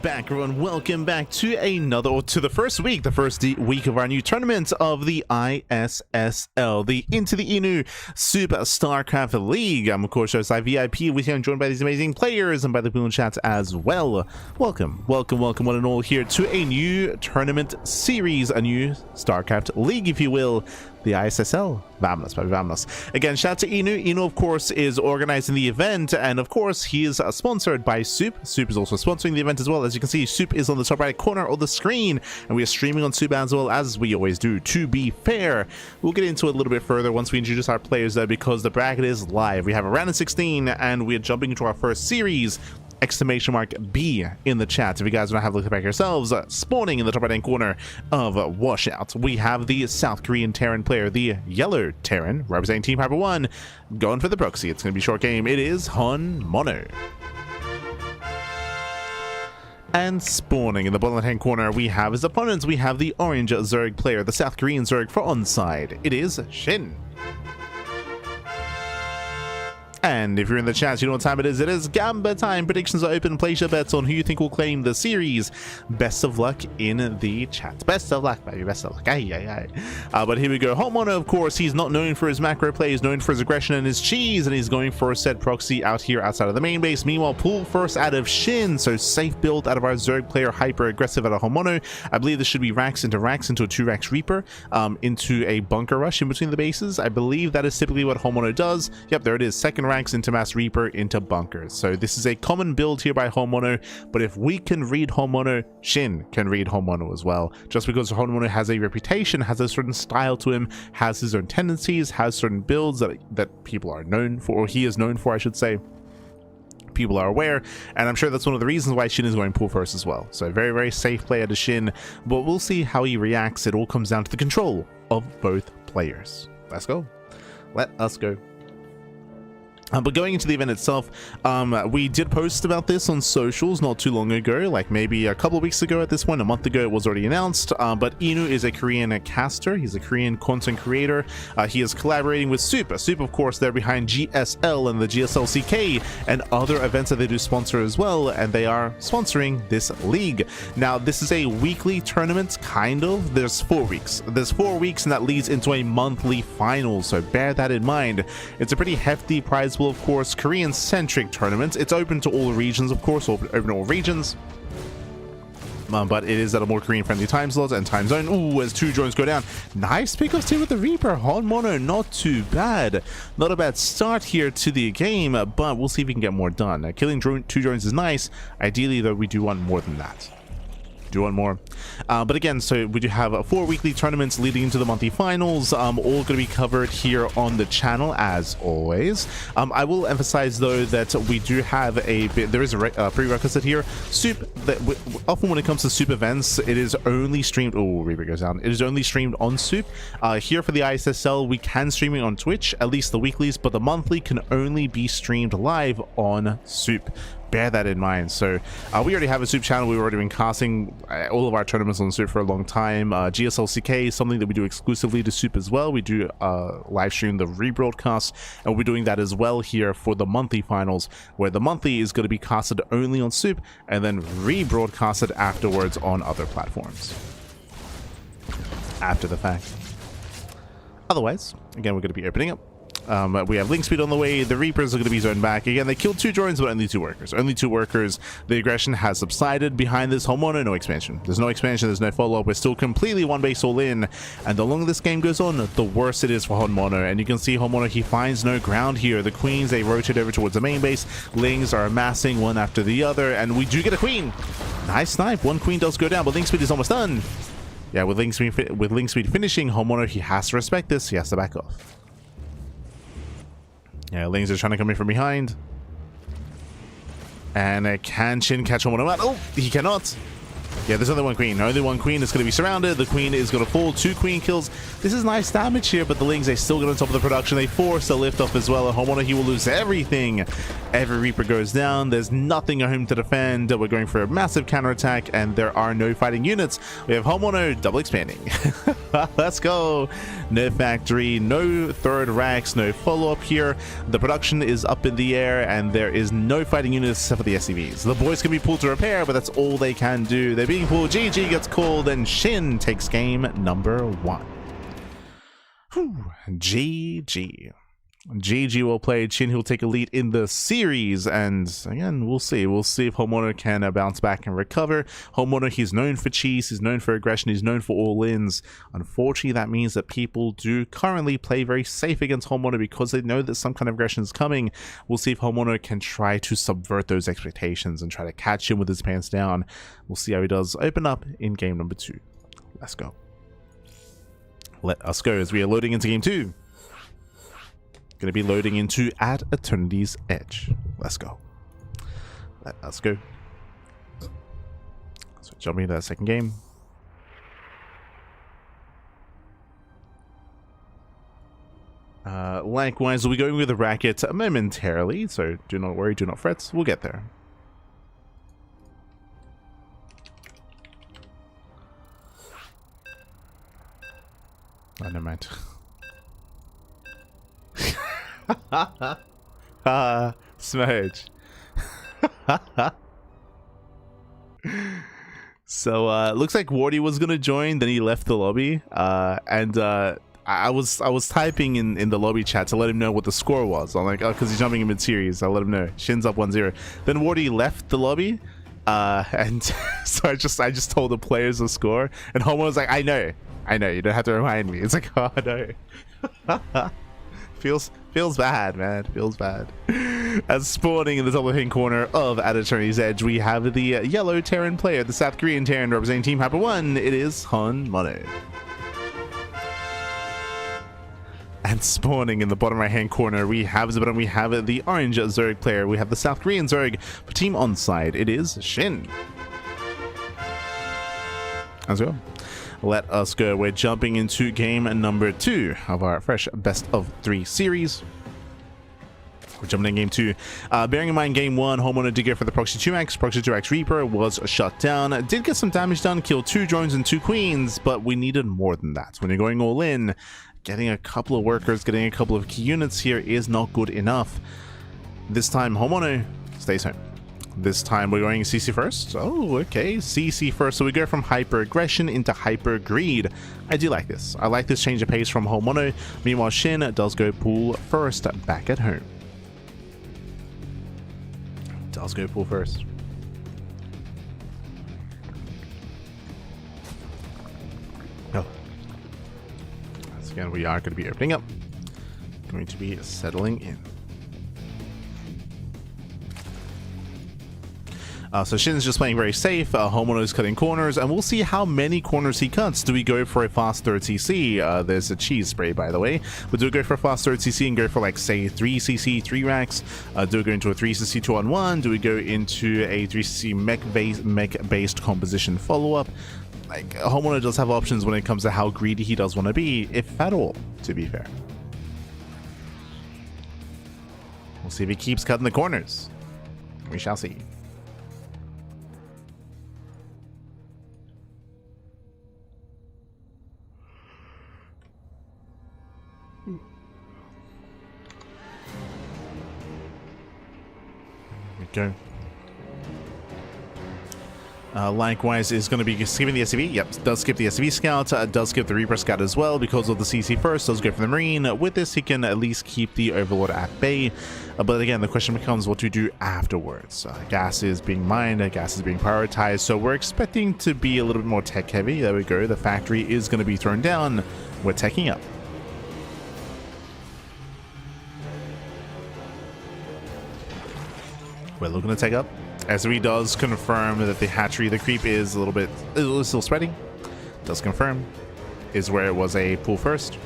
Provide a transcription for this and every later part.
Back, everyone. Welcome back to the first week of our new tournament of the ISSL, the Into the Inu Super StarCraft League. I'm of course Josai VIP with you. I'm joined by these amazing players and by the people in chat as well. Welcome one and all here to a new tournament series, a new StarCraft League, if you will. The ISSL. Vamos, baby, vamos. Again, shout out to Inu. Inu, of course, is organizing the event, and of course, he is sponsored by Soup. Soup is also sponsoring the event as well. As you can see, Soup is on the top right corner of the screen, and we are streaming on Soup as well, as we always do, to be fair. We'll get into it a little bit further once we introduce our players, though, because the bracket is live. We have a round of 16, and we are jumping into our first series. Exclamation mark B in the chat if you guys want to have a look back yourselves. Spawning in the top right hand corner of Washout, we have the South Korean Terran player, the yellow Terran, representing Team Hyper 1, going for the proxy. It's going to be a short game. It is herO. And spawning in the bottom left hand corner, we have his opponents. We have the orange Zerg player, the South Korean Zerg for onside. It is SHIN. And if you're in the chat, you know what time it is. It is Gamba time. Predictions are open. Place your bets on who you think will claim the series. Best of luck in the chat. Best of luck, baby. Best of luck. But here we go. herO, of course, he's not known for his macro play. He's known for his aggression and his cheese, and he's going for a set proxy out here outside of the main base. Meanwhile, pull first out of SHIN, so safe build out of our Zerg player, hyper aggressive out of herO. I believe this should be racks into a 2 racks Reaper, into a bunker rush in between the bases. I believe that is typically what herO does. Yep, there it is. Second racks into mass Reaper into bunkers. So this is a common build here by herO, but if we can read herO, SHIN can read herO as well. Just because herO has a reputation, has a certain style to him, has his own tendencies, has certain builds that people are known for, or he is known for, I should say. People are aware, and I'm sure that's one of the reasons why SHIN is going pool first as well. So very, very safe player to SHIN, but we'll see how he reacts. It all comes down to the control of both players. Let's go. Let us go. But going into the event itself, we did post about this on socials not too long ago, like maybe a couple of weeks ago at this point, a month ago it was already announced. But Inu is a Korean caster, he's a Korean content creator. He is collaborating with Soup. Soup, of course, they're behind GSL and the GSL CK and other events that they do sponsor as well, and they are sponsoring this league. Now, this is a weekly tournament, kind of. There's 4 weeks. There's 4 weeks, and that leads into a monthly final, so bear that in mind. It's a pretty hefty prize pool, of course, Korean-centric tournament. It's open to all regions, of course, open to all regions. But it is at a more Korean-friendly time slot and time zone. Ooh, as 2 drones go down. Nice pickups here with the Reaper. herO, not too bad. Not a bad start here to the game, but we'll see if we can get more done. Killing 2 drones is nice. Ideally, though, we do want more than that. Do one more. But again, so we do have 4 weekly tournaments leading into the monthly finals, all going to be covered here on the channel as always. I will emphasize though that we do have there is a prerequisite here. Soup, often when it comes to Soup events, it is only streamed. Oh, Reaper goes down. It is only streamed on Soup. Here for the ISSL, we can stream it on Twitch, at least the weeklies, but the monthly can only be streamed live on Soup. Bear that in mind. So we already have a Soup channel. We've already been casting all of our tournaments on Soup for a long time. GSL CK is something that we do exclusively to Soup as well. We do live stream the rebroadcast, and we'll be doing that as well here for the monthly finals, where the monthly is going to be casted only on Soup and then rebroadcasted afterwards on other platforms after the fact. Otherwise, again, we're going to be opening up. We have link speed on the way. The Reapers are going to be zoned back. Again, they killed 2 drones, but only 2 workers. Only 2 workers. The aggression has subsided behind this herO. No expansion. There's no expansion. There's no follow-up. We're still completely one base all in. And the longer this game goes on, the worse it is for herO. And you can see herO, he finds no ground here. The queens, they rotate over towards the main base. Lings are amassing one after the other. And we do get a queen. Nice snipe. 1 queen does go down, but link speed is almost done. Yeah, with link speed finishing, herO, he has to respect this. He has to back off. Yeah, Lings are trying to come in from behind. And can SHIN catch HOMONO out? Oh, he cannot. Yeah, there's only one queen. Only one queen is going to be surrounded. The queen is going to fall. 2 queen kills. This is nice damage here, but the Lings, they still get on top of the production. They force a lift off as well. And HOMONO, he will lose everything. Every Reaper goes down. There's nothing at home to defend. We're going for a massive counterattack, and there are no fighting units. We have HOMONO double expanding. Let's go. No factory, no third racks, no follow-up here. The production is up in the air, and there is no fighting units except for the SCVs. The boys can be pulled to repair, but that's all they can do. They're being pulled. GG gets called, and SHIN takes game number 1. Whew. GG. GG will play. SHIN, he'll take a lead in the series, and again, we'll see if HOMONO can bounce back and recover. HOMONO, he's known for cheese, he's known for aggression, he's known for all-ins. Unfortunately, that means that people do currently play very safe against HOMONO because they know that some kind of aggression is coming. We'll see if HOMONO can try to subvert those expectations and try to catch him with his pants down. We'll see how he does open up in game number 2. Let's go. Let us go as we are loading into game 2. Going to be loading into At Eternity's Edge. Let's go. Let us go. So jumping into that second game. Likewise, we'll be going with the racket momentarily, so do not worry, do not fret. We'll get there. Oh, never mind. Smudge. So looks like Wardy was gonna join, then he left the lobby, and I was typing in the lobby chat to let him know what the score was. I'm like, oh, because he's jumping in mid-series, I'll let him know. SHIN's up 1-0. Then Wardy left the lobby, and so I just told the players the score, and Homo was like, I know, you don't have to remind me. It's like, oh no. Feels bad, man. Feels bad. As spawning in the top left-hand corner of At Eternity's Edge, we have the yellow Terran player, the South Korean Terran representing Team Hyper 1. It is HOMONO. And spawning in the bottom right-hand corner, we have the orange Zerg player. We have the South Korean Zerg. For Team Onside, it is SHIN. As well. Let us go. We're jumping into game number 2 of our fresh best of 3 series. We're jumping in game 2. Bearing in mind, game 1, HOMONO did go for the Proxy 2x. Proxy 2x Reaper was shut down. Did get some damage done, killed 2 drones and 2 queens, but we needed more than that. When you're going all in, getting a couple of workers, getting a couple of key units here is not good enough. This time, HOMONO stays home. This time we're going CC first. Oh, okay. CC first. So we go from hyper aggression into hyper greed. I do like this. I like this change of pace from HOMONO. Meanwhile, SHIN does go pool first back at home. Does go pool first. Oh. Once again, we are going to be opening up. Going to be settling in. So SHIN's just playing very safe. HOMONO's cutting corners, and we'll see how many corners he cuts. Do we go for a fast third CC? There's a cheese spray, by the way. But do we go for a fast third CC and go for, like, say, 3 CC, 3 racks? Do we go into a 3 CC 2-on-1? Do we go into a 3 CC mech-based composition follow-up? Like, HOMONO does have options when it comes to how greedy he does want to be, if at all, to be fair. We'll see if he keeps cutting the corners. We shall see. Go. Likewise is going to be skipping the SCV. Yep, does skip the SCV scout, does skip the Reaper scout as well because of the CC first, does go for the Marine. With this, he can at least keep the Overlord at bay. But again, the question becomes what to do afterwards. Gas is being mined, gas is being prioritized, so we're expecting to be a little bit more tech heavy. There we go. The factory is going to be thrown down. We're teching up. We're looking to take up. SRE does confirm that the hatchery, the creep is a little still spreading. Does confirm. Is where it was a pull first.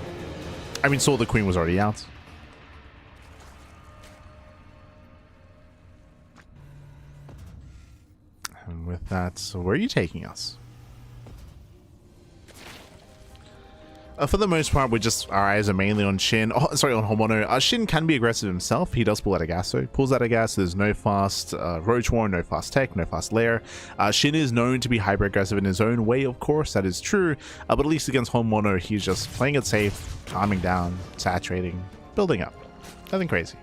I mean, saw the queen was already out. with that, so where are you taking us? For the most part, our eyes are mainly on SHIN. Oh, sorry, on herO. SHIN can be aggressive himself. He does pull out of gas, though. Pulls out of gas. There's no fast Roach Warren, no fast tech, no fast lair. SHIN is known to be hyper aggressive in his own way, of course. That is true. But at least against herO, he's just playing it safe, calming down, saturating, building up. Nothing crazy.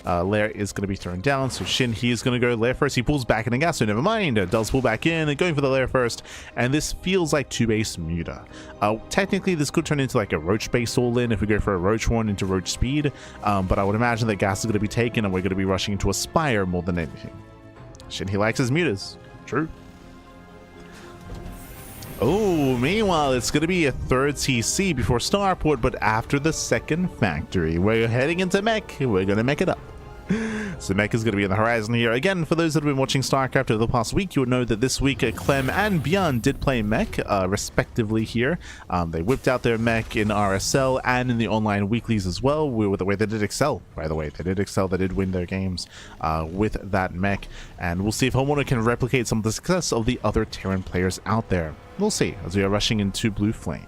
Lair is going to be thrown down, so SHIN, he is going to go Lair first. He pulls back in the gas, so never mind. Does pull back in and going for the Lair first, and this feels like 2-base Muta. Technically, this could turn into like a Roach base all-in if we go for a Roach Horn into Roach speed, but I would imagine that gas is going to be taken and we're going to be rushing into a Spire more than anything. SHIN, he likes his Mutas. True. Oh, meanwhile, it's going to be a third TC before Starport, but after the second factory. We're heading into mech. We're going to mech it up. So mech is going to be on the horizon here. Again, for those that have been watching StarCraft over the past week, you would know that this week Clem and Bjorn did play mech, respectively here. They whipped out their mech in RSL and in the online weeklies as well. They did excel, by the way. They did excel. They did win their games with that mech. And we'll see if herO can replicate some of the success of the other Terran players out there. We'll see as we are rushing into Blue Flame.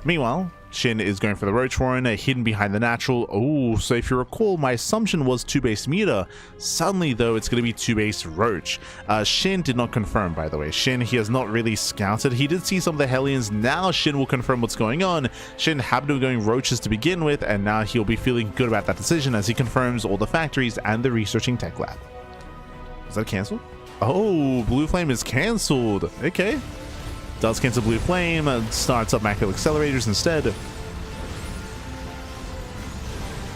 Meanwhile, SHIN is going for the Roach Warren, hidden behind the natural. Oh, so if you recall, my assumption was 2-base Muta. Suddenly, though, it's going to be 2-base Roach. SHIN did not confirm, by the way. SHIN, he has not really scouted. He did see some of the Hellions. Now SHIN will confirm what's going on. SHIN happened to be going Roaches to begin with, and now he'll be feeling good about that decision as he confirms all the factories and the researching tech lab. Is that canceled? Oh, Blue Flame is canceled. Okay. Does cancel Blue Flame, starts up macro accelerators instead.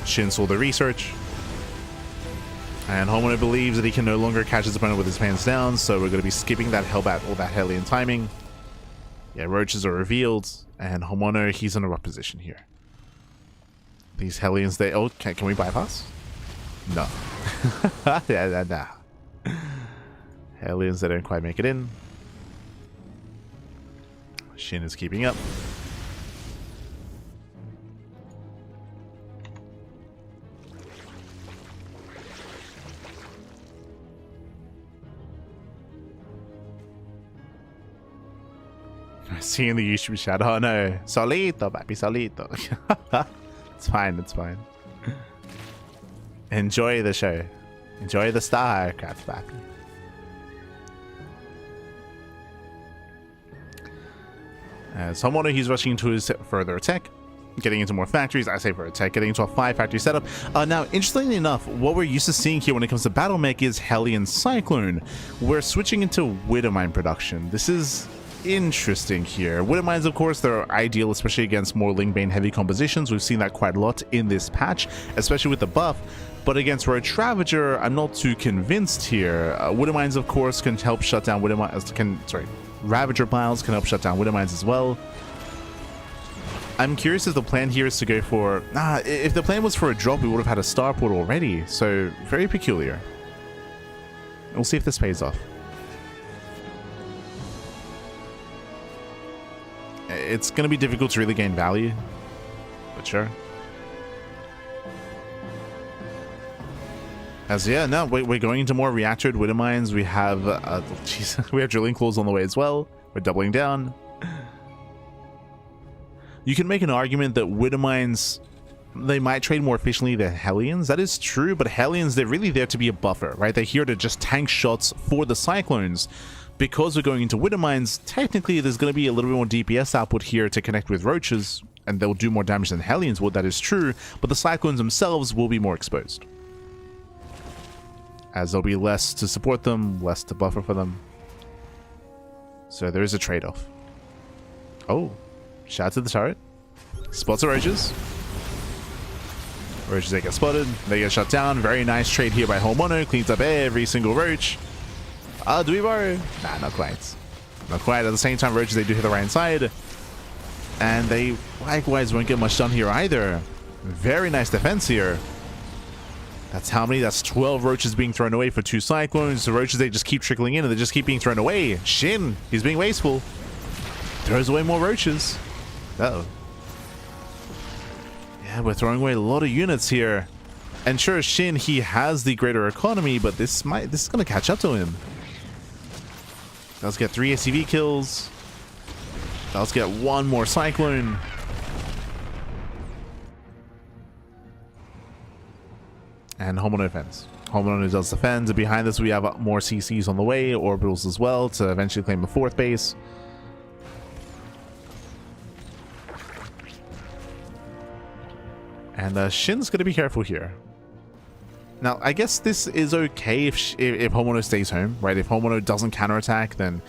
SHIN saw the research. And herO believes that he can no longer catch his opponent with his pants down, so we're going to be skipping that Hellbat or that Hellion timing. Yeah, Roaches are revealed, and herO, he's in a rough position here. These Hellions, they... Oh, can we bypass? No. Yeah, nah. Hellions, they don't quite make it in. SHIN is keeping up. Seeing the YouTube chat. Oh no. Solito, baby, solito. It's fine, it's fine. Enjoy the show. Enjoy the StarCraft back. As herO, he's rushing into his further attack, getting into more factories. I say further attack, getting into a 5-factory setup. Now, interestingly enough, what we're used to seeing here when it comes to battle mech is Hellion Cyclone. We're switching into Widowmine production. This is interesting here. Widowmines, of course, they're ideal, especially against more Lingbane heavy compositions. We've seen that quite a lot in this patch, especially with the buff. But against Roach Ravager, I'm not too convinced here. Widowmines, of course, can help shut down Ravager piles can help shut down Widowmines as well. I'm curious if the plan here is to go for... if the plan was for a drop, we would have had a Starport already. So, very peculiar. We'll see if this pays off. It's going to be difficult to really gain value. But sure. As yeah, no, we're going into more reactored Widowmines. We have, we have Drilling Claws on the way as well. We're doubling down. You can make an argument that Widowmines, they might trade more efficiently than Hellions. That is true, but Hellions, they're really there to be a buffer, right? They're here to just tank shots for the Cyclones. Because we're going into Widowmines, technically there's going to be a little bit more DPS output here to connect with Roaches, and they'll do more damage than Hellions would, that is true, but the Cyclones themselves will be more exposed. As there'll be less to support them, less to buffer for them. So there is a trade-off. Oh, shout to the turret. Spots the Roaches. Roaches, they get spotted. They get shut down. Very nice trade here by herO. Cleans up every single Roach. Do we borrow? Nah, not quite. Not quite. At the same time, Roaches, they do hit the right side. And they likewise won't get much done here either. Very nice defense here. That's how many? That's 12 Roaches being thrown away for 2 Cyclones. The Roaches, they just keep trickling in and they just keep being thrown away. SHIN, he's being wasteful. Throws away more Roaches. Uh-oh. Yeah, we're throwing away a lot of units here. And sure, SHIN, he has the greater economy, but this is going to catch up to him. Let's get 3 SCV kills. Let's get 1 more Cyclone. And Homono defends. Homono does defend. Behind this, we have more CCs on the way, orbitals as well, to eventually claim the 4th base. And SHIN's going to be careful here. Now, I guess this is okay if Homono stays home, right? If Homono doesn't counterattack, then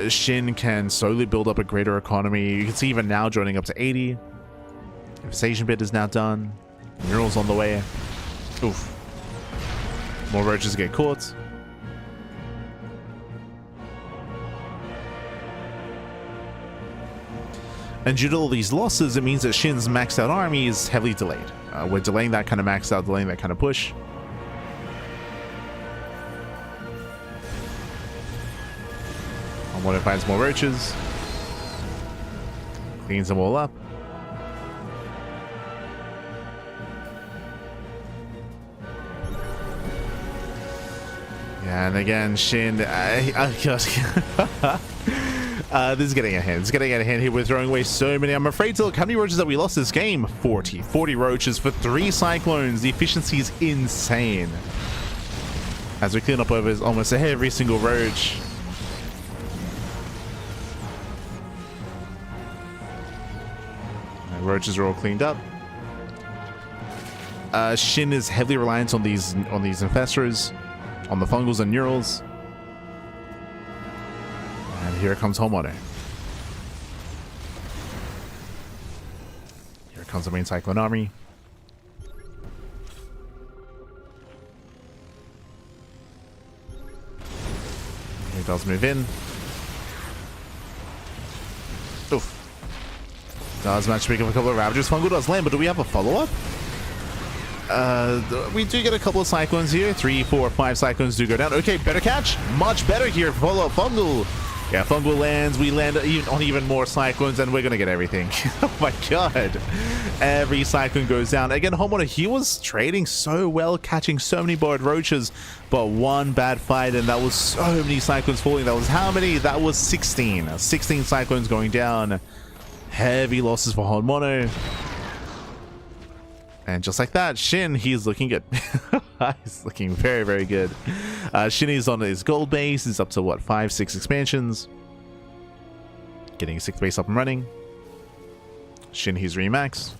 SHIN can slowly build up a greater economy. You can see even now joining up to 80. Infestation bit is now done. Mural's on the way. Oof. More roaches get caught. And due to all these losses, it means that SHIN's maxed out army is heavily delayed. We're delaying that kind of maxed out, delaying that kind of push. Homono finds more roaches. Cleans them all up. And again, SHIN, this is getting a hand. It's getting a hand here. We're throwing away so many. I'm afraid to look how many roaches that we lost this game. 40 roaches for 3 cyclones. The efficiency is insane. As we clean up over almost every single roach. And roaches are all cleaned up. SHIN is heavily reliant on these infestors. On the fungals and neurals. And here comes Homono. Here comes the main Cyclone army. He does move in. Oof. Does manage to pick up a couple of Ravagers. Fungal does land, but do we have a follow-up? We do get a couple of Cyclones here. 3, 4, 5 Cyclones do go down. Okay, better catch. Much better here. Follow up Fungal. Yeah, Fungal lands. We land on even more Cyclones, and we're going to get everything. Oh my god. Every Cyclone goes down. Again, Homono, he was trading so well, catching so many bored roaches, but one bad fight, and that was so many Cyclones falling. That was how many? That was 16. 16 Cyclones going down. Heavy losses for Homono. And just like that, SHIN, he's looking good. He's looking very, very good. SHIN is on his gold base. He's up to, what, 5, 6 expansions. Getting his 6th base up and running. SHIN, he's remaxed.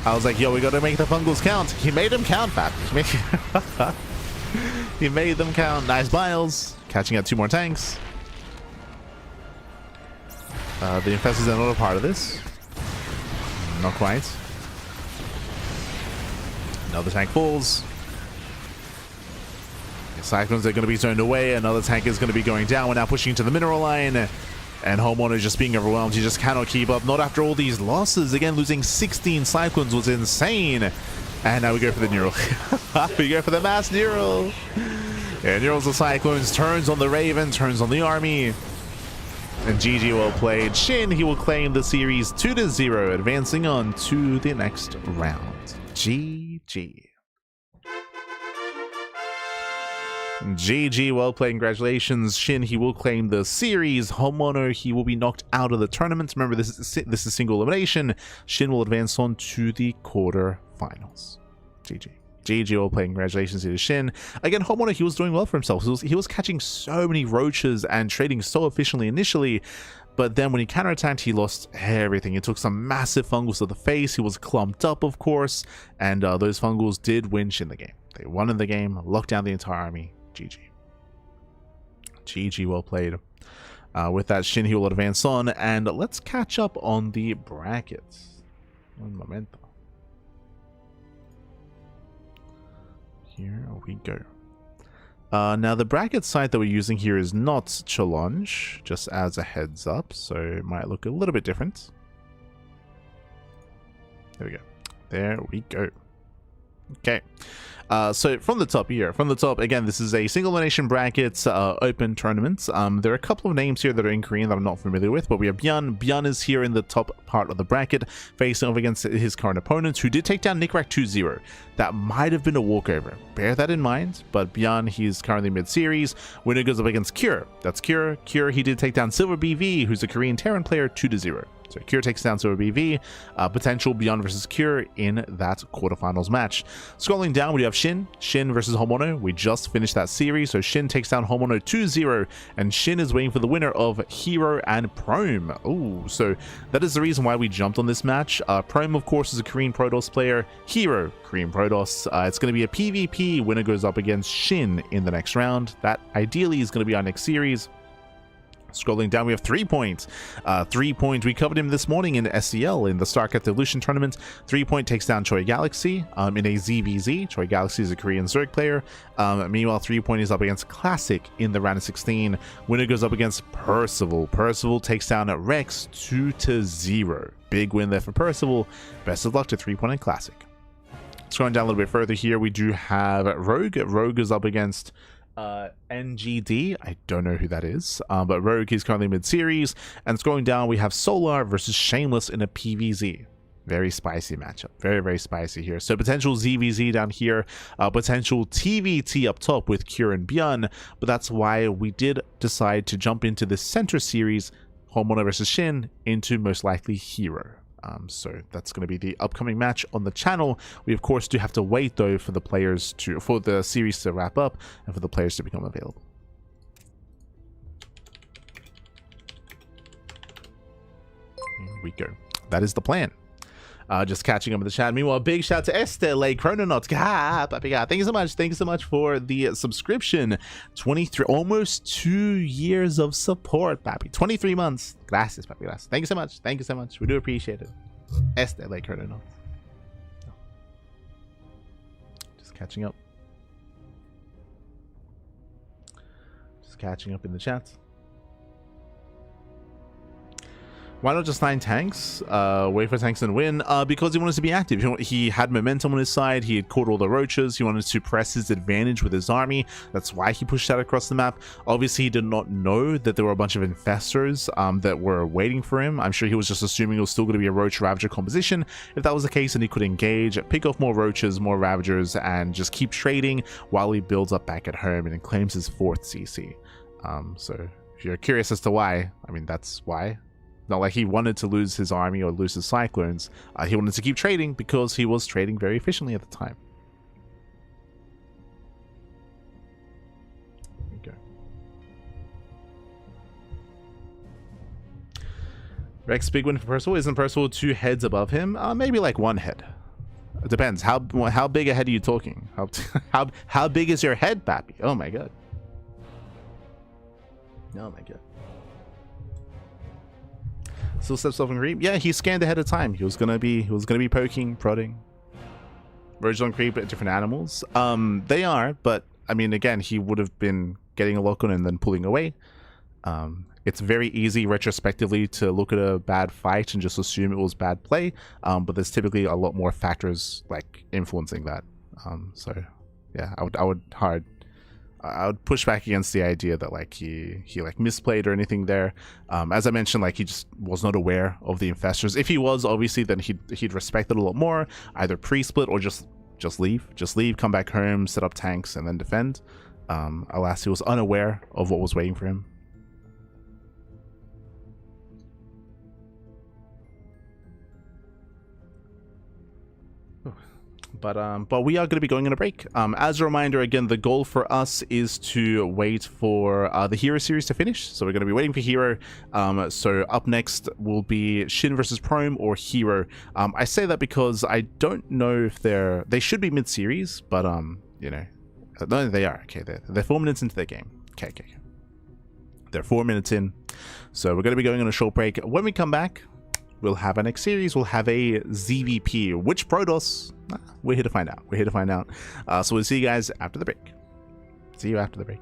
I was like, yo, we gotta make the fungals count. He made them count, Pat. He made them count. Nice biles. Catching out 2 more tanks. The infestors are not a part of this. Not quite. Another tank falls. The Cyclones are going to be zoned away. Another tank is going to be going down. We're now pushing to the mineral line. And Homono just being overwhelmed. He just cannot keep up. Not after all these losses. Again, losing 16 Cyclones was insane. And now we go for the neural. We go for the mass neural. Yeah, neurals the Cyclones. Turns on the Raven. Turns on the army. And GG well played. SHIN, he will claim the series 2-0, advancing on to the next round. GG. GG, well played. Congratulations. SHIN, he will claim the series. Homono, he will be knocked out of the tournament. Remember, this is single elimination. SHIN will advance on to the quarterfinals. GG. GG, well played. Congratulations to SHIN. Again, Homono, he was doing well for himself. He was catching so many roaches and trading so efficiently initially, but then when he counterattacked, he lost everything. He took some massive fungals to the face. He was clumped up, of course, and those fungals did win SHIN the game. They won in the game, locked down the entire army. GG. GG, well played. With that, SHIN, he will advance on, and let's catch up on the brackets. Un momento. Here we go. Now the bracket site that we're using here is not Challenge, just as a heads up, so it might look a little bit different. There we go. There we go. Okay. So from the top here, again, this is a single elimination bracket open tournament. There are a couple of names here that are in Korean that I'm not familiar with, but we have Byun. Byun is here in the top part of the bracket, facing off against his current opponent, who did take down Nickrak 2-0. That might have been a walkover. Bear that in mind, but Byun, he's currently mid-series. Winner goes up against Cure. That's Cure. Cure, he did take down Silver BV, who's a Korean Terran player, 2-0. So Cure takes down Silver BV, potential Byun versus Cure in that quarterfinals match. Scrolling down, we have SHIN versus Homono. We just finished that series, so SHIN takes down Homono 2-0, and SHIN is waiting for the winner of herO and Prome. Oh, so that is the reason why we jumped on this match. Prome, of course, is a Korean Protoss player. herO, Korean Protoss. It's going to be a PvP. Winner goes up against SHIN in the next round. That ideally is going to be our next series. Scrolling down, we have 3 points. 3 points. We covered him this morning in SEL in the StarCraft Evolution Tournament. 3 point takes down Choi Galaxy in a ZVZ. Choi Galaxy is a Korean Zerg player. Meanwhile, 3 point is up against Classic in the round of 16. Winner goes up against Percival. Percival takes down Rex 2-0. Big win there for Percival. Best of luck to 3 point and Classic. Scrolling down a little bit further here, we do have Rogue. Rogue is up against NGD. I don't know who that is, but Rogue is currently mid-series. And scrolling down, we have Solar versus Shameless in a PvZ. Very spicy matchup. Very, very spicy here. So potential ZVZ down here, potential TVT up top with Cure and Byun, but that's why we did decide to jump into the center series, Homono versus SHIN, into most likely herO. So that's going to be the upcoming match on the channel. We of course do have to wait though for the series to wrap up and for the players to become available. Here we go. That is the plan. Just catching up with the chat. Meanwhile, big shout to SHIN Chrononauts. Thank you so much. Thank you so much for the subscription. 23, almost 2 years of support, papi. 23 months. Gracias, papi. Gracias. Thank you so much. Thank you so much. We do appreciate it. SHIN Chrononauts. Just catching up. Just catching up in the chat. Why not just 9 tanks? Wait for tanks and win? Because he wanted to be active. He had momentum on his side. He had caught all the roaches. He wanted to press his advantage with his army. That's why he pushed out across the map. Obviously, he did not know that there were a bunch of infestors that were waiting for him. I'm sure he was just assuming it was still going to be a Roach Ravager composition. If that was the case, then he could engage, pick off more Roaches, more Ravagers, and just keep trading while he builds up back at home and claims his 4th CC. So if you're curious as to why, I mean, that's why. Not like he wanted to lose his army or lose his Cyclones. He wanted to keep trading because he was trading very efficiently at the time. There we go. Rex, big win for Percival. Isn't Percival 2 heads above him? Maybe like 1 head. It depends. How big a head are you talking? How big is your head, papi? Oh my god. Oh my god. Still steps off and creep. Yeah, he scanned ahead of time. He was gonna be poking, prodding. Roaches on creep at different animals. They are, but I mean, again, he would have been getting a lock on and then pulling away. It's very easy retrospectively to look at a bad fight and just assume it was bad play. But there's typically a lot more factors like influencing that. So yeah, I would push back against the idea that like he like misplayed or anything there. As I mentioned, like he just was not aware of the infestors. If he was, obviously, then he'd respect it a lot more. Either pre-split or just leave, come back home, set up tanks, and then defend. Alas, he was unaware of what was waiting for him. But we are going to be going on a break. As a reminder, again, the goal for us is to wait for the herO series to finish. So we're going to be waiting for herO. So up next will be SHIN versus Prome or herO. I say that because I don't know if they should be mid-series, but you know, no, they are. Okay, they're 4 minutes into their game. Okay. They're 4 minutes in. So we're going to be going on a short break. When we come back, we'll have our next series. We'll have a ZVP. Which Protoss? We're here to find out. So we'll see you guys after the break. See you after the break.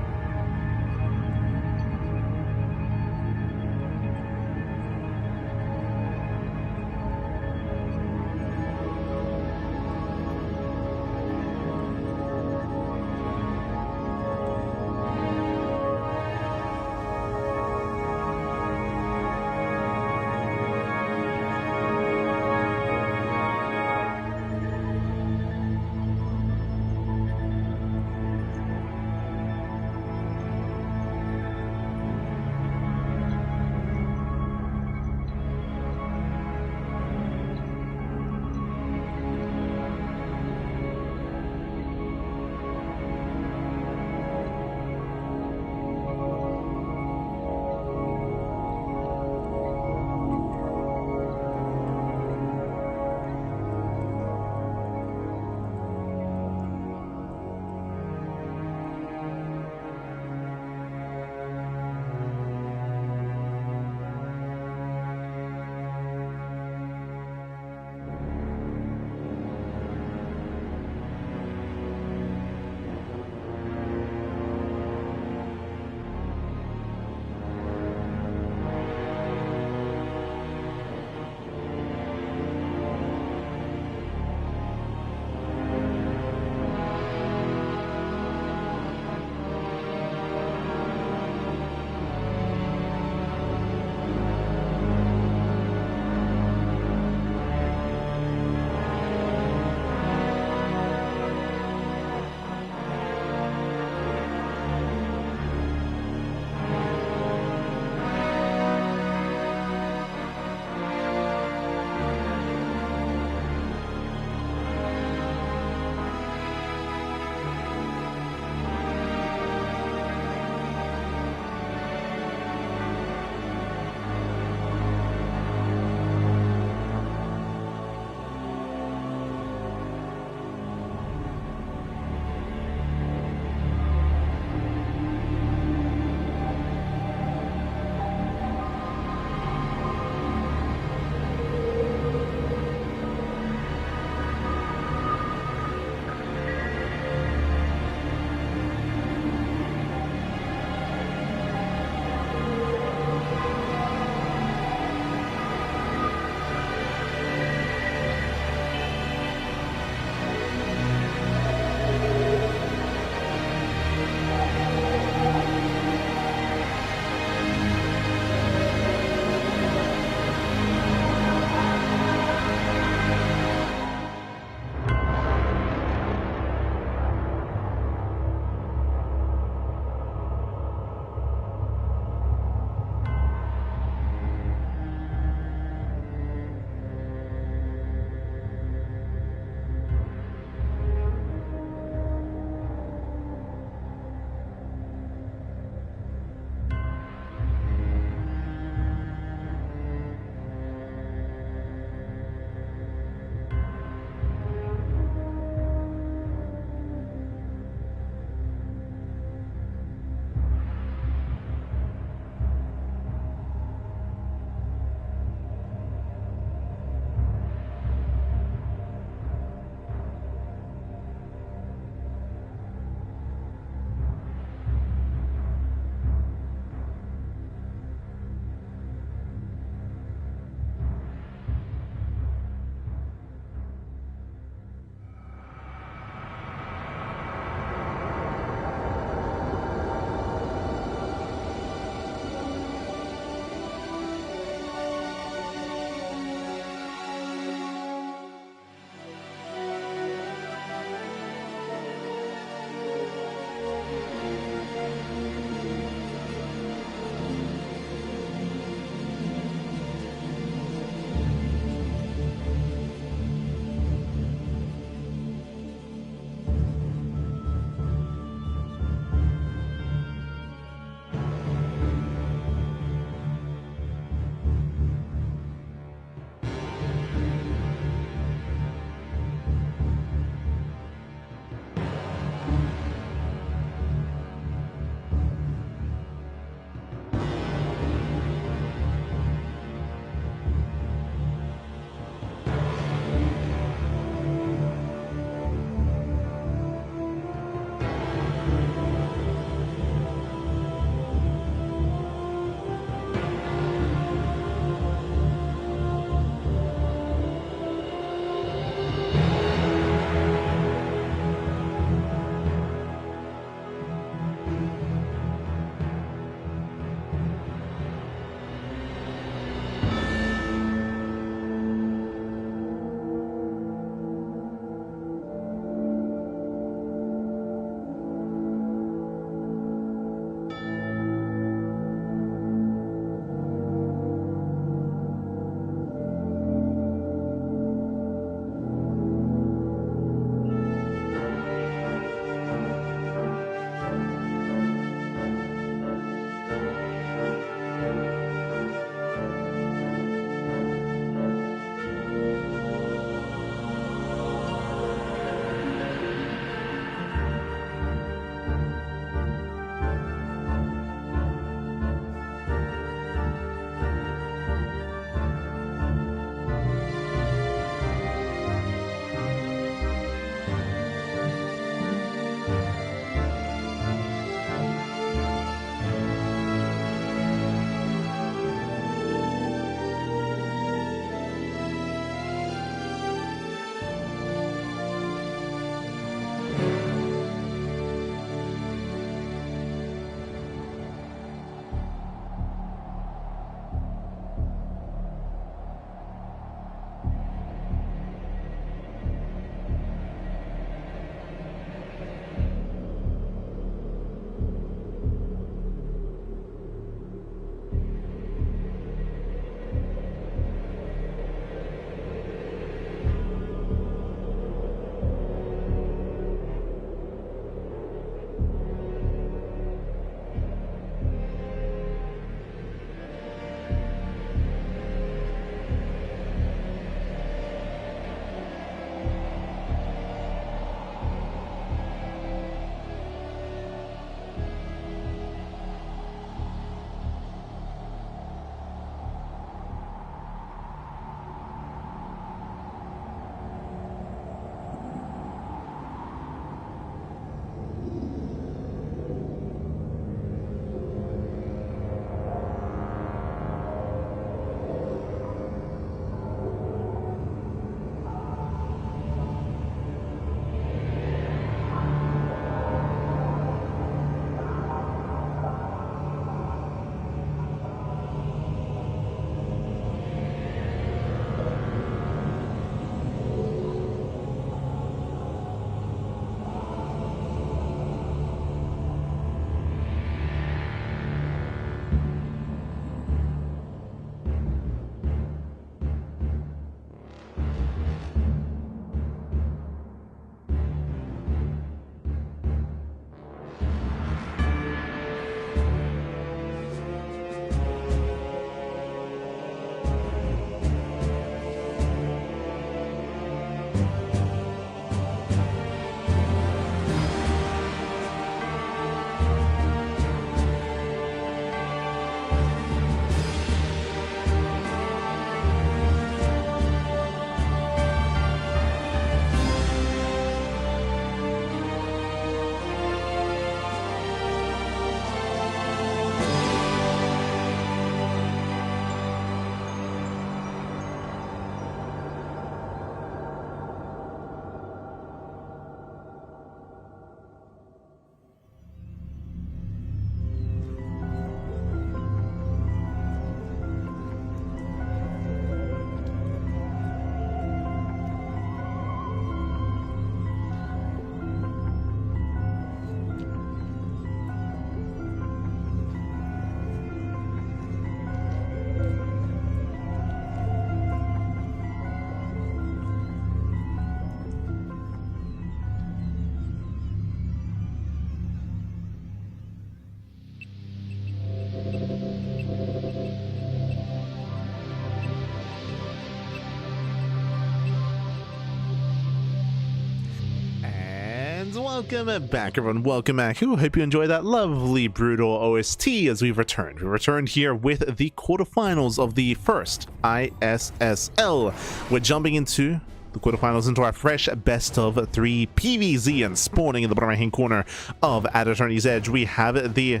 Welcome back, everyone. Welcome back. Ooh, hope you enjoyed that lovely Brutal OST as we've returned. We returned here with the quarterfinals of the first ISSL. We're jumping into the quarterfinals into our fresh best of 3 PvZ, and spawning in the bottom right hand corner of At Eternity's Edge, we have the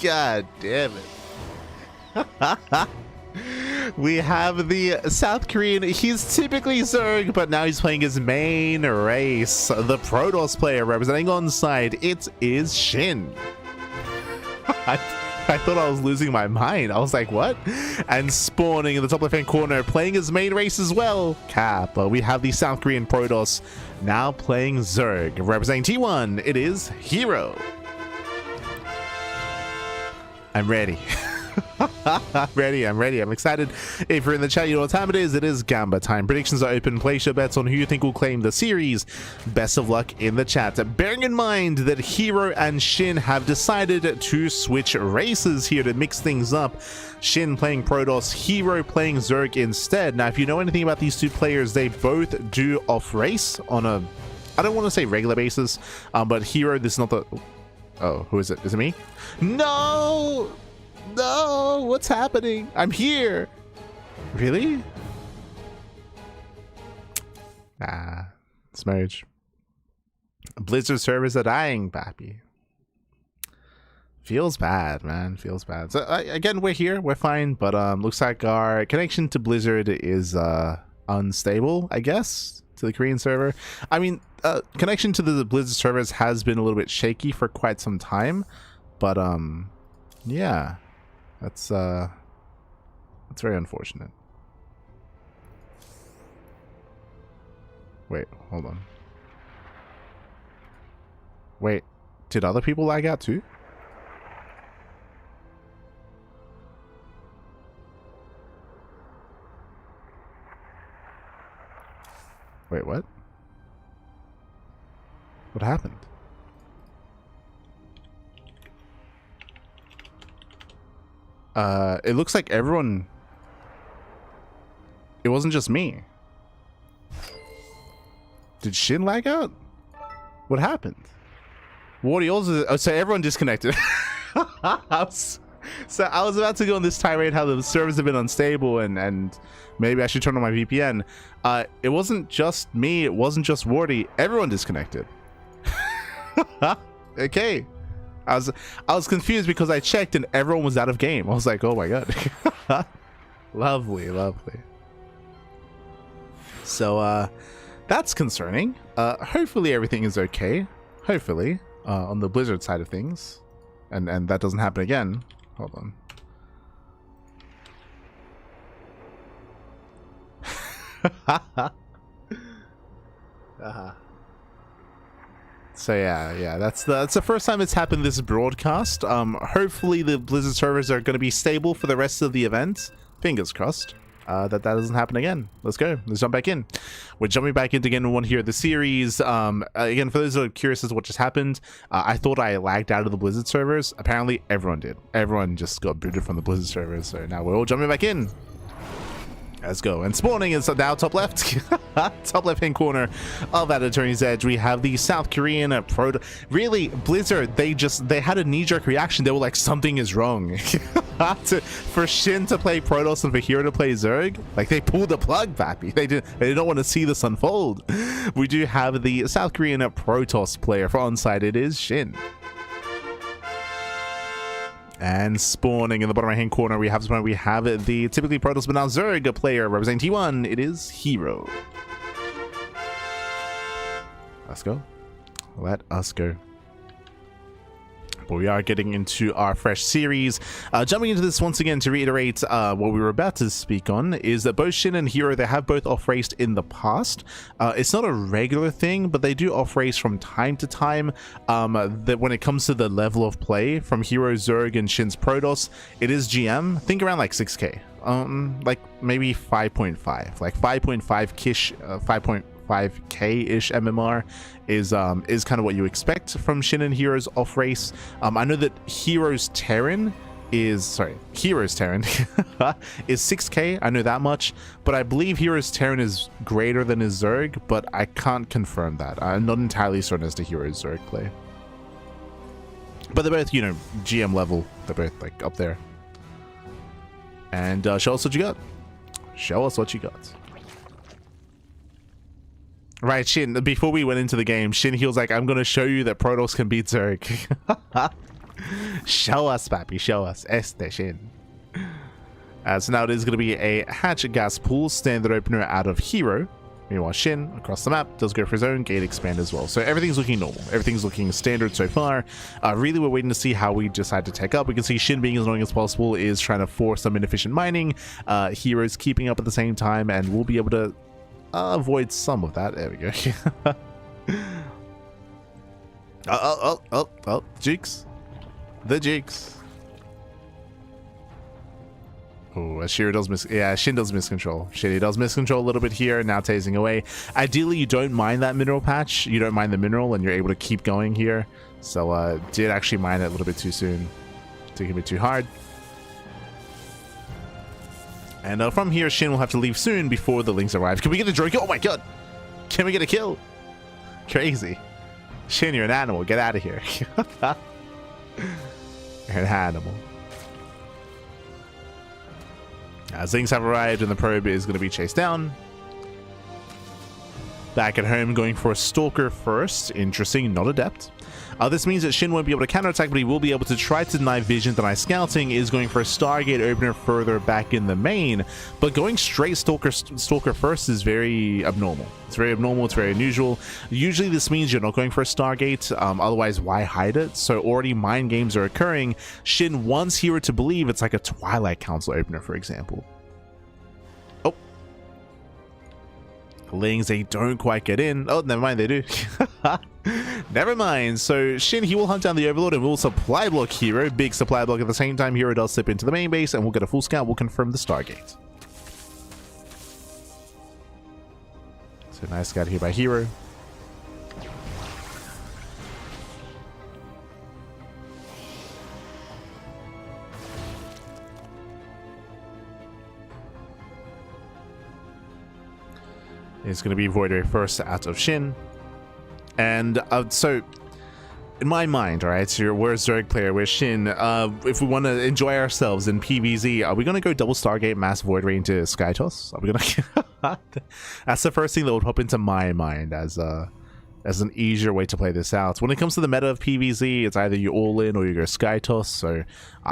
God damn it. We have the South Korean. He's typically Zerg, but now he's playing his main race. The Protoss player representing on side, it is SHIN. I thought I was losing my mind. I was like, what? And spawning in the top left-hand corner, playing his main race as well, Cap. We have the South Korean Protoss now playing Zerg. Representing T1, it is herO. I'm ready. I'm ready. I'm excited. If you're in the chat, you know what time it is. It is Gamba time. Predictions are open. Place your bets on who you think will claim the series. Best of luck in the chat. Bearing in mind that herO and SHIN have decided to switch races here to mix things up. SHIN playing Protoss, herO playing Zerg instead. Now, if you know anything about these two players, they both do off race on a, I don't want to say regular basis, but herO, this is not the, oh, who is it? Is it me? No! No, what's happening? I'm here. Really? Ah, Smurge. Blizzard servers are dying, Pappy. Feels bad, man. Feels bad. So again, we're here. We're fine, but looks like our connection to Blizzard is unstable, I guess, to the Korean server. I mean, connection to the Blizzard servers has been a little bit shaky for quite some time, but yeah. That's very unfortunate. Wait, hold on. Wait, did other people lag out too? Wait, what? What happened? It looks like everyone... It wasn't just me. Did SHIN lag out? What happened? Warriors, oh, so everyone disconnected. So I was about to go on this tirade how the servers have been unstable and maybe I should turn on my VPN. It wasn't just me, it wasn't just Wardy, everyone disconnected. Okay. I was confused because I checked and everyone was out of game. I was like, oh my god. Lovely. So that's concerning. Hopefully everything is okay. Hopefully on the Blizzard side of things, and that doesn't happen again. Hold on. So yeah, that's the first time it's happened this broadcast. Hopefully the Blizzard servers are going to be stable for the rest of the event. Fingers crossed that doesn't happen again. Let's go. Let's jump back in. We're jumping back into game 1 here of the series. Again, for those who are curious as to what just happened, I thought I lagged out of the Blizzard servers. Apparently everyone did. Everyone just got booted from the Blizzard servers. So now we're all jumping back in. Let's go. And spawning is now top left. Top left hand corner of At Eternity's Edge, we have the South Korean really, Blizzard, they had a knee-jerk reaction. They were like, something is wrong. For SHIN to play Protoss and for herO to play Zerg, like, they pulled the plug, Pappy. They don't want to see this unfold. We do have the South Korean Protoss player for onside. It is SHIN. And spawning in the bottom right hand corner, we have the typically Protoss but now Zerg player representing T1. It is herO. Let's go. Let us go. But we are getting into our fresh series. Jumping into this once again to reiterate what we were about to speak on is that both SHIN and herO, they have both off-raced in the past. It's not a regular thing, but they do off-race from time to time. That when it comes to the level of play from herO Zerg and SHIN's Protoss, it is GM. Think around like 6k. Like maybe 5.5, like 5.5-ish, 5.5k-ish MMR is kind of what you expect from SHIN and herO's off race. I know that herO's Terran is, sorry, herO's Terran is 6k. I know that much, but I believe herO's Terran is greater than his Zerg, but I can't confirm that. I'm not entirely certain as to herO's Zerg play. But they're both, you know, GM level. They're both like up there. And show us what you got. Show us what you got. Right, Shin, before we went into the game, Shin, he was like, I'm going to show you that Protoss can beat Zerg. Show us, papi, show us. Este, Shin. So now it is going to be a hatchet gas pool standard opener out of herO. Meanwhile, Shin, across the map, does go for his own gate expand as well. So everything's looking normal. Everything's looking standard so far. Really, we're waiting to see how we decide to take up. We can see Shin, being as annoying as possible, is trying to force some inefficient mining. herO's keeping up at the same time, and we'll be able to avoid some of that. There we go. Jukes. The Jukes. Oh, Shira does miss. Yeah, Shin does miscontrol. He does miscontrol a little bit here. Now tasing away. Ideally, you don't mind that mineral patch. You don't mind the mineral, and you're able to keep going here. So, did actually mine it a little bit too soon. Taking a bit too hard. And from here, Shin will have to leave soon before the Lings arrive. Can we get a drone kill? Oh my god! Can we get a kill? Crazy. Shin, you're an animal. Get out of here. You're an animal. Zings have arrived and the probe is going to be chased down. Back at home, going for a Stalker first. Interesting, not Adept. This means that Shin won't be able to counterattack, but he will be able to try to deny vision, deny scouting. Is going for a Stargate opener further back in the main, but going straight Stalker first is very abnormal. It's very abnormal, it's very unusual. Usually this means you're not going for a Stargate, otherwise why hide it? So already mind games are occurring. Shin wants herO to believe it's like a Twilight Council opener, for example. Oh. Lings, they don't quite get in. Oh, never mind, they do. Never mind. So Shin, he will hunt down the Overlord and will supply block herO. Big supply block at the same time. herO does slip into the main base and we'll get a full scout. We'll confirm the Stargate. So nice scout here by herO. It's going to be Void Ray first out of Shin. And so, in my mind, all right, so we're a Zerg player, we're Shin. If we want to enjoy ourselves in PvZ, are we going to go double Stargate, mass Void Ray into Sky Toss? Are we going to... That's the first thing that would pop into my mind as an easier way to play this out. When it comes to the meta of PvZ, it's either you all in or you go Sky Toss. So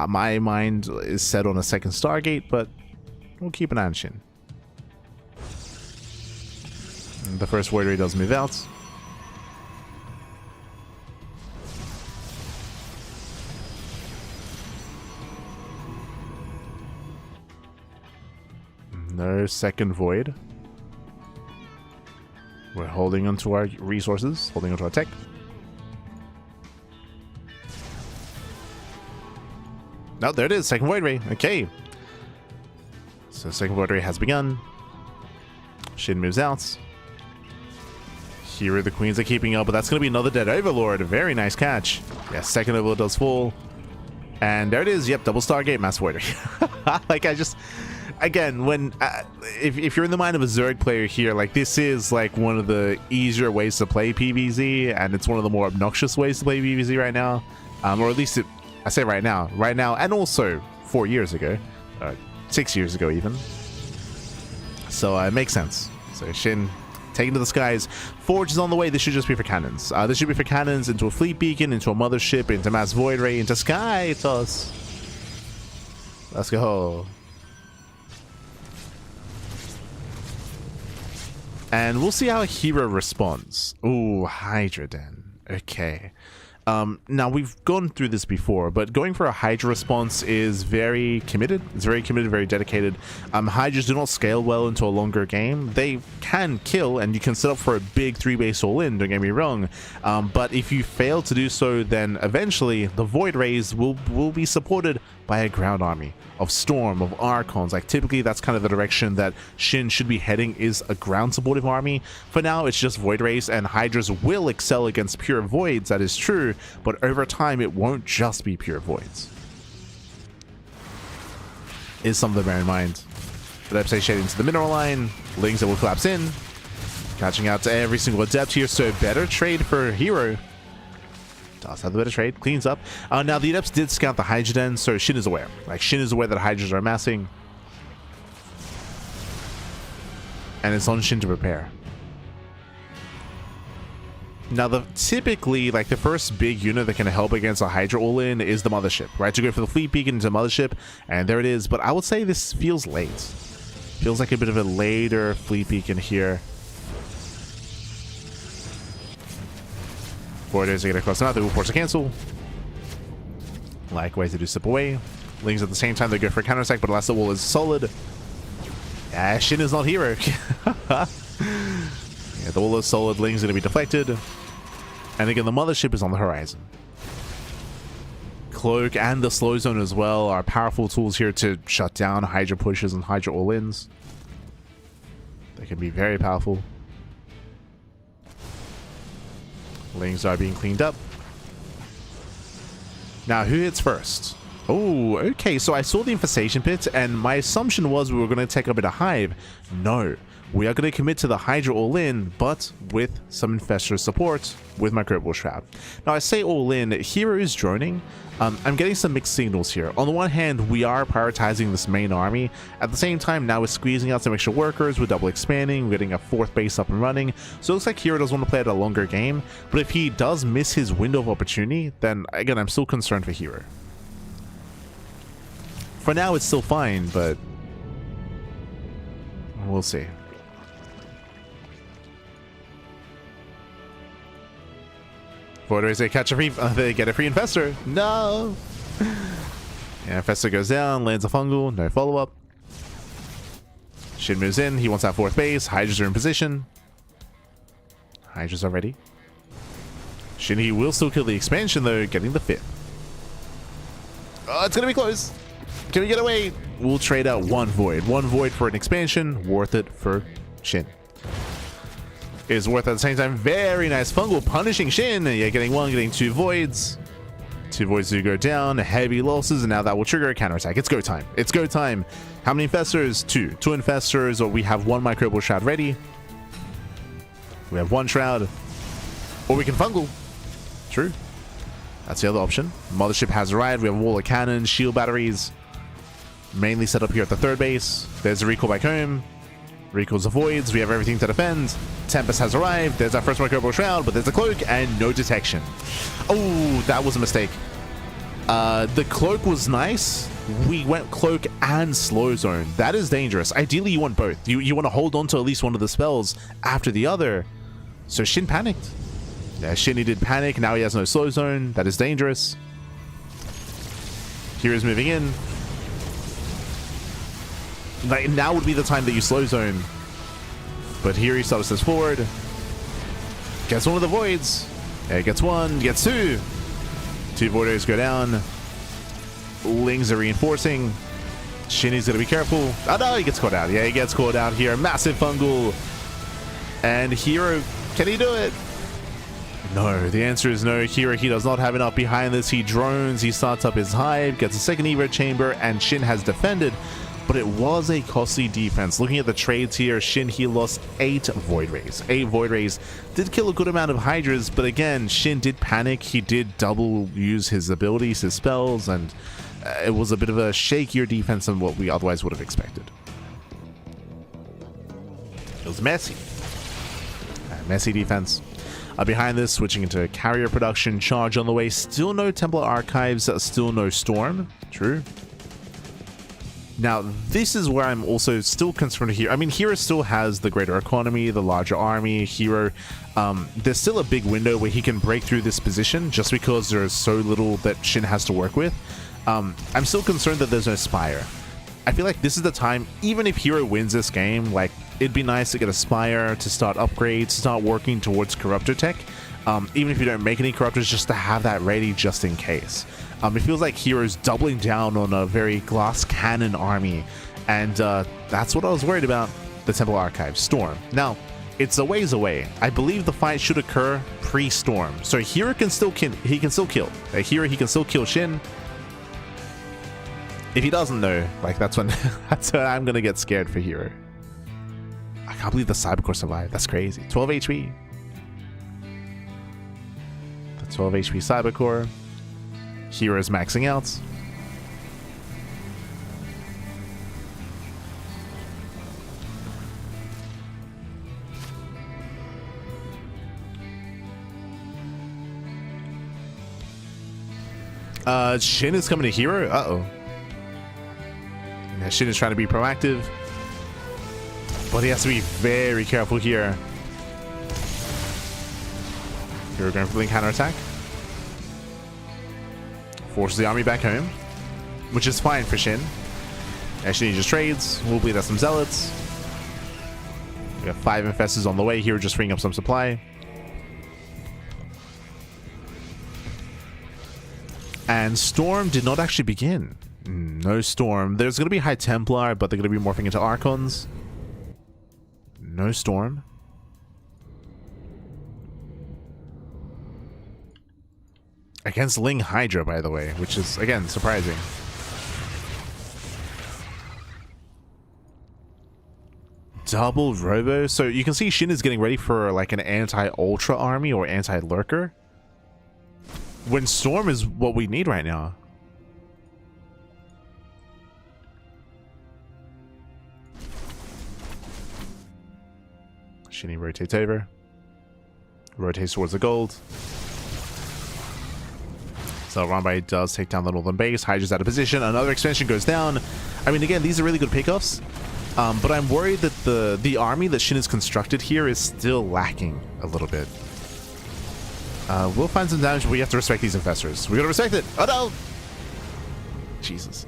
my mind is set on a second Stargate, but we'll keep an eye on Shin. And the first Void Ray does move out. No second Void. We're holding onto our resources, holding onto our tech. No, there it is, second Void Ray. Okay. So second Void Ray has begun. Shin moves out. Here the Queens are keeping up, but that's going to be another dead Overlord. Very nice catch. Yeah, second Overlord does fall. And there it is. Yep, double Stargate, mass Void Ray. Like, I just... Again, when if you're in the mind of a Zerg player here, like, this is like one of the easier ways to play PvZ, and it's one of the more obnoxious ways to play PvZ right now, or at least I say right now, and also 4 years ago, 6 years ago even. So it makes sense. So Shin taken to the skies. Forge is on the way. This should just be for cannons. This should be for cannons into a fleet beacon, into a mothership, into mass Void Ray, into Sky Toss. Let's go. And we'll see how herO responds. Ooh, Hydra Den. Okay. Now, we've gone through this before, but going for a Hydra response is very committed. It's very committed, very dedicated. Hydras do not scale well into a longer game. They can kill, and you can set up for a big 3-base all-in, don't get me wrong. But if you fail to do so, then eventually the Void Rays will be supported by a ground army of Storm, of Archons. Like, typically that's kind of the direction that Shin should be heading, is a ground supportive army. For now, it's just Void Rays, and Hydras will excel against pure Voids, that is true, but over time it won't just be pure Voids. is something to bear in mind. The Adept stays shading to the mineral line. Lings that will collapse in. Catching out to every single Adept here, so better trade for herO. Does have the better trade, cleans up. Now the Adepts did scout the Hydra Den, so SHIN is aware. Like, SHIN is aware that Hydras are amassing. And it's on SHIN to prepare. Now, typically, like, the first big unit that can help against a Hydra all-in is the Mothership, right? To go for the Fleet Beacon into Mothership, and there it is. But I would say this feels late. Feels like a bit of a later Fleet Beacon here. Borders, they get across the map, they will force a cancel. Likewise, they do slip away. Lings at the same time, they go for a counter attack, but unless the wall is solid. SHIN is not herO. Yeah, the wall is solid, Lings are going to be deflected. And again, the Mothership is on the horizon. Cloak and the Slow Zone as well are powerful tools here to shut down Hydra pushes and Hydra all-ins. They can be very powerful. Lings are being cleaned up. Now, who hits first? Oh, okay. So I saw the Infestation Pit, and my assumption was we were going to take a bit of Hive. No. We are going to commit to the Hydra all-in, but with some Infestor support with Microbial Shroud. Now, I say all-in, herO is droning. I'm getting some mixed signals here. On the one hand, we are prioritizing this main army. At the same time, now we're squeezing out some extra workers, we're double expanding, we're getting a 4th base up and running. So it looks like herO does want to play at a longer game, but if he does miss his window of opportunity, then again, I'm still concerned for herO. For now, it's still fine, but we'll see. Borders, they catch a free, they get a free Infestor. No! Yeah, Infestor goes down, lands a fungal, no follow-up. SHIN moves in, he wants that 4th base. Hydras are in position. Hydras are ready. SHIN, he will still kill the expansion though, getting the 5th. Oh, it's gonna be close. Can we get away? We'll trade out one Void. One Void for an expansion, worth it for SHIN. Is worth at the same time. Very nice fungal punishing SHIN. Yeah, getting 1, getting 2 Voids. 2 Voids do go down, heavy losses, and now that will trigger a counterattack. It's go time. It's go time. How many Infestors? 2. 2 Infestors, or we have 1 Microbial Shroud ready. We have 1 Shroud. Or we can fungal. True. That's the other option. Mothership has arrived. We have a wall of cannons, shield batteries. Mainly set up here at the 3rd base. There's a recall back home. Recalls the Voids, we have everything to defend. Tempest has arrived, there's our first Microbial Shroud, but there's a Cloak and no detection. Oh, that was a mistake. The Cloak was nice. We went Cloak and Slow Zone. That is dangerous. Ideally, you want both. You want to hold on to at least one of the spells after the other. So SHIN panicked. Yeah, SHIN did panic, now he has no Slow Zone. That is dangerous. hero's moving in. Like, now would be the time that you slow zone. But here he starts this forward. Gets one of the voids. Yeah, gets one, gets two. Two voiders go down. Lings are reinforcing. SHIN's gonna be careful. Oh no, he gets caught out. Yeah, he gets caught out here. Massive fungal. And herO, can he do it? No, the answer is no. herO, he does not have enough behind this. He drones, he starts up his hive, gets a second Evo chamber, and SHIN has defended. But it was a costly defense. Looking at the trades here, SHIN, he lost 8 Void Rays. 8 Void Rays. Did kill a good amount of Hydras, but again, SHIN did panic. He did double use his abilities, his spells, and it was a bit of a shakier defense than what we otherwise would have expected. It was messy. Messy defense. Behind this, switching into carrier production, charge on the way. Still no Templar Archives, still no Storm. True. Now, this is where I'm also still concerned here. I mean, herO still has the greater economy, the larger army. herO, there's still a big window where he can break through this position just because there's so little that SHIN has to work with. I'm still concerned that there's no Spire. I feel like this is the time, even if herO wins this game, like, it'd be nice to get a Spire, to start upgrades, to start working towards Corruptor tech. Even if you don't make any Corruptors, just to have that ready just in case. It feels like herO's doubling down on a very glass cannon army, and that's what I was worried about, the Temple Archive, Storm. Now, it's a ways away. I believe the fight should occur pre-Storm, so herO can still kill, he can still kill. herO, he can still kill SHIN. If he doesn't know, like that's when that's when I'm gonna get scared for herO. I can't believe the Cybercore survived. That's crazy. 12 HP. The 12 HP Cybercore. herO is maxing out. SHIN is coming to herO. Uh-oh. Yeah, SHIN is trying to be proactive, but he has to be very careful here. herO going for the counterattack. Forces the army back home, which is fine for SHIN. Actually, he just trades. We'll bleed out some zealots. We got 5 infestors on the way here, just freeing up some supply. And Storm did not actually begin. No Storm. There's going to be High Templar, but they're going to be morphing into Archons. No Storm. Against Ling Hydra, by the way, which is, again, surprising. Double Robo. So you can see SHIN is getting ready for like an anti-Ultra army or anti-Lurker. When Storm is what we need right now. SHIN rotates over. Rotates towards the gold. So Rambai does take down the northern base. Hydra's out of position. Another expansion goes down. I mean, again, these are really good pickoffs. But I'm worried that the army that SHIN has constructed here is still lacking a little bit. We'll find some damage, but we have to respect these infestors. We gotta respect it. Oh no! Jesus.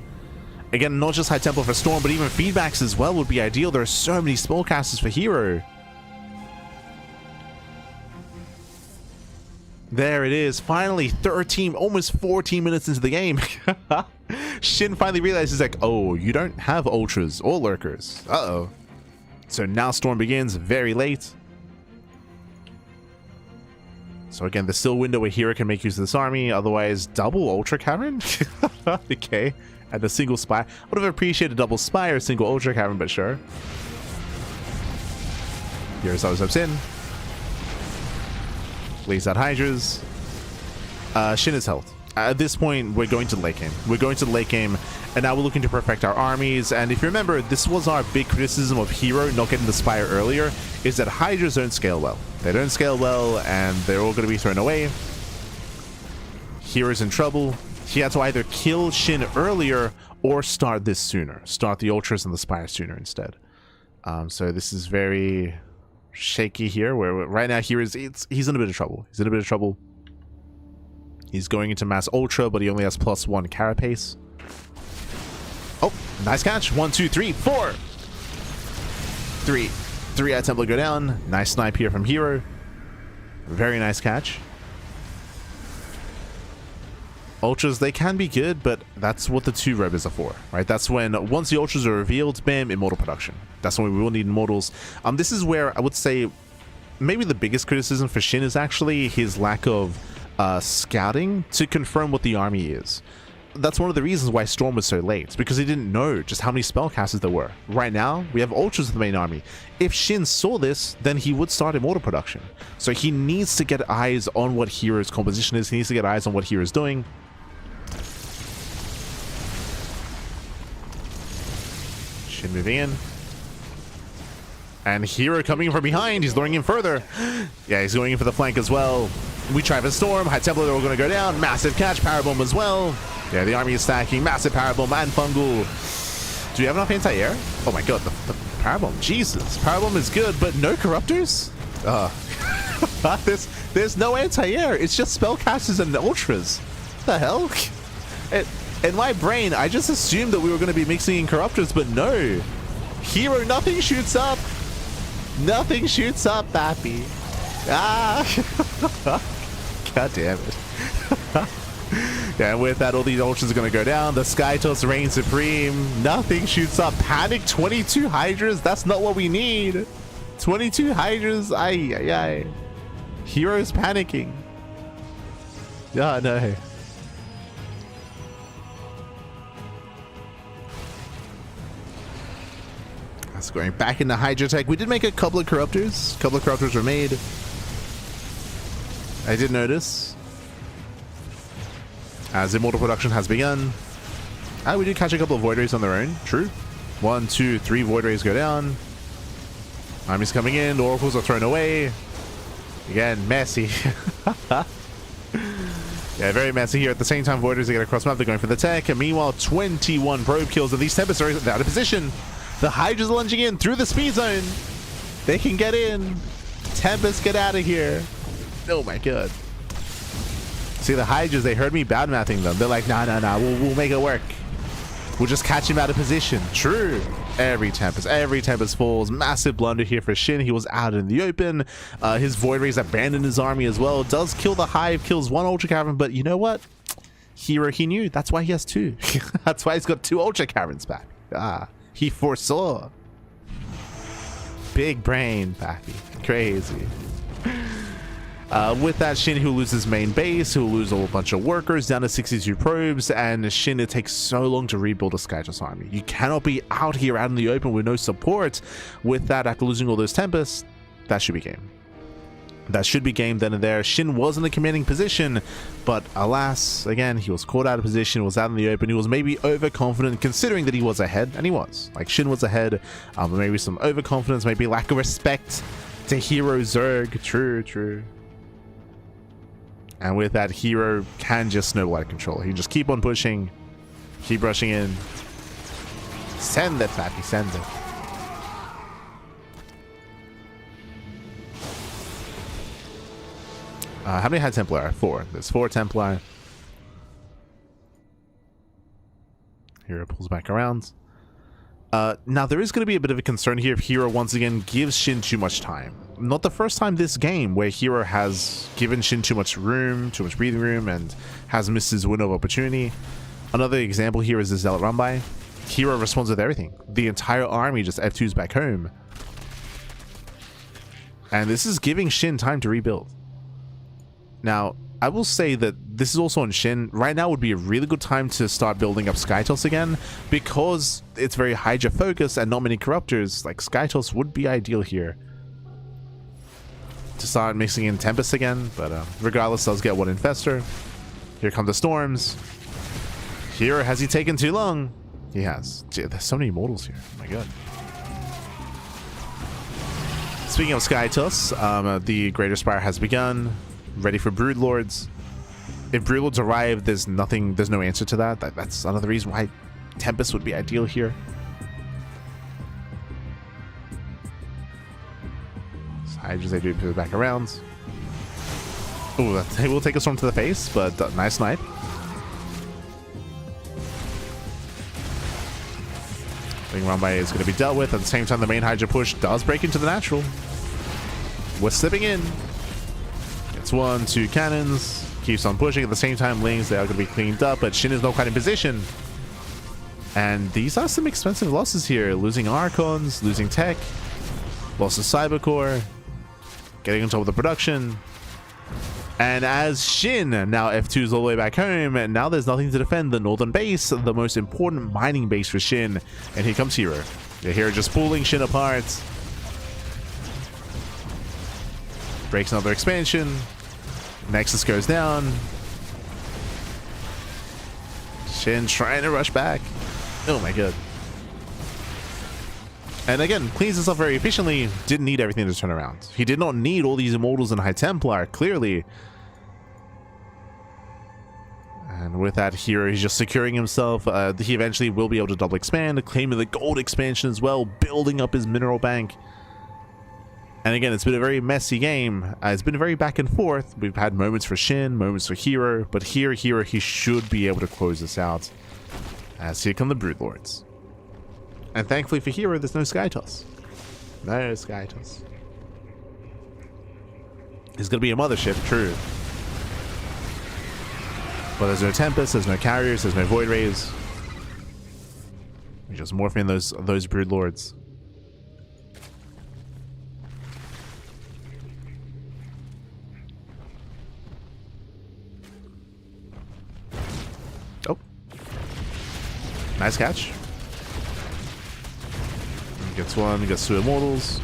Again, not just High Temple for Storm, but even feedbacks as well would be ideal. There are so many spellcasters for herO. There it is. Finally, 13, almost 14 minutes into the game. SHIN finally realizes, like, oh, you don't have Ultras or Lurkers. Uh-oh. So now Storm begins very late. So again, there's still a window where herO can make use of this army. Otherwise, double Ultra Cavern? Okay. And a single Spire. Would have appreciated a double Spire, a single Ultra Cavern, but sure. hero's always ups in. Lays out Hydras. SHIN is held. At this point, we're going to late game. We're going to late game, and now we're looking to perfect our armies. And if you remember, this was our big criticism of herO not getting the Spire earlier, is that Hydras don't scale well. They don't scale well, and they're all going to be thrown away. herO's in trouble. He had to either kill SHIN earlier or start this sooner. Start the Ultras and the Spire sooner instead. So this is very shaky here, where right now he's in a bit of trouble. He's in a bit of trouble. He's going into Mass Ultra, but he only has +1 Carapace. Oh, nice catch. 1, 2, 3, 4. 3 High Templar go down. Nice snipe here from herO. Very nice catch. Ultras, they can be good, but that's what the 2 Rebels are for, right? That's when, once the Ultras are revealed, bam, Immortal production. That's when we will need Immortals. This is where I would say maybe the biggest criticism for SHIN is actually his lack of scouting to confirm what the army is. That's one of the reasons why Storm was so late, because he didn't know just how many spellcasters there were. Right now, we have Ultras in the main army. If SHIN saw this, then he would start Immortal production. So he needs to get eyes on what herO's composition is. He needs to get eyes on what herO's doing. SHIN moving in. And herO coming in from behind. He's luring in further. Yeah, he's going in for the flank as well. We try for Storm. High Templar, they're all going to go down. Massive catch. Parabomb as well. Yeah, the army is stacking. Massive Parabomb and Fungal. Do we have enough anti-air? Oh my god, the Parabomb. Jesus. Parabomb is good, but no Corruptors? There's no anti-air. It's just spellcasters and ultras. What the hell? In my brain, I just assumed that we were going to be mixing in Corruptors, but no. herO, nothing shoots up. Nothing shoots up, Bappy. Ah. God damn it. Yeah, and with that, all these ultras are going to go down. The Sky Toss reigns supreme. Nothing shoots up. Panic 22 Hydras. That's not what we need. 22 Hydras. Ay, ay, ay. herO's panicking. Yeah, no. That's going back into Hydra Tech. We did make a couple of corruptors. A couple of corruptors were made. I did notice. As Immortal production has begun. We did catch a couple of Void Rays on their own. True. 1, 2, 3 Void Rays go down. Army's coming in. The Oracles are thrown away. Again, messy. Yeah, very messy here. At the same time, Void Rays get across map. They're going for the tech. And meanwhile, 21 probe kills. And these Tempests are out of position. The Hydras are lunging in through the speed zone. They can get in. Tempests, get out of here. Oh my god. See, the Hydras, they heard me badmouthing them. They're like, nah, we'll make it work. We'll just catch him out of position. True. Every Tempest falls. Massive blunder here for Shin. He was out in the open. His Void Rays abandoned his army as well. Does kill the Hive, kills 1 Ultra Cavern, but you know what? herO, he knew. That's why he has 2. That's why he's got 2 Ultra Caverns back. He foresaw. Big brain, Pappy. Crazy. With that, Shin, who loses main base, who will lose a whole bunch of workers, down to 62 probes, and Shin, it takes so long to rebuild a Skytoss army. You cannot be out here out in the open with no support. With that, after losing all those Tempests, that should be game. That should be game then and there. Shin was in the commanding position, but alas, again, he was caught out of position, was out in the open. He was maybe overconfident considering that he was ahead, and he was. Like, Shin was ahead, maybe some overconfidence, maybe lack of respect to herO Zerg. True. And with that, herO can just snowball out of control. He can just keep on pushing, keep rushing in. Send it, Pappy, send it. How many had Templar? 4. There's 4 Templar. herO pulls back around. Now, there is going to be a bit of a concern here if herO once again gives Shin too much time. Not the first time this game where herO has given Shin too much room, too much breathing room, and has missed his window of opportunity. Another example here is the Zealot run-by. herO responds with everything. The entire army just F2s back home. And this is giving Shin time to rebuild. Now, I will say that this is also on Shin. Right now would be a really good time to start building up Skytoss again, because it's very Hydra focused and not many corruptors. Like, Skytoss would be ideal here to start mixing in Tempest again, but regardless, does get one Infestor. Here come the Storms. Here, has he taken too long? He has. Gee, there's so many Immortals here. Oh my god. Speaking of Skytoss, the Greater Spire has begun. Ready for Broodlords. If Broodlords arrive, there's no answer to that. That's another reason why Tempest would be ideal here. Hydras, they do pivot back around. Ooh, they will take a storm to the face, but nice snipe. Being run by is going to be dealt with. At the same time, the main Hydra push does break into the natural. We're slipping in. It's 1, 2 cannons. Keeps on pushing. At the same time, lanes, they are going to be cleaned up, but Shin is not quite in position. And these are some expensive losses here. Losing Archons, losing tech, loss of Cybercore, getting on top of the production. And as Shin now F2s all the way back home, and now there's nothing to defend the northern base, the most important mining base for Shin. And here comes herO. herO just pulling Shin apart. Breaks another expansion. Nexus goes down. Shin trying to rush back. Oh my god. And again, cleans himself very efficiently. Didn't need everything to turn around. He did not need all these Immortals and High Templar, clearly. And with that, herO, he's just securing himself. He eventually will be able to double expand, claiming the gold expansion as well, building up his mineral bank. And again, it's been a very messy game. It's been very back and forth. We've had moments for Shin, moments for herO, but here, he should be able to close this out. As here come the Broodlords. And thankfully for herO, there's no Skytoss. No Skytoss. It's going to be a mothership, true. But there's no Tempest, there's no Carriers, there's no Void Rays. We just morph in those Broodlords. Oh. Nice catch. Gets one, gets two immortals.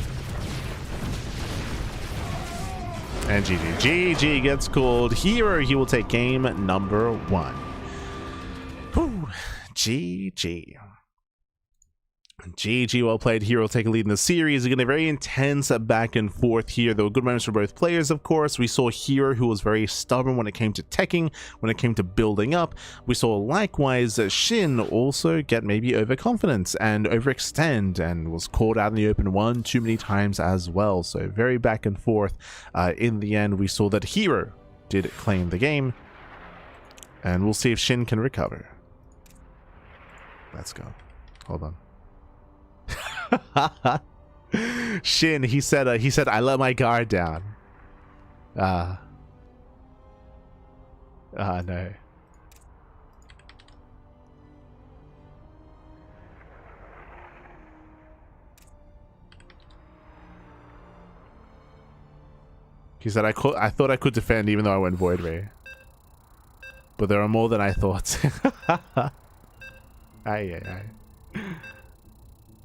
And GG. GG gets called herO. He will take game number 1. Whew. GG. GG, well played. herO take a lead in the series. Again, a very intense back and forth here. There were good moments for both players, of course. We saw herO, who was very stubborn when it came to teching, when it came to building up. We saw likewise SHIN also get maybe overconfident and overextend, and was caught out in the open one too many times as well. So very back and forth. In the end, we saw that herO did claim the game, and we'll see if SHIN can recover. Let's go. Hold on. SHIN, he said I let my guard down. No. He said I thought I could defend even though I went Void Ray. But there are more than I thought. Aye.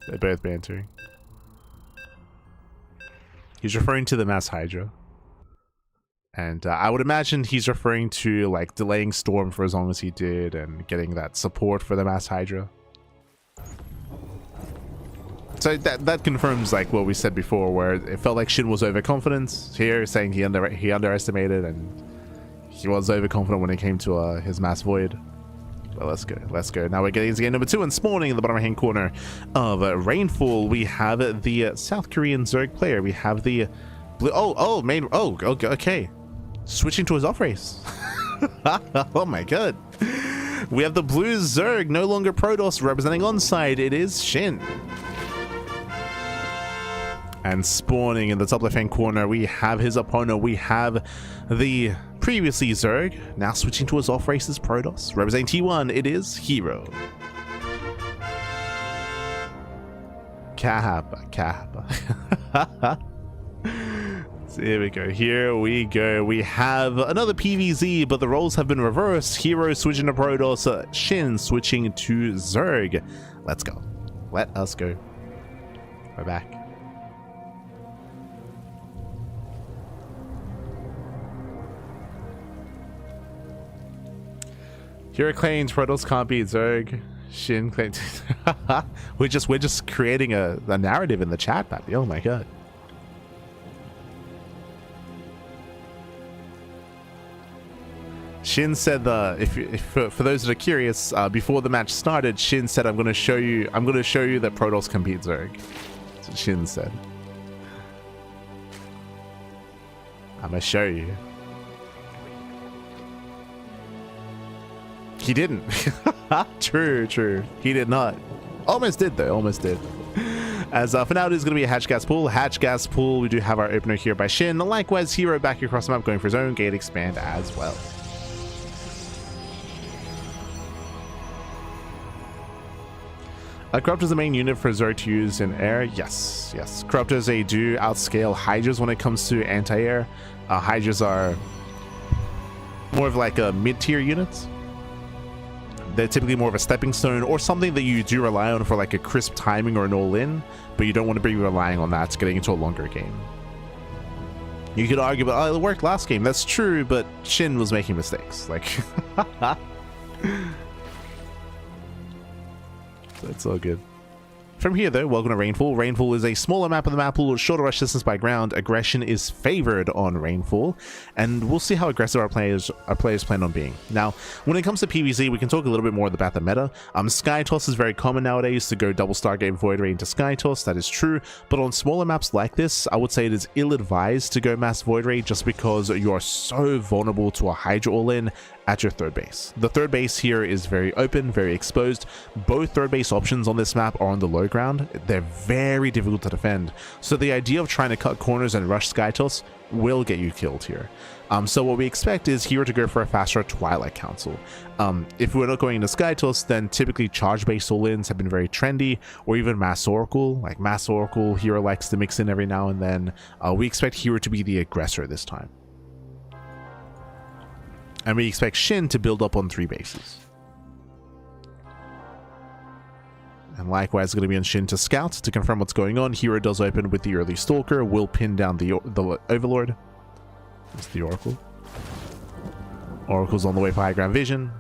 They're both bantering. He's referring to the Mass Hydra. And I would imagine he's referring to like delaying Storm for as long as he did and getting that support for the Mass Hydra. So that confirms like what we said before, where it felt like SHIN was overconfident here, saying he underestimated, and he was overconfident when it came to his Mass Void. Well, let's go. Now we're getting into game number 2, and spawning in the bottom right hand corner of Rainfall, we have the South Korean Zerg player. We have the blue. Okay. Switching to his off race. Oh my god. We have the blue Zerg, no longer Protoss, representing onside. It is SHIN. And spawning in the top left hand corner, we have his opponent. We have the previously Zerg, now switching to his off races Protoss. Representing T1, it is herO. Kappa. So here we go. We have another PvZ, but the roles have been reversed. herO switching to Protoss, SHIN switching to Zerg. Let's go. Let us go. We're back. herO claims Protoss can't beat Zerg. SHIN claims we're just creating a narrative in the chat, baby. Oh my god. SHIN said for those that are curious, before the match started, SHIN said I'm gonna show you that Protoss can beat Zerg. That's what SHIN said. I'm gonna show you. He didn't. True. He did not. Almost did though. Almost did. As for now, it is going to be a Hatch Gas Pool. Hatch Gas Pool. We do have our opener here by SHIN. Likewise, herO back across the map, going for his own gate expand as well. Corruptors is the main unit for Zerg to use in air. Yes. Corruptors, they do outscale Hydras when it comes to anti-air. Hydras are more of like a mid-tier unit. They're typically more of a stepping stone or something that you do rely on for like a crisp timing or an all-in, but you don't want to be relying on that getting into a longer game. You could argue, but it worked last game. That's true, but SHIN was making mistakes. Like, that's all good. From here, though, welcome to Rainfall. Rainfall is a smaller map of the map pool, shorter rush distance by ground. Aggression is favored on Rainfall, and we'll see how aggressive our players plan on being. Now, when it comes to PvZ, we can talk a little bit more about the meta. Sky Toss is very common nowadays to go double Stargate Void Ray into Sky Toss. That is true, but on smaller maps like this, I would say it is ill-advised to go Mass Void Ray just because you are so vulnerable to a Hydra all-in at your third base. The third base here is very open, very exposed. Both third base options on this map are on the low ground. They're very difficult to defend. So the idea of trying to cut corners and rush Sky Toss will get you killed here. So what we expect is herO to go for a faster Twilight Council. If we're not going into Sky Toss, then typically charge base all-ins have been very trendy, or even Mass Oracle. Like Mass Oracle, herO likes to mix in every now and then. We expect herO to be the aggressor this time. And we expect SHIN to build up on 3 bases. And likewise, going to be on SHIN to scout to confirm what's going on. herO does open with the early Stalker. Will pin down the Overlord. It's the Oracle. Oracle's on the way for high ground vision.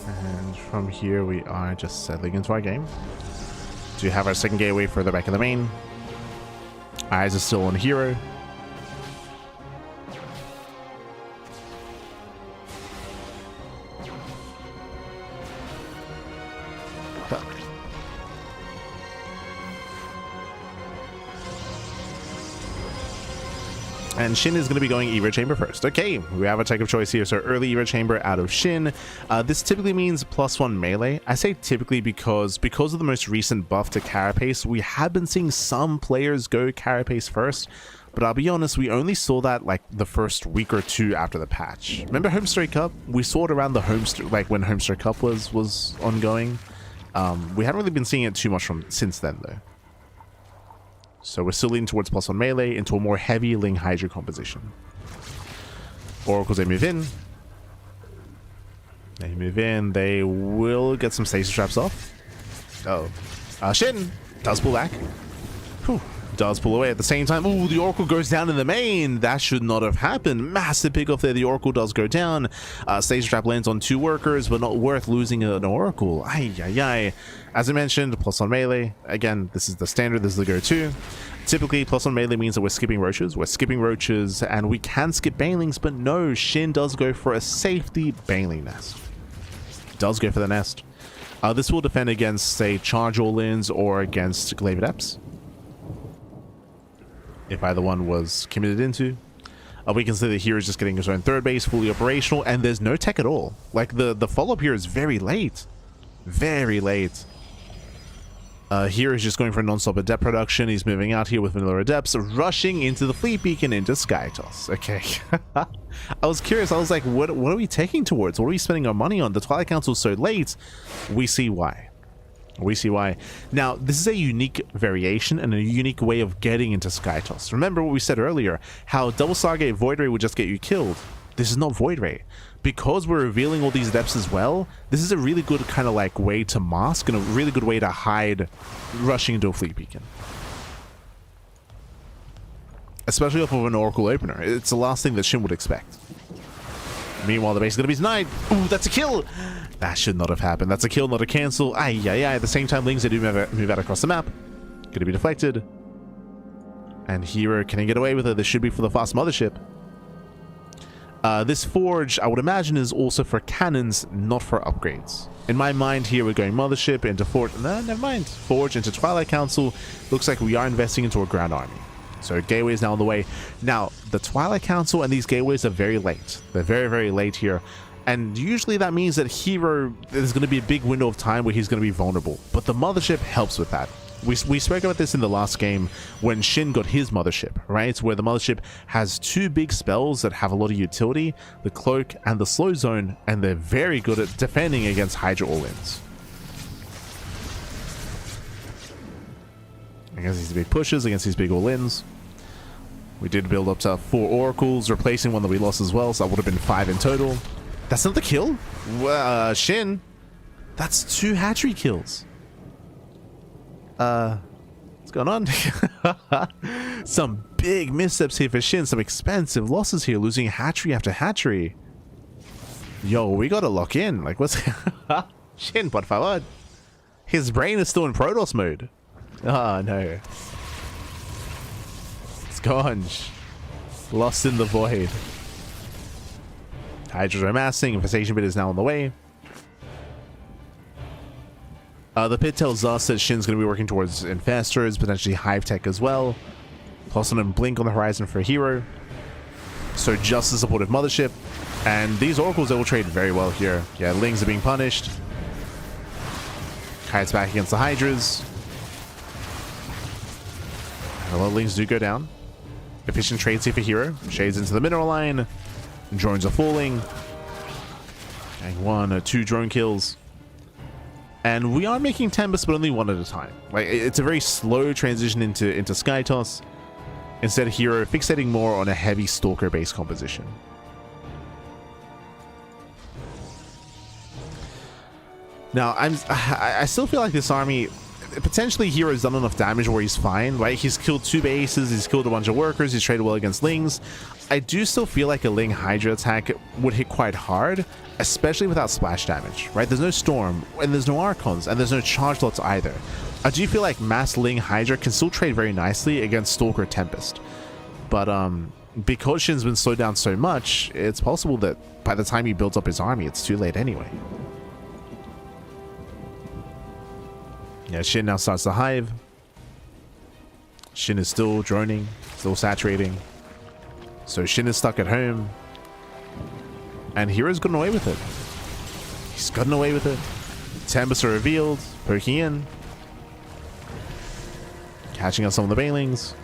And from here, we are just settling into our game. So you have our second gateway further back in the main. Eyes are still on herO. And SHIN is going to be going Evo Chamber first. Okay, we have a tech of choice here. So early Evo Chamber out of SHIN. This typically means +1 melee. I say typically because of the most recent buff to Carapace, we have been seeing some players go Carapace first. But I'll be honest, we only saw that like the first week or two after the patch. Remember Homestray Cup? We saw it around the like when Homestray Cup was ongoing. We haven't really been seeing it too much since then though. So we're still leaning towards +1 melee into a more heavy Ling Hydra composition. Oracles, they move in. They move in. They will get some stasis traps off. Oh. SHIN does pull back. Whew. Does pull away at the same time. Ooh, the Oracle goes down in the main. That should not have happened. Massive pick off there. The Oracle does go down. Stasis trap lands on 2 workers, but not worth losing an Oracle. Ay, ay, ay. As I mentioned, +1 melee. Again, this is the standard. This is the go-to. Typically, +1 melee means that we're skipping roaches. We're skipping roaches, and we can skip banelings, but no, SHIN does go for a safety baneling nest. Does go for the nest. This will defend against, say, charge all-ins or against glaive adepts, if either one was committed into. We can see that here is just getting his own third base, fully operational, and there's no tech at all. Like, the follow-up here is very late. Very late. Here is just going for non-stop adept production. He's moving out here with vanilla adepts, rushing into the fleet beacon into Skytoss. Okay. I was curious. I was like, what are we taking towards? What are we spending our money on? The Twilight Council is so late. We see why. We see why. Now, this is a unique variation and a unique way of getting into Skytoss. Remember what we said earlier, how Double Stargate Void Ray would just get you killed. This is not Void Ray. Because we're revealing all these adepts as well, this is a really good kind of like way to mask and a really good way to hide rushing into a fleet beacon. Especially off of an Oracle opener. It's the last thing that SHIN would expect. Meanwhile, the base is going to be denied. Ooh, that's a kill! That should not have happened. That's a kill, not a cancel. Ay, ay, ay. At the same time, Lings, they do move out across the map. Going to be deflected. And herO, can he get away with it? This should be for the fast mothership. This forge, I would imagine, is also for cannons, not for upgrades. In my mind here, we're going mothership into forge. No, never mind. Forge into Twilight Council. Looks like we are investing into a ground army. So gateway is now on the way. Now, the Twilight Council and these gateways are very late. They're very, very late here. And usually that means that herO, there's going to be a big window of time where he's going to be vulnerable. But the mothership helps with that. We spoke about this in the last game when SHIN got his mothership, right? Where the mothership has 2 big spells that have a lot of utility, the cloak and the slow zone, and they're very good at defending against Hydra all-ins. Against these big pushes, against these big all-ins. We did build up to 4 oracles, replacing one that we lost as well, so that would have been 5 in total. That's not the kill? SHIN. That's 2 hatchery kills. What's going on? Some big missteps here for SHIN. Some expensive losses here, losing hatchery after hatchery. Yo, we gotta lock in. Like, what's... SHIN, por favor. His brain is still in Protoss mode. Oh, no. It's gone. Lost in the void. Hydras are amassing. Infestation bit is now on the way. The pit tells us that SHIN's going to be working towards infestors, potentially hive tech as well. Plus on blink on the horizon for herO. So just a supportive mothership. And these oracles, they will trade very well here. Yeah, Lings are being punished. Kites back against the hydras. And a lot of Lings do go down. Efficient trades here for herO. Shades into the mineral line. Drones are falling. And 1 or 2 drone kills. And we are making Tempest, but only 1 at a time. Like, it's a very slow transition into Sky Toss. Instead, herO fixating more on a heavy Stalker-based composition. Now, I still feel like this army, potentially herO's done enough damage where he's fine, right? He's killed 2 bases, he's killed a bunch of workers, he's traded well against Lings. I do still feel like a Ling Hydra attack would hit quite hard, especially without splash damage, right? There's no Storm, and there's no Archons, and there's no charge lots either. I do feel like mass Ling Hydra can still trade very nicely against Stalker Tempest. But because Shin's been slowed down so much, it's possible that by the time he builds up his army, it's too late anyway. Yeah, Shin now starts to hive. Shin is still droning, still saturating. So Shin is stuck at home. And herO's gotten away with it. He's gotten away with it. Tempests are revealed, poking in. Catching up some of the Banelings.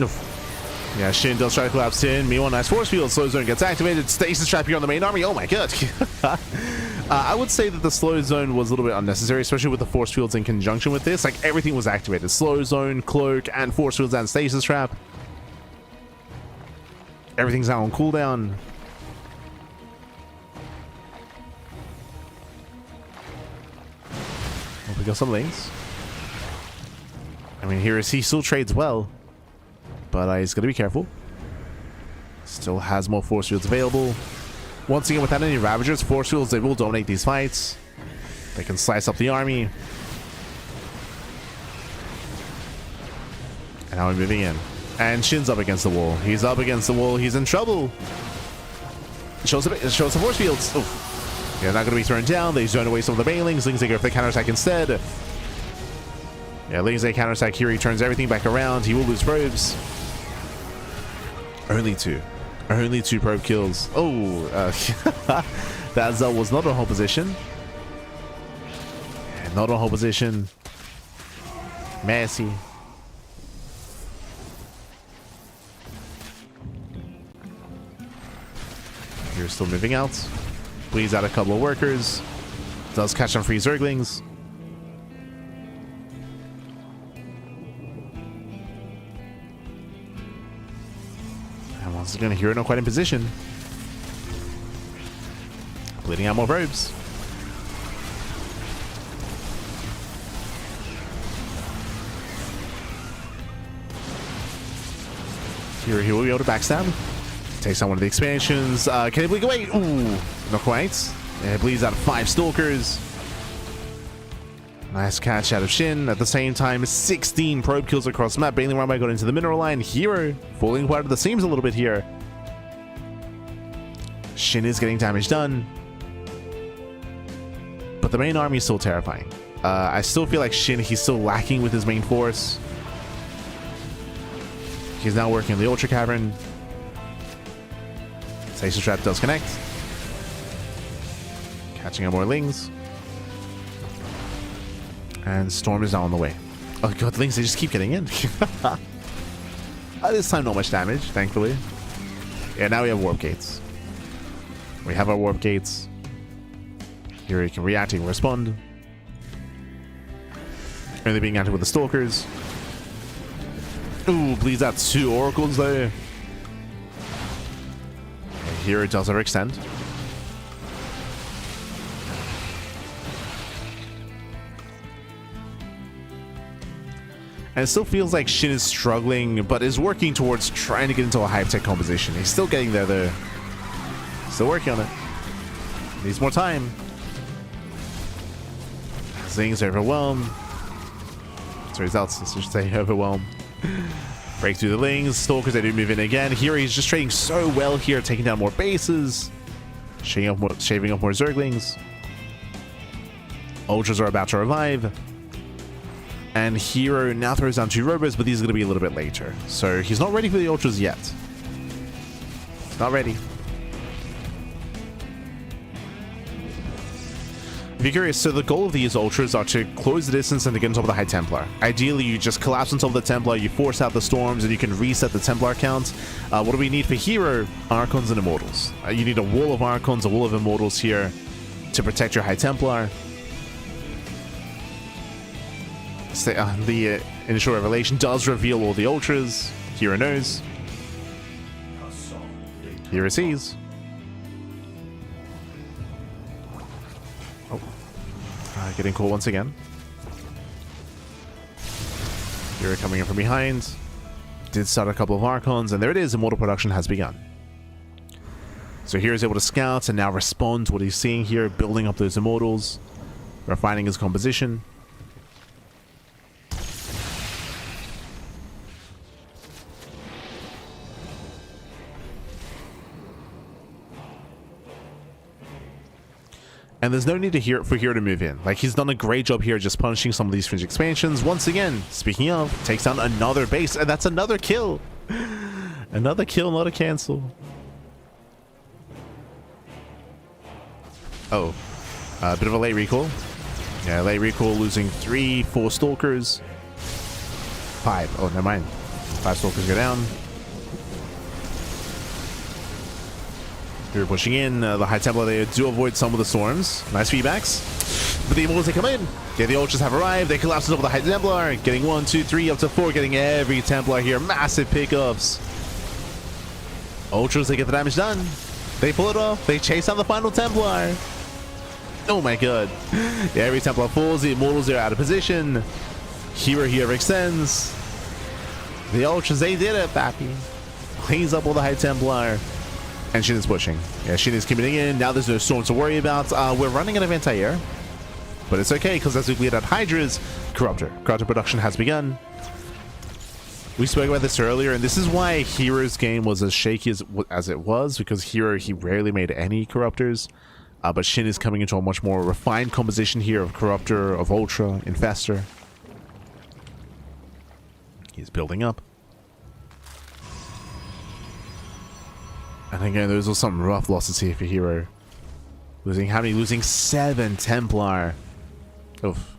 Oof. Yeah, Shin does try to collapse in. Meanwhile, nice force field. Slow zone gets activated. Stasis trap here on the main army. Oh my god. I would say that the slow zone was a little bit unnecessary, especially with the force fields in conjunction with this. Like, everything was activated. Slow zone, cloak, and force fields and stasis trap. Everything's now on cooldown. Well, we got some links. I mean, here is he still trades well. But he's got to be careful. Still has more force fields available. Once again, without any Ravagers, force fields, they will dominate these fights. They can slice up the army. And now we're moving in. And Shin's up against the wall. He's up against the wall. He's in trouble. Shows the force fields. Oof. Yeah, not going to be thrown down. They zone away some of the Banelings. Lings, they go for the counterattack instead. Yeah, Lings, they counterattack here. He turns everything back around. He will lose probes. Only 2. Only 2 probe kills. Oh, that was not on hold position. Yeah, not on hold position. Messy. You're still moving out. Bleeds out a couple of workers. Does catch some free Zerglings. And once again, herO not quite in position. Bleeding out more probes. Here he will be able to backstab. Takes on one of the expansions. Can he bleed away? Ooh, not quite. And it bleeds out 5 Stalkers. Nice catch out of Shin. At the same time, 16 probe kills across the map. Baneling Rambai got into the mineral line. herO falling apart of the seams a little bit here. Shin is getting damage done. But the main army is still terrifying. I still feel like Shin, he's still lacking with his main force. He's now working in the Ultra Cavern. Stasis Trap does connect. Catching up more Lings. And Storm is now on the way. Oh god, Lings, they just keep getting in. This time not much damage, thankfully. Yeah, now we have Warp Gates. We have our Warp Gates. Here you can react and respond. Only being active with the Stalkers. Ooh, bleeds out 2 Oracles there. Here it does overextend. And it still feels like Shin is struggling, but is working towards trying to get into a high-tech composition. He's still getting there, though. Still working on it. Needs more time. Zing's overwhelmed. So results, I should say, overwhelmed. Break through the Lings. Stalkers, they do move in again. Here he's just trading so well here, taking down more bases. Shaving up more Zerglings. Ultras are about to revive. And herO now throws down 2 robots, but these are going to be a little bit later. So he's not ready for the Ultras yet. He's not ready. If you're curious, so the goal of these ultras are to close the distance and to get on top of the High Templar. Ideally, you just collapse on top of the Templar, you force out the storms, and you can reset the Templar count. What do we need for herO? Archons and Immortals. You need a wall of Archons, a wall of Immortals here to protect your High Templar. The initial revelation does reveal all the ultras. herO knows. herO sees. Getting caught once again. herO coming in from behind. Did start a couple of Archons, and there it is. Immortal production has begun. So hero's able to scout and now respond to what he's seeing here, building up those Immortals, refining his composition. And there's no need for herO to move in. Like, he's done a great job here just punishing some of these fringe expansions. Once again, speaking of, takes down another base, and that's another kill. Another kill, not a cancel. Oh, a bit of a late recall. Yeah, late recall, losing 3, 4 Stalkers. 5. Oh, never mind. 5 Stalkers go down. herO pushing in. The High Templar, they do avoid some of the storms. Nice feedbacks. But the Immortals, they come in. Yeah, the Ultras have arrived. They collapse on top of the High Templar. Getting 1, 2, 3, up to 4. Getting every Templar here. Massive pickups. Ultras, they get the damage done. They pull it off. They chase down the final Templar. Oh my god. Yeah, every Templar falls. The Immortals are out of position. herO here extends. The Ultras, they did it, Pappy. Cleans up all the High Templar. And SHIN is pushing. Yeah, SHIN is coming in. Now there's no storm to worry about. We're running out of anti-air. But it's okay, because as we bleed out Hydras, Corruptor production has begun. We spoke about this earlier, and this is why herO's game was as shaky as it was, because herO, he rarely made any Corruptors. But SHIN is coming into a much more refined composition here of Corruptor, of Ultra, Infestor. He's building up. And again, those are some rough losses here for herO. Losing how many? Losing 7 Templar. Oof.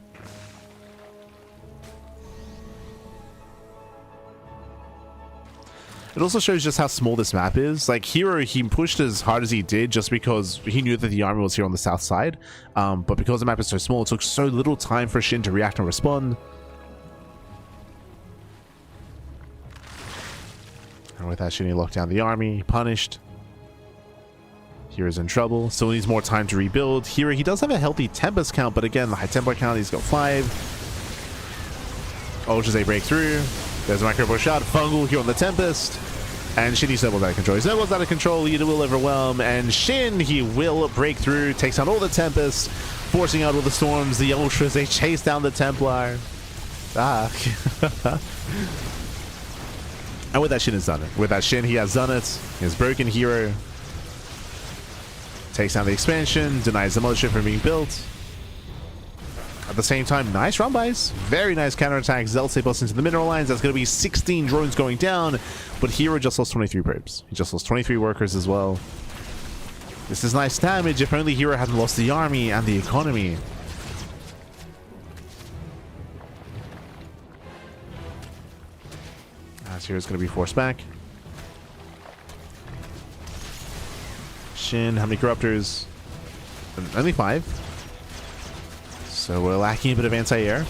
It also shows just how small this map is. Like, herO, he pushed as hard as he did just because he knew that the army was here on the south side. But because the map is so small, it took so little time for SHIN to react and respond. And with that, SHIN, he locked down the army, punished. herO's in trouble. Still needs more time to rebuild. herO, he does have a healthy Tempest count, but again, the High Templar count, he's got 5. Ultras, they break through. There's a micro shot. Fungal here on the Tempest. And SHIN, he's snowballs out of control. He snowballs out of control. He will overwhelm. And SHIN, he will break through. Takes down all the Tempests. Forcing out all the storms. The Ultras, they chase down the Templar. Ah. And with that, SHIN has done it. With that, SHIN, he has done it. He has broken herO. Takes down the expansion. Denies the mothership from being built. At the same time, nice run bys. Very nice counterattack. Zeltse busts into the mineral lines. That's going to be 16 drones going down. But herO just lost 23 probes. He just lost 23 workers as well. This is nice damage. If only herO hadn't lost the army and the economy. As hero's going to be forced back. SHIN, how many Corruptors? Only 5. So we're lacking a bit of anti-air.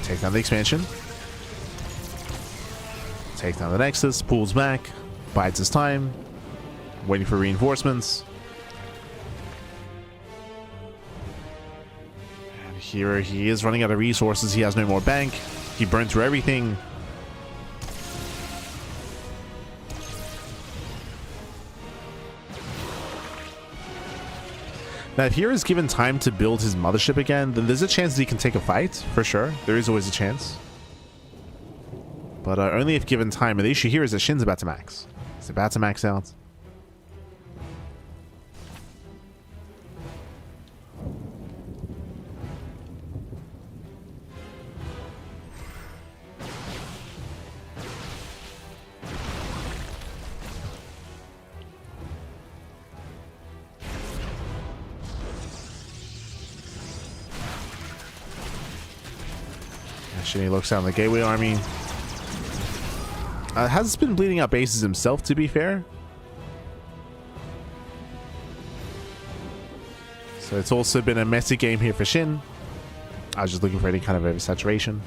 Take down the expansion. Take down the Nexus. Pulls back. Bides his time. Waiting for reinforcements. And here he is running out of resources. He has no more bank. He burned through everything. Now, if herO is given time to build his mothership again, then there's a chance that he can take a fight, for sure. There is always a chance. But only if given time. And the issue here is that SHIN's about to max. He's about to max out. Shinny looks down the Gateway Army. Has been bleeding out bases himself, to be fair. So it's also been a messy game here for Shin. I was just looking for any kind of oversaturation.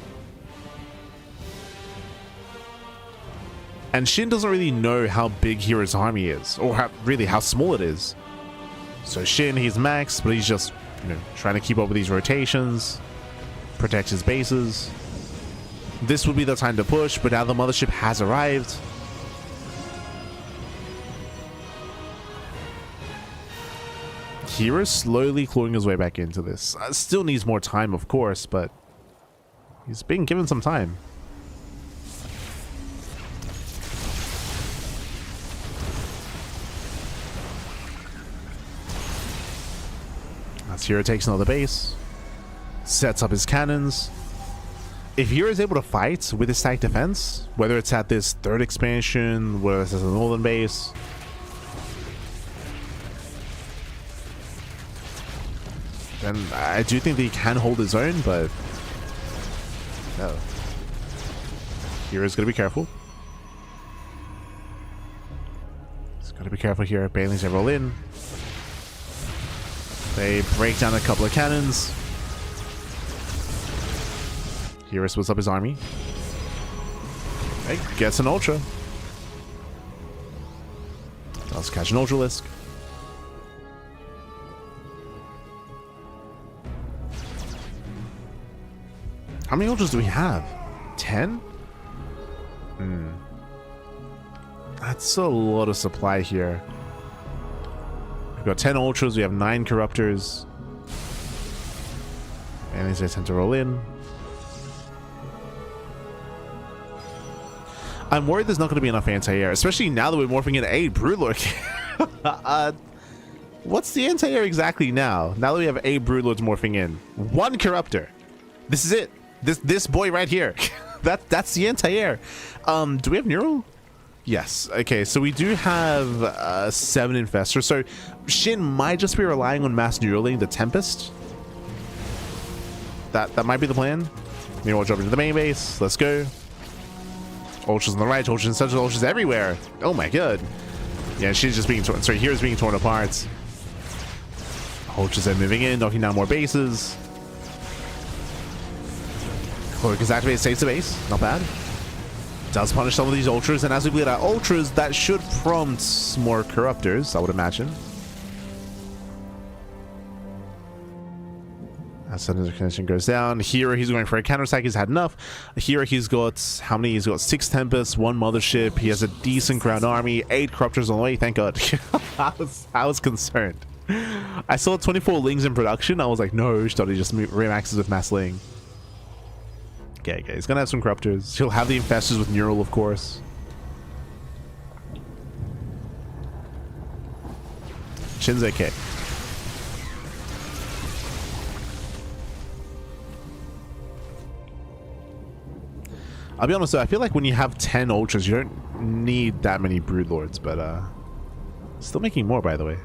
And Shin doesn't really know how big hero's army is, or how small it is. So Shin, he's max, but he's just, trying to keep up with these rotations, protect his bases. This would be the time to push, but now the mothership has arrived. hero's slowly clawing his way back into this. Still needs more time, of course, but he's being given some time. As Hero takes another base, sets up his cannons. If Hero is able to fight with his stack defense, whether it's at this third expansion, whether it's at the northern base, then I do think that he can hold his own, but no. Hero's gonna be careful. He's gotta be careful here. Banelings, they roll in. They break down a couple of cannons. Hero splits up his army. Hey, gets an ultra. Does catch an ultralisk. How many ultras do we have? 10? That's a lot of supply here. We've got 10 ultras, we have 9 corruptors. And they tend to roll in. I'm worried there's not going to be enough anti-air, especially now that we're morphing into 8 Broodlord. What's the anti-air exactly now? Now that we have 8 Broodlords morphing in. 1 corruptor. This is it. This boy right here. That's the anti-air. Do we have neural? Yes. Okay, so we do have 7 infestors. So Shin might just be relying on mass neuraling the Tempest. That might be the plan. Maybe we'll jump into the main base. Let's go. Ultras on the right, ultras in center, ultras everywhere. Oh my god. Yeah, she's just being torn. Sorry, Hero's being torn apart. Ultras are moving in, knocking down more bases. Cloak is activated, saves the base. Not bad. Does punish some of these ultras, and as we bleed out ultras, that should prompt more corruptors, I would imagine. As the connection goes down, Hero, he's going for a counterattack. He's had enough. Hero, he's got how many? He's got 6 Tempests, 1 Mothership. He has a decent ground army, 8 corruptors on the way. Thank God. I was concerned. I saw 24 Lings in production. I was like, no, Stoddy just remaxes with Mass Ling. Okay, he's gonna have some corruptors. He'll have the infestors with Neural, of course. Shin's okay. I'll be honest though, I feel like when you have 10 ultras, you don't need that many Broodlords, but still making more, by the way.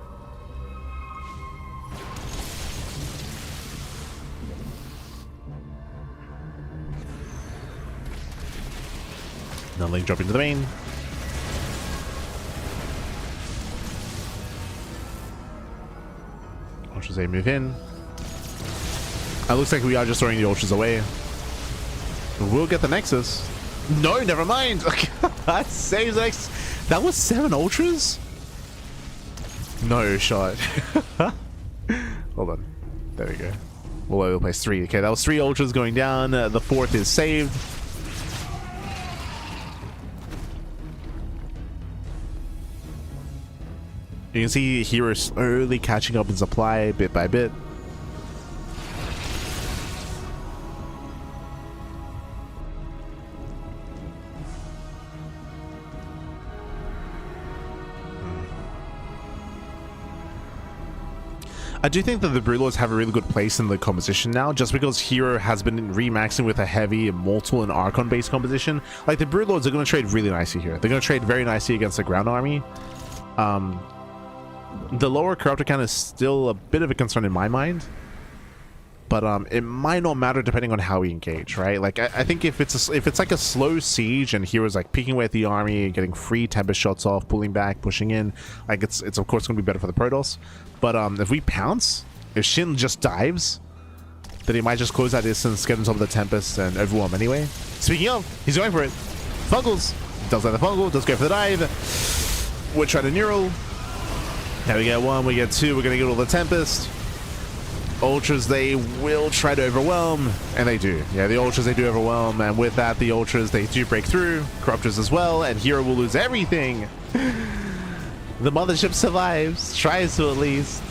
Now Link drop into the main. Ultras A move in. It looks like we are just throwing the ultras away. We'll get the Nexus. No, never mind. That saves X. That was 7 ultras? No shot. Hold on. There we go. We'll place 3. Okay, that was 3 ultras going down. The 4th is saved. You can see Hero slowly catching up in supply bit by bit. I do think that the Broodlords have a really good place in the composition now, just because Hero has been remaxing with a heavy Mortal and Archon based composition. Like, the Broodlords are going to trade really nicely here. They're going to trade very nicely against the ground army. The lower corruptor count is still a bit of a concern in my mind. but it might not matter depending on how we engage, right? Like I think if it's like a slow siege and hero's like peeking away at the army, getting free tempest shots off, pulling back, pushing in, like it's of course going to be better for the Protoss. But if we pounce, if Shin just dives, then he might just close that distance, get on top of the tempest, and overwhelm anyway. Speaking of, he's going for it. Fungals does like the fungal, does go for the dive. We're trying to neural. Now we get one, we get two, we're gonna get all the tempest. Ultras, they will try to overwhelm, and they do. Yeah, the Ultras, they do overwhelm, and with that, the Ultras, they do break through. Corruptors as well, and herO will lose everything. The mothership survives, tries to at least.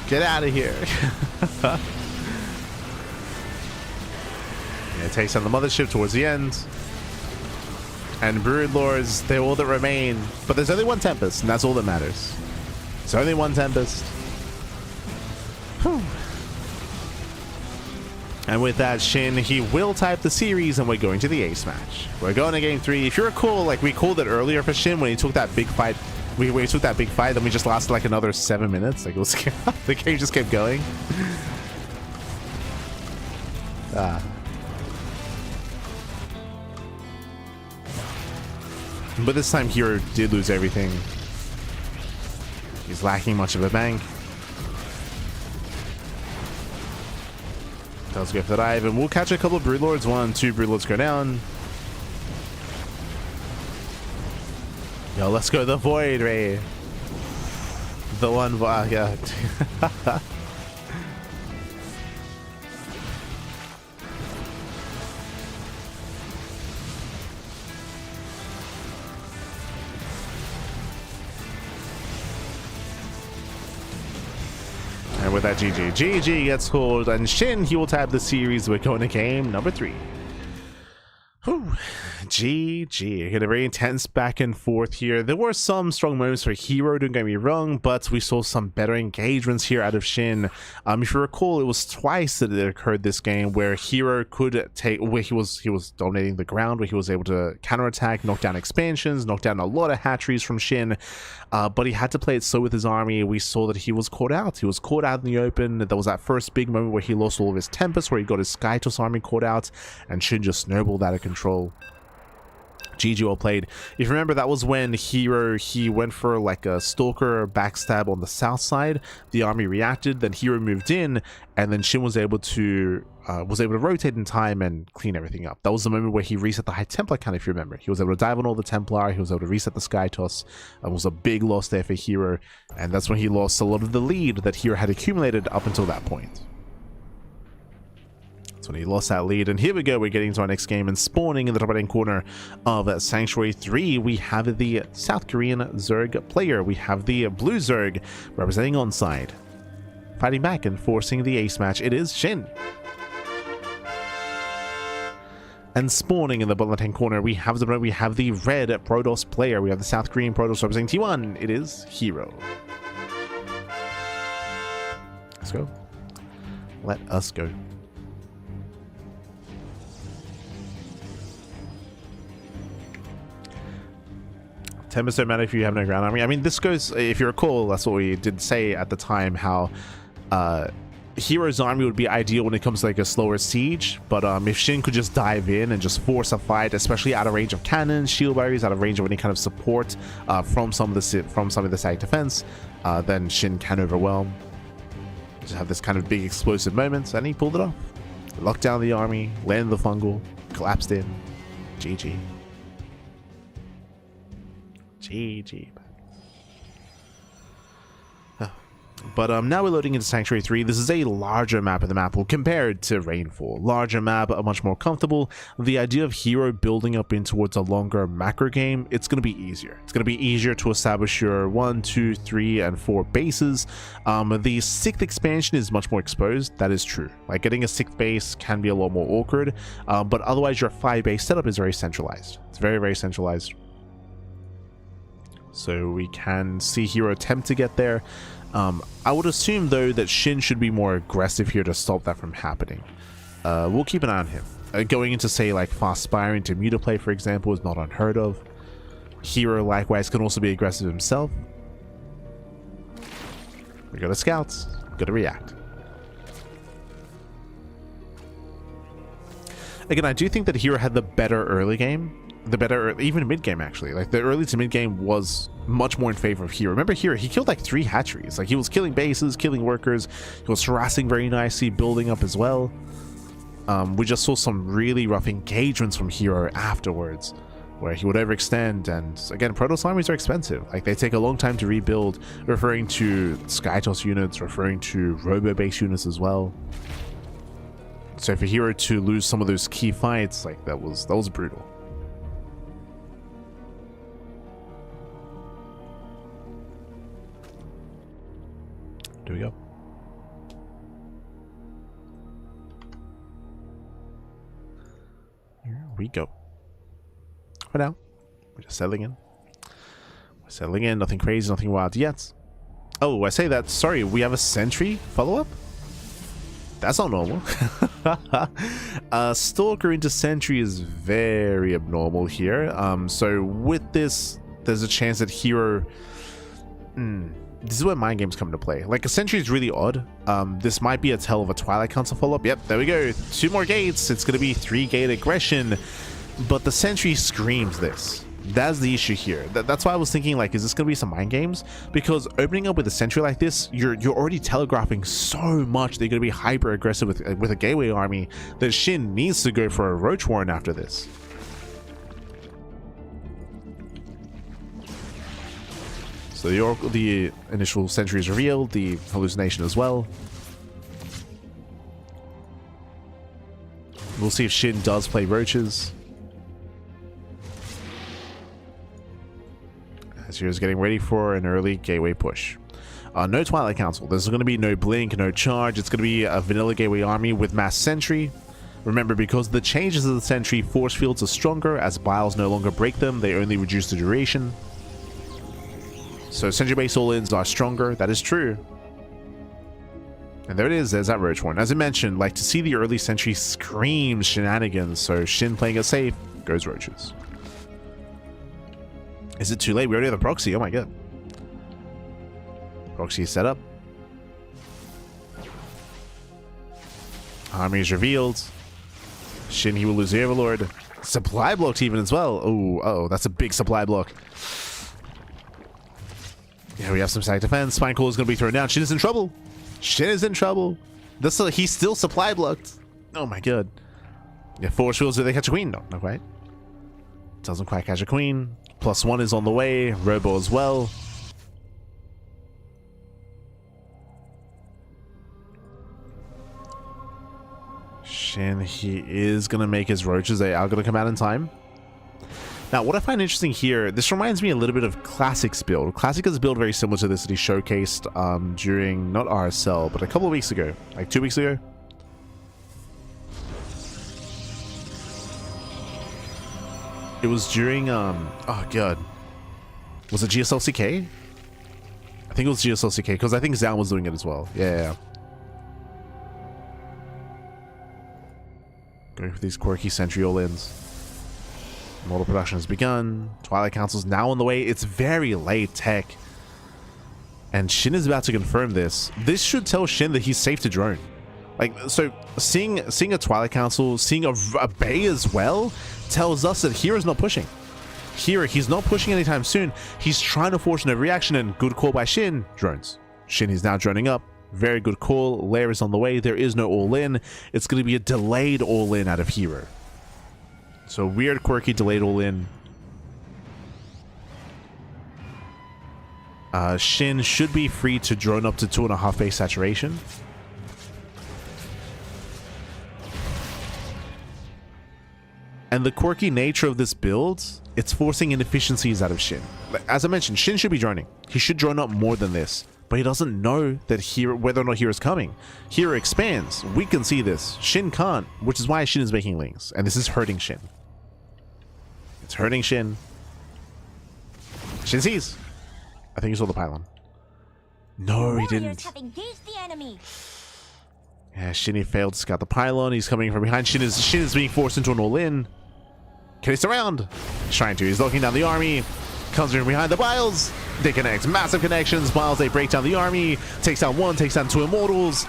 Get out of here. Yeah, takes on the mothership towards the end. And Brood Lords, they're all that remain. But there's only one Tempest, and that's all that matters. There's only one Tempest. Whew. And with that, Shin, he will type the series, and we're going to the ace match. We're going to game 3. If you recall, like we called it earlier for Shin when he took that big fight. When he took that big fight, then we just lasted like another 7 minutes. Like it was, the game just kept going. But this time herO did lose everything. He's lacking much of a bank. Does go for the dive, and we'll catch a couple of Broodlords. 1, 2 Broodlords go down. Yo, let's go the Void Ray. The one, yeah. And with that, GG gets called, and Shin, he will tab the series. We're going to game number 3. Whew. GG. Get a very intense back and forth here. There were some strong moments for herO, don't get me wrong, but we saw some better engagements here out of Shin. If you recall, it was twice that it occurred this game where herO could take, where he was dominating the ground, where he was able to counterattack, knock down expansions, knock down a lot of hatcheries from Shin, but he had to play it slow with his army. We saw that he was caught out. He was caught out in the open. There was that first big moment where he lost all of his Tempest, where he got his Skytoss army caught out, and Shin just snowballed out of control. GG, well played. If you remember, that was when herO, he went for like a stalker backstab on the south side. The army reacted, then herO moved in, and then Shin was able to rotate in time and clean everything up. That was the moment where he reset the High Templar count, if you remember. He was able to dive on all the Templar, he was able to reset the Skytoss. It was a big loss there for herO, and that's when he lost a lot of the lead that herO had accumulated up until that point. When he lost that lead. And here we go, we're getting to our next game, and spawning in the top right hand corner of Sanctuary 3, we have the South Korean Zerg player. We have the blue Zerg representing onside, fighting back and forcing the ace match. It is Shin. And spawning in the bottom left hand corner, we have the red Protoss player. We have the South Korean Protoss representing T1. It is herO. Let's go. Let us go. Tempest don't matter if you have no ground army. I mean, this goes, if you recall, that's what we did say at the time, how herO's army would be ideal when it comes to like a slower siege, but if Shin could just dive in and just force a fight, especially out of range of cannons, shield barriers, out of range of any kind of support from some of the static defense, then Shin can overwhelm. Just have this kind of big explosive moment, and he pulled it off. Locked down the army, landed the fungal, collapsed in. GG. GG. But now we're loading into Sanctuary 3. This is a larger map of the map compared to Rainfall. Larger map, much more comfortable. The idea of herO building up in towards a longer macro game, it's going to be easier. It's going to be easier to establish your 1, 2, 3, and 4 bases. The 6th expansion is much more exposed. That is true. Like, getting a 6th base can be a lot more awkward, but otherwise your 5 base setup is very centralized. It's very, very centralized. So we can see herO attempt to get there. I would assume, though, that Shin should be more aggressive here to stop that from happening. We'll keep an eye on him. Going into, say, like fast spiring to mutaplay, for example, is not unheard of. herO, likewise, can also be aggressive himself. We got a scouts. Got to react. Again, I do think that herO had the better early game. The better, even mid game actually. Like the early to mid game was much more in favor of herO. Remember herO, he killed like 3 hatcheries. Like he was killing bases, killing workers. He was harassing very nicely, building up as well. We just saw some really rough engagements from herO afterwards, where he would overextend. And again, Protoss armies are expensive. Like they take a long time to rebuild, referring to Skytoss units, referring to robo-based units as well. So for herO to lose some of those key fights, like that was brutal. There we go. Here we go. For now, we're just settling in. We're settling in. Nothing crazy, nothing wild yet. Oh, I say that. Sorry, we have a sentry follow-up? That's not normal. Stalker into sentry is very abnormal here. So with this, there's a chance that herO... this is where mind games come into play. Like a sentry is really odd. This might be a tell of a Twilight Council follow-up. Yep, there we go. 2 more gates. It's going to be 3 gate aggression. But the sentry screams this. That's the issue here. That's why I was thinking, like, is this going to be some mind games? Because opening up with a sentry like this, you're already telegraphing so much that you're going to be hyper aggressive with a gateway army that SHIN needs to go for a Roach Warren after this. So the initial sentry is revealed, the hallucination as well. We'll see if SHIN does play roaches. As here's getting ready for an early gateway push. No Twilight Council. There's going to be no blink, no charge. It's going to be a vanilla gateway army with mass sentry. Remember, because the changes of the sentry, force fields are stronger. As biles no longer break them, they only reduce the duration. So sentry base all-ins are stronger. That is true. And there it is. There's that Roach Warren. As I mentioned, like to see the early sentry screams shenanigans. So SHIN playing it safe, goes roaches. Is it too late? We already have a proxy. Oh my god. Proxy is set up. Army is revealed. SHIN, he will lose the Overlord. Supply blocked even as well. Oh, that's a big supply block. Yeah, we have some static defense. Spine Core is going to be thrown down. SHIN is in trouble. SHIN is in trouble. He's still supply blocked. Oh my god. Yeah, force fields. Do they catch a queen? No, not quite. Doesn't quite catch a queen. +1 is on the way. Robo as well. SHIN, he is going to make his roaches. They are going to come out in time. Now, what I find interesting here, this reminds me a little bit of Classic's build. Classic is a build very similar to this that he showcased during, not RSL, but a couple of weeks ago. Like 2 weeks ago. It was during, oh god. Was it GSLCK? I think it was GSLCK, because I think Zan was doing it as well. Yeah. Going for these quirky sentry all-ins. Model production has begun. Twilight Council's now on the way. It's very late tech. And SHIN is about to confirm this. This should tell SHIN that he's safe to drone. Like, so seeing a Twilight Council, seeing a Bay as well, tells us that hero's not pushing. He's not pushing anytime soon. He's trying to force an overreaction, and good call by SHIN. Drones. SHIN is now droning up. Very good call. Lair is on the way. There is no all-in. It's going to be a delayed all-in out of herO. So weird, quirky, delayed all-in. SHIN should be free to drone up to 2.5 base saturation. And the quirky nature of this build, it's forcing inefficiencies out of SHIN. As I mentioned, SHIN should be droning. He should drone up more than this. But he doesn't know that whether or not hero's coming. HerO expands. We can see this. SHIN can't, which is why SHIN is making links. And this is hurting SHIN. It's hurting SHIN. SHIN sees. I think he saw the pylon. No, he didn't. Yeah, SHIN failed to scout the pylon. He's coming from behind. SHIN is being forced into an all-in. Can he surround? He's trying to. He's locking down the army. Comes from behind the Biles. They connect. Massive connections. Biles, they break down the army. Takes down one, takes down 2 Immortals.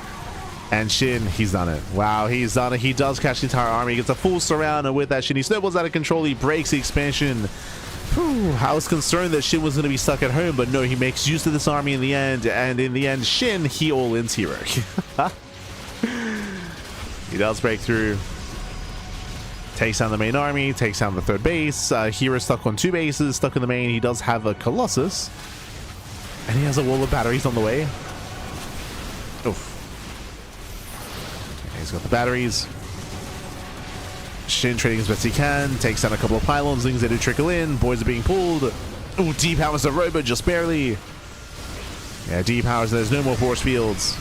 And Shin, he's done it. Wow, he's done it. He does catch the entire army. He gets a full surround, and with that, Shin, he snowballs out of control. He breaks the expansion. Whew, I was concerned that Shin was going to be stuck at home, but no, he makes use of this army in the end. And in the end, Shin, he all-ins herO. He does break through. Takes down the main army, takes down the third base. herO stuck on 2 bases, stuck in the main. He does have a Colossus. And he has a wall of batteries on the way. Oof. He's got the batteries. Shin trading as best he can. Takes down a couple of pylons. Things that do trickle in. Boys are being pulled. Oh, depowers the robot just barely. Yeah, depowers. There's no more force fields.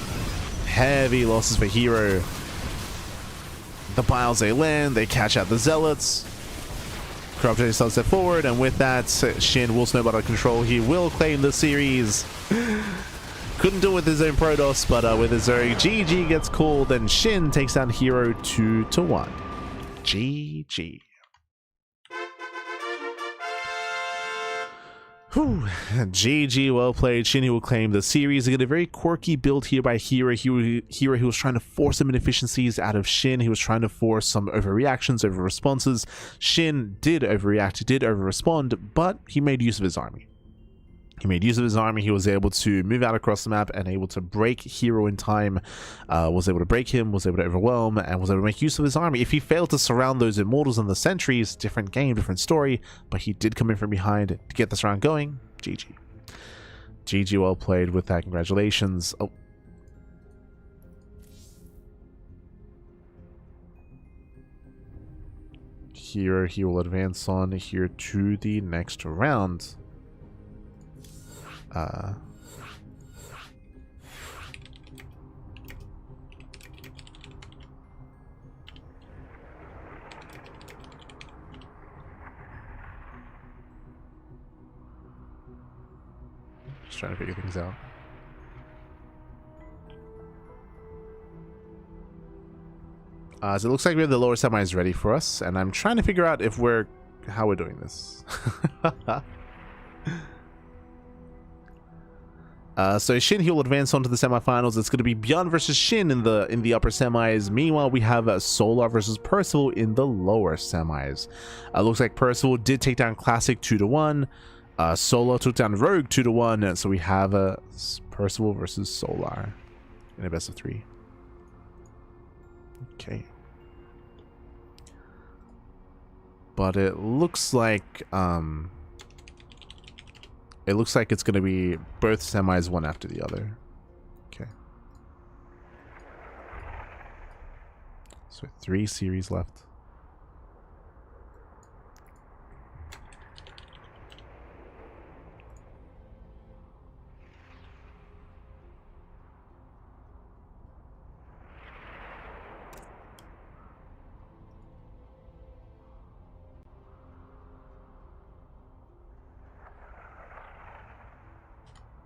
Heavy losses for herO. The piles they land. They catch out the zealots. Corrupted starts step forward, and with that, Shin will snowball out of control. He will claim the series. Couldn't do it with his own Protoss, but with his own GG gets called, and Shin takes down herO 2-1. GG. Whew. GG, well played. Shin, he will claim the series. They get a very quirky build here by herO. herO, he was trying to force some inefficiencies out of Shin. He was trying to force some overreactions, over responses. Shin did overreact, did over-respond, but he made use of his army. He made use of his army. He was able to move out across the map and able to break herO in time. Was able to break him, was able to overwhelm, and was able to make use of his army. If he failed to surround those immortals and the sentries, different game, different story, but he did come in from behind to get this round going. GG. GG, well played with that. Congratulations. Oh. herO, he will advance on here to the next round. Just trying to figure things out. So it looks like we have the lower semis ready for us, and I'm trying to figure out if how we're doing this. So Shin, he will advance on to the semifinals. It's going to be Beyond versus Shin in the upper semis. Meanwhile, we have Solar versus Percival in the lower semis. Looks like Percival did take down Classic 2-1. Solar took down Rogue 2-1. And so we have Percival versus Solar in a best of 3. Okay. But it looks like it's going to be both semis one after the other. Okay. So 3 series left.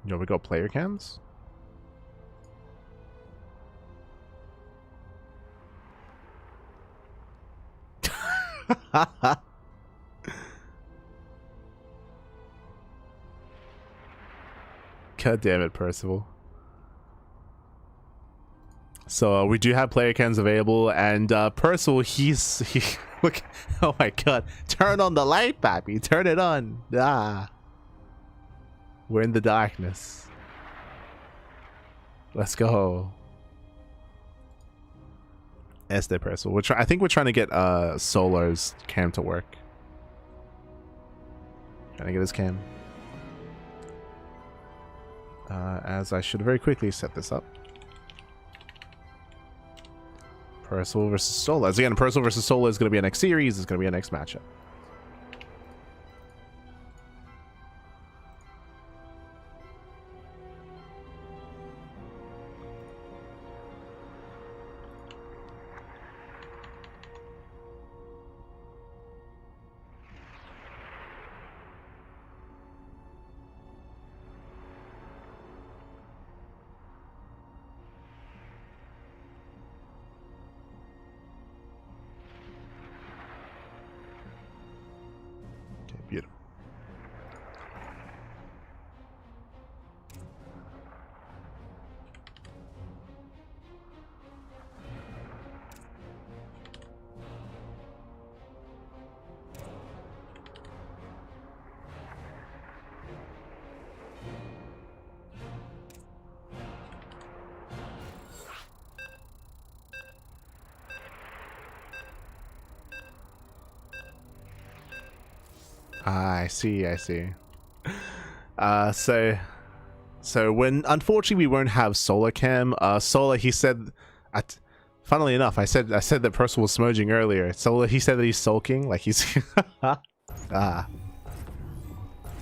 Yo, we got player cams? God damn it, Percival. So we do have player cams available, and Percival, look, oh my god, turn on the light, pappy, turn it on. We're in the darkness. Let's go. Este Percival. I think we're trying to get Solar's cam to work. Trying to get his cam. As I should very quickly set this up. Percival versus Solar. As again, Percival versus Solar is going to be a next series. It's going to be a next matchup. I see, I see. So when unfortunately we won't have Solar Cam. Solar, he said, funnily enough, I said that Percival was smudging earlier. Solar, he said that he's sulking, like he's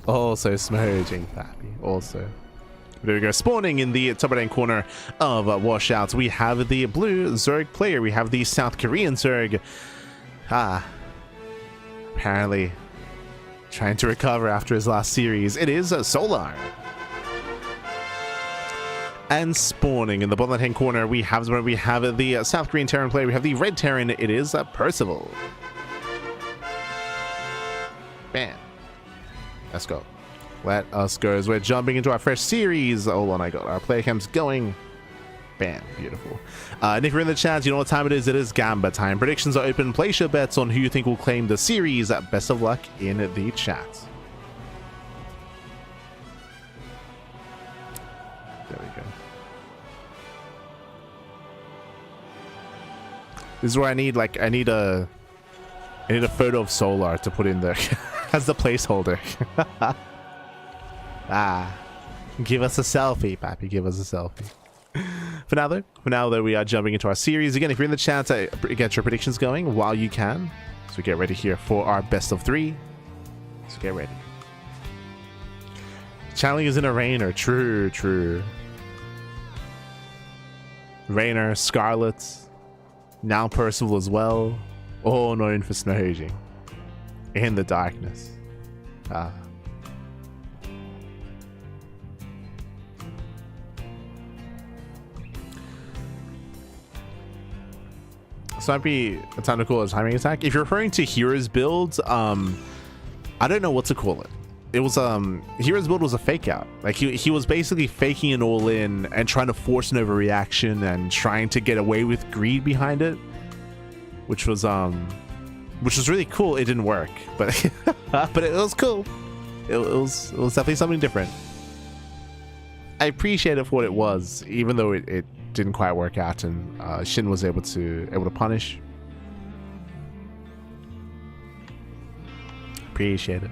also smudging, Pappy. Also. There we go. Spawning in the top right corner of Washouts, we have the blue Zerg player. We have the South Korean Zerg. Apparently trying to recover after his last series. It is Solar. And spawning in the bottom left-hand corner, we have the South Korean Terran player. We have the red Terran. It is Percival. Bam. Let's go. Let us go as we're jumping into our fresh series. Hold on, I got our player cams going. Bam, beautiful. And if you're in the chat, you know what time it is. It is Gamba time. Predictions are open. Place your bets on who you think will claim the series. Best of luck in the chat. There we go. This is where I need a photo of Solar to put in there as the placeholder. Give us a selfie, Pappy. Give us a selfie. For now though, we are jumping into our series. Again, if you're in the chat, get your predictions going while you can. So get ready here for our best of 3. So get ready. Channeling is in a Rainer. True. Rainer, Scarlet, now Percival as well. All known for smudging in the darkness. So might be a time to call it a timing attack. If you're referring to Hero's builds, I don't know what to call it. It was Hero's build was a fake out. Like he was basically faking an all in and trying to force an overreaction and trying to get away with greed behind it, which was really cool. It didn't work, but but it was cool. It was definitely something different. I appreciate it for what it was, even though it didn't quite work out, and SHIN was able to punish. Appreciate it.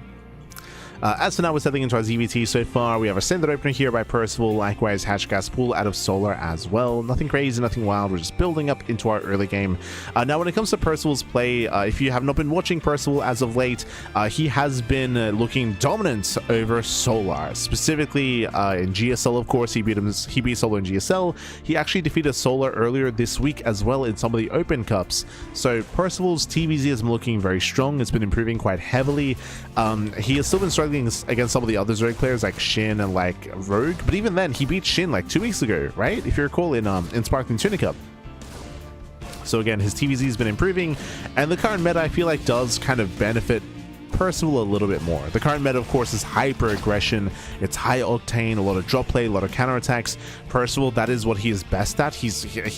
As for now, we're settling into our ZVT so far. We have a standard opener here by Percival, likewise Hatch Gas Pool out of Solar as well. Nothing crazy, nothing wild, we're just building up into our early game. Now when it comes to Percival's play, if you have not been watching Percival as of late, he has been looking dominant over Solar, specifically in GSL. Of course, he beat Solar in GSL. He actually defeated Solar earlier this week as well in some of the Open Cups. So Percival's TVZ has been looking very strong. It's been improving quite heavily. He has still been struggling against some of the other Zerg players like SHIN and like Rogue, but even then he beat SHIN like 2 weeks ago, right? If you recall, in Sparkling Tunic Cup. So again, his TVZ has been improving, and the current meta I feel like does kind of benefit Percival a little bit more. The current meta, of course, is hyper aggression. It's high octane, a lot of drop play, a lot of counterattacks. Percival, that is what he is best at. He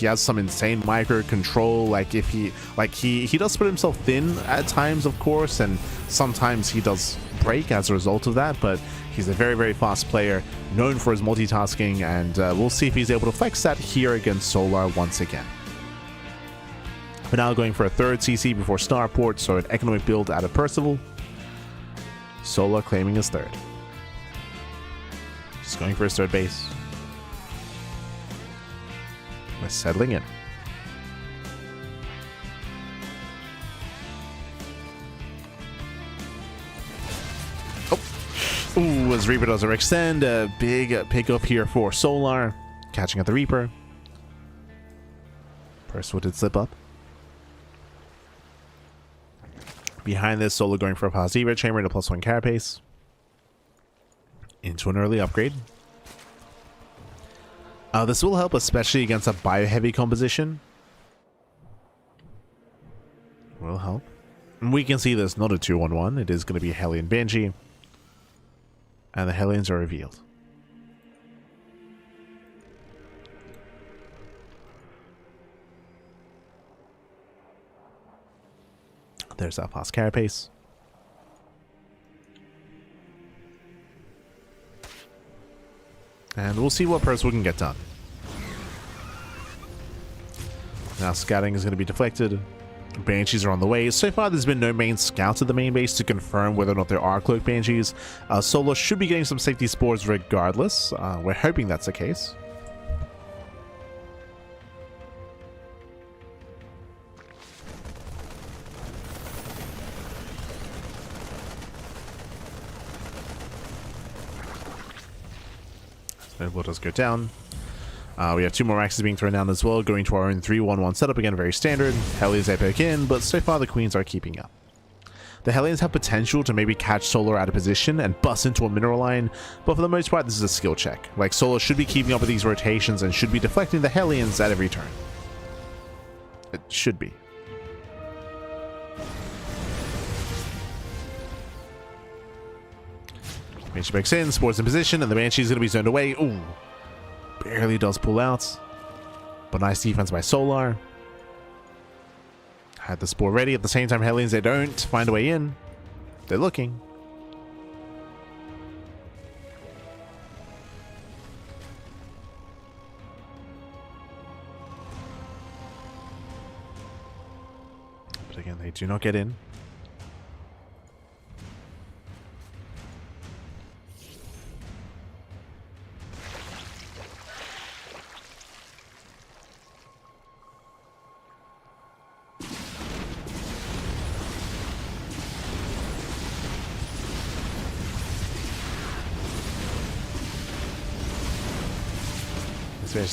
has some insane micro control. Like if he does put himself thin at times, of course, and sometimes he does break as a result of that, but he's a very, very fast player, known for his multitasking, and we'll see if he's able to flex that here against Solar once again. We're now going for a third CC before Starport, so an economic build out of Percival. Solar claiming his third. Just going for his third base. We're settling in. Ooh, as Reaper does extend, a big pickup here for Solar, catching at the Reaper. Percival did slip up. Behind this, Solar going for a Positiva Chamber and a +1 Carapace. Into an early upgrade. This will help, especially against a bio-heavy composition. Will help. And we can see this, not a 2-1-1. It is going to be a Hellion Banshee. And the Hellions are revealed. There's our fast Carapace. And we'll see what Percival can get done. Now scouting is going to be deflected. Banshees are on the way. So far, there's been no main scouts at the main base to confirm whether or not there are cloaked Banshees. Solar should be getting some safety spores regardless. We're hoping that's the case. We'll just go down. We have 2 more axes being thrown down as well, going to our own 3-1-1 setup. Again, very standard. Hellions epic in, but so far the queens are keeping up. The Hellions have potential to maybe catch Solar out of position and bust into a mineral line, but for the most part this is a skill check. Like, Solar should be keeping up with these rotations and should be deflecting the Hellions at every turn. It should be. Banshee backs in, spores in position, and the Banshee is going to be zoned away. Ooh. Barely does pull out. But nice defense by Solar. Had the spore ready. At the same time, Hellions, they don't find a way in. They're looking. But again, they do not get in.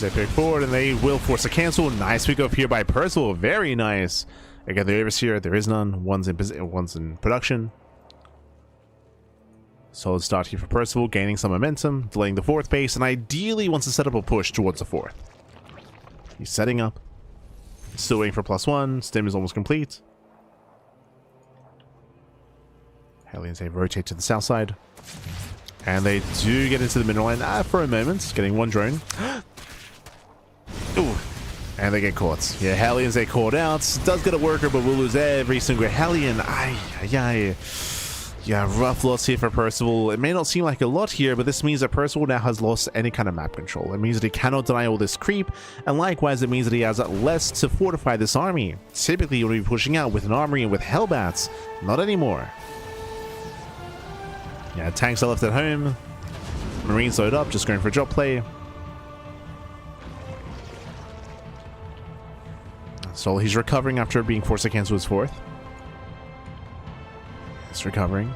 They pick forward and they will force a cancel. Nice pick up here by Percival. Very nice. Again, the overseer, there is none. One's in production. Solid start here for Percival, gaining some momentum, delaying the 4th base, and ideally wants to set up a push towards the 4th. He's setting up. Still waiting for +1. Stim is almost complete. Hellions, they rotate to the south side. And they do get into the mineral line for a moment, getting 1 drone. Ooh. And they get caught. Yeah, Hellions, they caught out. Does get a worker, but will lose every single Hellion. Yeah, rough loss here for Percival. It may not seem like a lot here, but this means that Percival now has lost any kind of map control. It means that he cannot deny all this creep, and likewise, it means that he has less to fortify this army. Typically, he would be pushing out with an armory and with Hellbats. Not anymore. Yeah, tanks are left at home. Marines load up, just going for drop play. So he's recovering after being forced to cancel his 4th. He's recovering.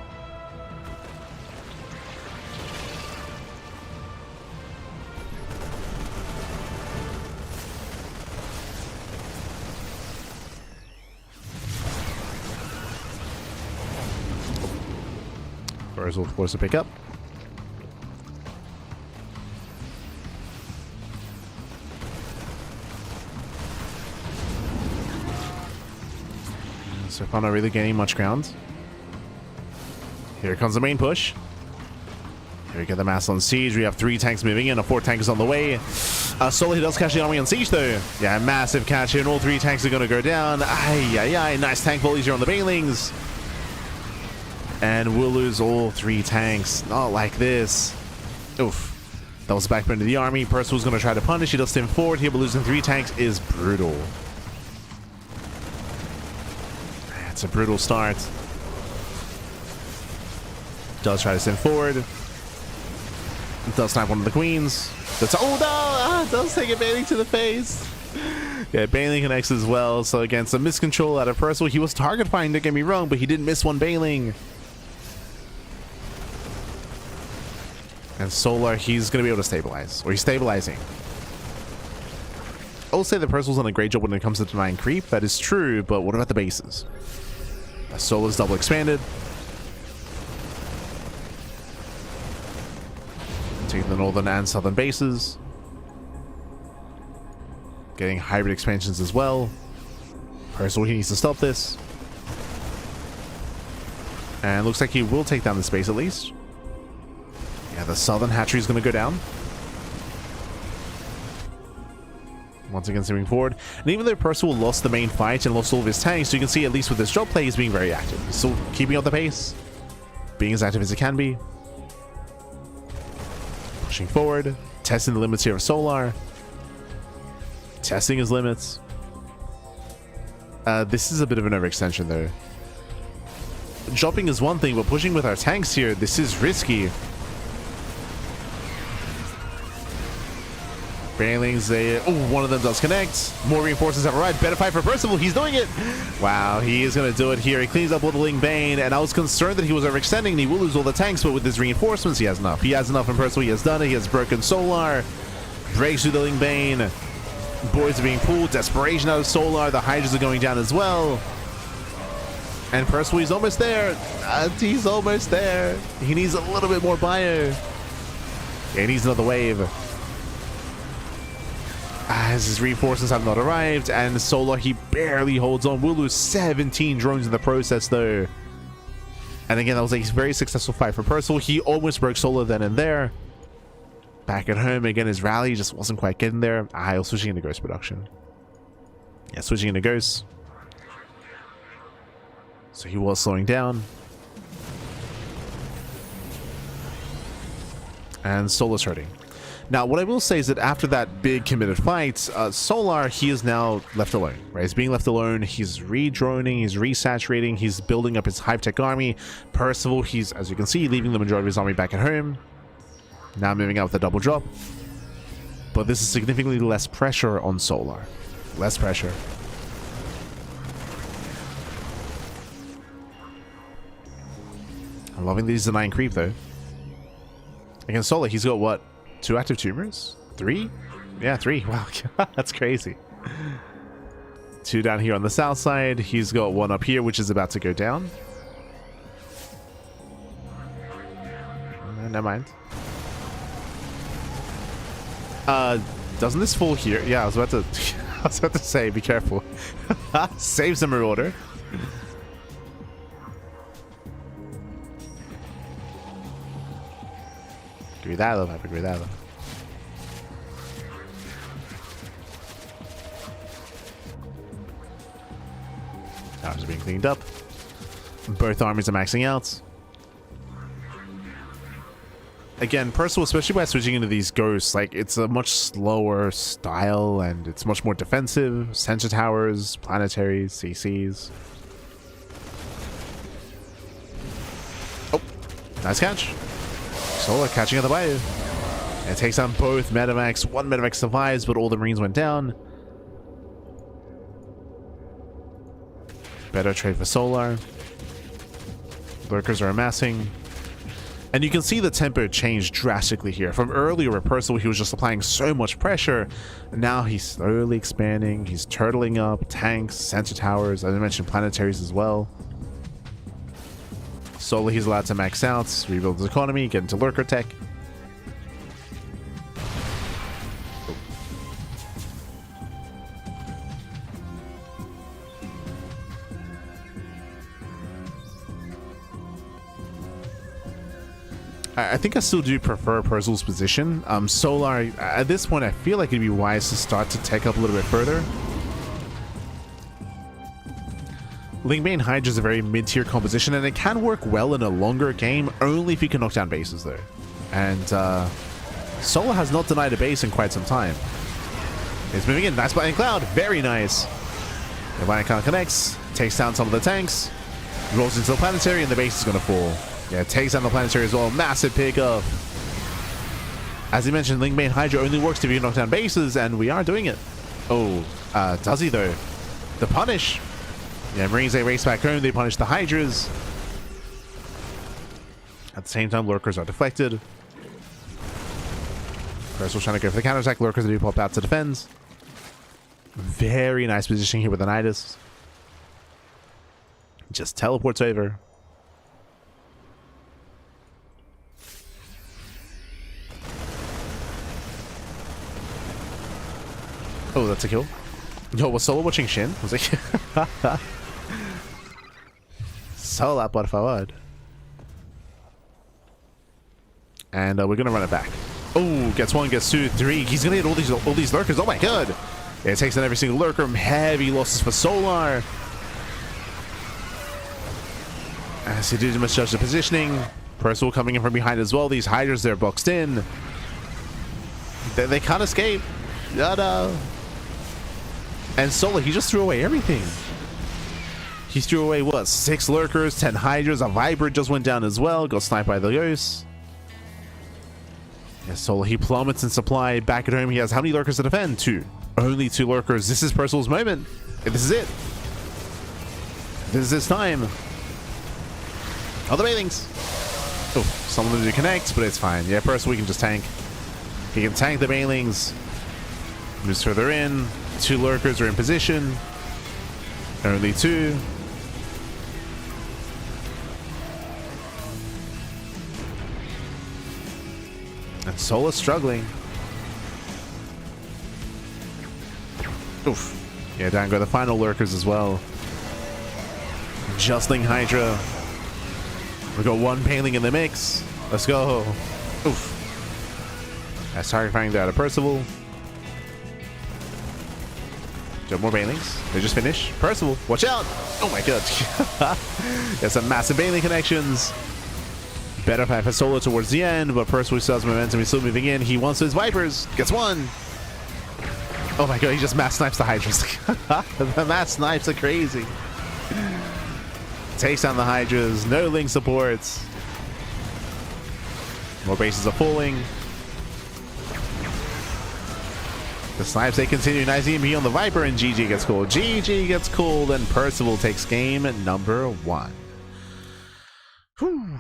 Birds will force to pick up. So far, not really gaining much ground. Here comes the main push. Here we get the mass on siege. We have 3 tanks moving in. A 4th tank is on the way. Solely does catch the army on siege though. Yeah, massive catch here, and all 3 tanks are going to go down. Nice tank volleys here on the Banelings. And we'll lose all 3 tanks. Not like this. Oof. That was the backbone of the army. Percival's going to try to punish. He does stim forward here, but losing 3 tanks is brutal. It's a brutal start. Does try to send forward. Does snipe one of the queens. That's, oh no! Does take a Baneling to the face. Yeah, Baneling connects as well. So again, some miscontrol out of Percival. He was target firing, don't get me wrong, but he didn't miss one Baneling. And Solar, he's going to be able to stabilize. Or he's stabilizing. I'll say that Percival's done a great job when it comes to denying creep. That is true, but what about the bases? Solar's double expanded. Taking the northern and southern bases. Getting hybrid expansions as well. Percival, he needs to stop this. And looks like he will take down this base at least. Yeah, the southern hatchery is going to go down. Once again, stepping forward. And even though Percival lost the main fight and lost all of his tanks, you can see at least with this drop play, he's being very active. He's still keeping up the pace. Being as active as he can be. Pushing forward. Testing the limits here of Solar. Testing his limits. This is a bit of an overextension though. Dropping is one thing, but pushing with our tanks here, this is risky. Banelings, one of them does connect. More reinforcements have arrived. Better fight for Percival. He's doing it. Wow, he is going to do it here. He cleans up with the Ling Bane, and I was concerned that he was overextending and he will lose all the tanks, but with his reinforcements, he has enough. He has enough in Percival. He has done it. He has broken Solar. Breaks through the Ling Bane. Boys are being pulled. Desperation out of Solar. The Hydras are going down as well. And Percival, he's almost there. He's almost there. He needs a little bit more bio. Yeah, he needs another wave. As his reinforcements have not arrived, and Solar, he barely holds on. We'll lose 17 drones in the process, though. And again, that was a very successful fight for Percival. He almost broke Solar then and there. Back at home, again, his rally just wasn't quite getting there. I was switching into Ghost production. Yeah, switching into Ghost. So he was slowing down. And Solar's hurting. Now, what I will say is that after that big committed fight, Solar, he is now left alone, right? He's being left alone. He's re-droning, he's resaturating, he's building up his high-tech army. Percival, he's, as you can see, leaving the majority of his army back at home. Now moving out with a double drop. But this is significantly less pressure on Solar. Less pressure. I'm loving these denying creep, though. Against Solar, he's got what? 2 active tumors? 3? Yeah, 3. Wow, that's crazy. 2 down here on the south side. He's got 1 up here, which is about to go down. Never mind. Doesn't this fall here? Yeah, I was about to say, be careful. Save some Marauder. Cuidado, papi, cuidado. Arms are being cleaned up. Both armies are maxing out. Again, Percival, especially by switching into these ghosts, like, it's a much slower style and it's much more defensive. Sensor towers, planetaries, CCs. Oh, nice catch. Solar catching on the bio. It takes on both medevacs. 1 medevac survives, but all the Marines went down. Better trade for Solar. Lurkers are amassing. And you can see the tempo change drastically here. From earlier where Percival, he was just applying so much pressure. Now he's slowly expanding. He's turtling up tanks, sensor towers, as I mentioned, planetaries as well. Solar, he's allowed to max out, rebuild his economy, get into lurker tech. I think I still do prefer Percival's position. Solar, at this point, I feel like it'd be wise to start to tech up a little bit further. Ling Bane Hydra is a very mid-tier composition, and it can work well in a longer game, only if you can knock down bases, though. And Solar has not denied a base in quite some time. It's moving in. Nice Blind Cloud. Very nice. The Blind Cloud connects, takes down some of the tanks, rolls into the planetary, and the base is going to fall. Yeah, takes down the planetary as well. Massive pickup. As he mentioned, Ling Bane Hydra only works if you knock down bases, and we are doing it. Oh, does he, though? The punish. Yeah, Marines, they race back home, they punish the Hydras. At the same time, Lurkers are deflected. Percival's trying to go for the counterattack. Lurkers do pop out to defend. Very nice positioning here with the Nidus. Just teleports over. Oh, that's a kill. Yo, was Solar watching Shin? I was like... Solar, por favor. And we're gonna run it back. Oh, gets 1, gets 2, 3. He's gonna hit all these lurkers. Oh my god! Yeah, it takes on every single lurker. Heavy losses for Solar. As he did misjudge the positioning. Percival coming in from behind as well. These Hydras, they're boxed in. They can't escape. Yada. And Solar, he just threw away everything. He threw away, what, 6 lurkers, 10 hydras, a viper just went down as well, got sniped by the ghost. Yeah, Solar, he plummets in supply. Back at home, he has how many lurkers to defend? 2. Only 2 lurkers. This is Percival's moment. This is it. This is his time. Oh, the Bailings. Oh, some of them do connect, but it's fine. Yeah, Percival, we can just tank. He can tank the Bailings. Moves further in. 2 lurkers are in position. Only 2. And Solar's struggling. Oof. Yeah, down go the final lurkers as well. Justling Hydra. We got 1 Paling in the mix. Let's go. Oof. That's targeting that of Percival. Do more Bailings. They just finished. Percival, watch out! Oh my god. There's some massive Bailing connections. Better fight for Solar towards the end, but Percival still has momentum. He's still moving in. He wants his Vipers. Gets 1. Oh my god, he just mass snipes the Hydras. The mass snipes are crazy. Takes down the Hydras. No Link supports. More bases are falling. The snipes, they continue. Nice EMP on the Viper, and GG gets called. GG gets called, and Percival takes game number 1. Whew.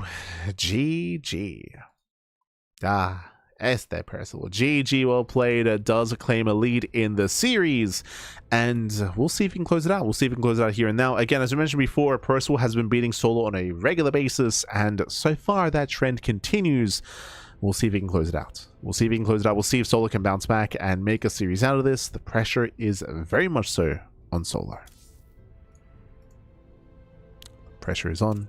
GG. Este Percival. GG, well played. Does claim a lead in the series, and we'll see if we can close it out. We'll see if we can close it out here and now. Again, as we mentioned before, Percival has been beating Solo on a regular basis, and so far that trend continues. We'll see if we can close it out. We'll see if we can close it out. We'll see if Solar can bounce back and make a series out of this. The pressure is very much so on Solar. Pressure is on.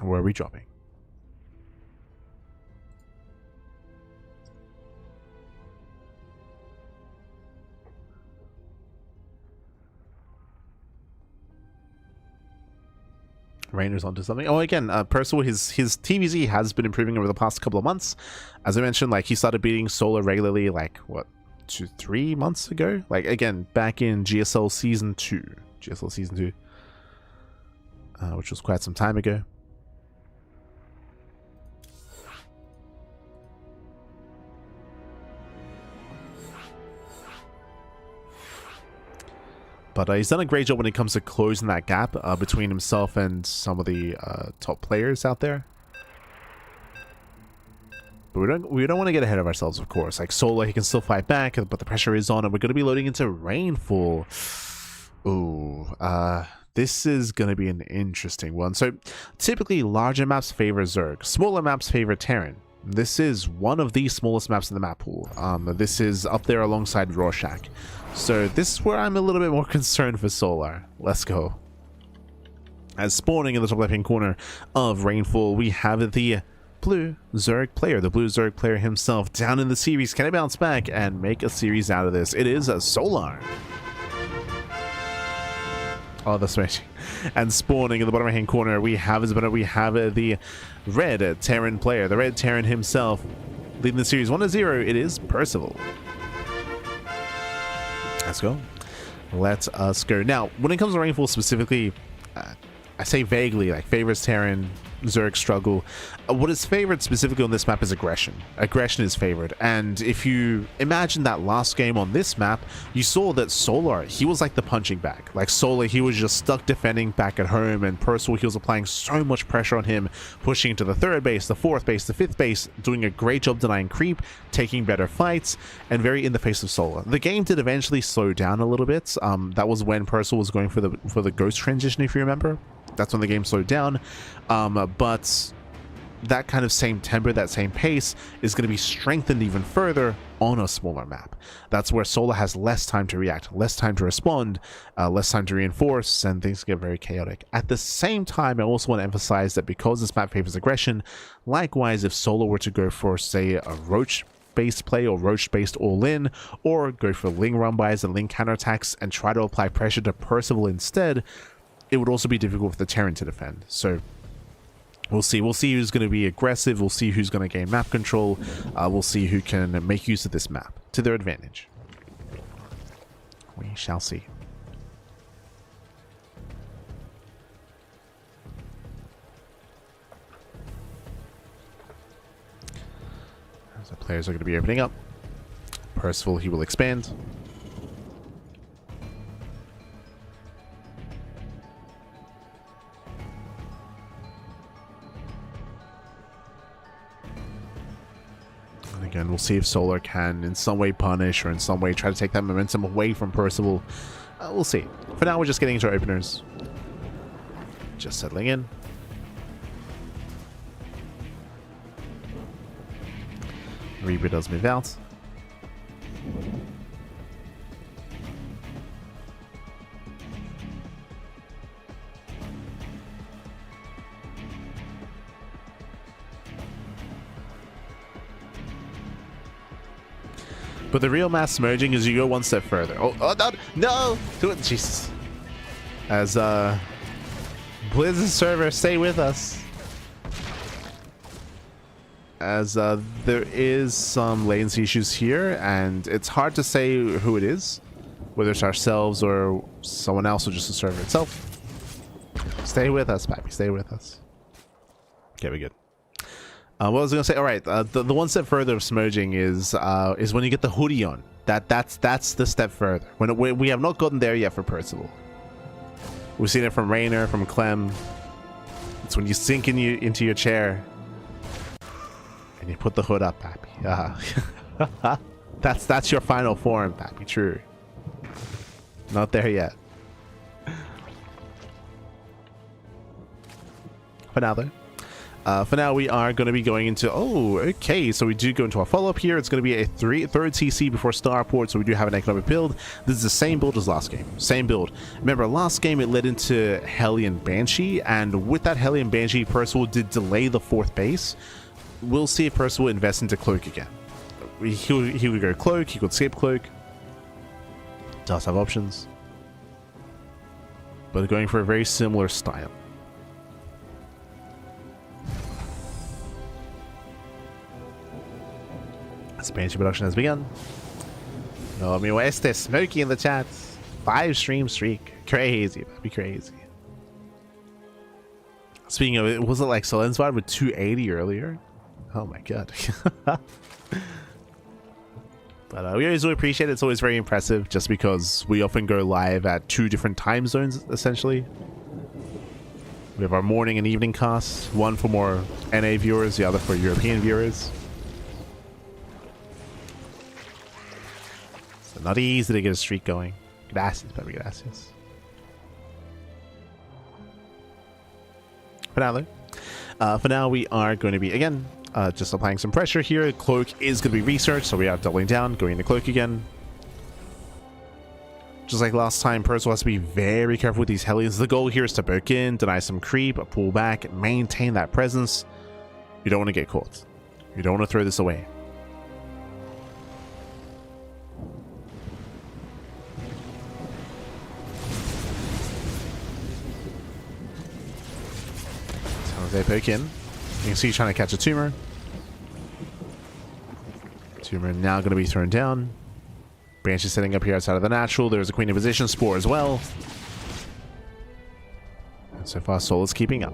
Where are we dropping? Rainer's onto something. Oh, again, Percival, his TVZ has been improving over the past couple of months. As I mentioned, like, he started beating Solar regularly, like, what, 2-3 months ago? Like, again, back in GSL Season 2. GSL Season 2. Which was quite some time ago. But he's done a great job when it comes to closing that gap between himself and some of the top players out there. But we don't want to get ahead of ourselves, of course. Like Solar, he can still fight back, but the pressure is on, and we're going to be loading into Rainfall. Ooh, this is going to be an interesting one. So typically, larger maps favor Zerg, smaller maps favor Terran. This is one of the smallest maps in the map pool. This is up there alongside Rorschach. So this is where I'm a little bit more concerned for Solar. Let's go. As spawning in the top left-hand corner of Rainfall, we have the blue Zerg player, the blue Zerg player himself, down in the series. Can I bounce back and make a series out of this? It is a Solar. Oh, that's right. And spawning in the bottom right-hand corner, we have the red Terran player, the red Terran himself, leading the series 1-0. It is Percival. Let's go. Let us go. Now, when it comes to Rainfall specifically, I say vaguely, like, favors Terran, Zerg struggle. What is favored specifically on this map is aggression. Aggression is favored. And if you imagine that last game on this map, you saw that Solar, he was like the punching bag. Like Solar, he was just stuck defending back at home, and Percival, he was applying so much pressure on him, pushing into the 3rd base, the 4th base, the 5th base, doing a great job denying creep, taking better fights, and very in the face of Solar. The game did eventually slow down a little bit. That was when Percival was going for the Ghost transition, if you remember. That's when the game slowed down, but that kind of same tempo, that same pace is going to be strengthened even further on a smaller map. That's where Solar has less time to react, less time to respond, less time to reinforce, and things get very chaotic. At the same time, I also want to emphasize that because this map favors aggression, likewise, if Solar were to go for, say, a Roach-based play or Roach-based all-in, or go for Ling run-bys and Ling counterattacks and try to apply pressure to Percival instead, it would also be difficult for the Terran to defend. So we'll see. We'll see who's going to be aggressive. We'll see who's going to gain map control. We'll see who can make use of this map to their advantage. We shall see. Players are going to be opening up. Percival, he will expand. And again, we'll see if Solar can in some way punish or in some way try to take that momentum away from Percival. We'll see. For now, we're just getting into our openers. Just settling in. Reaper does move out. But the real mass merging is you go one step further. Oh no, no! Do it, Jesus. As Blizz's server, stay with us. As there is some latency issues here, and it's hard to say who it is, whether it's ourselves or someone else or just the server itself. Stay with us, Pappy. Stay with us. Okay, we're good. What was I gonna say? All right, the one step further of smudging is when you get the hoodie on. That's the step further. When we have not gotten there yet for Percival. We've seen it from Rainer, from Clem. It's when you sink into your chair and you put the hood up, Pappy. That's your final form, Pappy. True. Not there yet. For now, though. For now, we are going to be going into... Oh, okay. So we do go into our follow-up here. It's going to be a third TC before Starport, so we do have an economic build. This is the same build as last game. Same build. Remember, last game, it led into Hellion Banshee, and with that Hellion Banshee, Percival did delay the 4th base. We'll see if Percival invests into Cloak again. He would go Cloak, he could skip Cloak. Does have options. But going for a very similar style. Expansion production has begun. No me oeste, Smokey in the chat. 5 stream streak. Crazy, that'd be crazy. Speaking of it, was it like Solensvad with 280 earlier? Oh my god. But we always really appreciate it. It's always very impressive just because we often go live at 2 different time zones essentially. We have our morning and evening casts, one for more NA viewers, the other for European viewers. Not easy to get a streak going. Gracias, baby, gracias. For now, we are going to be, again, just applying some pressure here. Cloak is going to be researched, so we are doubling down, going into Cloak again. Just like last time, Percival has to be very careful with these Hellions. The goal here is to poke in, deny some creep, pull back, maintain that presence. You don't want to get caught. You don't want to throw this away. They poke in. You can see trying to catch a tumor. Tumor now going to be thrown down. Branch is setting up here outside of the natural. There's a Queen in position. Spore as well. And so far, Soul is keeping up.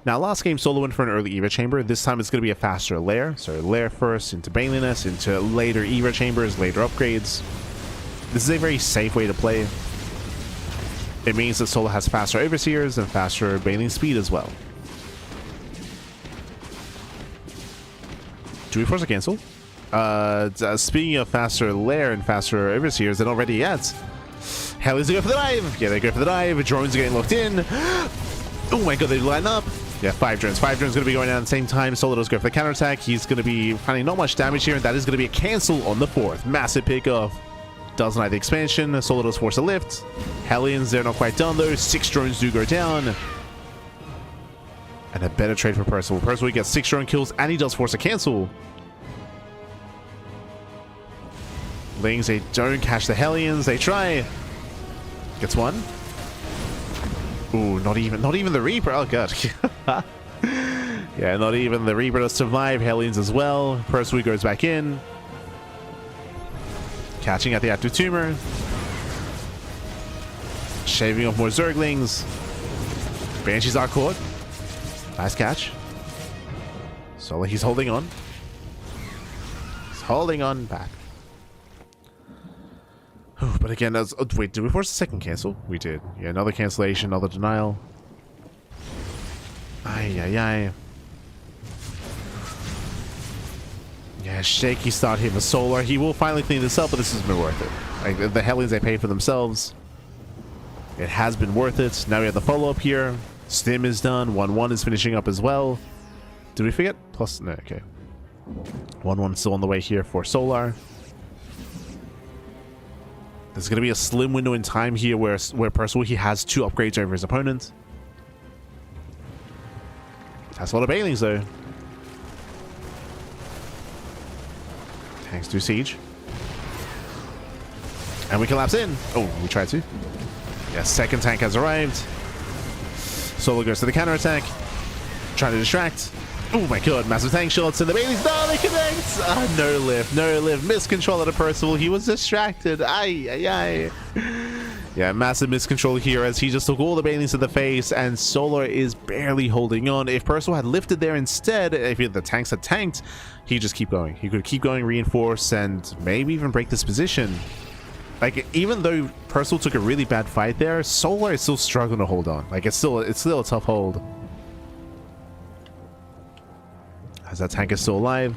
Now, last game, Solo went for an early Eva chamber. This time, it's going to be a faster lair. So, lair first, into Baneliness, into later Eva chambers, later upgrades. This is a very safe way to play. It means that Solo has faster Overseers and faster Baneling speed as well. Do we force a cancel? Speaking of faster Lair and faster Overseers than already yet. Hellions go for the dive! Yeah, they go for the dive. Drones are getting locked in. Oh my god, they line up. Yeah, 5 drones. 5 drones going to be going down at the same time. Solo does go for the counterattack. He's going to be finding not much damage here, and that is going to be a cancel on the 4th. Massive pickoff. Does deny the expansion. Solo does force a lift. Hellions, they're not quite done though. 6 drones do go down. And a better trade for Percival. Percival gets 6 drone kills and he does force a cancel. Lings, they don't catch the Hellions. They try. Gets 1. Ooh, not even the Reaper. Oh god. Yeah, not even the Reaper does survive. Hellions as well. Percival goes back in. Catching at the active tumor. Shaving off more Zerglings. Banshees are caught. Nice catch. So he's holding on. He's holding on back. But again, that's... Oh, wait, did we force the second cancel? We did. Yeah, another cancellation, another denial. Ay. Yeah, shaky start here for Solar. He will finally clean this up, but this has been worth it. Like, the Hellions they paid for themselves. It has been worth it. Now we have the follow-up here. Stim is done. 1-1 is finishing up as well. Did we forget? Plus... No, okay. 1-1 still on the way here for Solar. There's going to be a slim window in time here where Percival, he has 2 upgrades over his opponent. That's a lot of Banelings, though. Tanks do siege. And we collapse in. Oh, we tried to. Yeah, second tank has arrived. Solo goes to the counterattack. Trying to distract. Oh my god, massive tank shots and the Banelings. No, they connect! No lift, no lift. Miscontrol of Percival. He was distracted. Ay. Yeah, massive miscontrol here as he just took all the Banelings to the face and Solar is barely holding on. If Percival had lifted there instead, if the tanks had tanked, he'd just keep going. He could keep going, reinforce, and maybe even break this position. Like, even though Percival took a really bad fight there, Solar is still struggling to hold on. Like, it's still a tough hold. As that tank is still alive.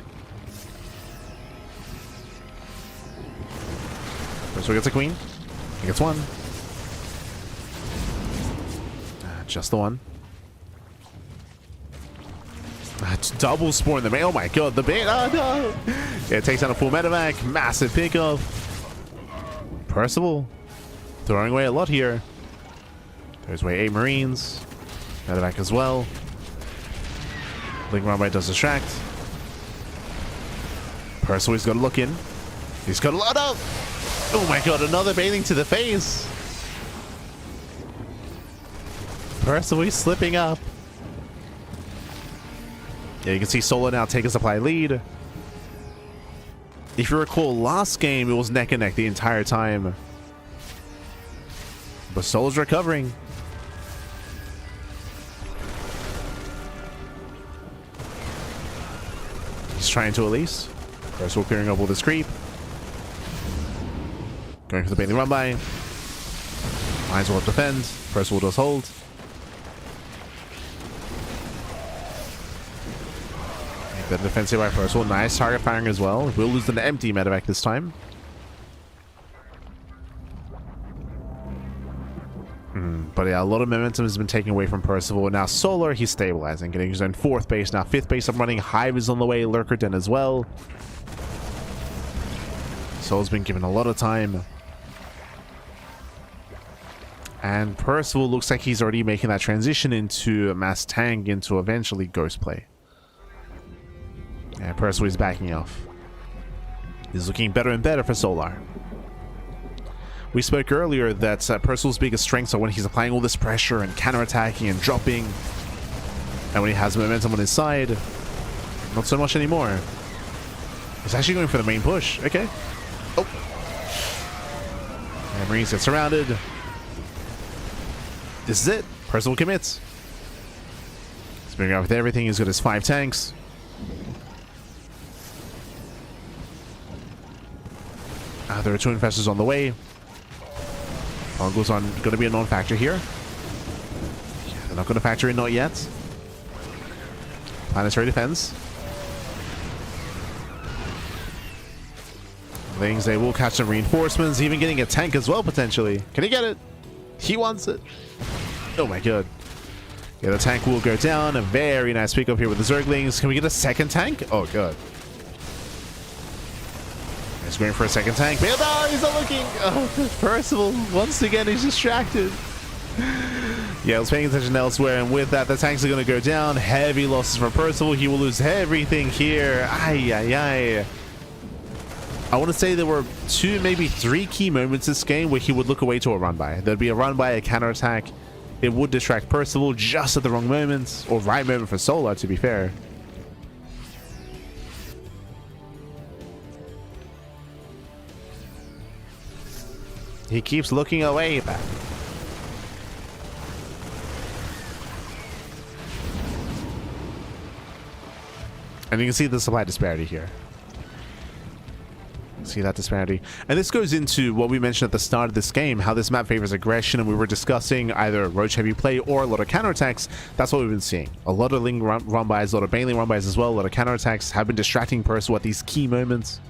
Percival gets a queen. He gets one. Just the one. It's double spawn the main. Oh my god, the bait. Oh no! Yeah, it takes down a full medevac. Massive pickup. Percival throwing away a lot here. There's away 8 Marines. Medevac as well. Link runway does distract. Percival's got to look in. He's got a lot of. Oh my god, another baiting to the face. Percival slipping up. Yeah, you can see Solar now take a supply lead. If you recall, last game it was neck and neck the entire time. But Solar's recovering. He's trying to Elise. Percival clearing up all this creep. Going for the baiting run by. Might as well defend. Percival does hold. Better defensive by Percival. Nice target firing as well. We'll lose an empty medevac this time. But yeah, a lot of momentum has been taken away from Percival. Now Solar, he's stabilizing, getting his own 4th base. Now 5th base up running. Hive is on the way. Lurker Den as well. Solar's been given a lot of time. And Percival looks like he's already making that transition into mass tank, into eventually ghost play. And Percival is backing off. He's looking better and better for Solar. We spoke earlier that Percival's biggest strengths are when he's applying all this pressure and counterattacking and dropping. And when he has momentum on his side, not so much anymore. He's actually going for the main push. Okay. Oh. And Marines get surrounded. This is it. Percival commits. He's moving out with everything. He's got his 5 tanks. There are 2 infestors on the way. Goes on, going to be a non-factor here. Yeah, they're not going to factor in, not yet. Planetary defense. Things they will catch some reinforcements, even getting a tank as well potentially. Can he get it? He wants it. Oh my god. Yeah, the tank will go down. A very nice pickup here with the Zerglings. Can we get a second tank? Oh god. He's going for a second tank. But no, he's not looking. Oh, Percival, once again, he's distracted. Yeah, I was paying attention elsewhere, and with that, the tanks are going to go down. Heavy losses for Percival. He will lose everything here. I want to say there were 2, maybe 3 key moments this game where he would look away to a run-by. There'd be a run-by, a counterattack. It would distract Percival just at the wrong moment, or right moment for Solar, to be fair. He keeps looking away back. And you can see the supply disparity here. See that disparity. And this goes into what we mentioned at the start of this game, how this map favors aggression, and we were discussing either roach heavy play or a lot of counterattacks. That's what we've been seeing. A lot of Ling run-bys, a lot of Baneling run-bys as well, a lot of counterattacks have been distracting Percival at these key moments.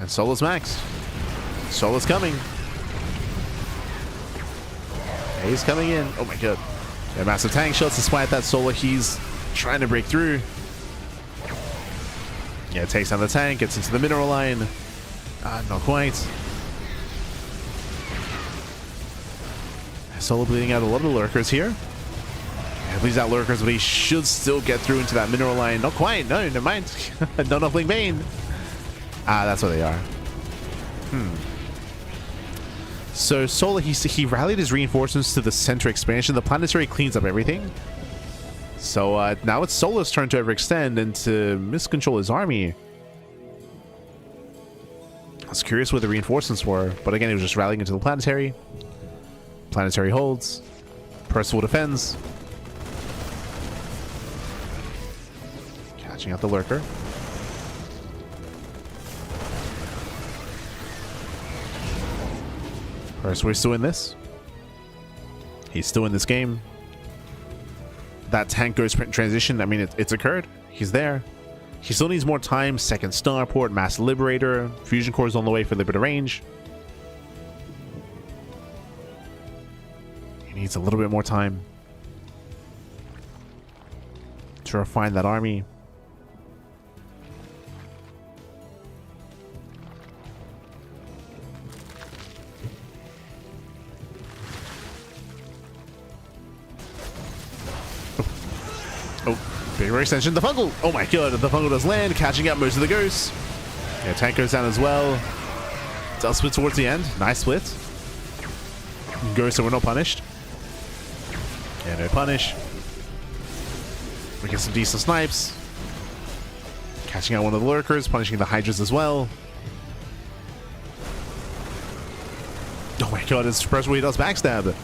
And Solo's maxed. Solo's coming. Yeah, he's coming in. Oh my god. Yeah, massive tank shots despite that Solo. He's trying to break through. Yeah, takes down the tank, gets into the mineral line. Not quite. Solo bleeding out a lot of the lurkers here. Yeah, bleeds out lurkers, but he should still get through into that mineral line. Not quite. No, never mind. Not enough Ling Bane. That's what they are. So Solo, he rallied his reinforcements to the center expansion. The planetary cleans up everything. So now it's Solo's turn to overextend and to miscontrol his army. I was curious where the reinforcements were, but again, he was just rallying into the planetary. Planetary holds. Percival defends. Catching out the lurker. Percival is still in this. He's still in this game. That tank ghost transition, I mean, it's occurred. He's there. He still needs more time. Second starport, mass liberator, fusion core is on the way for liberator range. He needs a little bit more time to refine that army. Bigger extension, the fungal. Oh my god, the fungal does land, catching up most of the ghosts. Yeah, tank goes down as well. Does split towards the end. Nice split. Ghosts are not punished. Yeah, no punish. We get some decent snipes. Catching out one of the lurkers, punishing the hydras as well. Oh my god, it's first where he does backstab.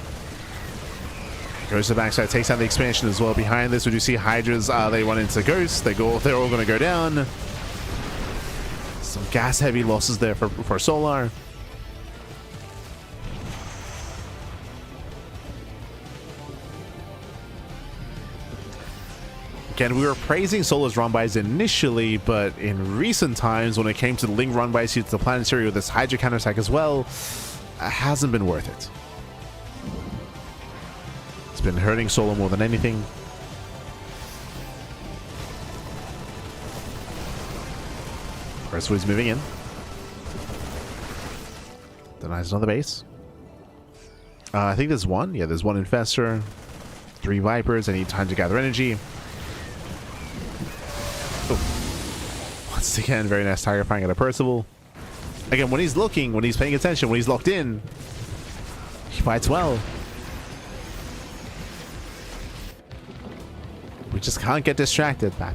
Goes to the backside, takes out the expansion as well. Behind this, we do see hydras. They run into ghosts. They're all going to go down. Some gas heavy losses there for Solar. Again, we were praising Solar's run-bys initially, but in recent times, when it came to the Ling run-bys to the planetary with this Hydra counterattack as well, it hasn't been worth it. Been hurting Solo more than anything. Percival is moving in. Denies another base. I think there's one. Yeah, there's one Infestor. 3 Vipers. I need time to gather energy. Oh. Once again, very nice target firing at a Percival. Again, when he's looking, when he's paying attention, when he's locked in, he fights well. We just can't get distracted, man.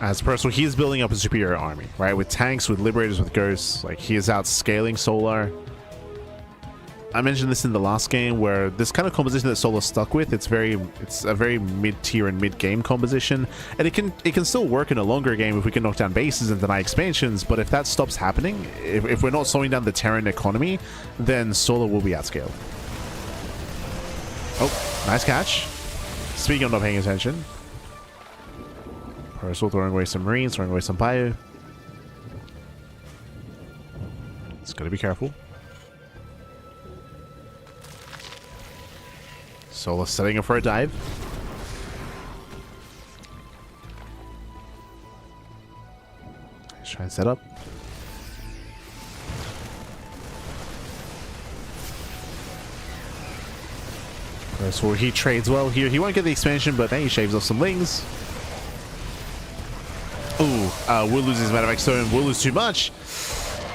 As Percival, he's building up a superior army, right? With tanks, with liberators, with ghosts. Like, he is outscaling Solar. I mentioned this in the last game, where this kind of composition that Solar's stuck with, it's a very mid-tier and mid-game composition, and it can still work in a longer game if we can knock down bases and deny expansions. But if that stops happening, if we're not slowing down the Terran economy, then Solar will be outscaled. Oh, nice catch. Speaking of not paying attention, Percival throwing away some Marines, throwing away some Bio. It's gotta be careful. Solo setting up for a dive. Let's try and set up. So he trades well here. He won't get the expansion, but then he shaves off some Lings. Ooh, will lose his medevac stone. Will lose too much.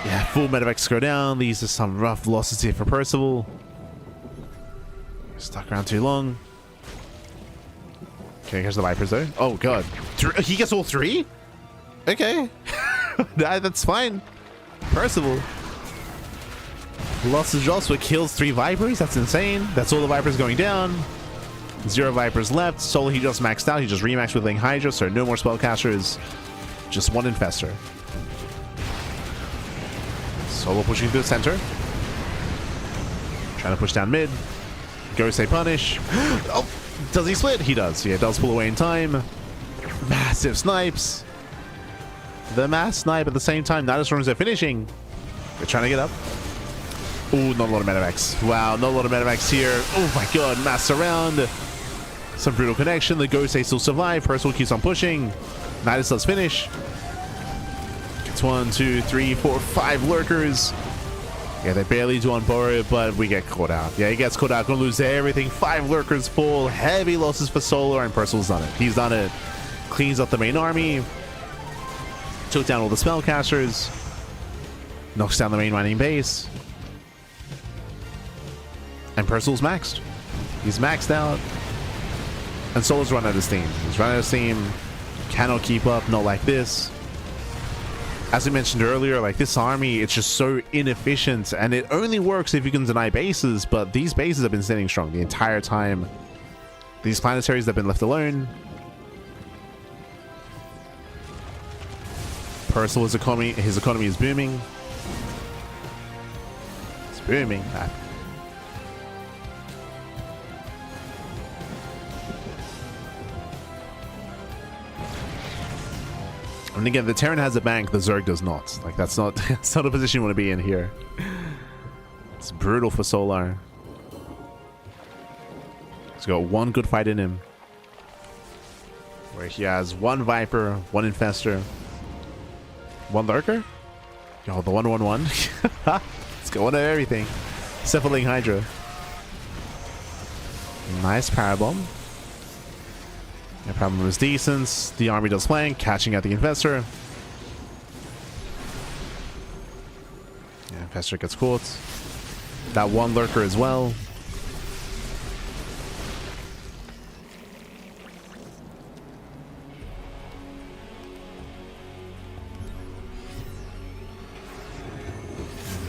Yeah, full medevacs go down. These are some rough losses here for Percival. Stuck around too long. Okay, here's the Vipers though. Oh god. He gets all 3? Okay. That's fine. Percival. Losses drops but kills 3 Vipers. That's insane. That's all the Vipers going down. 0 Vipers left. Solo, he just maxed out. He just remaxed with Ling Hydra, so no more spellcasters. Just 1 Infestor. Solo pushing through the center. Trying to push down mid. Gosei punish. Oh, does he split? He does. Yeah, does pull away in time. Massive snipes. The mass snipe at the same time. Not as long as they're finishing. They're trying to get up. Ooh, not a lot of medevacs. Wow, not a lot of medevacs here. Oh my god, mass surround. Some brutal connection. The Gosei still survive. Percival keeps on pushing. Nidus does finish. Gets 1, 2, 3, 4, 5 lurkers. Yeah, they barely do on Borrow, but we get caught out. Yeah, he gets caught out. Gonna lose everything. 5 lurkers fall. Heavy losses for Solar, and Percival's done it. He's done it. Cleans up the main army. Took down all the spellcasters. Knocks down the main mining base. And Percival's maxed. He's maxed out. And Solar's run out of steam. He's run out of steam. Cannot keep up. Not like this. As I mentioned earlier, like this army, it's just so inefficient, and it only works if you can deny bases, but these bases have been standing strong the entire time. These planetaries have been left alone. Percival's economy, his economy is booming. It's booming. And again, the Terran has a bank, the Zerg does not. Like, that's not that's not a position you want to be in here. It's brutal for Solar. He's got 1 good fight in him. Where he has 1 Viper, 1 Infestor, 1 Lurker? Yo, the 1-1-1. It's going to everything. Except for Ling Hydra. Nice Parabomb. The problem was decent. The army does flank, catching out the Infestor. Yeah, Infestor gets caught. That 1 Lurker as well.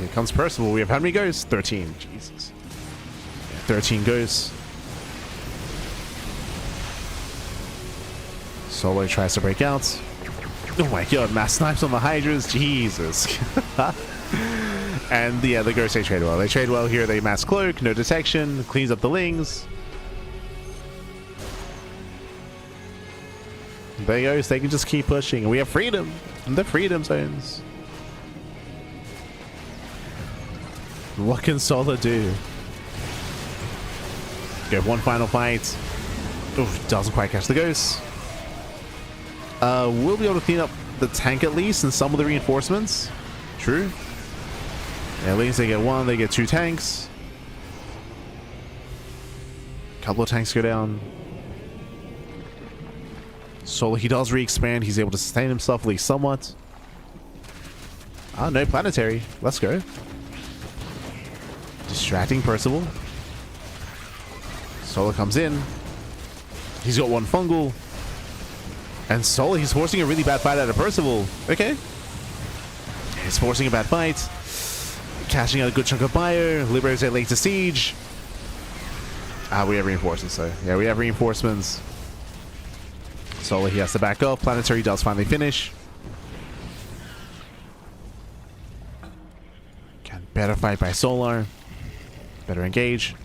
Here comes Percival. We have how many ghosts? 13. Jesus. Yeah, 13 ghosts. Solo tries to break out. Oh my god, mass snipes on the Hydras. Jesus. And yeah, the Ghosts, they trade well. They trade well here. They mass cloak, no detection, cleans up the Lings. They go, they can just keep pushing. And we have freedom in the freedom zones. What can Solo do? Get 1 final fight. Oof, doesn't quite catch the Ghosts. We'll be able to clean up the tank at least and some of the reinforcements. True. Yeah, at least they get 1, they get 2 tanks. Couple of tanks go down. Solo, he does re-expand. He's able to sustain himself at least somewhat. Ah, no planetary. Let's go. Distracting Percival. Solo comes in. He's got 1 fungal. And Solo, he's forcing a really bad fight out of Percival. Okay. He's forcing a bad fight. Cashing out a good chunk of bio. Liberates it late to siege. Ah, we have reinforcements though. Yeah, we have reinforcements. Solo, he has to back up. Planetary does finally finish. Again, better fight by Solar. Better engage.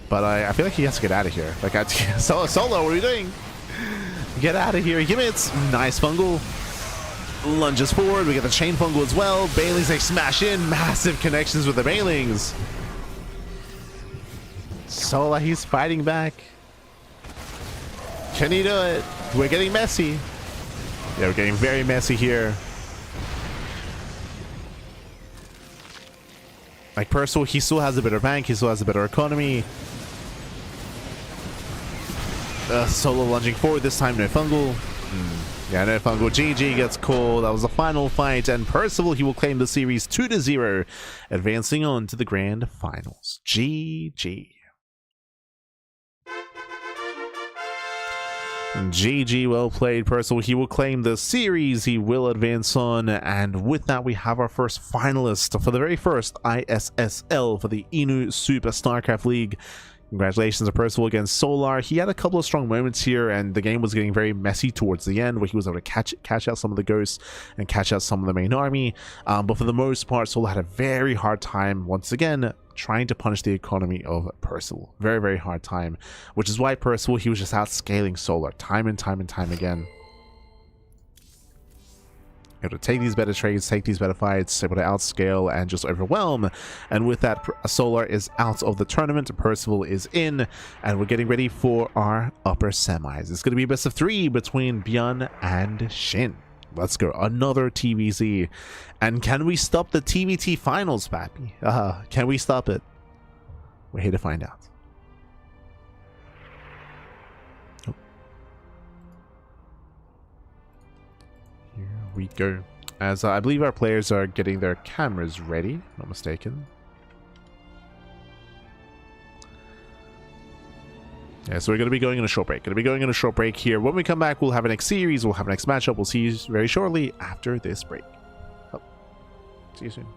But I feel like he has to get out of here. Like, Solo, what are you doing? Get out of here. He commits. Nice fungal. Lunges forward. We get the chain fungal as well. Banelings, they smash in. Massive connections with the Banelings. Solo, he's fighting back. Can he do it? We're getting messy. Yeah, we're getting very messy here. Like, Percival, he still has a better bank. He still has a better economy. Solo lunging forward. This time, no fungal. Yeah, no fungal. GG gets called. That was the final fight. And Percival, he will claim the series 2-0, advancing on to the grand finals. GG. GG, well played, Percival. He will claim the series. He will advance on. And with that, we have our first finalist for the very first ISSL for the Inu Super StarCraft League. Congratulations to Percival against Solar. He had a couple of strong moments here, and the game was getting very messy towards the end, where he was able to catch out some of the ghosts and catch out some of the main army. But for the most part, Solar had a very hard time, once again, trying to punish the economy of Percival. Very, very hard time, which is why Percival, he was just outscaling Solar time and time and time again. Able to take these better trades, take these better fights, able to outscale and just overwhelm. And with that, Solar is out of the tournament, Percival is in, and we're getting ready for our upper semis. It's going to be best of 3 between Bjorn and Shin. Let's go. Another TVZ. And can we stop the TVT finals, Pappy? Can we stop it? We're here to find out. Here we go. As I believe our players are getting their cameras ready, not mistaken. Yeah, so we're going to be going on a short break. Here. When we come back, we'll have a next series, we'll have a next matchup. We'll see you very shortly after this break. Oh. See you soon.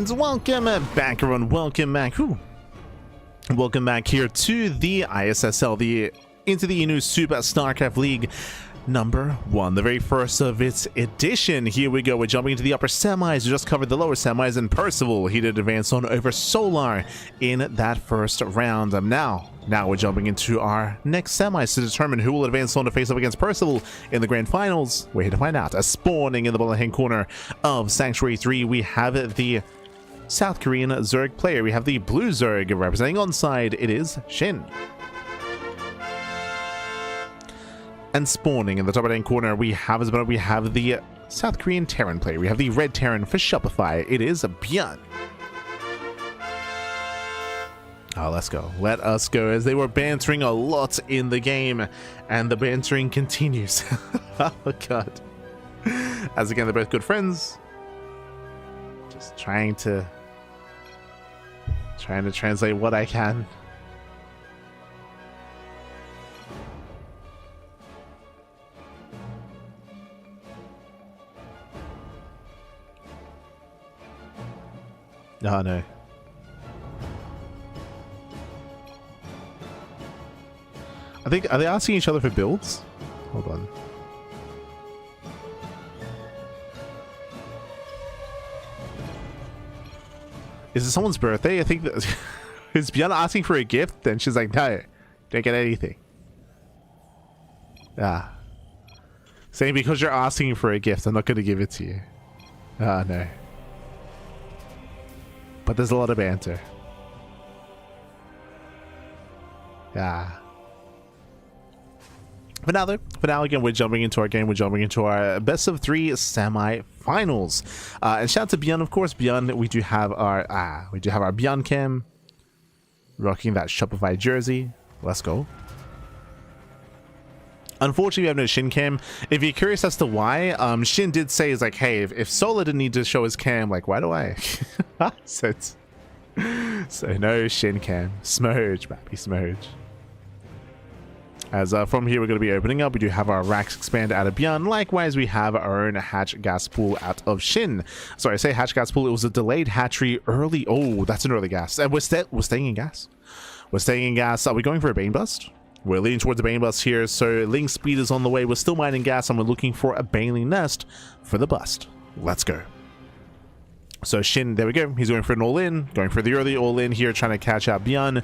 And welcome back, everyone. Welcome back. Whew. Welcome back here to the ISSL, the Into the Inu Super StarCraft League #1, the very first of its edition. Here we go. We're jumping into the upper semis. We just covered the lower semis, and Percival, he did advance on over Solar in that first round. Now we're jumping into our next semis to determine who will advance on to face up against Percival in the grand finals. We're here to find out. As spawning in the bottom hand corner of Sanctuary 3, we have the South Korean Zerg player. We have the blue Zerg representing onside. It is SHIN. And spawning in the top right hand corner, we have the South Korean Terran player. We have the red Terran for Shopify. It is Bjorn. Oh, let's go. Let us go, as they were bantering a lot in the game, and the bantering continues. Oh god. As again, they're both good friends. Just trying to translate what I can. Oh no. I think, are they asking each other for builds? Hold on. Is it someone's birthday? I think that is Bjorn asking for a gift, and she's like, no, don't get anything. Ah. Saying because you're asking for a gift, I'm not going to give it to you. Ah, no. But there's a lot of banter. Yeah. For now, again, we're jumping into our game. We're jumping into our best of 3 semi-finals. And shout out to Bjorn, of course. Bjorn, we do have our Bjorn cam, rocking that Shopify jersey. Let's go. Unfortunately, we have no SHIN cam. If you're curious as to why, SHIN did say, is like, hey, if Solar didn't need to show his cam, like, why do I? so no SHIN cam. Smurge, baby, smurge. As from here, we're going to be opening up. We do have our racks expand out of Bjorn. Likewise, we have our own hatch gas pool out of SHIN. Sorry, I say hatch gas pool. It was a delayed hatchery early. Oh, that's an early gas. And we're staying in gas. We're staying in gas. Are we going for a Bane Bust? We're leaning towards the Bane Bust here, so Link Speed is on the way. We're still mining gas, and we're looking for a Baneling Nest for the bust. Let's go. So SHIN, there we go. He's going for an all-in, going for the early all-in here, trying to catch out Bjorn.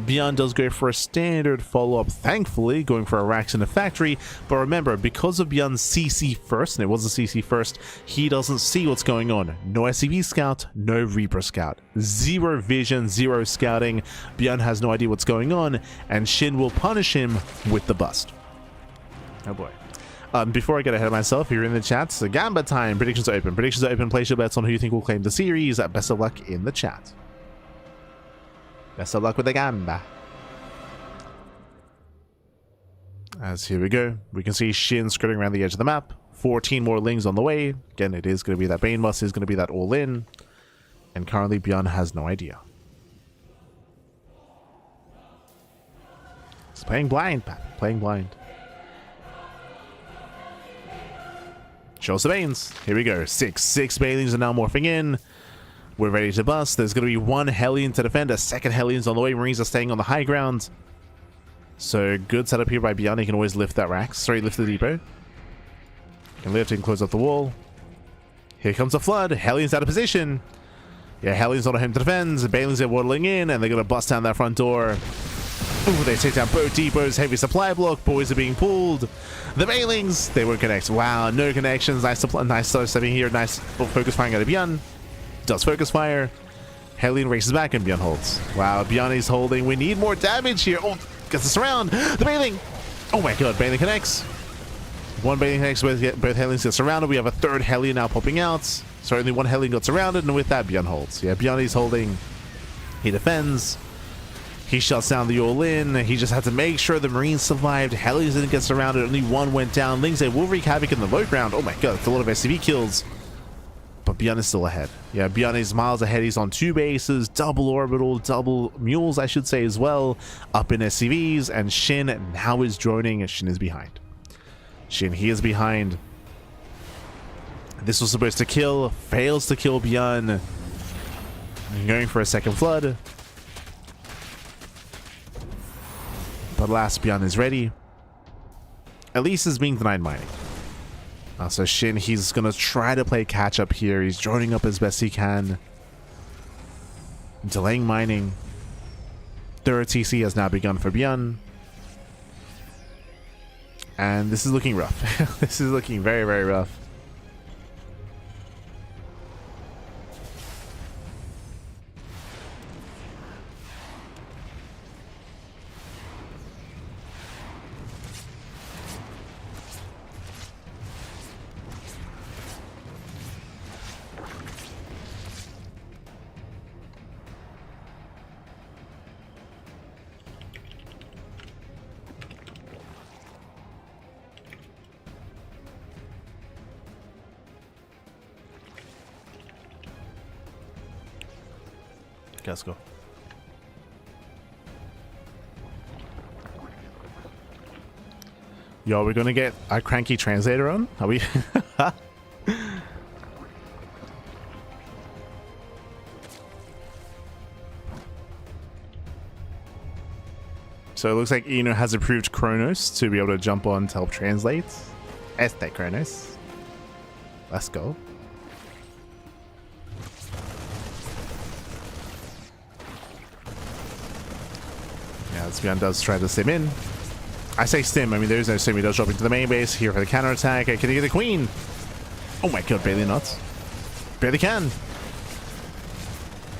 Bjorn does go for a standard follow-up, thankfully, going for a racks in the factory. But remember, because of Bjorn's CC first, and it was a CC first, he doesn't see what's going on. No SCV scout, no Reaper scout. Zero vision, zero scouting. Bjorn has no idea what's going on, and SHIN will punish him with the bust. Oh boy. Before I get ahead of myself, if you're in the chat, so Gamba time. Predictions are open. Predictions are open. Place your bets on who you think will claim the series. Best of luck in the chat. Best of luck with the Gamba. As here we go. We can see SHIN skirting around the edge of the map. 14 more Lings on the way. Again, it is going to be that Bane Bust. Is going to be that all-in. And currently, Bjorn has no idea. He's playing blind, Pat. Playing blind. Show us the Banes. Here we go. Six Banelings are now morphing in. We're ready to bust. There's going to be one Hellion to defend. A second Hellion's on the way. Marines are staying on the high ground. So good setup here by Bjorn. He can always lift that rack. Sorry, lift the depot. Can lift and close up the wall. Here comes a flood. Hellion's out of position. Yeah, Hellion's on him to defend. Banelings are waddling in, and they're going to bust down that front door. Ooh, they take down both depots. Heavy supply block. Boys are being pulled. The Banelings, they won't connect. Wow, no connections. Nice supply, nice stepping here. Nice focus firing out of Bjorn. Does focus fire. Hellion races back, and Bjorn holds. Wow, Bjorn is holding. We need more damage here. Oh, gets us around. The Baneling. Oh my god, Baneling connects. One Baneling connects. Both Hellions get surrounded. We have a third Hellion now popping out. So only one Hellion got surrounded, and with that, Bjorn holds. Yeah, Bjorn is holding. He defends. He shuts down the all-in. He just had to make sure the Marines survived. Hellions didn't get surrounded. Only one went down. Lings will wreak havoc in the low ground. Oh my god, that's a lot of SCV kills. But Bjorn is still ahead. Yeah, Bjorn is miles ahead. He's on 2 bases, double orbital, double mules, I should say, as well. Up in SCVs, and SHIN now is droning. SHIN is behind. SHIN, he is behind. This was supposed to kill. Fails to kill Bjorn. Going for a second flood. But last Beyond is ready. Elise is being denied mining. So SHIN, he's going to try to play catch up here. He's joining up as best he can. Delaying mining. Third TC has now begun for Beyond. And this is looking rough. This is looking very, very rough. Let's go. Yo, we're gonna get our CranKy translator on? Are we? So it looks like Eno has approved Kronos to be able to jump on to help translate. Este Kronos. Let's go. Beyond does try to stim in. I say stim, I mean there is no stim. He does drop into the main base here for the counter attack. Can he get the queen? Oh my god, barely not. Barely can.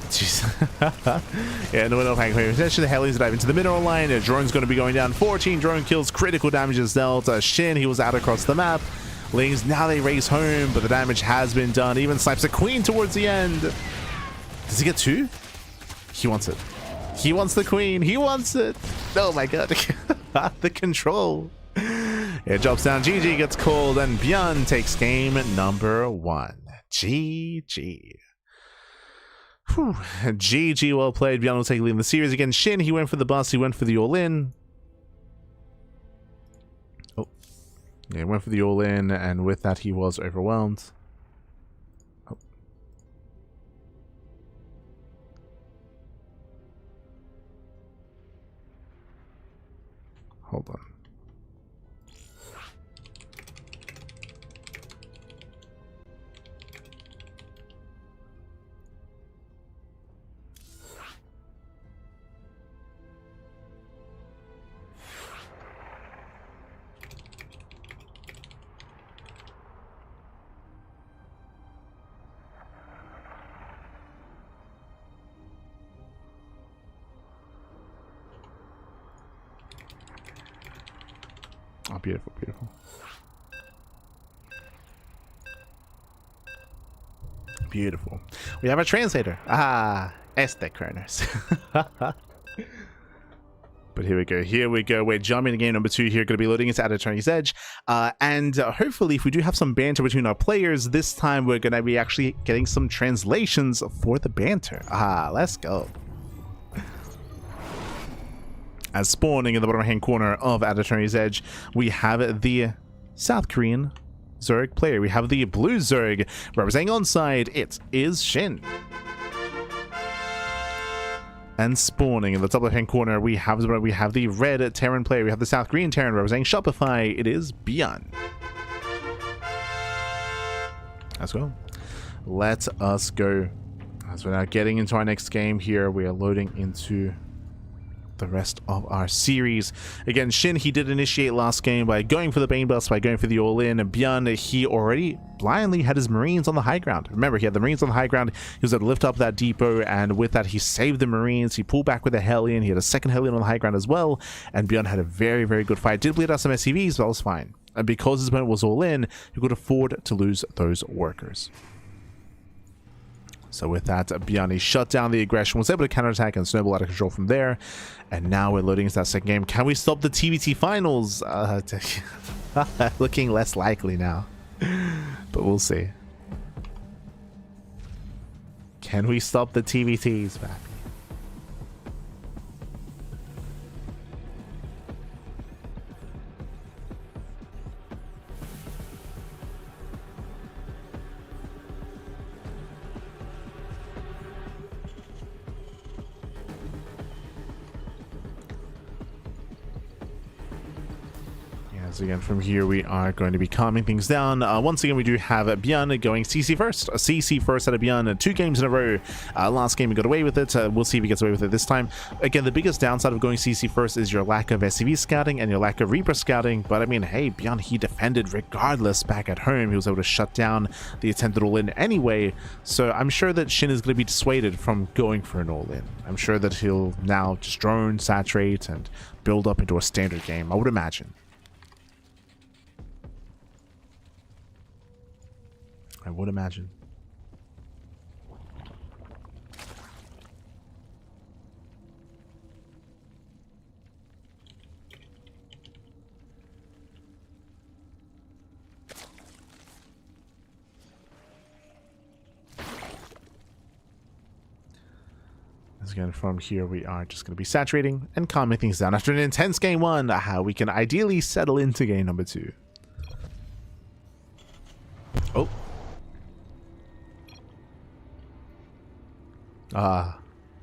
Jeez. Yeah, no panic. Essentially, the Hellions dive into the mineral line. A drone's going to be going down. 14 drone kills, critical damage is dealt. SHIN, he was out across the map. Lings, now they race home, but the damage has been done. Even snipes a queen towards the end. Does he get two? He wants it. He wants the queen. He wants it. Oh my god. The control. It drops down. GG gets called, and Beyond takes game number 1. GG. Whew. GG, well played. Beyond will take lead in the series again. SHIN, he went for the bust. He went for the all-in. Oh. Yeah, he went for the all-in, and with that he was overwhelmed. Hold on. Oh, beautiful, beautiful. Beautiful. We have a translator. Ah, Este Kronos. But here we go. Here we go. We're jumping to game number 2 here. Going to be loading into Attorney's Edge. And hopefully, if we do have some banter between our players, this time we're going to be actually getting some translations for the banter. Ah, let's go. As spawning in the bottom hand corner of Attorney's Edge, we have the South Korean Zerg player. We have the blue Zerg representing on side. It is SHIN. And spawning in the top left hand corner, we have the red Terran player. We have the South Korean Terran representing Shopify. It is Beyond. Let's go. Let us go. As we're now getting into our next game here, we are loading into the rest of our series. Again, SHIN, he did initiate last game by going for the Bane Bust, by going for the all-in, and Beyond, he already blindly had his Marines on the high ground. Remember, he had the Marines on the high ground. He was able to lift up that depot, and with that, he saved the Marines. He pulled back with a Hellion. He had a second Hellion on the high ground as well, and Beyond had a very, very good fight. Did bleed out some SCVs, but that was fine. And because his opponent was all-in, he could afford to lose those workers. So with that, Beyond, he shut down the aggression, was able to counterattack and snowball out of control from there. And now we're loading into that second game. Can we stop the TBT finals? Looking less likely now. But we'll see. Can we stop the TBTs back? As again, from here, we are going to be calming things down. Once again, we do have Bjorn going CC first. CC first out of Bjorn, 2 games in a row. Last game, he got away with it. We'll see if he gets away with it this time. Again, the biggest downside of going CC first is your lack of SCV scouting and your lack of Reaper scouting. But I mean, hey, Bjorn, he defended regardless back at home. He was able to shut down the attempted all-in anyway. So I'm sure that SHIN is going to be dissuaded from going for an all-in. I'm sure that he'll now just drone, saturate, and build up into a standard game, I would imagine. I would imagine. As again, from here, we are just going to be saturating and calming things down. After an intense game 1, how we can ideally settle into game number 2. Oh.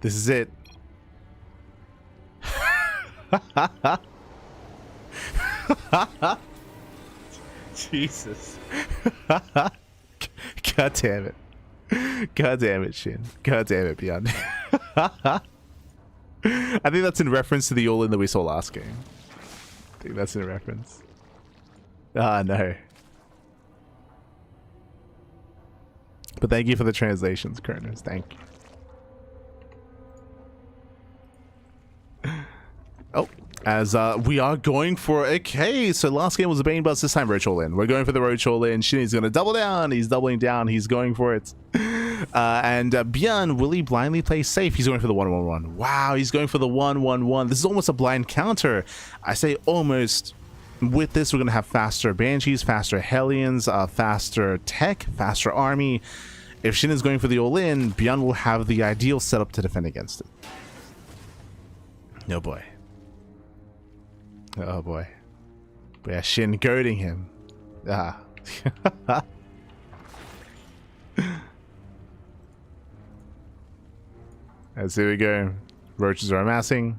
This is it. Jesus. God damn it. God damn it, SHIN. God damn it, Bjorn. I think that's in reference to the all-in that we saw last game. I think that's in reference. Ah, no. But thank you for the translations, Kronos. Thank you. Oh, as we are going for... Okay, so last game was a Bane Buzz, this time Roach all-in. We're going for the Roach all-in. SHIN is going to double down. He's doubling down. He's going for it. And Bjorn, will he blindly play safe? He's going for the 1-1-1. Wow, he's going for the 1-1-1. This is almost a blind counter. I say almost. With this, we're going to have faster Banshees, faster Hellions, faster tech, faster army. If SHIN is going for the all-in, Bjorn will have the ideal setup to defend against it. Oh boy. Oh boy. But yeah, SHIN goading him. Ah. As here we go. Roaches are amassing.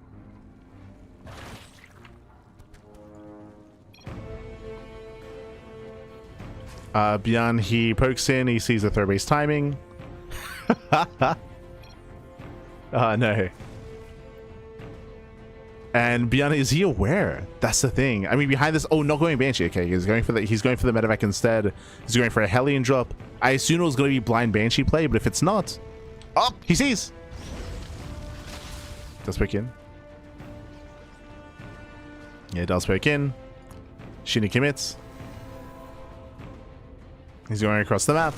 Bjorn, he pokes in, he sees the third base timing. Oh no. And Bjorn, is he aware? That's the thing. I mean, behind this, oh, not going Banshee. Okay, he's going for the medevac instead. He's going for a Hellion drop. I assume it was going to be blind Banshee play, but if it's not, oh, he sees. Does poke in. Yeah, it does poke in. SHIN commits. He's going across the map.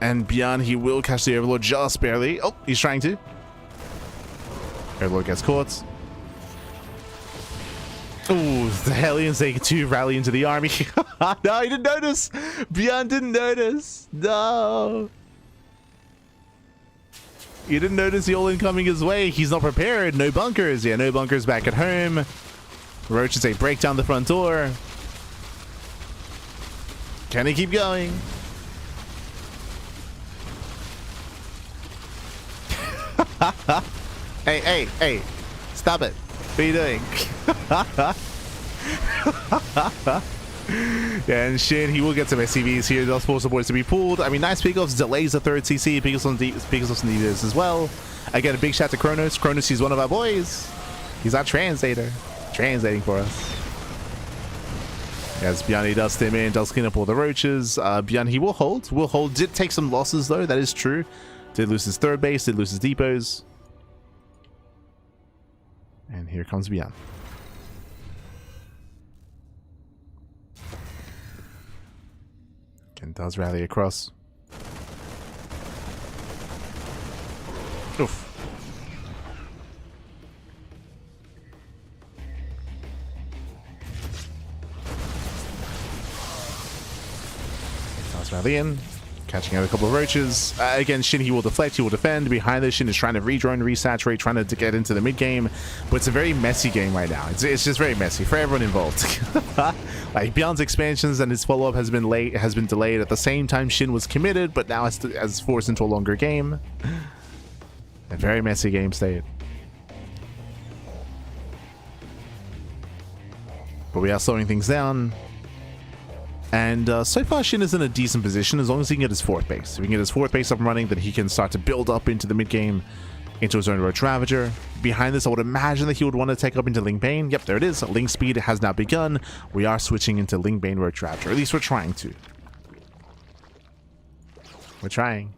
And Bjorn, he will catch the Overlord just barely. Oh, he's trying to. Overlord gets caught. Ooh, the Hellions take 2 rally into the army. No, he didn't notice. Bjorn didn't notice. No. He didn't notice the all-in coming his way. He's not prepared. No bunkers. Yeah, no bunkers back at home. Roaches, they break down the front door. Can he keep going? Hey. Stop it. What are you doing? Yeah, and SHIN, he will get some SCVs here. Those 4 supports to be pulled. I mean, nice pickoffs, delays the 3rd CC, pickoffs on Needers as well. Again, a big shout to Kronos. Kronos, he's one of our boys. He's our translator. Translating for us. As Bjorn, he does stem in, does clean up all the roaches. Bjorn, he will hold. Did take some losses, though. That is true. Did lose his 3rd base. Did lose his depots. And here comes Bjorn. Again, does rally across. Oof. Does rally in. Catching out a couple of roaches. Again, SHIN, he will deflect, he will defend. Behind this, SHIN is trying to redrone, resaturate, trying to get into the mid game. But it's a very messy game right now. It's just very messy for everyone involved. Like, Bjorn's expansions and his follow-up has been delayed. At the same time, SHIN was committed, but now has forced into a longer game. A very messy game state. But we are slowing things down. And so far, Shin is in a decent position as long as he can get his fourth base. If he can get his fourth base up and running, then he can start to build up into the mid game, into his own Roach Ravager. Behind this, I would imagine that he would want to take up into Ling Bane. Yep, there it is. Ling Speed has now begun. We are switching into Ling Bane Roach Ravager. At least we're trying to. We're trying.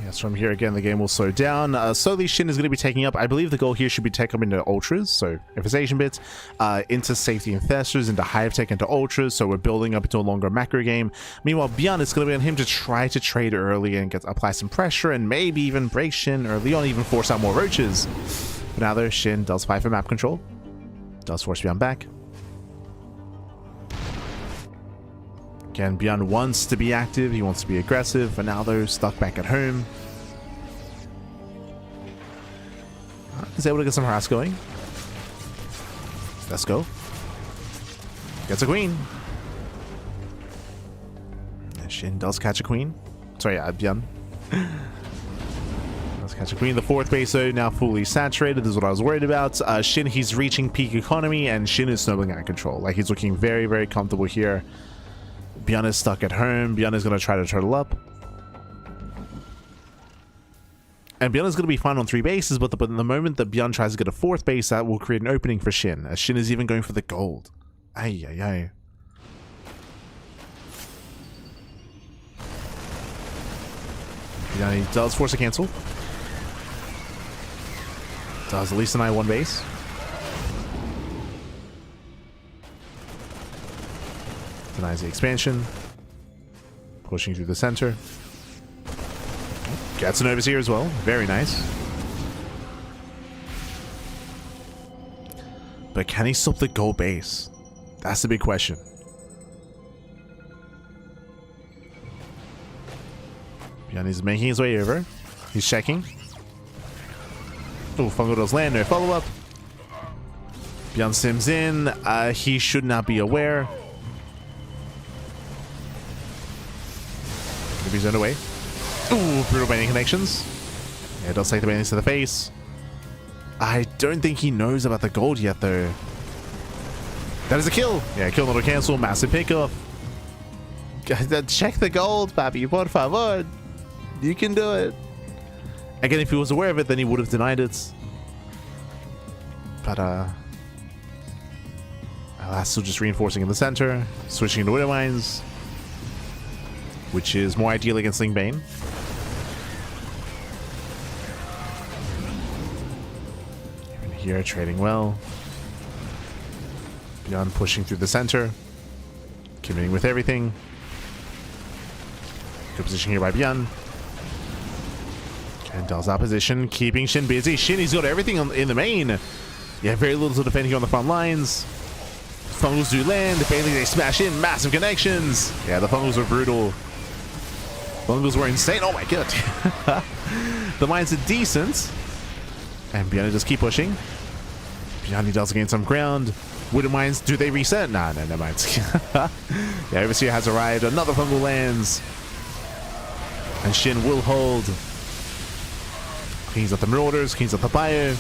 Yes, from here again, the game will slow down. Slowly, Shin is going to be taking up. I believe the goal here should be take up into Ultras, so Infestation Bits, into Safety Infestors, into Hive Tech, into Ultras, so we're building up into a longer macro game. Meanwhile, beyond, it's going to be on him to try to trade early and apply some pressure and maybe even break Shin early on, even force out more Roaches. But now though, Shin does fight for map control, does force Beyond back. Again, Beyond wants to be active, he wants to be aggressive, but now they're stuck back at home. He's able to get some harass going. Let's go. Gets a queen. And Shin does catch a queen. Sorry, Beyond. Does catch a queen. The fourth base though now fully saturated. This is what I was worried about. Shin, he's reaching peak economy, and Shin is snowballing out of control. Like, he's looking very, very comfortable here. Beyond is stuck at home. Beyond is going to try to turtle up. And Beyond is going to be fine on 3 bases, but the moment that Beyond tries to get a 4th base, that will create an opening for Shin, as Shin is even going for the gold. Ay, ay, ay. Beyond, he does force a cancel. Does at least deny 1 base. Denies the expansion. Pushing through the center. Gets an overseer as well. Very nice. But can he stop the gold base? That's the big question. Beyond is making his way over. He's checking. Oh, Fungal does land. No follow-up. Beyond sims in. He should not be aware. He's zoned away. Ooh, brutal baiting connections. Yeah, it does take the baitings to the face. I don't think he knows about the gold yet, though. That is a kill. Yeah, kill, not a cancel. Massive pickup. Check the gold, papi. Por favor. You can do it. Again, if he was aware of it, then he would have denied it. But, that's still just reinforcing in the center. Switching into Widow Mines, which is more ideal against Ling Bane. Even here, trading well. Beyond pushing through the center. Committing with everything. Good position here by Beyond. And does opposition, keeping Shin busy. Shin, he's got everything in the main. Yeah, very little to defend here on the front lines. Fungals do land. Finally, they smash in. Massive connections. Yeah, the Fungals were brutal. Fungals were insane. Oh my god. The mines are decent. And Beyond just keep pushing. Beyond does gain some ground. Widow Mines, do they reset? Nah, no mines. Yeah, Overseer has arrived. Another Fungal lands. And Shin will hold. Cleans up the Marauders, cleans up the Bio.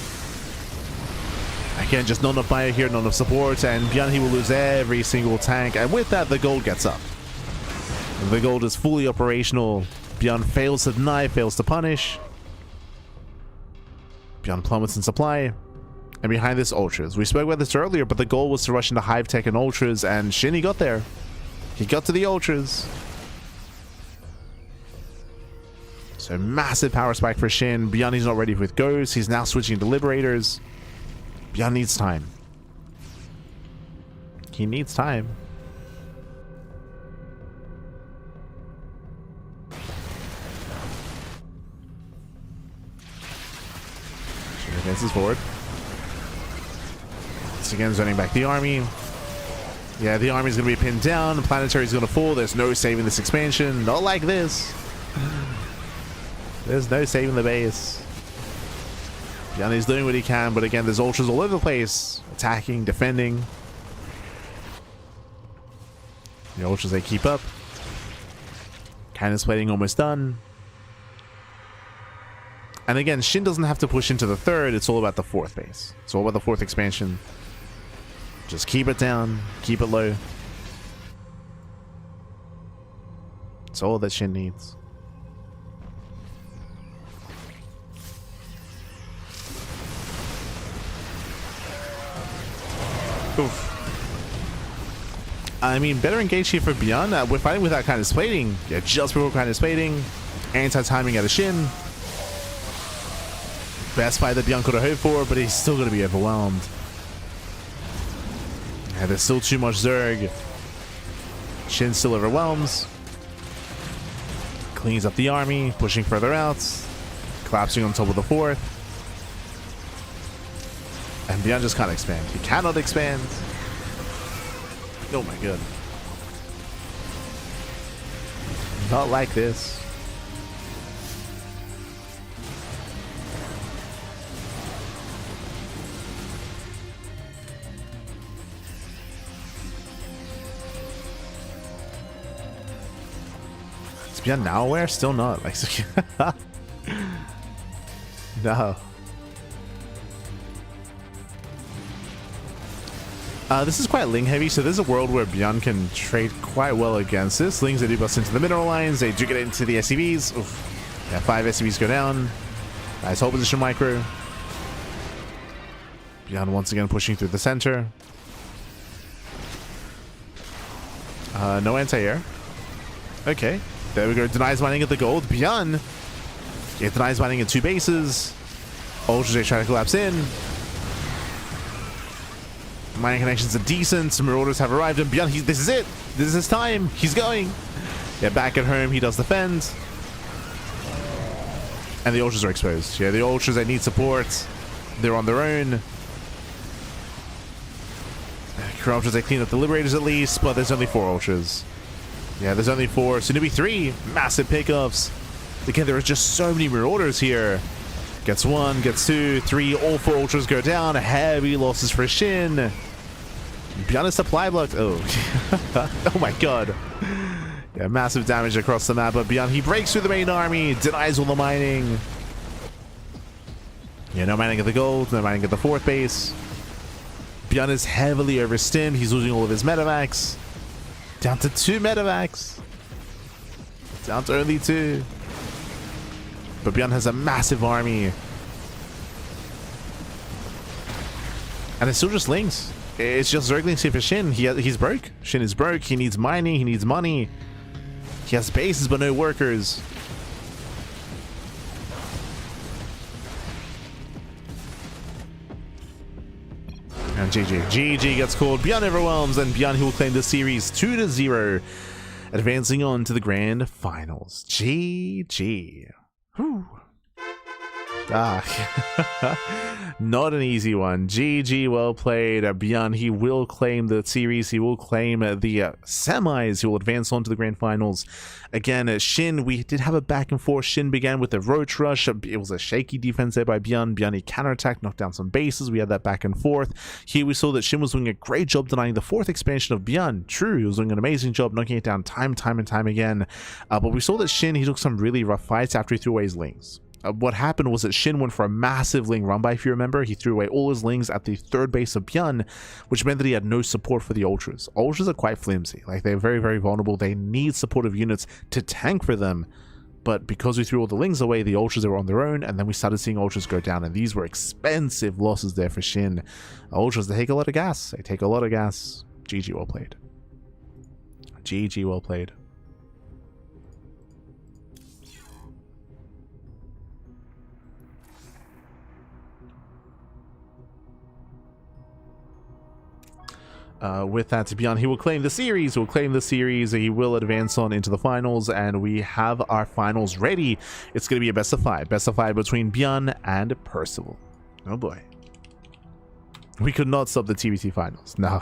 Again, just not enough Bio here, not enough support. And Beyond, he will lose every single tank. And with that, the gold gets up. The gold is fully operational. Beyond fails to deny, fails to punish. Beyond plummets in supply. And behind this, Ultras. We spoke about this earlier, but the goal was to rush into Hive Tech and Ultras, and Shin, he got there. He got to the Ultras. So massive power spike for SHIN. Beyond he's not ready with Ghosts. He's now switching to Liberators. Beyond needs time. He needs time. SHIN advances forward. Once again, zoning back the army. Yeah, the army's going to be pinned down. The planetary's going to fall. There's no saving this expansion. Not like this. There's no saving the base. Beyond is doing what he can, but again, there's ultras all over the place. Attacking, defending. The ultras, they keep up. Cannon splitting almost done. And again, SHIN doesn't have to push into the third. It's all about the fourth base. It's all about the fourth expansion. Just keep it down. Keep it low. It's all that SHIN needs. Oof. I mean, better engage here for Beyond. We're fighting without kind of splating. Yeah, just before kind of splating. Anti-timing out of SHIN. Best fight that Beyond could have hoped for, but he's still going to be overwhelmed. Yeah, there's still too much Zerg. SHIN still overwhelms. Cleans up the army, pushing further out. Collapsing on top of the fourth. And Beyond just can't expand. He cannot expand. Oh my god. Not like this. Is Beyond now aware? Still not. Like, no. This is quite Ling heavy, so there's a world where Beyond can trade quite well against this. Lings, they do bust into the mineral lines, they do get into the SCVs. Oof. Yeah, 5 SCVs go down. Nice hold position micro. Beyond once again pushing through the center. No anti-air. Okay, there we go. Denies mining at the gold. Beyond, it denies mining at 2 bases. Ultra J try to collapse in. Mining connections are decent. Some marauders have arrived, and Beyond, this is it. This is his time. He's going. Yeah, back at home, he does defend. And the ultras are exposed. Yeah, the ultras, they need support. They're on their own. Ultras, they clean up the Liberators at least, but there's only 4 ultras. Yeah, there's only 4. Soon to be 3. Massive pickups. Again, there are just so many marauders here. Gets 1, gets 2, 3, all 4 ultras go down. Heavy losses for SHIN. Beyond a supply block. Oh. Oh my god. Yeah, massive damage across the map, but Beyond, he breaks through the main army, denies all the mining. Yeah, no mining at the gold, no mining at the 4th base. Beyond is heavily overstimmed. He's losing all of his medevacs. Down to 2 medevacs. Down to only 2. But Beyond has a massive army. And it's still just Lings. It's just Zerglings here for SHIN. He's broke. SHIN is broke. He needs mining. He needs money. He has bases but no workers. And GG gets called. Beyond overwhelms, and Beyond, he will claim the series 2-0, advancing on to the grand finals. GG. Whew. Not an easy one. GG, well played. Beyond, he will claim the series. He will claim the semis. He will advance on to the grand finals. Again, SHIN, we did have a back and forth. SHIN began with a roach rush. It was a shaky defense there by Beyond. Beyond, he counterattacked, knocked down some bases. We had that back and forth. Here we saw that SHIN was doing a great job denying the 4th expansion of Beyond. True, he was doing an amazing job knocking it down time and time again. But we saw that SHIN, he took some really rough fights after he threw away his Lings. What happened was that SHIN went for a massive Ling run by, if you remember. He threw away all his Lings at the 3rd base of Beyond, which meant that he had no support for the Ultras. Ultras are quite flimsy. Like, they're very, very vulnerable. They need supportive units to tank for them. But because we threw all the Lings away, the Ultras were on their own, and then we started seeing Ultras go down, and these were expensive losses there for SHIN. Ultras, they take a lot of gas. They take a lot of gas. GG, well played. GG, well played. with that, Beyond, he will claim the series. He will advance on into the finals, and we have our finals ready. It's going to be a best of five between Beyond and Percival. Oh boy. We could not stop the TBT finals. No.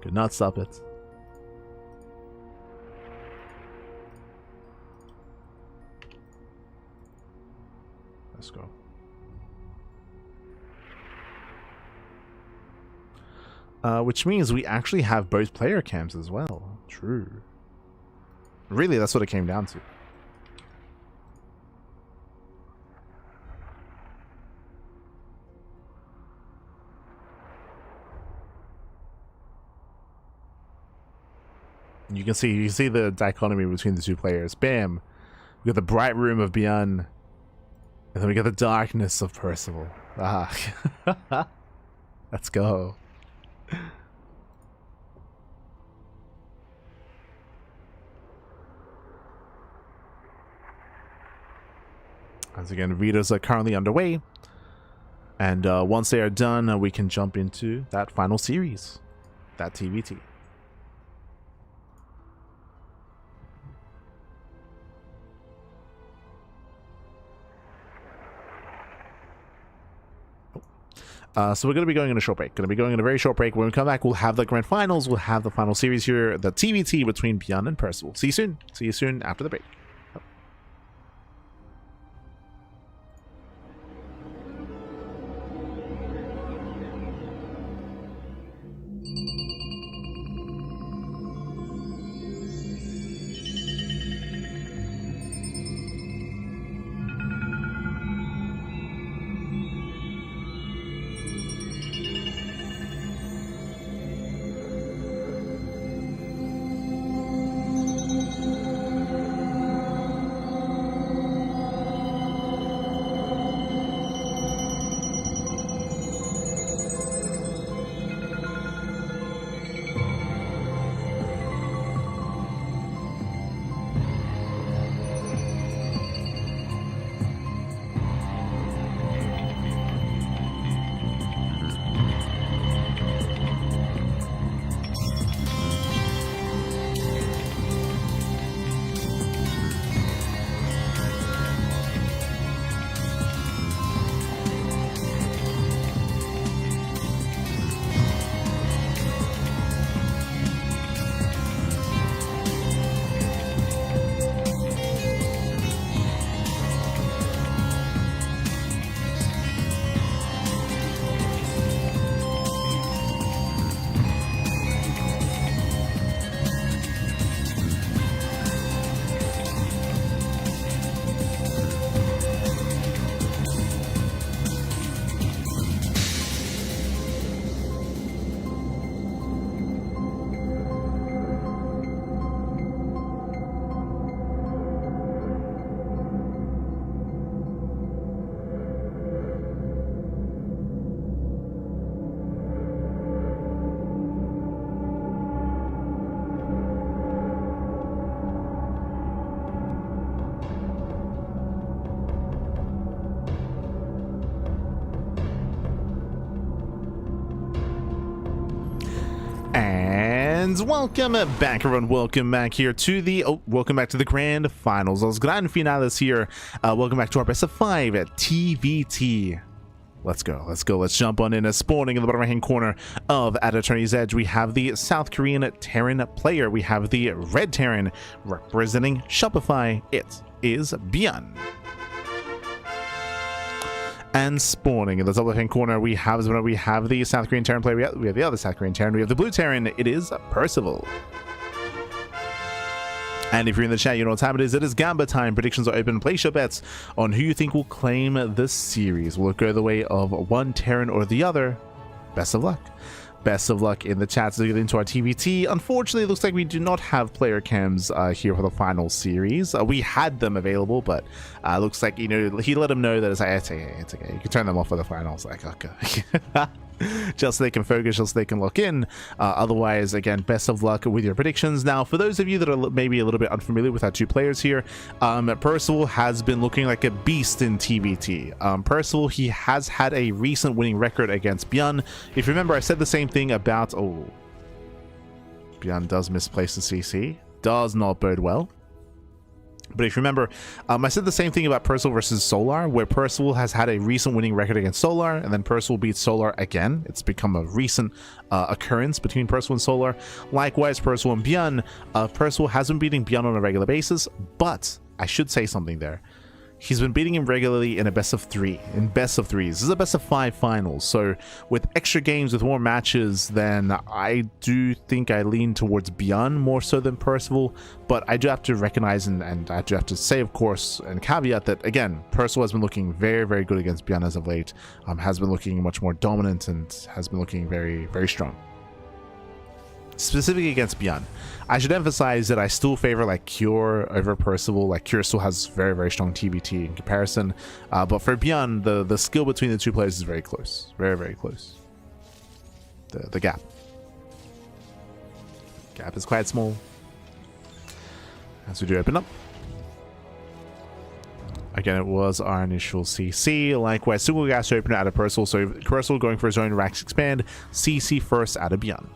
Could not stop it. Let's go. Which means we actually have both player cams as well. True. Really, that's what it came down to. You can see the dichotomy between the two players. Bam. We got the bright room of Beyond, and then we got the darkness of Percival. Ah. Let's go. As again, readers are currently underway, and once they are done, we can jump into that final series, that TBT. So we're going to be going in a short break. Going to be going in a very short break. When we come back, we'll have the grand finals. We'll have the final series here, the TBT between Beyond and Percival. See you soon. See you soon after the break. And welcome back, everyone. Welcome back here to the welcome back to the grand finals. Those grand finales here. Welcome back to our best of 5 at TBT. Let's go. Let's jump on in. Spawning in the bottom right hand corner of At Attorney's Edge, we have the South Korean Terran player. We have the red Terran representing Shopify. It is Beyond. And spawning in the top left hand corner, we have the South Korean Terran player. We have the other South Korean Terran. We have the blue Terran. It is Percival. And if you're in the chat, you know what time it is. It is Gamba time. Predictions are open. Place your bets on who you think will claim the series. Will it go the way of one Terran or the other? Best of luck. Best of luck in the chat to get into our TBT. Unfortunately, it looks like we do not have player cams here for the final series. We had them available, but looks like, you know, he let him know that it's like, it's okay. You can turn them off for the finals. Like, okay. just so they can focus, just so they can lock in. Otherwise, again, best of luck with your predictions. Now, for those of you that are maybe a little bit unfamiliar with our two players here, Percival has been looking like a beast in TVT. Percival, he has had a recent winning record against Bjorn. If you remember, I said the same thing about... Oh, Bjorn does misplace the CC. Does not bode well. But if you remember, I said the same thing about Percival versus Solar, where Percival has had a recent winning record against Solar, and then Percival beats Solar again. It's become a recent occurrence between Percival and Solar. Likewise, Percival and Bjorn. Percival has been beating Bjorn on a regular basis, but I should say something there. He's been beating him regularly in a best of 3, in best of 3s. This is a best of 5 finals, so with extra games, with more matches, then I do think I lean towards Bjorn more so than Percival, but I do have to recognize and I do have to say, of course, and caveat that, again, Percival has been looking very, very good against Bjorn as of late, has been looking much more dominant and has been looking very, very strong. Specifically against Bjorn, I should emphasize that I still favor like Cure over Percival. Like Cure still has very, very strong TVT in comparison, but for Bjorn, the skill between the two players is very close, very, very close. The gap is quite small. As we do open up, again, it was our initial CC. Likewise, single gas opener out of Percival, so Percival going for his own Rax expand, CC first out of Bjorn.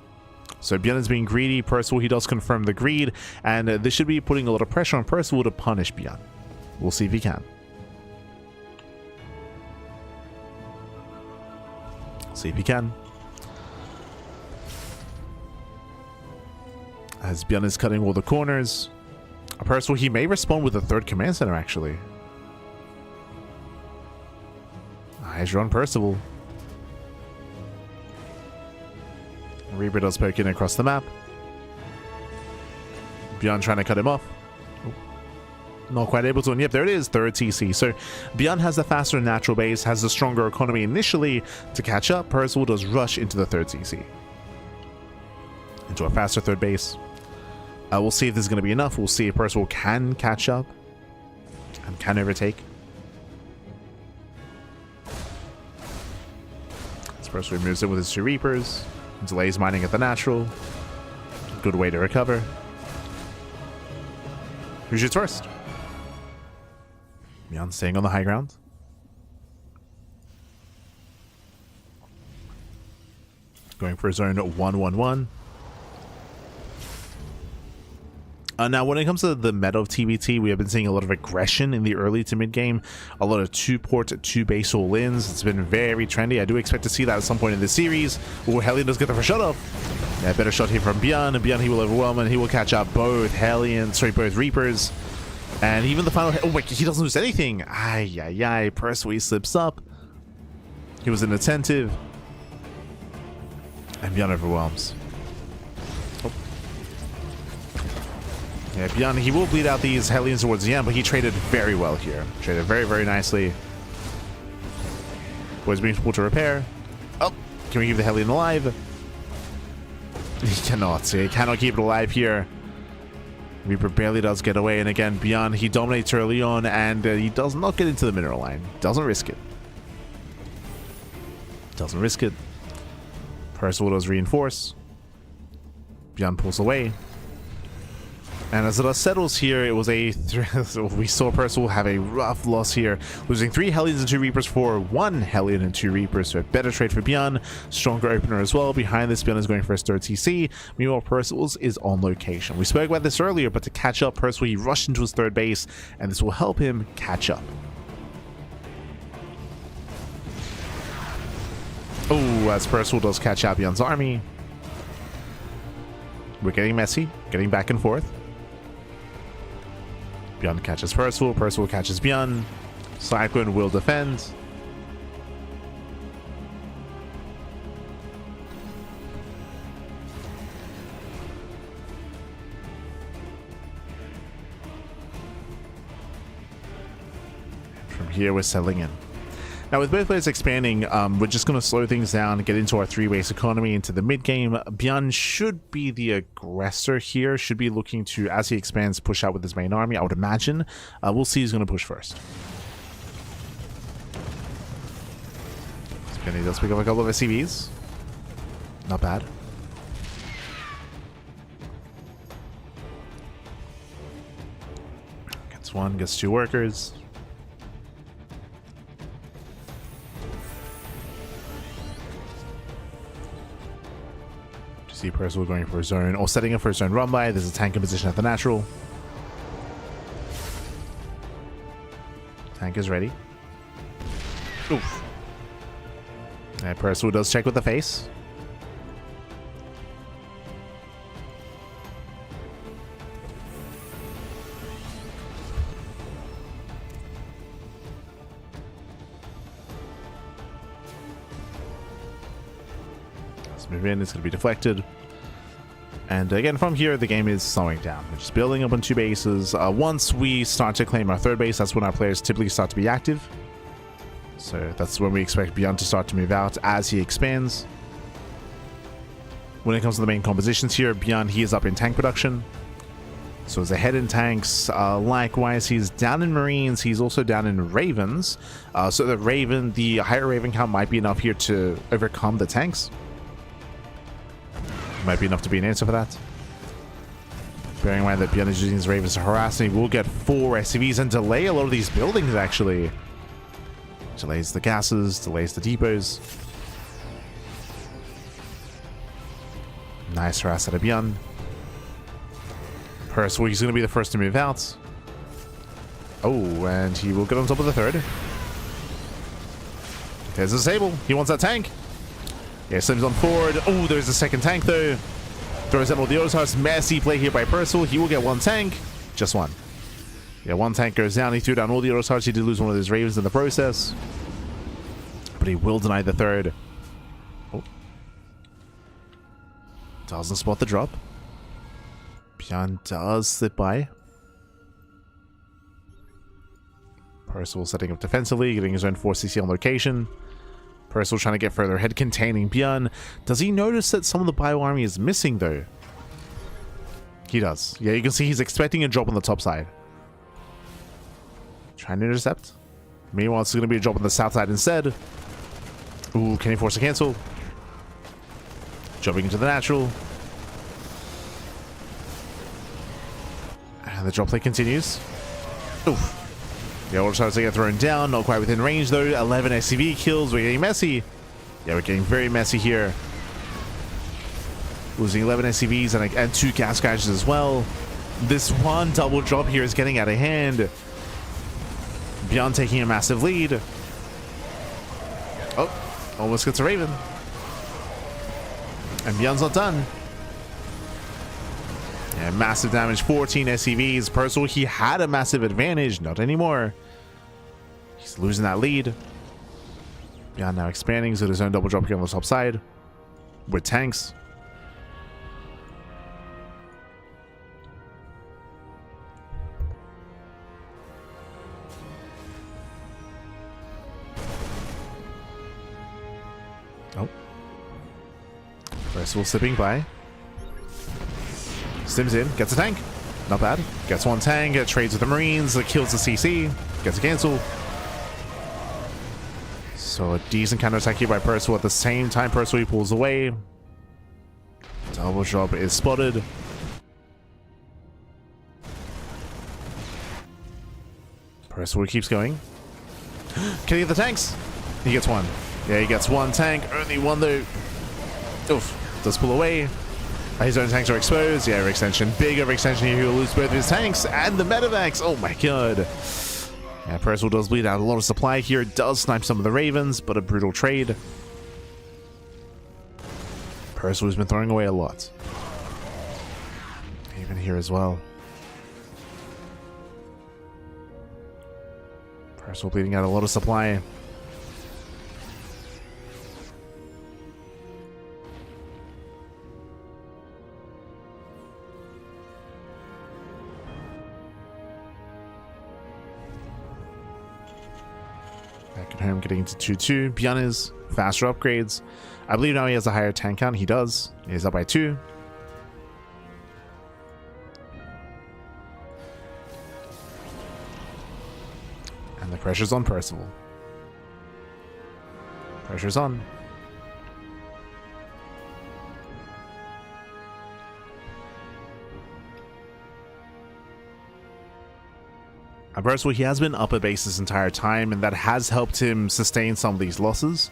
So Bjorn is being greedy. Percival, he does confirm the greed, and this should be putting a lot of pressure on Percival to punish Bjorn. We'll see if he can. See if he can. As Bjorn is cutting all the corners, Percival, he may respond with a third command center, actually. Eyes are on Percival. Reaper does poke in across the map. Bjorn trying to cut him off. Oh, not quite able to. And yep, there it is, third TC. So Bjorn has the faster natural base, has the stronger economy initially to catch up. Percival does rush into the third TC. Into a faster third base. We'll see if this is going to be enough. We'll see if Percival can catch up and can overtake. As Percival moves in with his 2 Reapers. Delays mining at the natural. Good way to recover. Who shoots first? Bjorn staying on the high ground. Going for his own 1-1-1. Now, when it comes to the meta of TBT, we have been seeing a lot of aggression in the early to mid game. A lot of 2-port, 2-base all-ins. It's been very trendy. I do expect to see that at some point in the series. Oh, Hellion does get the first shot off. Yeah, better shot here from Bjorn. And Bjorn, he will overwhelm and he will catch up both Hellion, sorry, both Reapers. And even the final... Oh, wait, he doesn't lose anything. Ay. Percival slips up. He was inattentive. And Bjorn overwhelms. Yeah, Bjorn, he will bleed out these Hellions towards the end, but he traded very well here. Traded very, very nicely. Boys being able to repair. Oh, can we keep the Hellion alive? He cannot. He cannot keep it alive here. Reaper barely does get away, and again, Bjorn, he dominates early on, and he does not get into the mineral line. Doesn't risk it. Doesn't risk it. Percival does reinforce. Bjorn pulls away. And as the dust settles here, it was a... we saw Percival have a rough loss here, losing 3 Hellions and 2 Reapers for 1 Hellion and 2 Reapers. So a better trade for Bjorn. Stronger opener as well. Behind this, Bjorn is going for his third TC. Meanwhile, Percival's is on location. We spoke about this earlier, but to catch up, Percival, he rushed into his third base, and this will help him catch up. Oh, as Percival does catch out Bjorn's army. We're getting messy, getting back and forth. Bjorn catches Percival, Percival catches Bjorn. Cyclone will defend. From here, we're settling in. Now, with both players expanding, we're just going to slow things down, get into our 3-base economy into the mid-game. Bjorn should be the aggressor here, should be looking to, as he expands, push out with his main army, I would imagine. We'll see who's going to push first. He does pick up a couple of SCVs. Not bad. Gets one, gets two workers. See Percival going for a zone or setting up for a zone run by. There's a tank in position at the natural. Tank is ready. Oof. And Percival does check with the face. Let's move in. It's going to be deflected. And again, from here, the game is slowing down. We're just building up on two bases. Once we start to claim our third base, that's when our players typically start to be active. So that's when we expect Beyond to start to move out as he expands. When it comes to the main compositions here, Beyond, he is up in tank production. So he's ahead in tanks. Likewise, he's down in Marines. He's also down in Ravens. So the higher Raven count might be enough here to overcome the tanks. Might be enough to be an answer for that. Bearing in mind that Beyond is using his Ravens to harass, and he will get 4 SCVs and delay a lot of these buildings, actually. Delays the gases, delays the depots. Nice harass out of Beyond. Percival, he's going to be the first to move out. Oh, and he will get on top of the third. There's a Sable. He wants that tank. Yeah, Slim's on forward. Oh, there's a second tank, though. Throws out all the Ozarks. Messy play here by Percival. He will get one tank. Just one. Yeah, one tank goes down. He threw down all the Ozarks. He did lose one of his Ravens in the process. But he will deny the third. Oh. Doesn't spot the drop. Beyond does slip by. Percival setting up defensively, getting his own 4CC on location. Percival trying to get further ahead, containing Beyond. Does he notice that some of the bio army is missing, though? He does. Yeah, you can see he's expecting a drop on the top side. Trying to intercept. Meanwhile, it's going to be a drop on the south side instead. Ooh, can he force a cancel? Jumping into the natural. And the drop play continues. Oof. Yeah, we'll try to get thrown down. Not quite within range, though. 11 SCV kills. We're getting messy. Yeah, we're getting very messy here. Losing 11 SCVs and 2 gas gouges as well. This one double drop here is getting out of hand. Beyond taking a massive lead. Oh, almost gets a Raven. And Beyond's not done. Yeah, massive damage, 14 SCVs. Percival, he had a massive advantage. Not anymore. He's losing that lead. Beyond now expanding, so there's no double drop here on the top side. With tanks. Oh. Percival slipping by. Stims in, gets a tank. Not bad. Gets one tank, trades with the Marines, kills the CC, gets a cancel. So a decent counterattack here by Percival. At the same time, Percival pulls away. Double drop is spotted. Percival keeps going. Can he get the tanks? He gets one. Yeah, he gets one tank. Only one though. Oof. Does pull away. His own tanks are exposed. Yeah, overextension. Big overextension here. He will lose both of his tanks and the medevacs. Oh my god. Yeah, Percival does bleed out a lot of supply here. Does snipe some of the Ravens, but a brutal trade. Percival has been throwing away a lot. Even here as well. Percival bleeding out a lot of supply. Back at home, getting into 2-2. Beyond is faster upgrades. I believe now he has a higher tank count. He does. He's up by 2. And the pressure's on Percival. Pressure's on. And personally, he has been up at base this entire time, and that has helped him sustain some of these losses.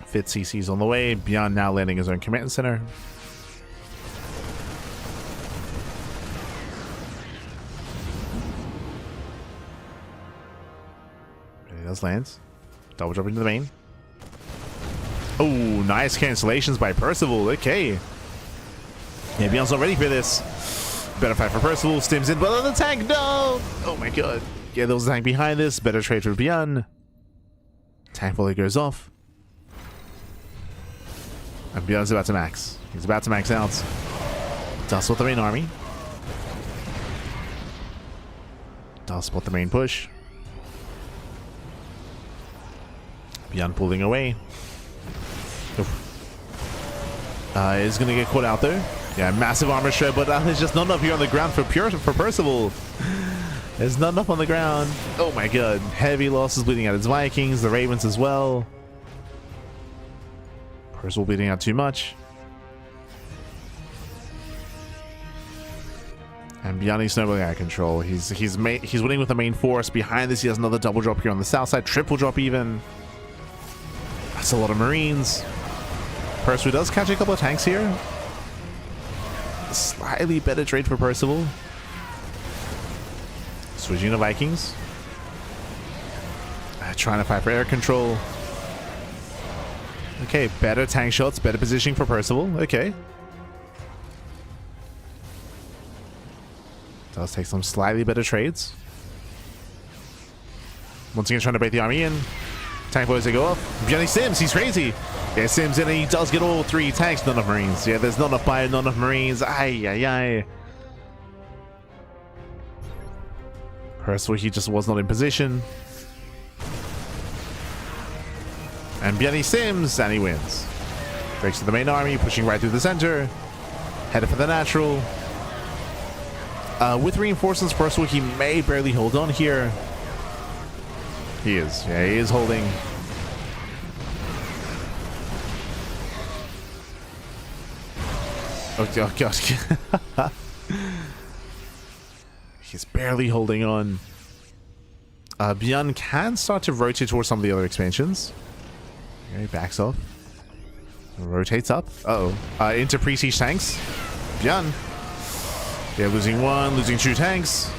Fit CC's on the way. Beyond now landing his own command center. He does land. Double jump into the main. Oh, nice cancellations by Percival. Okay. Yeah, Beyond's not ready for this. Better fight for Percival. Stims in, but the tank, no! Oh my god. Yeah, there was a tank behind this. Better trade for Beyond. Tank fully goes off. And Beyond's about to max. He's about to max out. Does spot the main army. Does spot the main push. Beyond pulling away. Is going to get caught out there. Yeah, massive armor shred, but there's just not enough here on the ground for Percival. There's not enough on the ground. Oh my god. Heavy losses bleeding out his Vikings, the Ravens as well. Percival bleeding out too much. And Beyond is snowballing out of control. He's winning with the main force. Behind this, he has another double drop here on the south side. Triple drop even. That's a lot of Marines. Percival does catch a couple of tanks here. Slightly better trade for Percival. Switching to Vikings. Trying to fight for air control. Okay, better tank shots, better positioning for Percival. Okay. Does take some slightly better trades. Once again, trying to bait the army in. Tank boys, they go off. Johnny Sims, he's crazy. Yeah, Sims in, and he does get all 3 tanks, not enough Marines. Yeah, there's not enough fire, not enough Marines. Ay, ay, ay. Percival, he just was not in position. And Bjorny Sims, and he wins. Breaks to the main army, pushing right through the center. Headed for the natural. With reinforcements, Percival, he may barely hold on here. He is. Yeah, he is holding. Oh gosh. He's barely holding on. Beyond can start to rotate towards some of the other expansions. Okay, he backs off. Rotates up. Uh-oh. Into pre-siege tanks. Beyond. Yeah, losing 1, losing 2 tanks.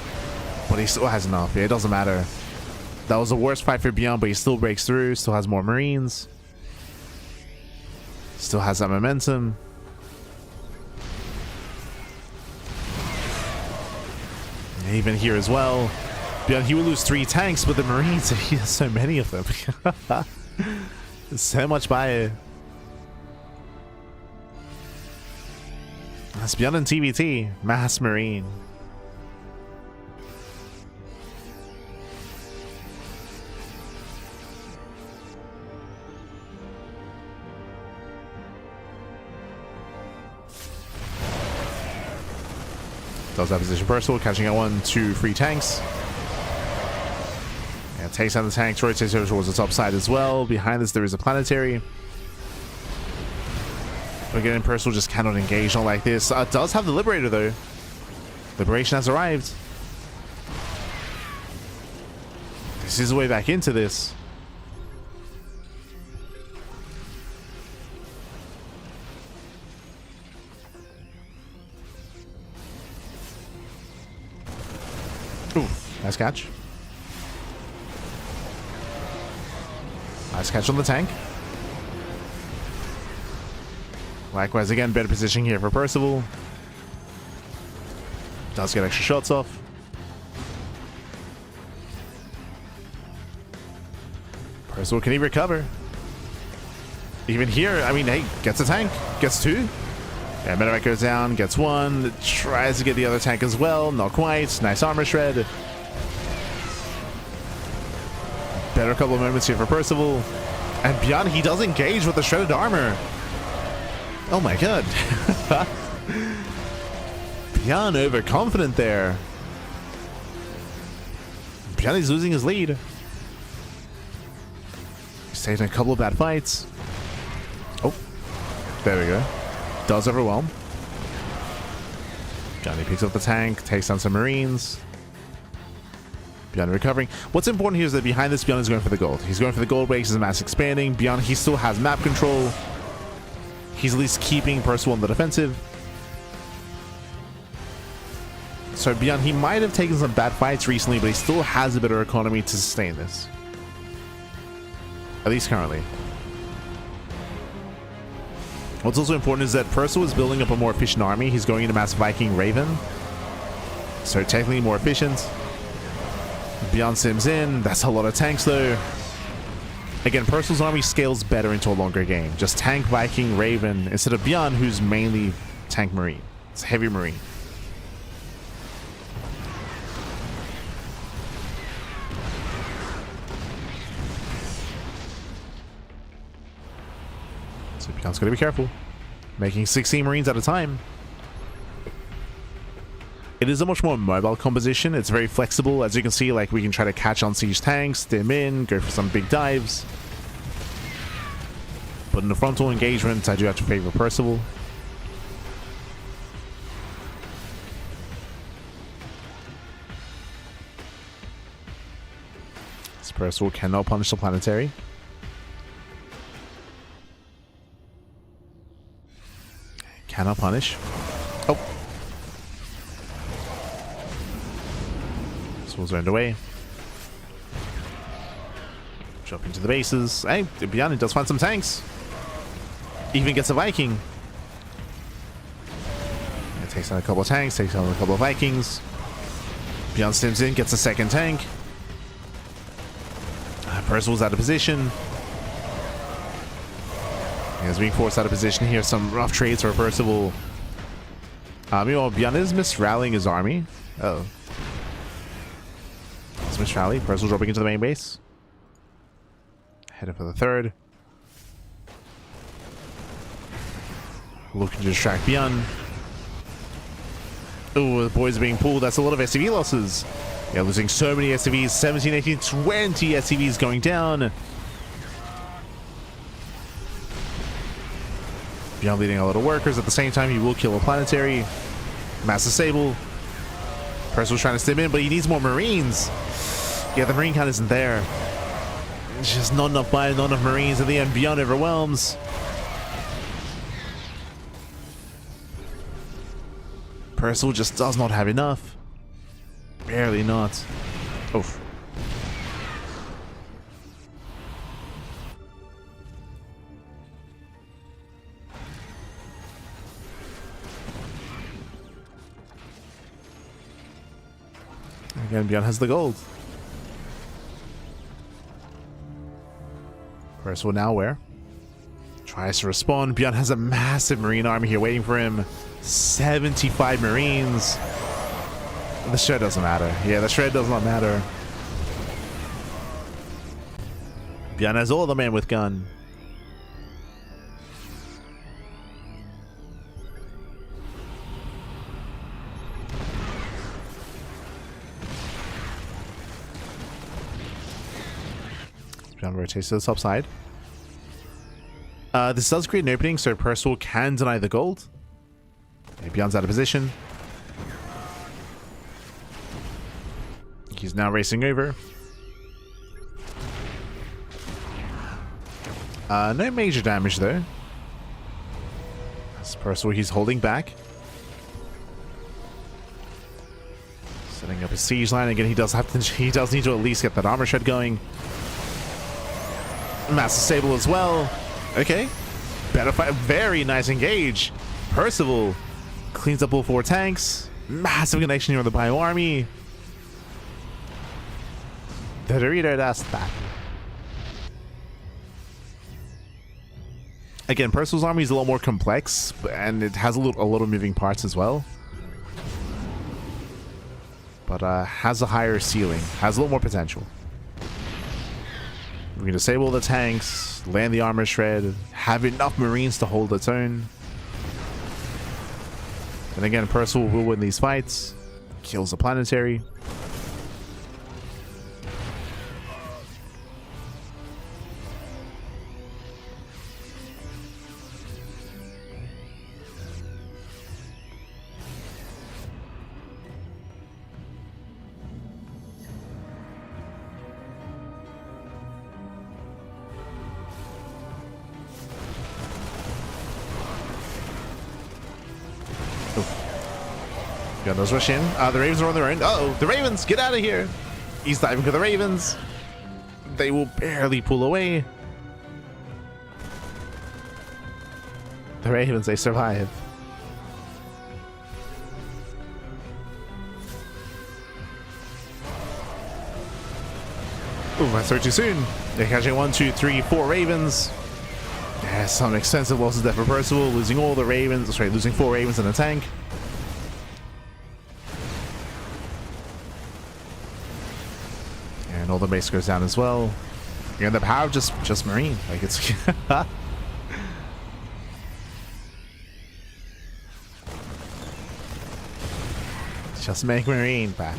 But he still has enough. Yeah, it doesn't matter. That was the worst fight for Beyond, but he still breaks through. Still has more Marines. Still has that momentum. And even here as well. Beyond, he will lose 3 tanks, but the Marines, he has so many of them. So much fire. That's Beyond in TVT. Mass Marine. Does that position Percival, catching out 1, 2 free tanks. Yeah, takes out the tank, rotates towards the top side as well. Behind this, there is a planetary. Again, Percival just cannot engage on like this. Does have the Liberator though. Liberation has arrived. This is the way back into this. Ooh, nice catch. Nice catch on the tank. Likewise, again, better positioning here for Percival. Does get extra shots off. Percival, can he recover? Even here, I mean, hey, gets a tank, gets 2. Yeah, Medevac goes down, gets 1, tries to get the other tank as well, not quite. Nice armor shred. Better couple of moments here for Percival. And Beyond, he does engage with the shredded armor. Oh my god. Beyond overconfident there. Beyond is losing his lead. He's taking a couple of bad fights. Oh, there we go. Does overwhelm. Johnny picks up the tank, takes down some Marines. Beyond recovering. What's important here is that behind this, Beyond is going for the gold. He's going for the gold breaks, his mass expanding. Beyond, he still has map control. He's at least keeping Percival on the defensive. So Beyond, he might have taken some bad fights recently, but he still has a better economy to sustain this. At least currently. What's also important is that Percival is building up a more efficient army. He's going into Mass Viking Raven. So technically more efficient. Beyond sims in. That's a lot of tanks though. Again, Percival's army scales better into a longer game. Just tank, Viking, Raven, instead of Beyond, who's mainly tank Marine. It's heavy Marine. So Beyond's got to be careful. Making 16 Marines at a time. It is a much more mobile composition. It's very flexible. As you can see, like, we can try to catch on siege tanks, stim in, go for some big dives. But in the frontal engagement, I do have to favor Percival. This Percival cannot punish the planetary. Cannot punish. Oh. This zoned away. Jump into the bases. Hey, Beyond does find some tanks. Even gets a Viking. It takes out a couple of tanks, takes out a couple of Vikings. Beyond stims in, gets a second tank. Percival's out of position. He's being forced out of position here. Some rough trades for Percival. Meanwhile, Beyond is misrallying his army. Oh. It's misrally. Percival dropping into the main base. Headed for the third. Looking to distract Beyond. Oh, the boys are being pulled. That's a lot of SCV losses. Yeah, losing so many SCVs. 17, 18, 20 SCVs going down. Beyond leading a lot of workers. At the same time, he will kill a planetary. Mass disable. Percival's trying to stim in, but he needs more Marines. Yeah, the Marine count isn't there. It's just not enough fire, not enough Marines. In the end, Beyond overwhelms. Percival just does not have enough. Barely not. Oof. Again, Beyond has the gold. Percival now where? Tries to respond. Beyond has a massive Marine army here waiting for him. 75 Marines. The shred doesn't matter. Yeah, the shred does not matter. Beyond has all the man with gun. Beyond rotates to the top side. This does create an opening, so Percival can deny the gold. Okay, Beyond's out of position. He's now racing over. No major damage though. That's Percival, he's holding back. Setting up a siege line again. He does need to at least get that armor shred going. Mass disable as well. Okay. Better fight. Very nice engage. Percival cleans up all 4 tanks. Massive connection here with the bio army. The Dorito does that. Again, Percival's army is a lot more complex, and it has a lot of moving parts as well. But has a higher ceiling. Has a lot more potential. We can disable the tanks, land the armor shred, have enough Marines to hold its own. And again, Percival will win these fights. Kills the planetary. Beyond does rush in. The Ravens are on their own. Uh-oh, the Ravens, get out of here. He's diving for the Ravens. They will barely pull away. The Ravens, they survive. Ooh, that's too soon. They're catching 1, 2, 3, 4 Ravens. Yeah, some extensive losses there for Percival, losing all the Ravens. Sorry, losing 4 Ravens in a tank. And all the base goes down as well. You end up have just Marine. Like it's just make Marine back.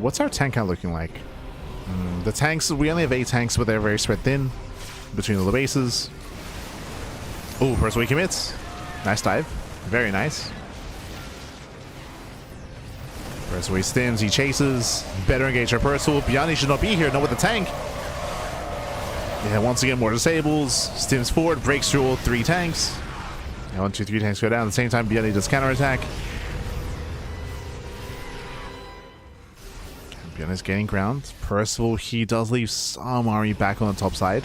What's our tank count looking like? The tanks, we only have 8 tanks, but they're very spread thin between all the bases. Oh, first he commits. Nice dive. Very nice. First he stims, he chases. Better engage our Percival. Biani should not be here, not with the tank. Yeah, once again, more disables. Stims forward, breaks through all 3 tanks. Yeah, 1, 2, 3 tanks go down. At the same time, Biani does counterattack. Biani's gaining ground. Percival, he does leave some army back on the top side.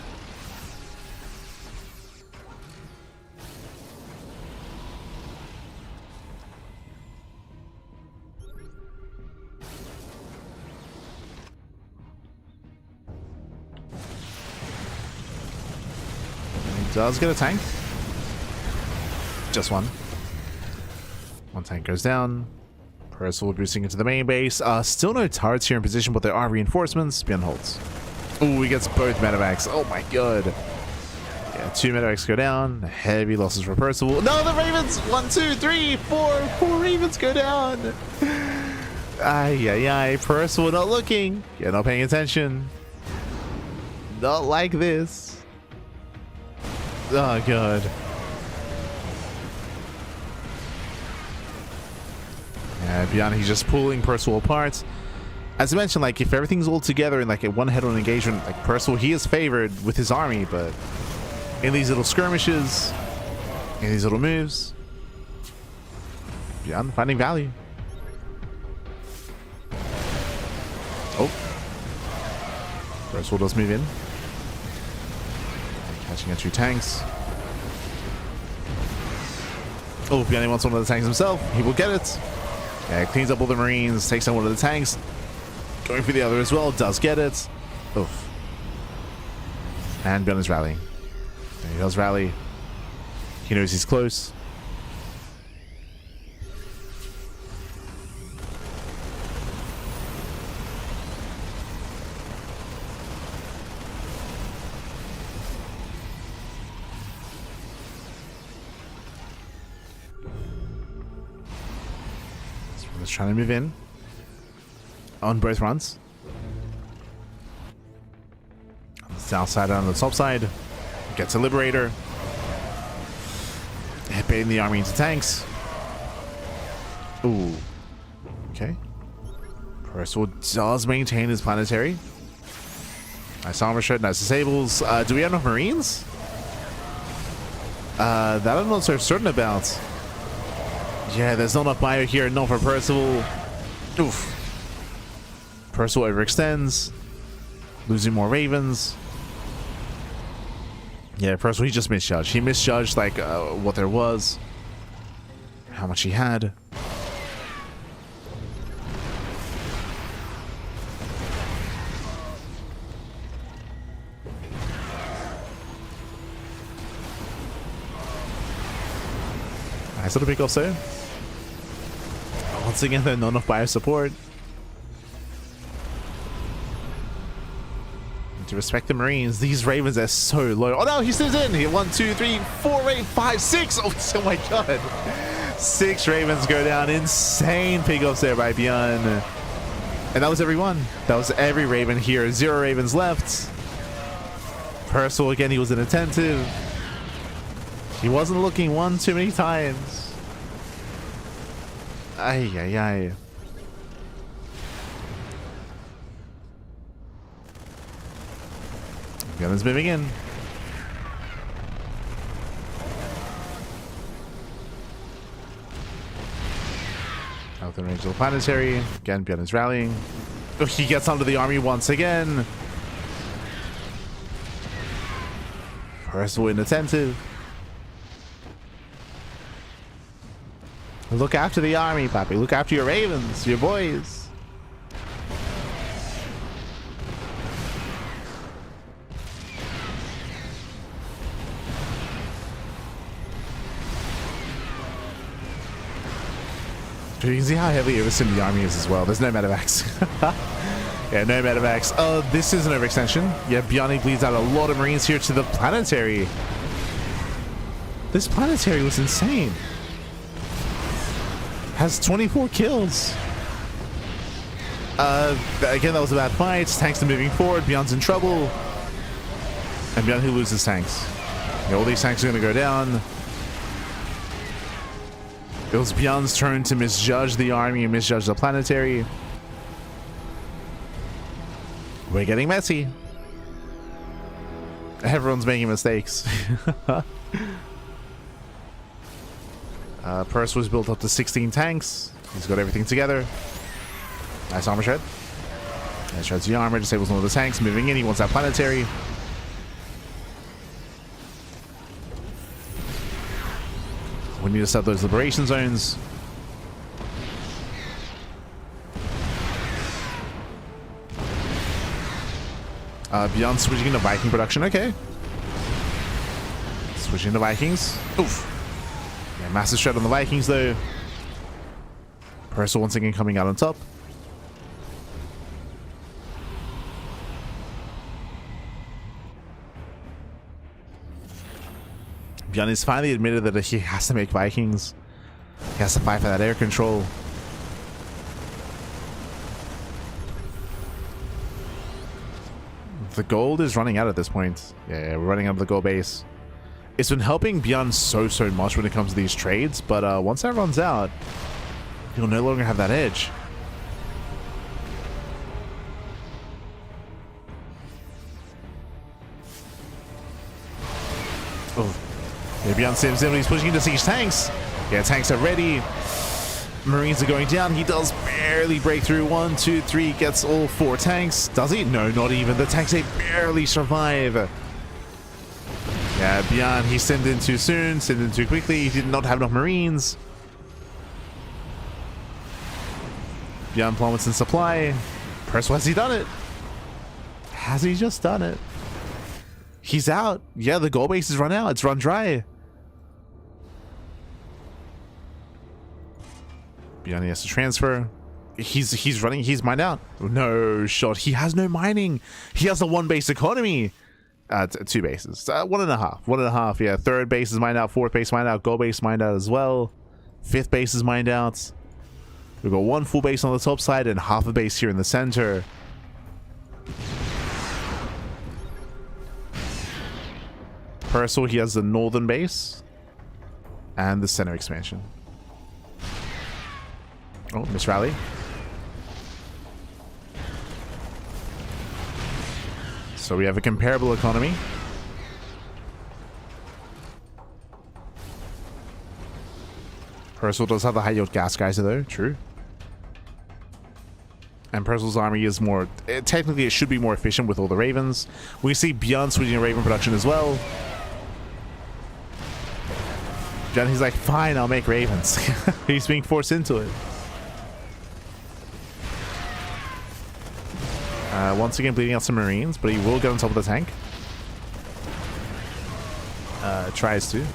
Does get a tank. Just one. One tank goes down. Percival boosting into the main base. Still no turrets here in position, but there are reinforcements. Beyond holds. Ooh, he gets both medevacs. Oh my god. Yeah, 2 medevacs go down. Heavy losses for Percival. No, the Ravens! 1, 2, 3, 4. 4 Ravens go down. Ay. Percival not looking. Yeah, not paying attention. Not like this. Oh god. Yeah, beyond he's just pulling Percival apart. As I mentioned, like if everything's all together in like a one head-on engagement, like Percival, he is favored with his army, but in these little skirmishes, in these little moves, beyond finding value. Oh, Percival does move in. Catching 2 tanks. Oh, Biani wants one of the tanks himself. He will get it. Yeah, cleans up all the Marines, takes on one of the tanks. Going for the other as well, does get it. Oof. And Biani's rallying. There he does rally. He knows he's close. Let's try to move in on both runs. On the south side and on the top side. Gets a Liberator. Baiting the army into tanks. Ooh. Okay. Percival does maintain his planetary. Nice armor shred, nice disables. Do we have enough Marines? That I'm not so certain about. Yeah, there's not enough bio here, not for Percival. Oof. Percival overextends. Losing more Ravens. Yeah, Percival, he just misjudged. He misjudged, like, what there was. How much he had. Nice little pick off there. Once again, not enough bio support. Need to respect the Marines. These Ravens are so low. Oh no, he stays in. Here, 1, 2, 3, 4, 8, 5, 6. Oh my god. 6 Ravens go down. Insane pick-offs there by Beyond. And that was every one. That was every Raven here. 0 Ravens left. Percival, again, he was inattentive. He wasn't looking one too many times. Ay. Beyond's moving in. Out the range of the planetary. Again, Beyond is rallying. Oh, he gets onto the army once again. herO inattentive. Look after the army, Papi. Look after your ravens, your boys. You can see how heavily overstimmed the army is as well. There's no medevacs. Yeah, no medevacs. Oh, this is an overextension. Yeah, Bionic bleeds out a lot of Marines here to the planetary. This planetary was insane. Has 24 kills. Again, that was a bad fight. Tanks are moving forward. Beyond's in trouble. And Beyond who loses tanks. Yeah, all these tanks are going to go down. It was Beyond's turn to misjudge the army and misjudge the planetary. We're getting messy. Everyone's making mistakes. Purse was built up to 16 tanks. He's got everything together. Nice armor shred. And shreds the armor, disables one of the tanks. Moving in, he wants that planetary. We need to set those liberation zones. Beyond switching to Viking production. Okay. Switching to Vikings. Oof. Yeah, massive shred on the Vikings though. Purser once again coming out on top. Beyond has finally admitted that he has to make Vikings. He has to fight for that air control. The gold is running out at this point. Yeah, we're running out of the gold base. It's been helping Beyond so much when it comes to these trades, but once that runs out, he'll no longer have that edge. Oh. Yeah, Beyond Sims in, he's pushing into siege tanks. Yeah, tanks are ready. Marines are going down. He does barely break through. 1, 2, 3, gets all 4 tanks. Does he? No, not even. The tanks, they barely survive. Yeah, Beyond, he sent in too soon, sent in too quickly. He did not have enough Marines. Beyond plummets in supply. Purse, has he done it? Has he just done it? He's out. Yeah, the gold base is run out. It's run dry. Beyond he has to transfer. He's running. He's mined out. No shot. He has no mining. He has a 1 base economy. 2 bases. 1.5. 1.5. Yeah. 3rd base is mined out. 4th base mined out. Gold base mined out as well. 5th base is mined out. We've got 1 full base on the top side and half a base here in the center. Purcell, he has the northern base and the center expansion. Oh, miss rally. So we have a comparable economy. Purcell does have the high yield gas geyser though, true. And Purcell's army is more, technically it should be more efficient with all the ravens. We see Beyond switching to raven production as well. John, he's like, fine, I'll make ravens. He's being forced into it. Once again bleeding out some Marines, but he will get on top of the tank. Tries to.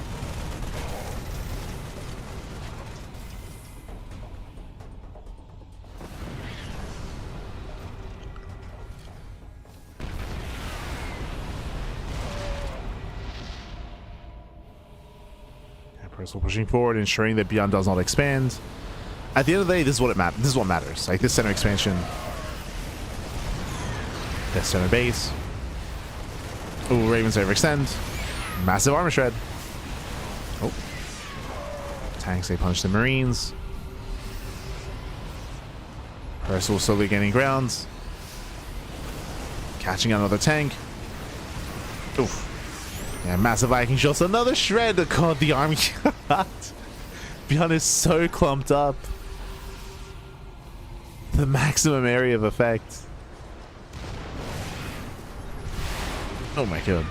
Purcell pushing forward, ensuring that Beyond does not expand. At the end of the day, this is what matters. This is what matters. Like this center expansion. This center base. Ooh, Ravens overextend. Massive armor shred. Oh. Tanks, they punch the Marines. Purcell slowly gaining ground. Catching another tank. Oof. Yeah, massive Viking shots. Another shred. God, the army. Bjorn is so clumped up. The maximum area of effect. Oh my god.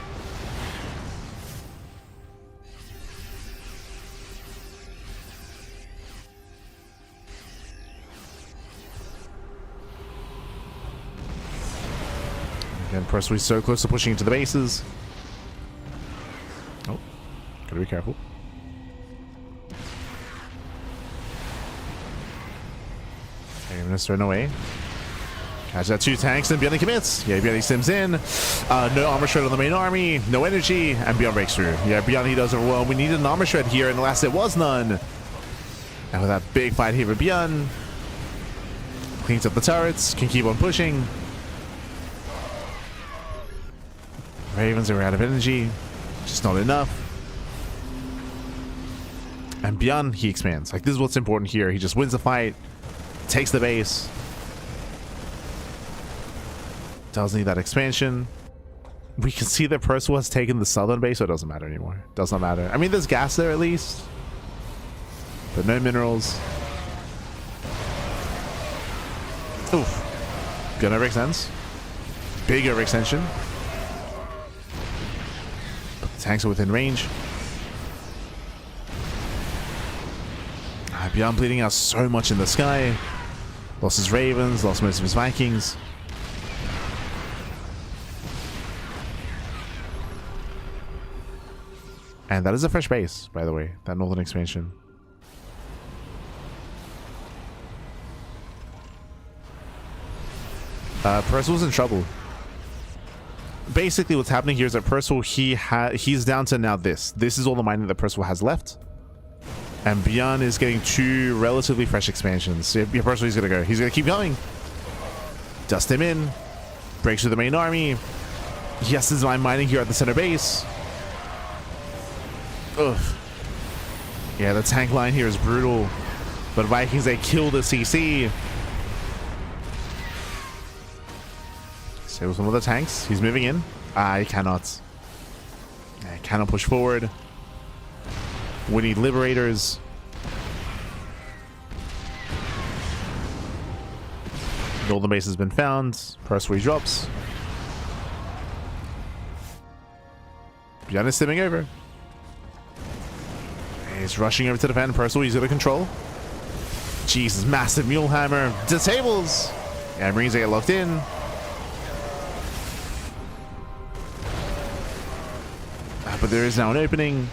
Again, Percival's so close to pushing into the bases. Oh, gotta be careful. Okay, I'm gonna throw away. Catch that 2 tanks and Bjorn commits. Yeah, Bjorn sims in. No armor shred on the main army, no energy, and Bjorn breaks through. Yeah, Bjorn he does it well. We needed an armor shred here, and alas, there was none. And with that big fight here with Bjorn, cleans up the turrets, can keep on pushing. Ravens are out of energy, just not enough. And Bjorn, he expands. Like, this is what's important here. He just wins the fight, takes the base. Doesn't need that expansion. We can see that Percival has taken the southern base, so it doesn't matter anymore. Does not matter. I mean, there's gas there at least, but no minerals. Oof. Good overextends. Big overextension. But the tanks are within range. Bjorn bleeding out so much in the sky. Lost his Ravens, lost most of his Vikings. And that is a fresh base, by the way, that northern expansion. Percival's in trouble. Basically, what's happening here is that Percival, he's down to now this. This is all the mining that Percival has left. And Bjorn is getting 2 relatively fresh expansions. Yeah, Percival, he's going to go. He's going to keep going. Dust him in. Breaks through the main army. Yes, this is my mining here at the center base. Ugh. Yeah, the tank line here is brutal. But Vikings, they kill the CC. Saves one of the tanks. He's moving in. He cannot. He cannot push forward. We need liberators. Golden base has been found. Percival drops. Bjorn is stimming over. He's rushing over to defend. Percival, he's got control. Jesus, massive mule hammer. Disables. And Marines, they get locked in. But there is now an opening.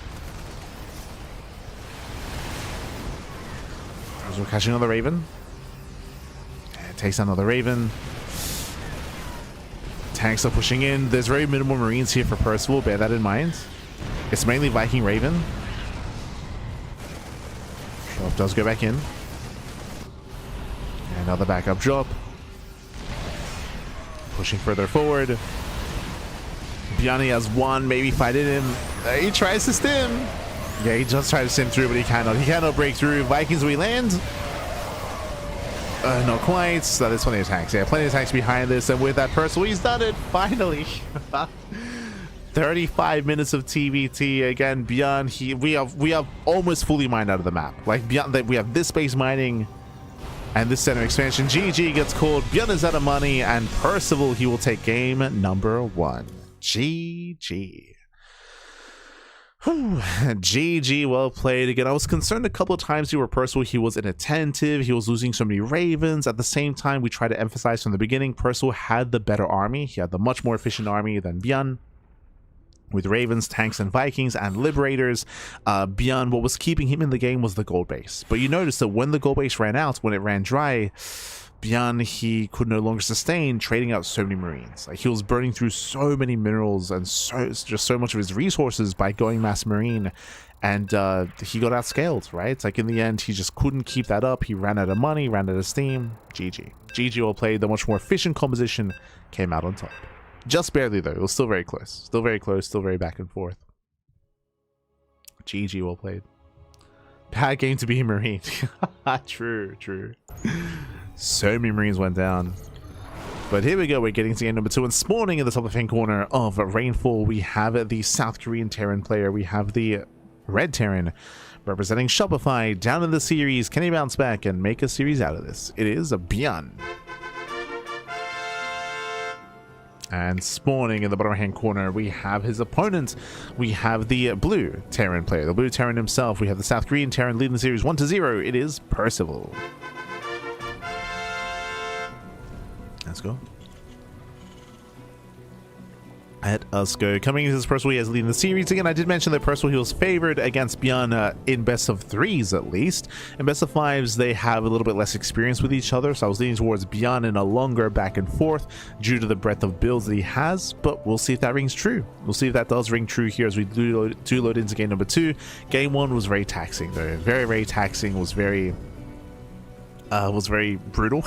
Percival catching another Raven. Takes another Raven. Tanks are pushing in. There's very minimal Marines here for Percival. Bear that in mind. It's mainly Viking Raven. Drop does go back in. Another backup drop. Pushing further forward. Bjorn has 1, maybe fight in him. He tries to stim. Yeah, he just tried to stim through, but he cannot. He cannot break through. Vikings, we land. Not quite. So there's plenty of tanks. Yeah, plenty of tanks behind this. And with that Percival, he's done it. Finally. 35 minutes of TBT. Again, Bjorn, we have almost fully mined out of the map. Like, Bjorn, we have this base mining and this center expansion. GG gets called. Bjorn is out of money. And Percival, he will take game number 1. GG. Whew. GG, well played. Again, I was concerned a couple of times here where Percival, he was inattentive. He was losing so many Ravens. At the same time, we tried to emphasize from the beginning, Percival had the better army. He had the much more efficient army than Bjorn. With Ravens, tanks, and Vikings, and Liberators. Bjorn, what was keeping him in the game was the gold base. But you notice that when the gold base ran out, when it ran dry, Bjorn, he could no longer sustain trading out so many Marines. Like, he was burning through so many minerals and just so much of his resources by going mass Marine, and he got outscaled, right? It's like, in the end, he just couldn't keep that up. He ran out of money, ran out of steam. GG. GG well played. The much more efficient composition came out on top. Just barely, though. It was still very close. Still very close. Still very back and forth. GG well played. Bad game to be a Marine. True, true. So many Marines went down. But here we go, we're getting to game number 2, and spawning in the top left-hand corner of Rainfall, we have the South Korean Terran player. We have the Red Terran representing Shopify down in the series. Can he bounce back and make a series out of this? It is Bjorn. And spawning in the bottom right-hand corner, we have his opponent. We have the Blue Terran player, the Blue Terran himself. We have the South Korean Terran leading the series 1-0. It is Percival. Let's go. Let us go. Coming into this Percival, he has leading the series. Again, I did mention that Percival, he was favored against Bjorn in best of 3s at least. In best of 5s, they have a little bit less experience with each other, so I was leaning towards Bjorn in a longer back and forth due to the breadth of builds that he has, but we'll see if that rings true. We'll see if that does ring true here as we do load into game number 2. Game 1 was very taxing, though. Very, very taxing. Was very brutal.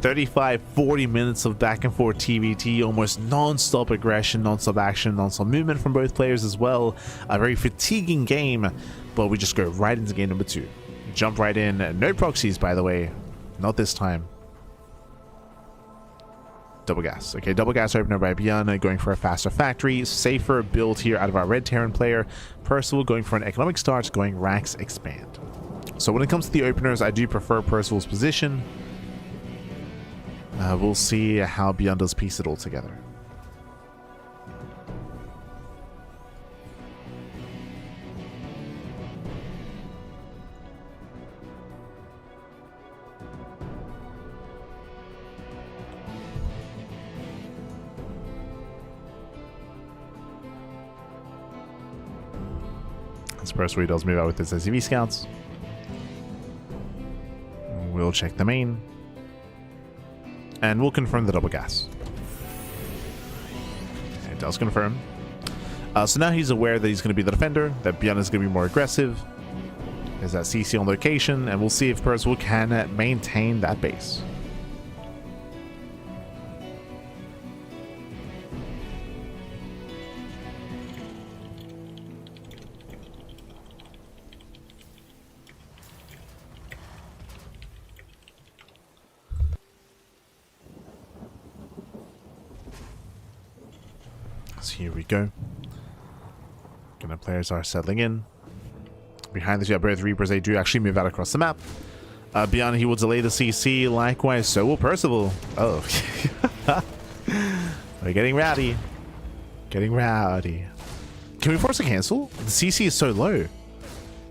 35-40 minutes of back and forth TVT, almost non-stop aggression, non-stop action, non-stop movement from both players as well. A very fatiguing game, but we just go right into game number 2. Jump right in. No proxies, by the way. Not this time. Double gas. Okay, double gas opener by Bjorn, going for a faster factory. Safer build here out of our Red Terran player. Percival going for an economic start, going Rax Expand. So when it comes to the openers, I do prefer Percival's position. We'll see how Bjorn does piece it all together. This Percival does move out with his SCV scouts. We'll check the main. And we'll confirm the double gas. It does confirm. So now he's aware that he's going to be the defender, that Bjorn is going to be more aggressive. There's that CC on location, and we'll see if Percival can maintain that base. Here we go. Gonna players are settling in. Behind this, you have both Reapers. They do actually move out across the map. Bjorn, he will delay the CC. Likewise, so will Percival. Oh. We're getting rowdy. Getting rowdy. Can we force a cancel? The CC is so low.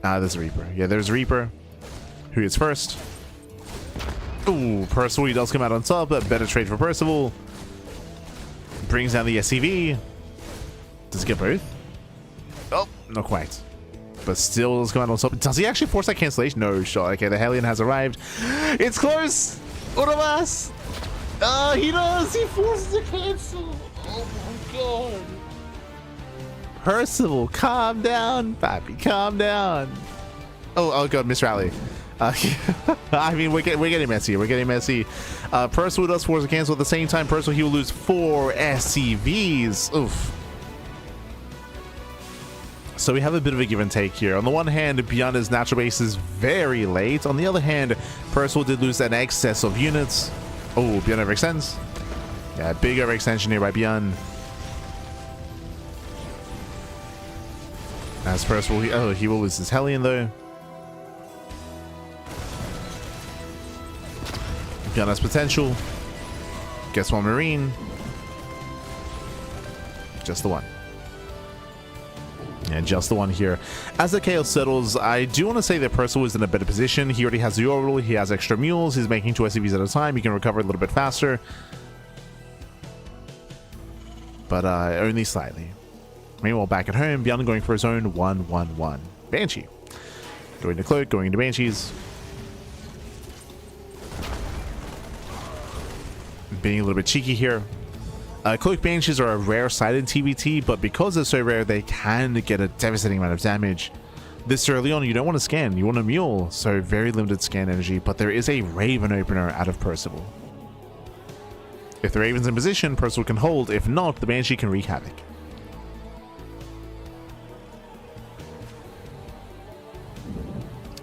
There's a Reaper. Yeah, there's a Reaper. Who is first? Ooh, Percival, he does come out on top. A better trade for Percival. Brings down the SCV. Does he get both? Oh, not quite. But still is going on top. Does he actually force that cancellation? No shot. Okay, the Hellion has arrived. It's close. One of us. Oh, he does. He forces a cancel. Oh my god. Percival, calm down, Pappy. Calm down. Oh god, miss rally. I mean, we're getting messy. We're getting messy. Percival does force a cancel at the same time. Percival, he will lose 4 SCVs. Oof. So we have a bit of a give and take here. On the one hand, Bjorn's natural base is very late. On the other hand, Percival did lose an excess of units. Oh, Bjorn overextends. Yeah, big overextension here by Bjorn. As Percival, he will lose his Hellion though. Bjorn has potential. Gets one Marine. Just the one. Yeah, just the one here. As the chaos settles, I do want to say that Percival is in a better position. He already has the orbital. He has extra mules. He's making 2 SCVs at a time. He can recover a little bit faster. But only slightly. Meanwhile, back at home, Bjorn going for his own 1-1-1. Banshee. Going to Cloak, going to Banshees. Being a little bit cheeky here. Cloak Banshees are a rare sight in TBT, but because they're so rare, they can get a devastating amount of damage. This early on, you don't want to scan, you want a mule, so very limited scan energy, but there is a Raven opener out of Percival. If the Raven's in position, Percival can hold. If not, the Banshee can wreak havoc.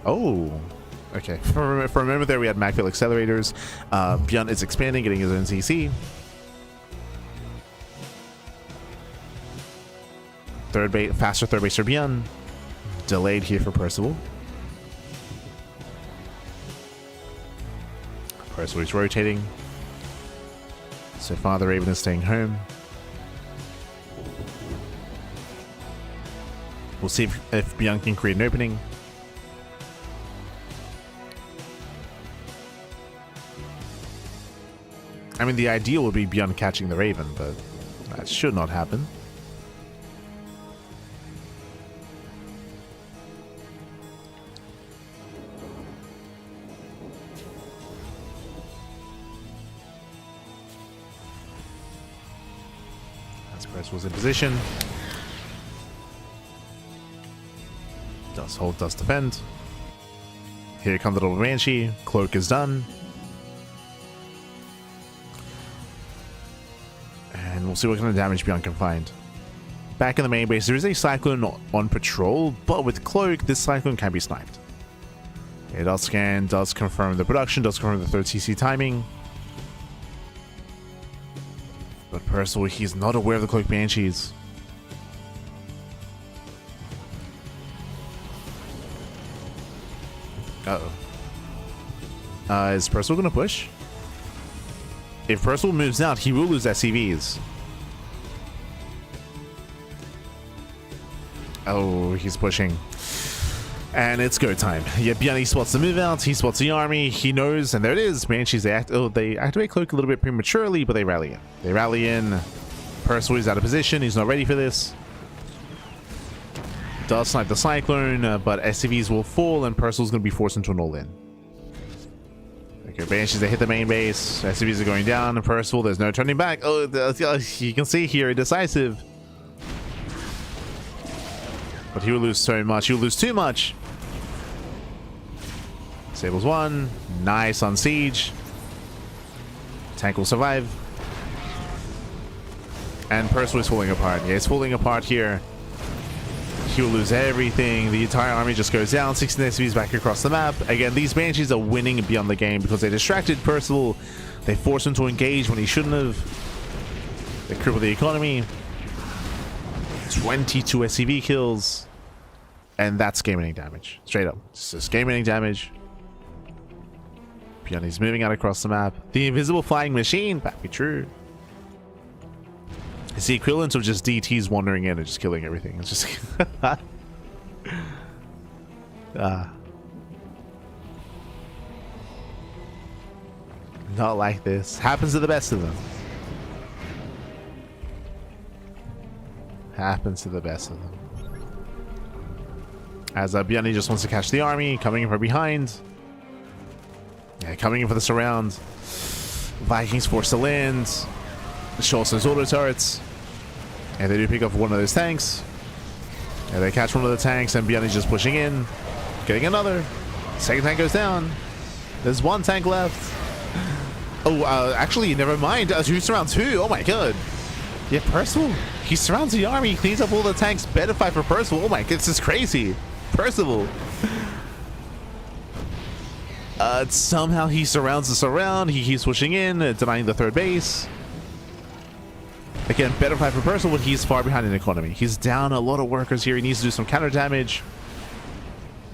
Oh, Okay, for a moment there we had Macfield accelerators. Beyond is expanding, getting his own CC. Faster third base for Beyond. Delayed here for Percival. Percival is rotating. So far the Raven is staying home. We'll see if Beyond can create an opening. I mean, the ideal would be Beyond catching the Raven, but that should not happen. As Percival's in position. Does hold, does defend. Here comes the double Banshee. Cloak is done. And we'll see what kind of damage Beyond can find. Back in the main base, there is a Cyclone on patrol, but with Cloak, this Cyclone can be sniped. It does scan, does confirm the production, does confirm the third CC timing. But Percival, he's not aware of the Cloak Banshees. Uh-oh. Is Percival gonna push? If Percival moves out, he will lose SCVs. Oh, he's pushing. And it's go time. Yeah, Beyond, he spots the move out, he spots the army, he knows, and there it is. Banshees, they activate Cloak a little bit prematurely, but they rally in. They rally in. Percival is out of position, he's not ready for this. Does snipe the Cyclone, but SCVs will fall, and Percival's going to be forced into an all-in. Okay, Banshees, they hit the main base. SCVs are going down, and Percival, there's no turning back. Oh, you can see here, decisive. But he will lose so much. He will lose too much. Disables one. Nice on siege. Tank will survive. And Percival is falling apart. Yeah, it's falling apart here. He will lose everything. The entire army just goes down. 16 SCVs back across the map. Again, these Banshees are winning Beyond the game because they distracted Percival. They forced him to engage when he shouldn't have. They crippled the economy. 22 SCV kills. And that's game-ending damage. Straight up. It's just game-ending damage. Beyond is moving out across the map. The invisible flying machine. That be true. It's the equivalent of just DTs wandering in and just killing everything. It's just... Not like this. Happens to the best of them. Happens to the best of them. As Beyond just wants to catch the army, coming in from behind. Yeah, coming in for the surround. Vikings forced to land. Shows those auto turrets. And they do pick up one of those tanks. And they catch one of the tanks, and Beyond just pushing in. Getting another. Second tank goes down. There's one tank left. Oh, actually, never mind. Who surrounds who? Oh my god. Yeah, Percival. He surrounds the army, cleans up all the tanks. Better fight for Percival. Oh my god, this is crazy. Percival. Somehow he surrounds the surround. He keeps pushing in, denying the third base. Again, better fight for Percival, but he's far behind in economy. He's down a lot of workers here. He needs to do some counter damage.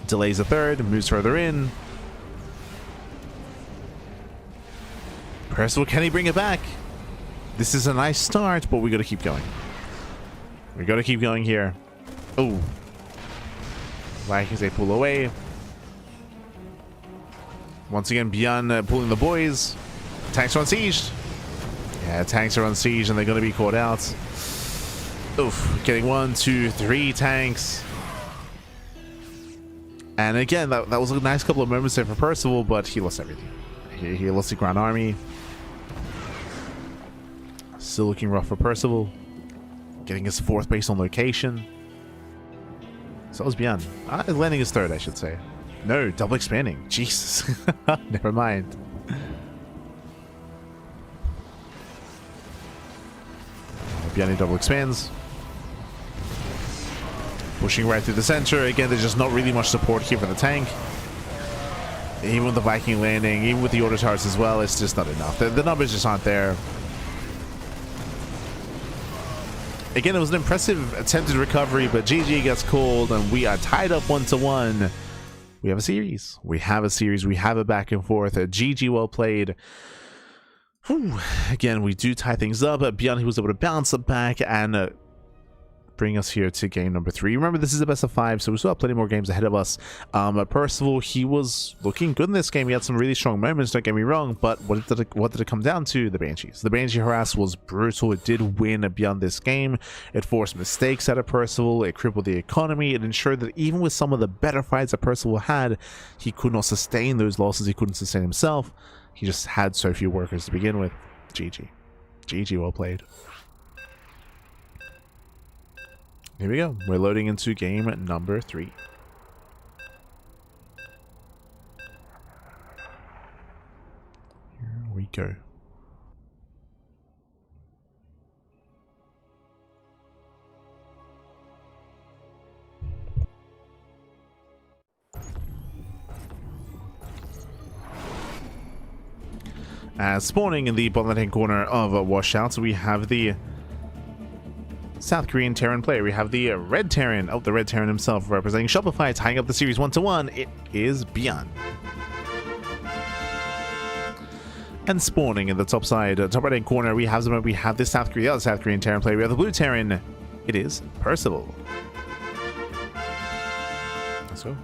Delays the third, moves further in. Percival, can he bring it back? This is a nice start, but we gotta keep going. We gotta keep going here. Oh. Vikings, they pull away. Once again, Beyond pulling the boys. Tanks are on siege. Yeah, tanks are on siege and they're going to be caught out. Oof, getting 1, 2, 3 tanks. And again, that was a nice couple of moments there for Percival, but he lost everything. He lost the Grand Army. Still looking rough for Percival. Getting his 4th base on location. So was Beyond. Landing his 3rd, I should say. No, double expanding. Jesus. Never mind. Beyond double expands. Pushing right through the center. Again, there's just not really much support here for the tank. Even with the Viking landing, even with the auto turrets as well, it's just not enough. The numbers just aren't there. Again, it was an impressive attempted recovery, but GG gets called, and we are tied up 1-1. We have a series. We have a series. We have a back and forth. A GG well played. Whew. Again, we do tie things up. Beyond, he was able to bounce it back and bring us here to game number 3. Remember, this is a best of 5, so we still have plenty more games ahead of us. Percival, he was looking good in this game. He had some really strong moments, don't get me wrong, but what did it come down to? The Banshees. The Banshee harass was brutal. It did win beyond this game. It forced mistakes out of Percival. It crippled the economy. It ensured that even with some of the better fights that Percival had, he could not sustain those losses. He couldn't sustain himself. He just had so few workers to begin with. GG. GG, well played. Here we go. We're loading into game number 3. Here we go. Spawning in the bottom left-hand corner of Washouts, we have the South Korean Terran player. We have the Red Terran. Oh, the Red Terran himself representing Shopify, tying up the series 1-1. It is Beyond. And spawning in the top side, top right-hand corner, we have this South Korean Terran player. We have the Blue Terran. It is Percival. Let's go.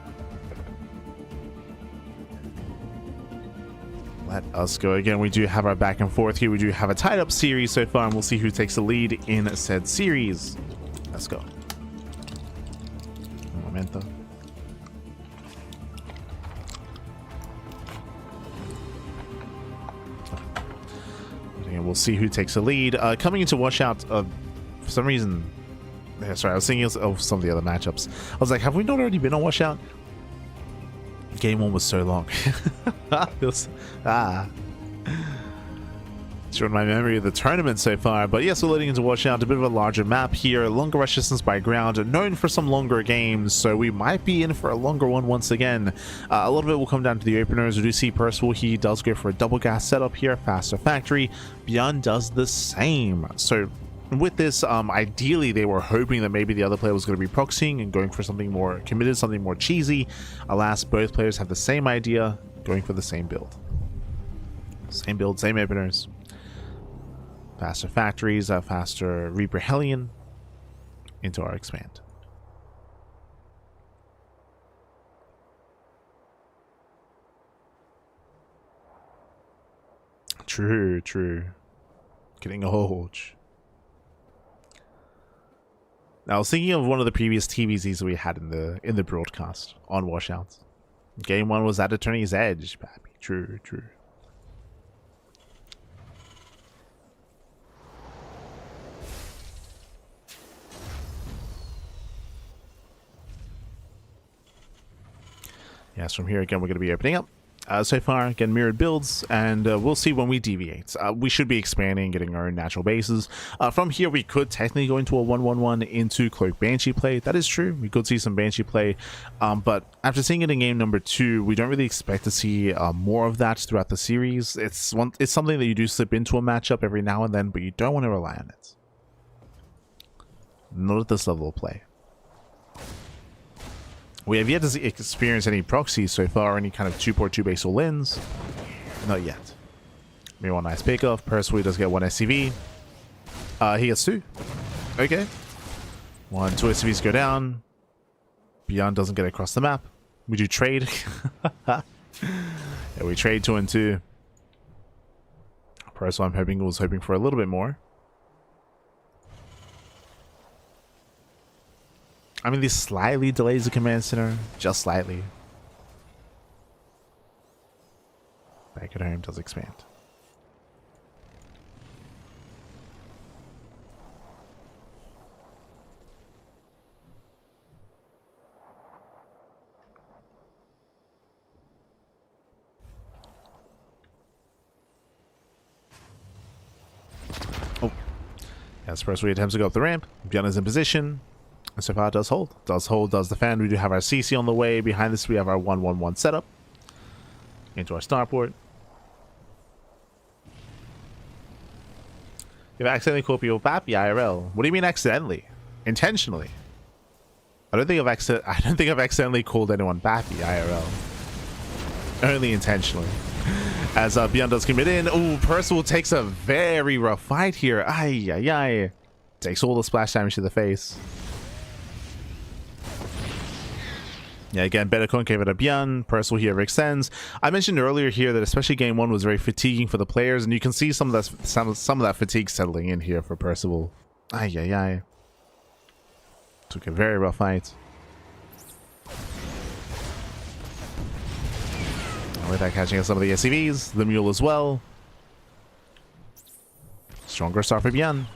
Let us go. Again, we do have our back and forth here. We do have a tied up series so far, and we'll see who takes the lead in said series. Let's go. Un momento. Again, we'll see who takes the lead. Coming into Washout, for some reason... Yeah, sorry, I was thinking of some of the other matchups. I was like, have we not already been on Washout? Game 1 was so long. Showing my memory of the tournament so far. But yes, we're loading into Washout, a bit of a larger map here, longer rush distance by ground, known for some longer games, so we might be in for a longer one once again. A lot of it will come down to the openers. We do see Percival, he does go for a double gas setup here, faster factory. Beyond does the same. So with this, ideally they were hoping that maybe the other player was going to be proxying and going for something more committed, something more cheesy. Alas, both players have the same idea, going for the same build. Same build, same openers. Faster factories, faster Reaper Hellion into our expand. True, true. Getting old. Now, I was thinking of one of the previous TVZs that we had in the broadcast on Washouts. Game 1 was at Attorney's Edge, baby. True, true. Yes, from here again we're going to be opening up. So far, again, mirrored builds, and we'll see when we deviate. We should be expanding, getting our own natural bases. From here, we could technically go into a 1-1-1 into Cloak Banshee play. That is true. We could see some Banshee play, but after seeing it in game number 2, we don't really expect to see more of that throughout the series. It's something that you do slip into a matchup every now and then, but you don't want to rely on it. Not at this level of play. We have yet to experience any proxies so far, any kind of 2-port 2-base all-ins. Not yet. Maybe one nice pick-off. Percival does get 1 SCV. He gets 2. Okay. 2 SCVs go down. Beyond doesn't get across the map. We do trade. Yeah, we trade 2 and 2. Percival, was hoping for a little bit more. I mean, this slightly delays the command center, just slightly. Back at home does expand. Oh, yes, first we attempts to go up the ramp. Beyond is in position. So far, does hold, does defend. We do have our CC on the way. Behind this, we have our 1-1-1 setup. into our starport. You've accidentally called people Bappy IRL. What do you mean accidentally? Intentionally? I don't think I've accidentally called anyone Bappy IRL. Only intentionally. As Beyond does commit in. Oh, Percival takes a very rough fight here. Ay, ay, ay. Takes all the splash damage to the face. Yeah, again, better concave at a Beyond. Percival here extends. I mentioned earlier here that especially game 1 was very fatiguing for the players, and you can see some of that fatigue settling in here for Percival. Ay, ay, ay. Took a very rough fight. With that, catching up some of the SCVs, the mule as well. Stronger start for Beyond.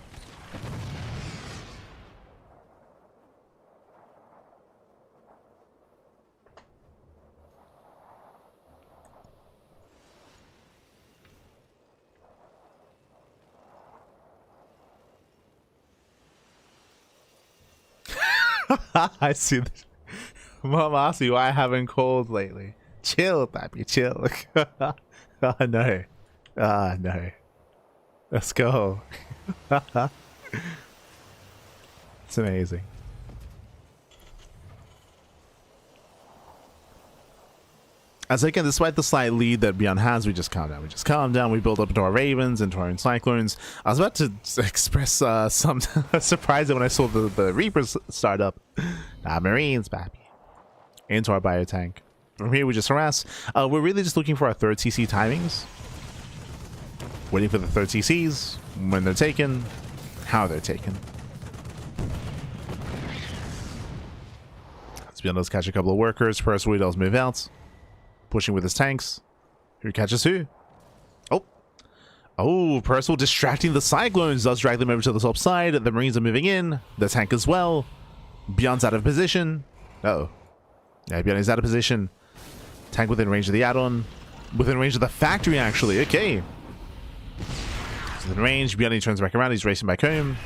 I see. Mom asked me why I haven't called lately. Chill, Pappy, chill. Oh, no. Ah, no. Let's go. It's amazing. As again, despite the slight lead that Beyond has, we just calm down. We just calm down. We build up into our Ravens, into our own Cyclones. I was about to express some surprise when I saw the Reapers start up. Marines, Pappy. Into our Biotank. From here, we just harass. We're really just looking for our third CC timings. Waiting for the third CCs, when they're taken, how they're taken. Let's be honest, catch a couple of workers. Percival does move out. Pushing with his tanks. Who catches who? Oh. Oh, Percival distracting the Cyclones. Does drag them over to the top side. The Marines are moving in. The tank as well. Beyond's out of position. Uh-oh. Yeah, Beyond is out of position. Tank within range of the add-on. Within range of the factory, actually. Okay. So within range. Beyond, he turns back around. He's racing back home.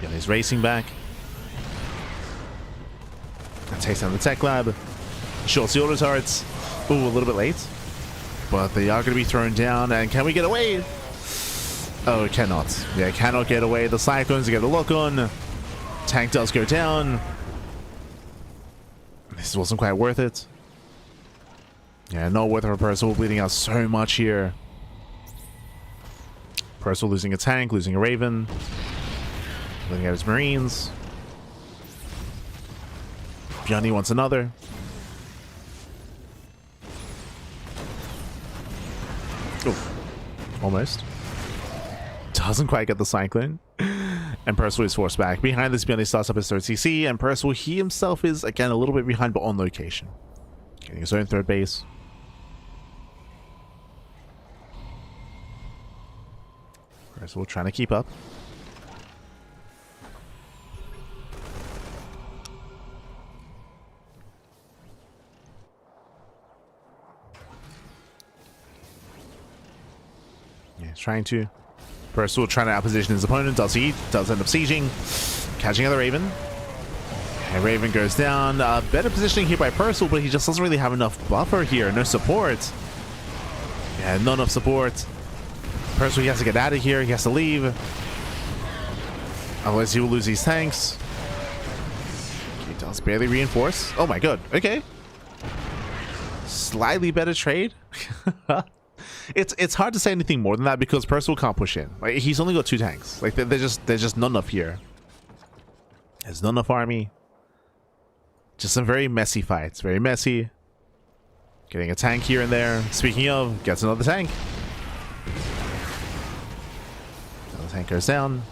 Beyond is racing back. Takes down the tech lab. Shorts the auto turrets. Ooh, a little bit late. But they are going to be thrown down. And can we get away? Oh, it cannot. Yeah, it cannot get away. The Cyclones get a lock on. Tank does go down. This wasn't quite worth it. Yeah, not worth it for Percival. Bleeding out so much here. Percival losing a tank, losing a Raven. Losing out his Marines. Beyond, he wants another. Oh, almost. Doesn't quite get the Cyclone. And Percival is forced back. Behind this, Beyond, he starts up his third CC. And Percival, he himself is, again, a little bit behind, but on location. Getting his own third base. Percival trying to keep up. He's trying to. Percival trying to outposition his opponent. Does he? Does end up sieging. Catching another Raven. And Raven goes down. Better positioning here by Percival, but he just doesn't really have enough buffer here. No support. Yeah, not enough support. Percival, he has to get out of here. He has to leave. Otherwise, he will lose these tanks. He does barely reinforce. Oh my god. Okay. Slightly better trade. It's hard to say anything more than that because Percival can't push in. Like, he's only got 2 tanks. Like, there's just not enough here. There's not enough army. Just some very messy fights. Very messy. Getting a tank here and there. Speaking of, gets another tank. Another tank goes down.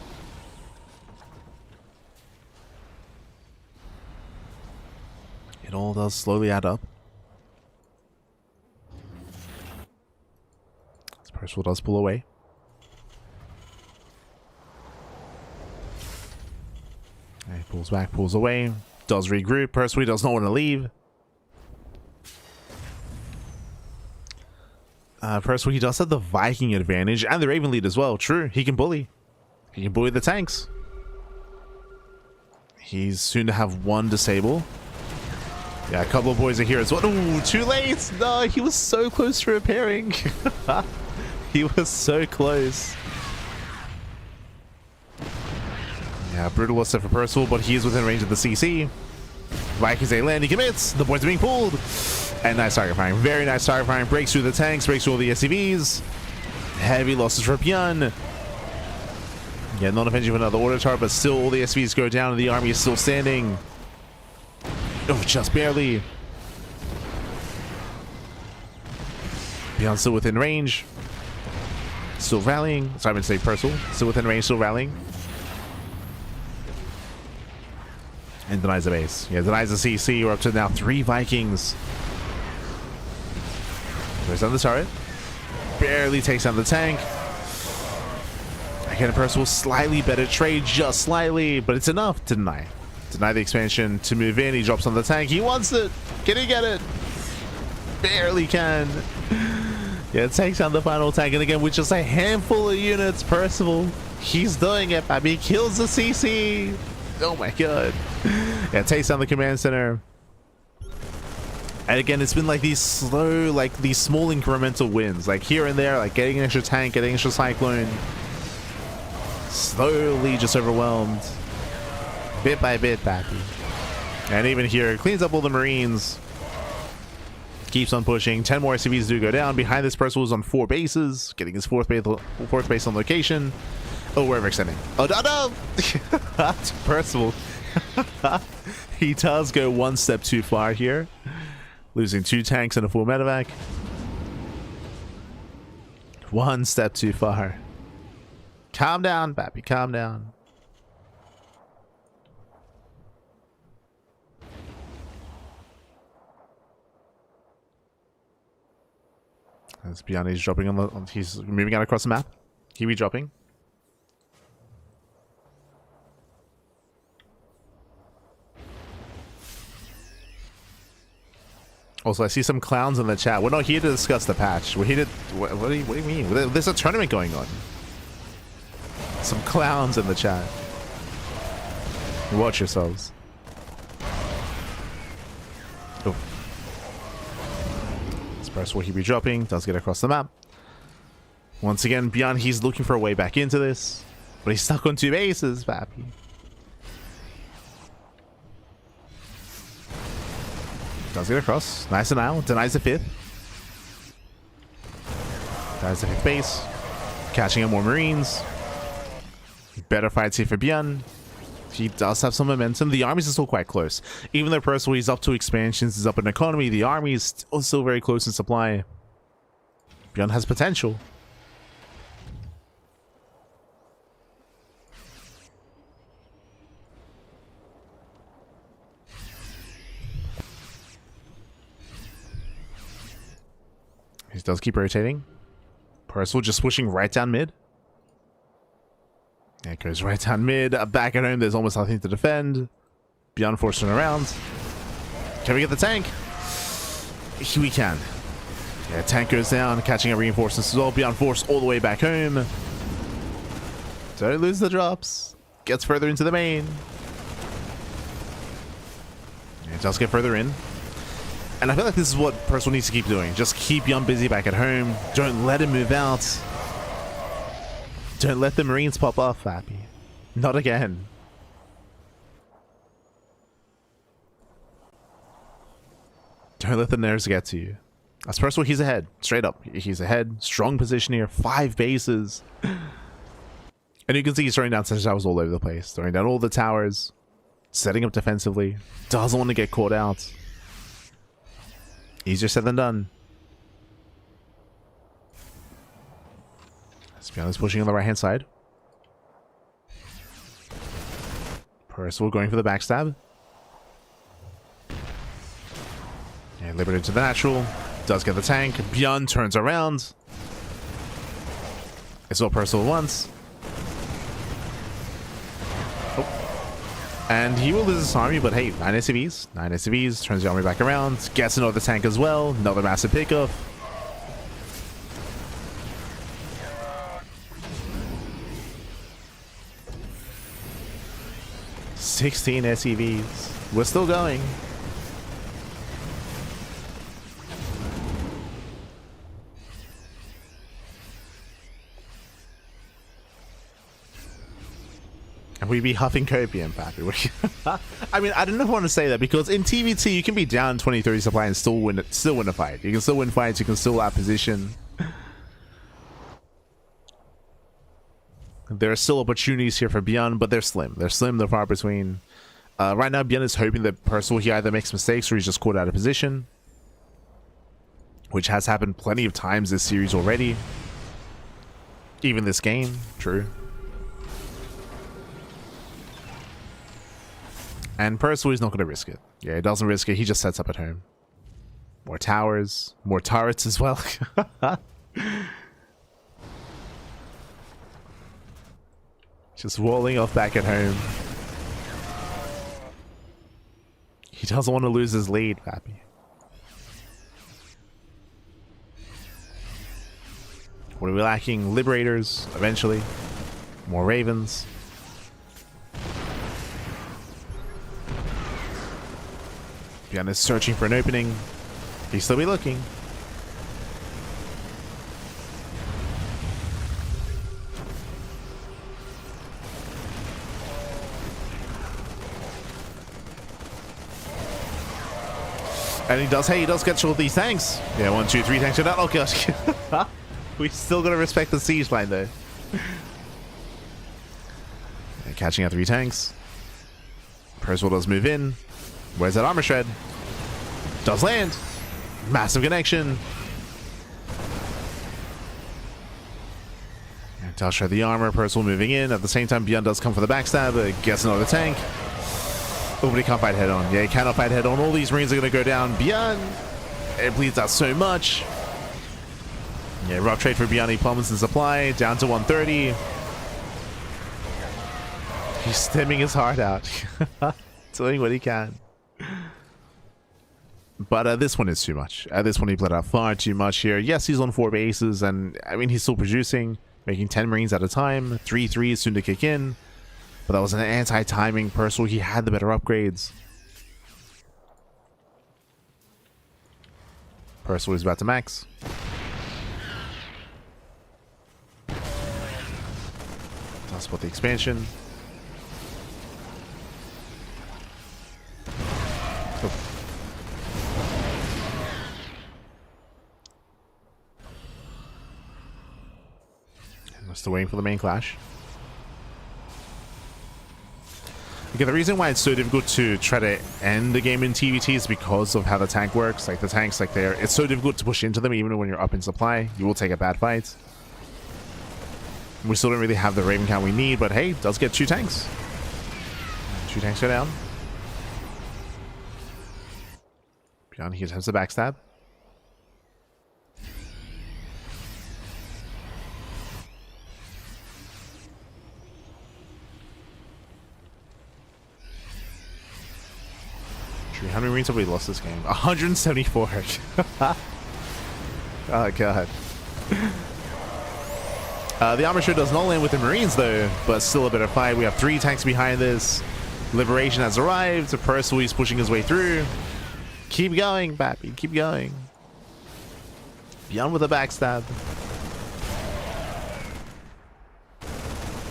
It all does slowly add up. Percival does pull away. He pulls back, pulls away. Does regroup. Percival does not want to leave. Percival, he does have the Viking advantage and the Raven lead as well. True, he can bully. He can bully the tanks. He's soon to have 1 disable. Yeah, a couple of boys are here as well. Ooh, too late. No, he was so close to repairing. He was so close. Yeah, brutal loss for Percival, but he is within range of the CC. Vikings A land, he commits. The boys are being pulled. And nice target firing. Very nice target firing. Breaks through the tanks, breaks through all the SCVs. Heavy losses for Björn. Yeah, not avenging another order chart, but still all the SCVs go down and the army is still standing. Oh, just barely. Björn still within range. Still rallying. Sorry, I meant to say Percival. Still within range, still rallying. And denies the base. Yeah, denies the CC. We're up to now 3 Vikings. There's on the turret. Barely takes down the tank. Again, Percival, slightly better trade, just slightly, but it's enough to deny. Deny the expansion to move in. He drops on the tank. He wants it. Can he get it? Barely can. Yeah, it takes down the final tank. And again, with just a handful of units, Percival, he's doing it, baby. He kills the CC. Oh my god. Yeah, takes down the command center. And again, it's been like these slow, like these small incremental wins, like here and there, like getting an extra tank, getting an extra cyclone. Slowly just overwhelmed. Bit by bit, baby. And even here, cleans up all the Marines. Keeps on pushing. 10 more SCVs do go down. Behind this, Percival is on 4 bases, getting his fourth base on location. Oh, we're extending. Oh, no! Percival. He does go one step too far here. Losing 2 tanks and a full medevac. One step too far. Calm down, Bappy. Calm down. As Björn is dropping on the... He's moving out across the map. Kiwi dropping. Also, I see some clowns in the chat. We're not here to discuss the patch. We're here to... What do you mean? There's a tournament going on. Some clowns in the chat. Watch yourselves. Oh. This press will he be dropping. Does get across the map. Once again, Björn, he's looking for a way back into this. But he's stuck on 2 bases, Pappy. Does get across. Nice denial. Denies the 5th. Denies the 5th base. Catching up more Marines. Better fights here for Björn. He does have some momentum. The armies are still quite close. Even though personally he's up to expansions, he's up in economy, the army is still very close in supply. Björn has potential. He does keep rotating. Percival just pushing right down mid. Yeah, it goes right down mid. Back at home, there's almost nothing to defend. Björn forcing around. Can we get the tank? We can. Yeah, tank goes down, catching up reinforcements as well. Björn forced all the way back home. Don't lose the drops. Gets further into the main. Yeah, it does get further in. And I feel like this is what Percival needs to keep doing. Just keep Björn busy back at home. Don't let him move out. Don't let the Marines pop off, Fappy. Not again. Don't let the nerves get to you. As Percival, he's ahead. Straight up. He's ahead. Strong position here. 5 bases. And you can see he's throwing down center towers all over the place. Throwing down all the towers. Setting up defensively. Doesn't want to get caught out. Easier said than done. Björn is pushing on the right hand side. Percival going for the backstab. And liberated to the natural. Does get the tank. Björn turns around. It's all Percival once. Oh. And he will lose his army, but hey, 9 SCVs. 9 SCVs. Turns the army back around. Gets another tank as well. Another massive pickup. 16 SCVs. We're still going. we be huffing copium, Pappy. I mean, I don't know if I want to say that, because in TVT you can be down 20-30 supply and still win a fight. You can still win fights, you can still out position. There are still opportunities here for Beyond, but they're slim. They're slim, they're far between. Right now, Beyond is hoping that Percival, he either makes mistakes or he's just caught out of position, which has happened plenty of times this series already. Even this game, true. And Percival is not going to risk it. Yeah, he doesn't risk it. He just sets up at home. More towers, more turrets as well. Just walling off back at home. He doesn't want to lose his lead, Pappy. What are we lacking? Liberators, eventually. More Ravens. Beyond is searching for an opening. He'll still be looking. And he does get all these tanks. Yeah, 1, 2, 3 tanks for that. Oh gosh. We still gotta respect the siege line though. Catching out 3 tanks. Percival does move in. Where's that armor shred? Does land. Massive connection. And does shred the armor. Percival moving in. At the same time, Beyond does come for the backstab. Gets another tank. Oh, but he can't fight head on. Yeah, he cannot fight head on. All these Marines are going to go down. Beyond. It bleeds out so much. Yeah, rough trade for Beyond. He plummets in supply. Down to 130. He's stemming his heart out. Doing what he can. But this one is too much. This one he bled out far too much here. Yes, he's on 4 bases. And, I mean, he's still producing. Making 10 Marines at a time. 3 threes soon to kick in. But that was an anti-timing Percival. He had the better upgrades. Percival is about to max. That's about the expansion. Oh. I'm still waiting for the main clash. Okay, the reason why it's so difficult to try to end the game in TVT is because of how the tank works. Like the tanks, like it's so difficult to push into them even when you're up in supply. You will take a bad fight. We still don't really have the Raven count we need, but hey, does get 2 tanks. 2 tanks go down. Beyond, he attempts a backstab. How many Marines have we lost this game? 174. Oh god. The armor shred does not land with the Marines though, but still a bit of fight. We have 3 tanks behind this. Liberation has arrived. Percival is pushing his way through. Keep going, Pappy. Keep going. Beyond with a backstab.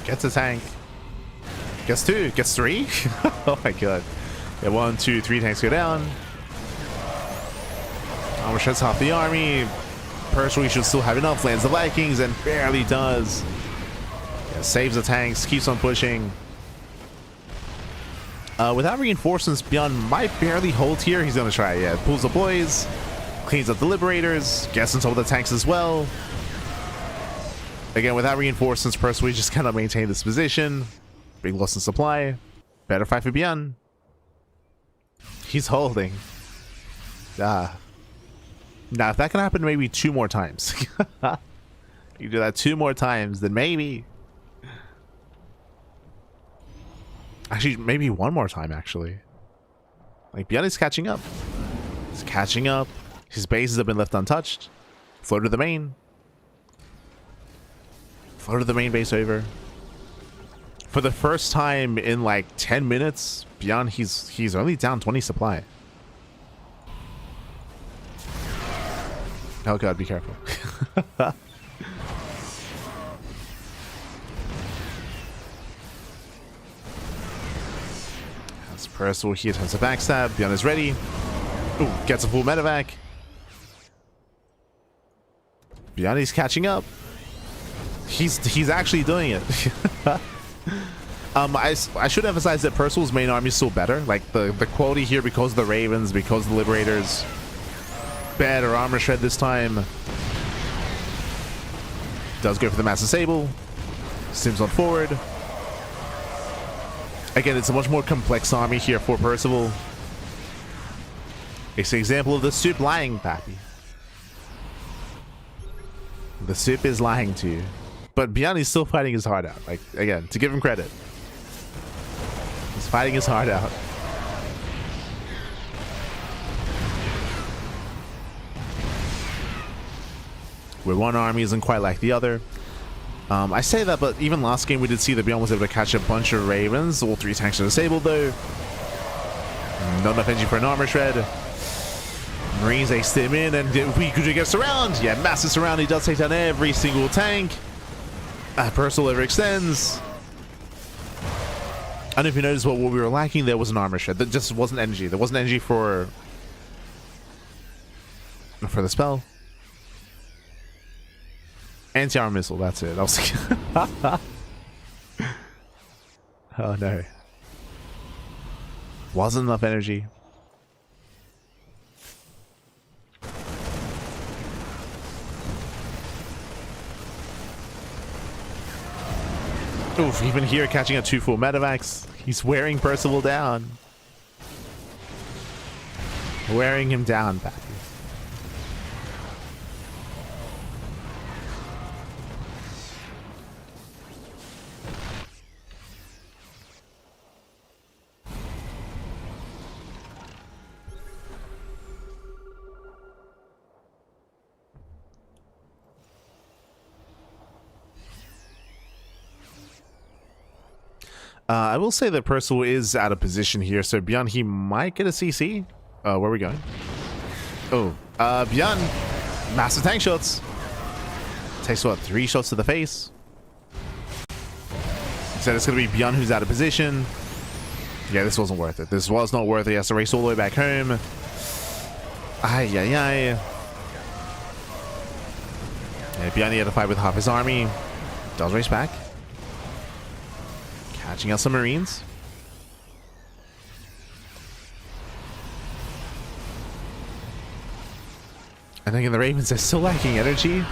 Gets a tank. Gets 2. Gets 3. Oh my god. Yeah, 1, 2, 3 tanks go down. Armor shreds half the army. Percival should still have enough. Lands the Vikings and barely does. Yeah, saves the tanks. Keeps on pushing. Without reinforcements, Beyond might barely hold here. He's going to try. Yeah, pulls the boys. Cleans up the Liberators. Gets on top of the tanks as well. Again, without reinforcements, Percival just cannot maintain this position. Big loss in supply. Better fight for Beyond. He's holding. Now, if that can happen maybe 2 more times. You do that 2 more times, then maybe. Actually, maybe 1 more time, actually. Like, Beyond is catching up. He's catching up. His bases have been left untouched. Flow to the main. Flow to the main base over. For the first time in like 10 minutes, Beyond, he's only down 20 supply. Oh god, be careful. Percival here turns a backstab. Beyond is ready. Ooh, gets a full medevac. Beyond is catching up. He's actually doing it. I should emphasize that Percival's main army is still better. Like the quality here, because of the Ravens, because of the Liberators. Better armor shred this time. Does go for the Massive Sable. Sims on forward. Again, it's a much more complex army here for Percival. It's an example of the soup lying, Pappy. The soup is lying to you. But Beyond is still fighting his heart out. Like, again, to give him credit. He's fighting his heart out. Where one army isn't quite like the other. I say that, but even last game we did see that Beyond was able to catch a bunch of Ravens. All 3 tanks are disabled though. Not enough energy for an armor shred. Marines, they stim in, and we could get surround. Yeah, massive surround. He does take down every single tank. Percival overextends. I don't know if you noticed what we were lacking there was an armor shred. There just wasn't energy. There wasn't energy for the spell. Anti-armor missile, that's it. I was like, oh no. Wasn't enough energy. Oof, even here catching a 2 full medevacs. He's wearing Percival down. Wearing him down, Pappy. I will say that Percival is out of position here, so Beyond, he might get a CC. Where are we going? Oh, Beyond, massive tank shots. Takes what, 3 shots to the face. Said it's gonna be Beyond who's out of position. Yeah, this wasn't worth it. This was not worth it. He has to race all the way back home. Ay, ay, ay. Yeah, Beyond had to fight with half his army. Does race back. Catching out some Marines. And again, the Ravens are still lacking energy.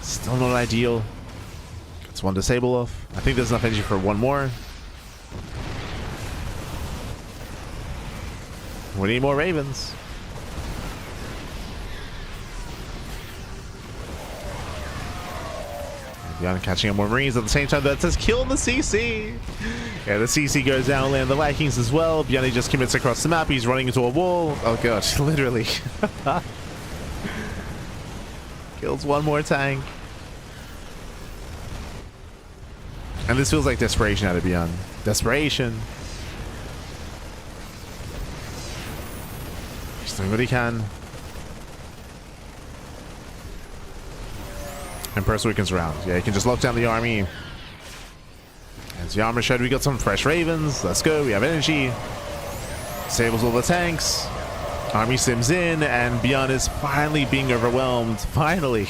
Still not ideal. Gets 1 disable off. I think there's enough energy for 1 more. We need more Ravens. Beyond catching up more Marines at the same time. That says kill the CC. Yeah, the CC goes down, land the Vikings as well. Beyond just commits across the map. He's running into a wall. Oh gosh, literally. Kills 1 more tank. And this feels like desperation out of Beyond. Desperation. He's doing what he can. And Percival can surround. Yeah, he can just lock down the army. As the armor shed, we got some fresh Ravens. Let's go. We have energy. Disables all the tanks. Army sims in, and Beyond is finally being overwhelmed. Finally.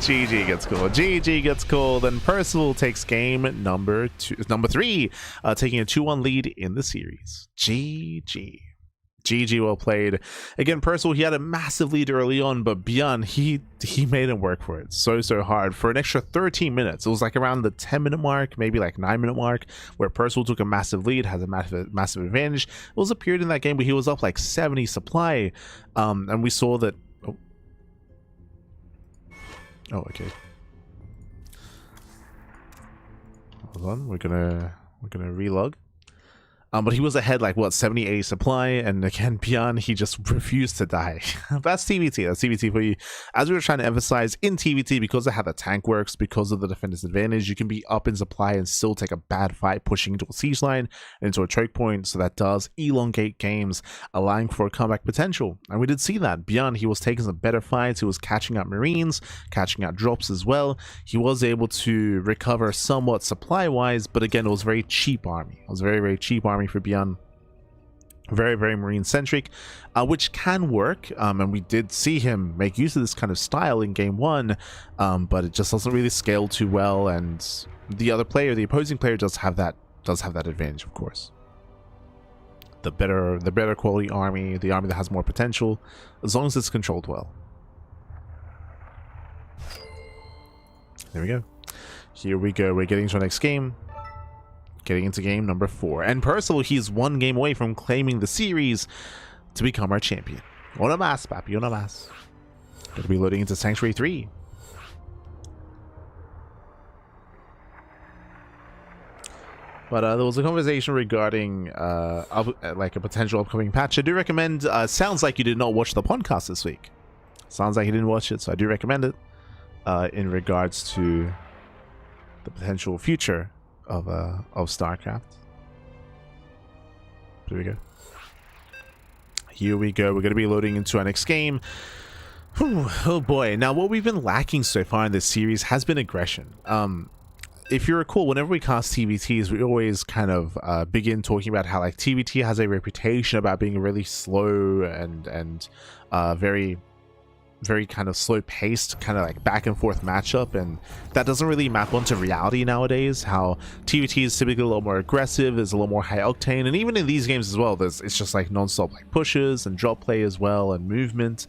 GG gets called. GG gets called, and Percival takes game number 3, taking a 2-1 lead in the series. GG. GG, well played. Again, Percival, he had a massive lead early on, but Beyond, he made him work for it so hard for an extra 13 minutes. It was like around the 10-minute mark, maybe like 9-minute mark, where Percival took a massive lead, has a massive advantage. It was a period in that game where he was up like 70 supply, and we saw that. Oh, okay. Hold on, we're gonna relog. But he was ahead like what 70-80 supply, and again beyond he just refused to die. That's TVT. That's TVT for you. As we were trying to emphasize in TVT, because of how the tank works, because of the defender's advantage, you can be up in supply and still take a bad fight pushing into a siege line and into a choke point. So that does elongate games, allowing for a comeback potential. And we did see that. Beyond, he was taking some better fights. He was catching out Marines, catching out drops as well. He was able to recover somewhat supply wise, but again, it was very cheap army. It was very, very cheap army for Beyond. Very, very Marine centric, which can work, and we did see him make use of this kind of style in game one, but it just doesn't really scale too well, and the other player, the opposing player, does have that advantage, of course. The better quality army, the army that has more potential, as long as it's controlled well. There we go. Here we go. We're getting to our next game. Getting into game number 4. And Percival, he's one game away from claiming the series to become our champion. Una más, papi, una más. Gonna be loading into Sanctuary 3. But there was a conversation regarding like a potential upcoming patch. I do recommend, sounds like you did not watch the podcast this week. Sounds like you didn't watch it, so I do recommend it in regards to the potential future of StarCraft. Here we go. Here we go. We're going to be loading into our next game. Whew, oh boy. Now, what we've been lacking so far in this series has been aggression. If you recall, whenever we cast TVTs, we always kind of begin talking about how like TVT has a reputation about being really slow and very kind of slow paced, kind of like back and forth matchup, and that doesn't really map onto reality nowadays. How TVT is typically a little more aggressive, is a little more high octane, and even in these games as well, it's just like non-stop like pushes and drop play as well, and movement.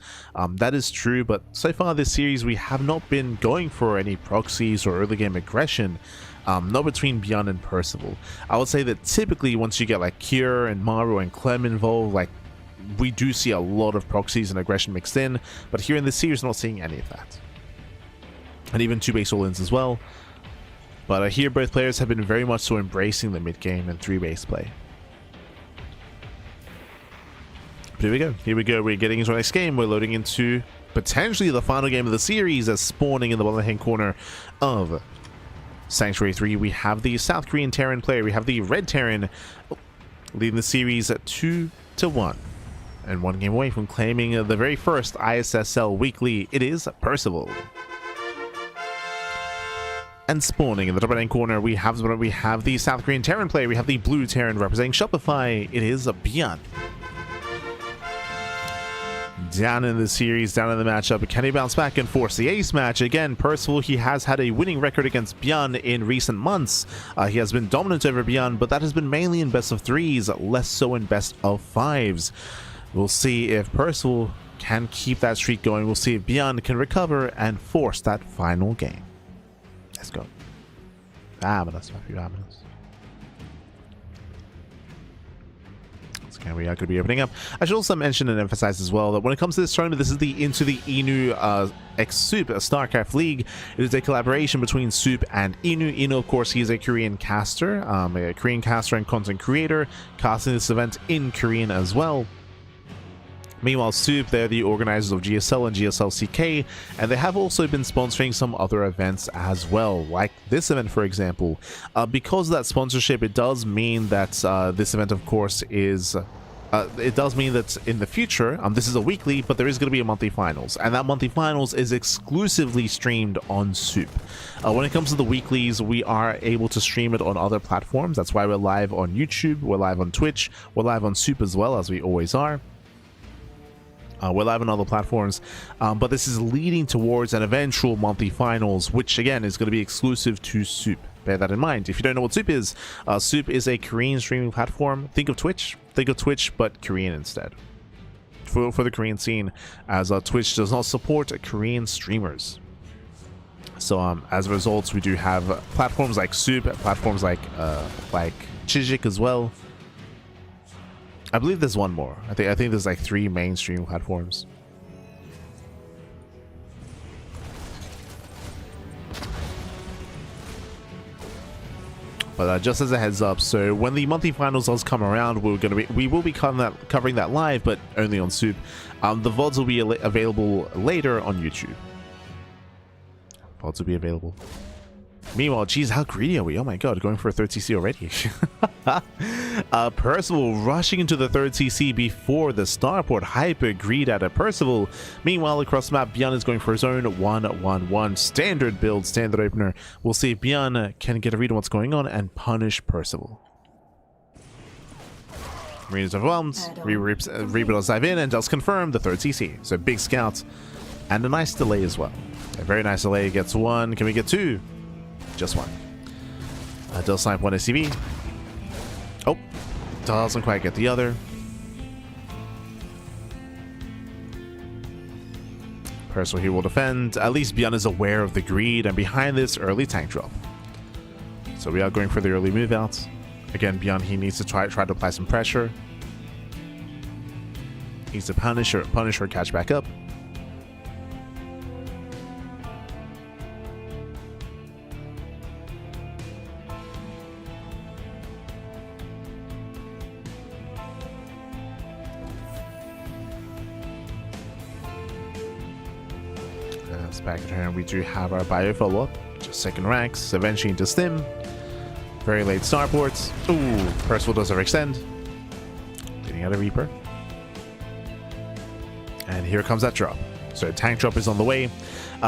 That is true, but so far this series we have not been going for any proxies or early game aggression. Not between Beyond and Percival. I would say that typically once you get like Kier and Maru and Clem involved, like we do see a lot of proxies and aggression mixed in, but here in this series not seeing any of that. And even 2-base all-ins as well. But here both players have been very much so embracing the mid-game and 3-base play. But here we go. Here we go. We're getting into our next game. We're loading into potentially the final game of the series, as spawning in the bottom hand corner of Sanctuary 3. We have the South Korean Terran player. We have the Red Terran leading the series at 2-1. And one game away from claiming the very first ISSL Weekly. It is Percival. And spawning in the top right hand corner, we have the South Korean Terran player. We have the Blue Terran representing Shopify. It is Beyond. Down in the series, down in the matchup, can he bounce back and force the ace match? Again, Percival, he has had a winning record against Beyond in recent months. He has been dominant over Beyond, but that has been mainly in best of 3s, less so in best of 5s. We'll see if Percival can keep that streak going. We'll see if Beyond can recover and force that final game. Let's go. Vámonos, vámonos. Okay, we are going to be opening up. I should also mention and emphasize as well that when it comes to this tournament, this is the Into the Inu X Soup StarCraft League. It is a collaboration between Soup and Inu. Inu, of course, he is a Korean caster, and content creator, casting this event in Korean as well. Meanwhile, Soup, they're the organizers of GSL and GSL CK, and they have also been sponsoring some other events as well, like this event, for example. Because of that sponsorship, it does mean that this event, of course, is... it does mean that in the future, this is a weekly, but there is going to be a monthly finals, and that monthly finals is exclusively streamed on Soup. When it comes to the weeklies, we are able to stream it on other platforms. That's why we're live on YouTube, we're live on Twitch, we're live on Soup as well, as we always are. We're live on other platforms, but this is leading towards an eventual monthly finals, which again is going to be exclusive to Soup. Bear that in mind. If you don't know what Soup is a Korean streaming platform. Think of Twitch, but Korean instead. For the Korean scene, as Twitch does not support Korean streamers. So as a result, we do have platforms like Soup, platforms like Chijik as well. I believe there's one more. I think there's like 3 mainstream platforms. But just as a heads up, so when the monthly finals does come around, we will be covering that live, but only on Soup. The VODs will be available later on YouTube. VODs will be available. Meanwhile, geez, how greedy are we? Oh my god, going for a third CC already. Percival rushing into the third CC before the starport. Hyper greed out of Percival. Meanwhile, across the map, Bjorn is going for his own 1-1-1 standard build, standard opener. We'll see if Bjorn can get a read on what's going on and punish Percival. Marine is overwhelmed. Rebuilds dive in and does confirm the third CC. So big scout and a nice delay as well. A very nice delay. Gets one. Can we get two? Just one. Does snipe one SCV. Oh, doesn't quite get the other. Percival here will defend. At least Bjorn is aware of the greed and behind this early tank drop. So we are going for the early move out. Again, Bjorn, he needs to try to apply some pressure. Needs to punish or catch back up. Back at her, and we do have our bio follow-up. Just second ranks, eventually into stim. Very late starports. Ooh, Percival does overextend. Leading out a Reaper. And here comes that drop. So tank drop is on the way.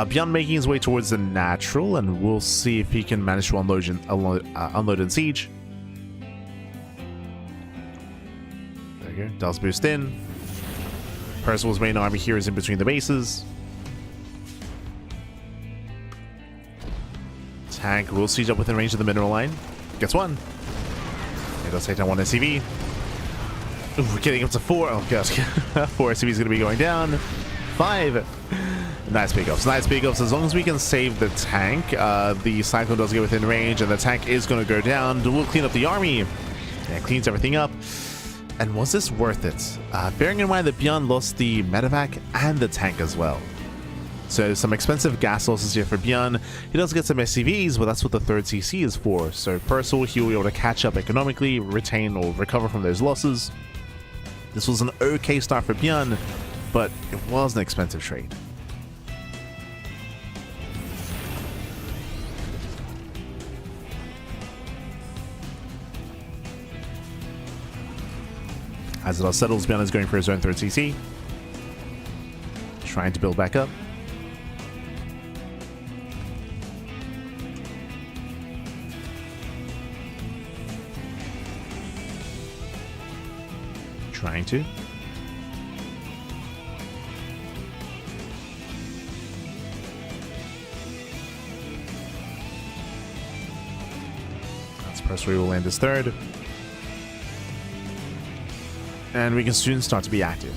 Bjorn making his way towards the natural, and we'll see if he can manage to unload in siege. There you go. Does boost in. Percival's main army here is in between the bases. Tank will siege up within range of the mineral line. Gets one. It does take down one SCV. Ooh, we're getting up to 4. Oh gosh. 4 SCVs going to be going down. 5. Nice pickups. Nice pickups. As long as we can save the tank, the Cyclone does get within range, and the tank is going to go down. We'll clean up the army. Yeah, cleans everything up. And was this worth it? Bearing in mind that Bjorn lost the medevac and the tank as well. So some expensive gas losses here for Bjorn. He does get some SCVs, but that's what the third CC is for. So Percival, he will be able to catch up economically, retain or recover from those losses. This was an okay start for Bjorn, but it was an expensive trade. As it all settles, Bjorn is going for his own third CC. Trying to build back up. Trying to. That's Percival will land his third. And we can soon start to be active.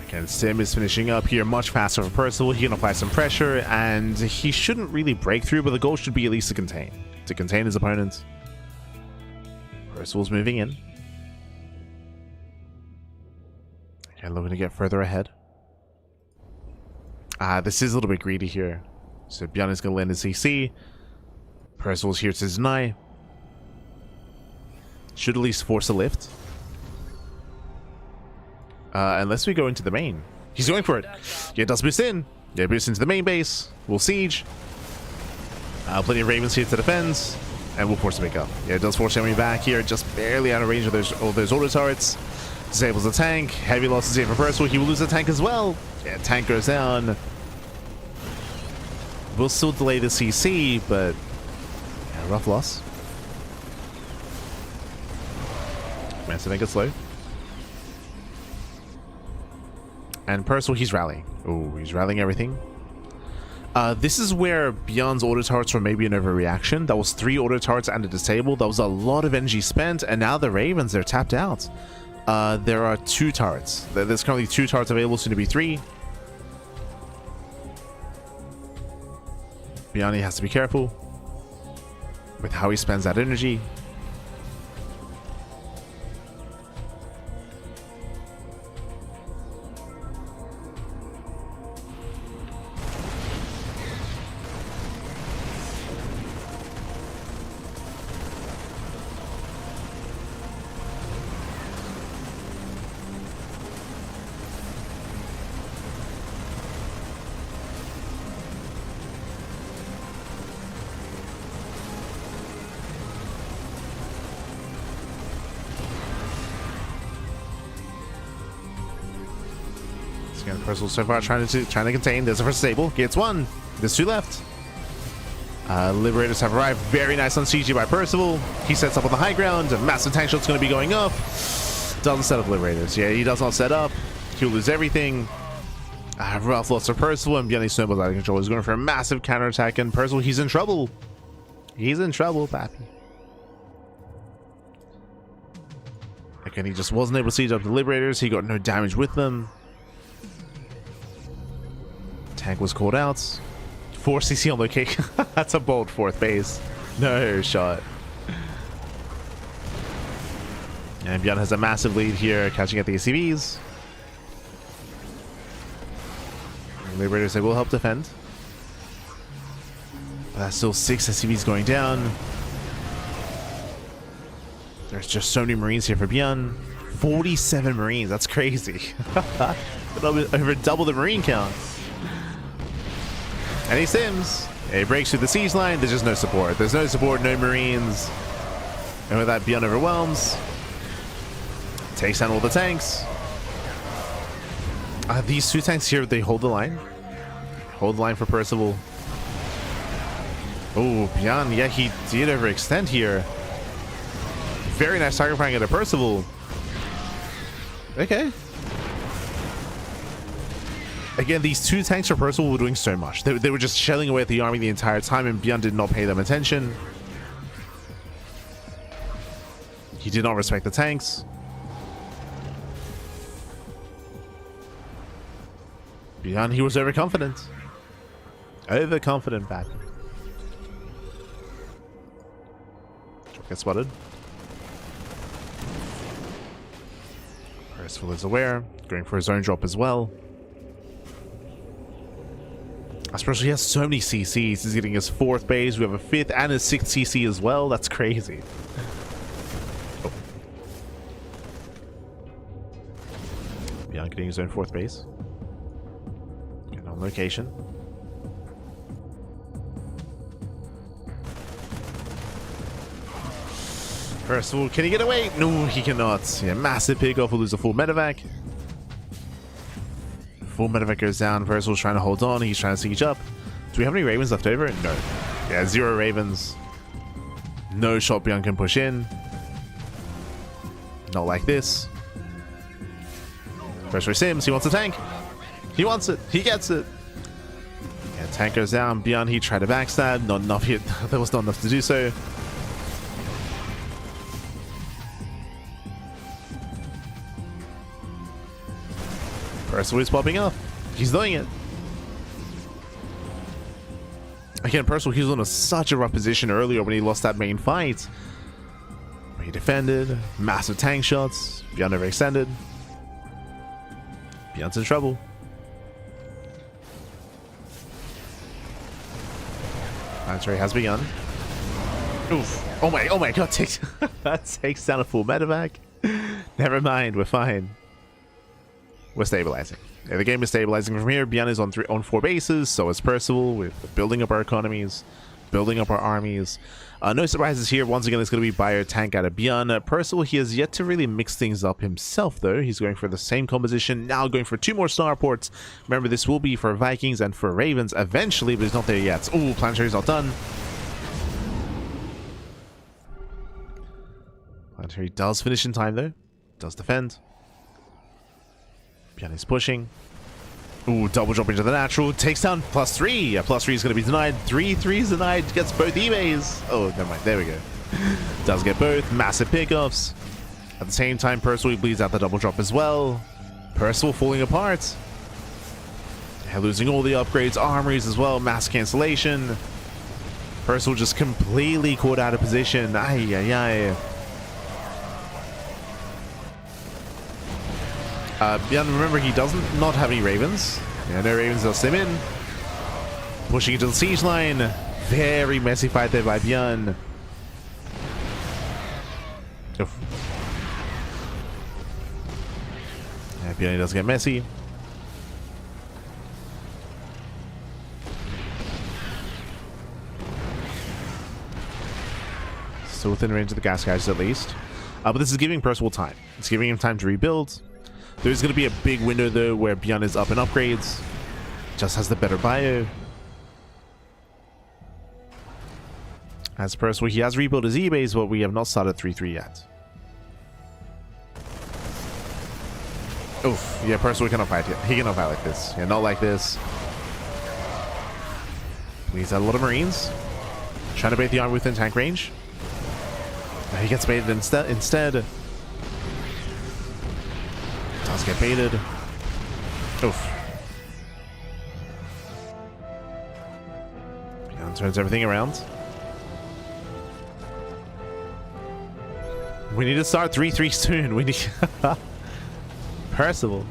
Again, Sim is finishing up here much faster for Percival. He can apply some pressure, and he shouldn't really break through, but the goal should be at least to contain his opponent. Percival's moving in. Okay, looking to get further ahead. This is a little bit greedy here. So Bjorn is going to land his CC. Percival's here to deny. Should at least force a lift. Unless we go into the main. He's going for it. Yeah, it does boost in. Yeah, boost into the main base. We'll siege. Plenty of Ravens here to defend. And we'll force a pick up. Yeah, it does force enemy back here, just barely out of range of those auto turrets. Disables the tank. Heavy losses here for Percival. He will lose the tank as well. Yeah, tank goes down. We'll still delay the CC, but yeah, rough loss. Massive make it slow. And Percival, he's rallying. Oh, he's rallying everything. This is where Bjorn's auto turrets were maybe an overreaction. That was 3 auto turrets and a disable. That was a lot of energy spent, and now the Ravens, they're tapped out. There are 2 turrets. There's currently 2 turrets available, soon to be 3. Bjorn has to be careful with how he spends that energy. Again, Percival so far trying to contain. There's the first stable. Gets one. There's two left. Liberators have arrived. Very nice on CG by Percival. He sets up on the high ground. A massive tank shot's going to be going up. Doesn't set up Liberators. Yeah, he does not set up. He'll lose everything. Rough loss for Percival, and Bjarni snowballs out of control. He's going for a massive counterattack, and Percival, he's in trouble. He's in trouble, Pappy. Again, he just wasn't able to siege up the Liberators. He got no damage with them. Tank was called out. 4 CC on location. That's a bold fourth base. No shot. And Bjarni has a massive lead here, catching at the ACVs. Liberators, they will help defend. But that's still 6 SCVs going down. There's just so many Marines here for Bjarni. 47 Marines, that's crazy. Over double the Marine count. And he sims. He breaks through the siege line. There's just no support. There's no support, no Marines. And with that, Bjarni overwhelms. Takes down all the tanks. These two tanks here, they hold the line. Hold the line for Percival. Oh, Bjarni, yeah, he did overextend here. Very nice target prying into Percival. Okay. Again, these two tanks for Percival were doing so much. They were just shelling away at the army the entire time, and Bjarni did not pay them attention. He did not respect the tanks. Bjarni, he was overconfident. Overconfident, bad. Get spotted. Percival is aware, going for his own drop as well. Especially he has so many CCs. He's getting his 4th base. We have a 5th and a 6th CC as well. That's crazy. Oh. Bjarni getting his own 4th base. Getting on location. Percival, can he get away? No, he cannot. Yeah, massive pickoff. Will lose a full medevac. Full medevac goes down. Percival's trying to hold on. He's trying to siege up. Do we have any Ravens left over? No. Yeah, 0 Ravens. No shot Bjarni can push in. Not like this. Percival sims. He wants a tank. He wants it. He gets it. Yeah, tank goes down. Bjarni, he tried to backstab. Not enough hit. There was not enough to do so. Percival is popping up. He's doing it. Again, Percival, he was in such a rough position earlier when he lost that main fight. He defended. Massive tank shots. Bjarni overextended. Bjarni's in trouble. Planetary has begun. Oof. Oh my god. That takes down a full medevac. Never mind. We're fine. We're stabilizing. Yeah, the game is stabilizing from here. Bjarni is on 4 bases, so is Percival. We're building up our economies, building up our armies. No surprises here. Once again, it's going to be Bio tank out of Bjarni. Percival, he has yet to really mix things up himself, though. He's going for the same composition, now going for 2 more starports. Remember, this will be for Vikings and for Ravens eventually, but he's not there yet. Ooh, Planetary's not done. Planetary does finish in time, though. Does defend. Bjarni's pushing. Ooh, double drop into the natural. Takes down +3. Yeah, +3 is going to be denied. 3 is denied. Gets both eBays. Oh, never mind. There we go. Does get both. Massive pickoffs. At the same time, Percival bleeds out the double drop as well. Percival falling apart. Yeah, losing all the upgrades. Armories as well. Mass cancellation. Percival just completely caught out of position. Ay, ay, ay. Bjarni, remember, he doesn't not have any Ravens. Yeah, no Ravens, they'll sim in. Pushing into the siege line. Very messy fight there by Bjarni. Oof. Yeah, Bjarni does get messy. Still within range of the gas guys at least. But this is giving Percival time. It's giving him time to rebuild. There's going to be a big window, though, where Beyond is up in upgrades. Just has the better bio. As Percival, he has rebuilt his E-base, but we have not started 3-3 yet. Oof. Yeah, Percival cannot fight yet. He cannot fight like this. Yeah, not like this. He's had a lot of Marines. Trying to bait the army within tank range. He gets baited instead. Does get baited. Oof. Beyond turns everything around. We need to start 3-3 soon. We need Percival.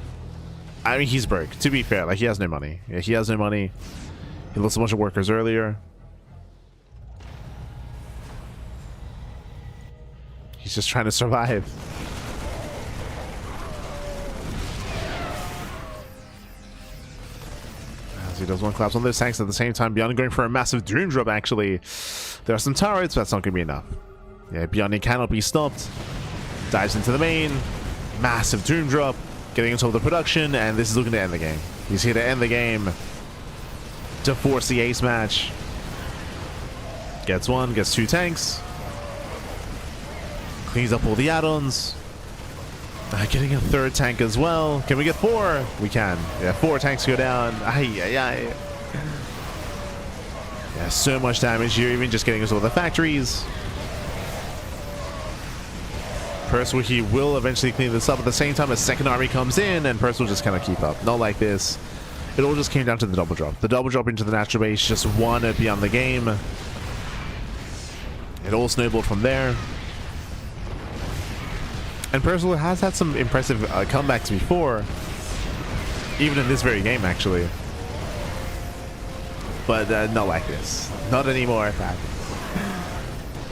I mean, he's broke. To be fair, like, he has no money. Yeah, he has no money. He lost a bunch of workers earlier. He's just trying to survive. As he does one collapse on those tanks at the same time. Beyond going for a massive Doom drop, actually. There are some turrets, but that's not going to be enough. Yeah, Beyond cannot be stopped. Dives into the main. Massive Doom drop. Getting into the production, and this is looking to end the game. He's here to end the game. To force the ace match. Gets one, gets two tanks. Cleans up all the add-ons. Getting a third tank as well. Can we get four? We can. Yeah, 4 tanks go down. Ay, ay, ay. Yeah, so much damage here, even just getting us all the factories. Percival, he will eventually clean this up. At the same time, a second army comes in, and Percival just cannot keep up. Not like this. It all just came down to the double drop. The double drop into the natural base just won it beyond the game. It all snowballed from there. And Percival has had some impressive comebacks before. Even in this very game, actually. But not like this. Not anymore.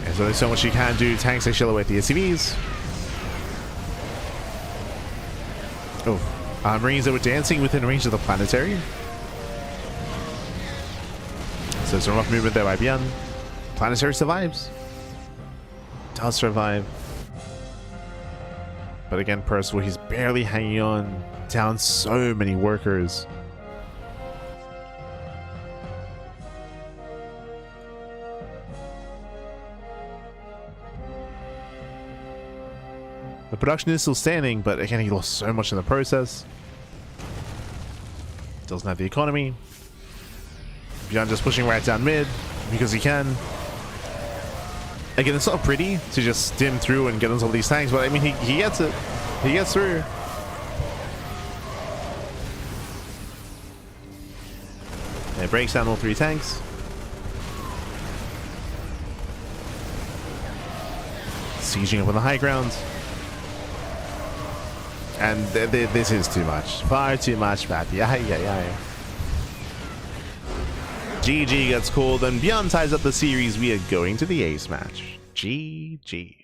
And so there's so much you can do. Tanks, they shill away at the SCVs. Oh. Marines that were dancing within range of the planetary. So some rough movement there by Beyond. Planetary survives. Does survive. But again, Percival, he's barely hanging on. Down so many workers. The production is still standing, but again, he lost so much in the process. Doesn't have the economy. Beyond just pushing right down mid because he can. Again, it's not pretty to just stim through and get on some of these tanks, but I mean, he gets it. He gets through. And it breaks down all 3 tanks. Sieging up on the high ground. And this is too much. Far too much, Pappy. GG gets called, and Beyond ties up the series. We are going to the ace match. GG.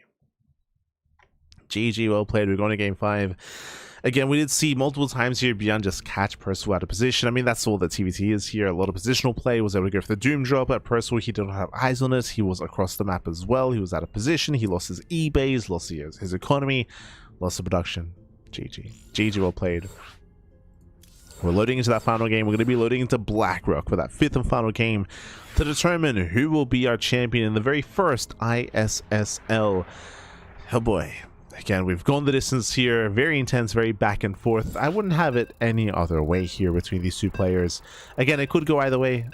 GG, well played. We're going to game 5. Again, we did see multiple times here Beyond just catch Percival out of position. I mean, that's all that TVT is here. A lot of positional play. Was able to go for the Doom drop. But Percival, he didn't have eyes on it. He was across the map as well. He was out of position. He lost his E-base, lost his economy, lost the production. GG. GG, well played. We're loading into that final game. We're going to be loading into Blackrock for that 5th and final game to determine who will be our champion in the very first ISSL. Oh boy. Again, we've gone the distance here. Very intense, very back and forth. I wouldn't have it any other way here between these 2 players. Again, it could go either way.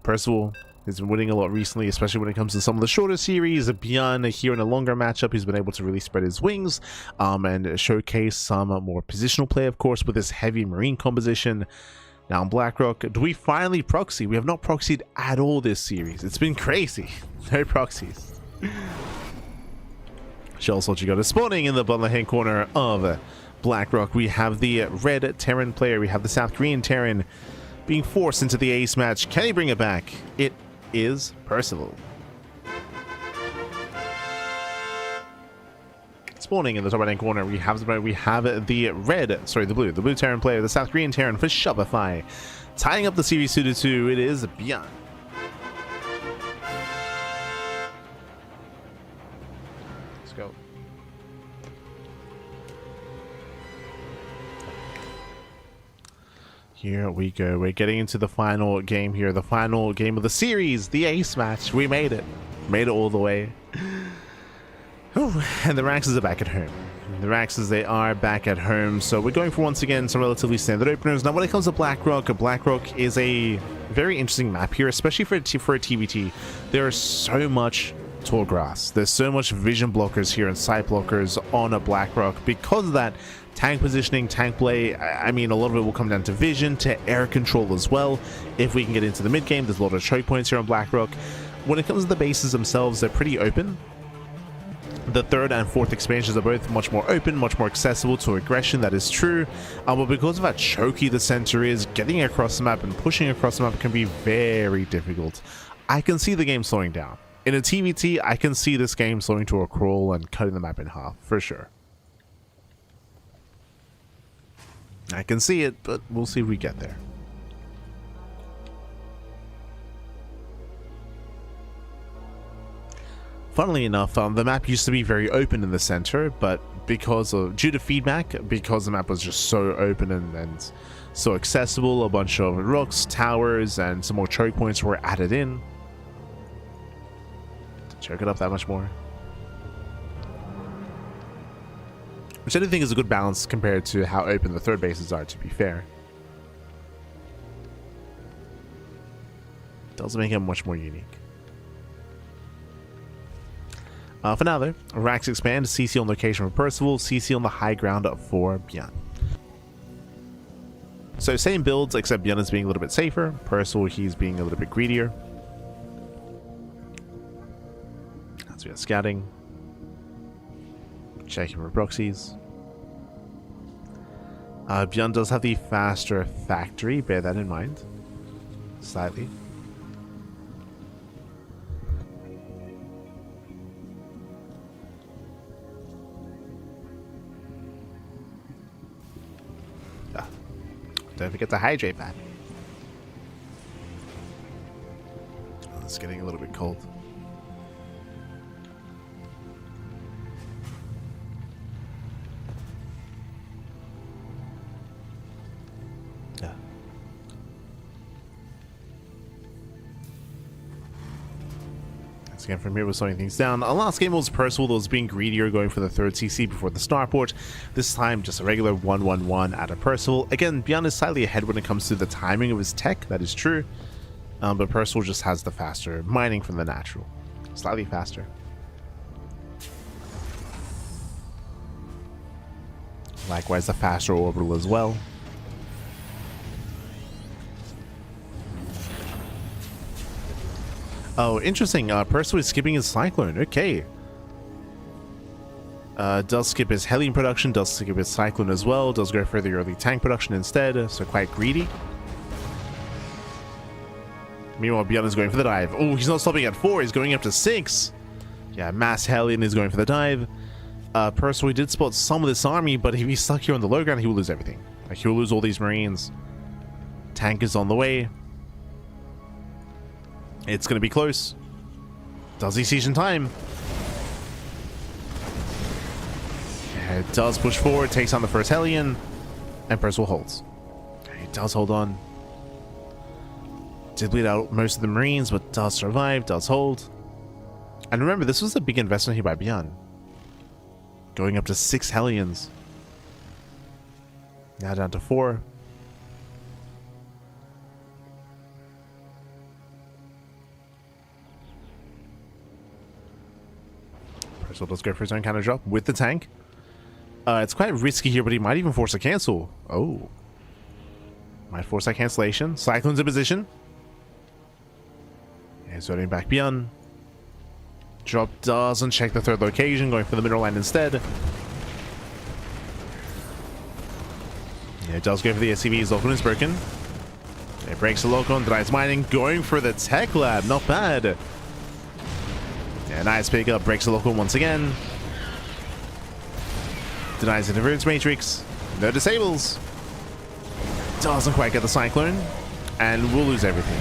Percival has been winning a lot recently, especially when it comes to some of the shorter series. Beyond here in a longer matchup, he's been able to really spread his wings and showcase some more positional play, of course, with this heavy marine composition. Now in Blackrock, do we finally proxy? We have not proxied at all this series. It's been crazy. No proxies. Shell Soldier got a spawning in the bottom left-hand corner of Blackrock. We have the red Terran player. We have the South Korean Terran being forced into the ace match. Can he bring it back? It is Percival. Spawning in the top right-hand corner, we have the blue Terran player, the South Korean Terran for Shopify. Tying up the series 2-2, it is Beyond. Let's go. Here we go. We're getting into the final game here. The final game of the series. The ace match. We made it. Made it all the way. Oh, and the Raxes are back at home. The Raxes, they are back at home. So we're going for, once again, some relatively standard openers. Now, when it comes to Blackrock is a very interesting map here, especially for a TVT. There is so much tall grass. There's so much vision blockers here and sight blockers on a Blackrock. Because of that, tank positioning, tank play, I mean, a lot of it will come down to vision, to air control as well. If we can get into the mid game, there's a lot of choke points here on Blackrock. When it comes to the bases themselves, they're pretty open. The third and fourth expansions are both much more open, much more accessible to aggression, that is true. But because of how choky the center is, getting across the map and pushing across the map can be very difficult. I can see the game slowing down. In a TVT, I can see this game slowing to a crawl and cutting the map in half, for sure. I can see it, but we'll see if we get there. Funnily enough, the map used to be very open in the center, but due to feedback, because the map was just so open and so accessible, a bunch of rocks, towers, and some more choke points were added in to choke it up that much more. Which I do think is a good balance compared to how open the third bases are, to be fair. Does make it much more unique. For now though, Rax expand, CC on location for Percival, CC on the high ground for Bjorn. So same builds, except Bjorn is being a little bit safer. Percival, he's being a little bit greedier. As we are scouting. Checking for proxies. Bjorn does have the faster factory, bear that in mind. Slightly. Don't forget to hydrate, man. Oh, it's getting a little bit cold. Yeah. Once again, from here we're slowing things down. Last game was Percival that was being greedier, going for the third CC before the starport. This time, just a regular 1-1-1 out of Percival. Again, Bjorn is slightly ahead when it comes to the timing of his tech, that is true. But Percival just has the faster mining from the natural. Slightly faster. Likewise, the faster orbital as well. Oh, interesting. Percival is skipping his Cyclone. Okay. Does skip his Hellion production, does skip his Cyclone as well, does go for the early tank production instead, so quite greedy. Meanwhile, Bjorn is going for the dive. Oh, he's not stopping at 4, he's going up to 6. Yeah, Mass Hellion is going for the dive. Percival did spot some of this army, but if he's stuck here on the low ground, he will lose everything. Like, he will lose all these Marines. Tank is on the way. It's going to be close. Does he siege in time? Yeah, it does push forward, takes on the first Hellion, and Percival holds. He does hold on. Did bleed out most of the Marines, but does survive, does hold. And remember, this was a big investment here by Bjorn. Going up to 6 Hellions. Now down to 4. So let's go for his own counter drop with the tank. It's quite risky here, but he might even force a cancel. Oh. Might force that cancellation. Cyclone's in position. He's running back Bjorn. Drop doesn't check the third location, going for the middle line instead. Yeah, it does go for the SCVs. Lock-on is broken. It breaks the lock-on, denies mining, going for the tech lab. Not bad. Yeah, nice pickup, breaks the local once again. Denies interference matrix. No disables. Doesn't quite get the Cyclone. And we'll lose everything.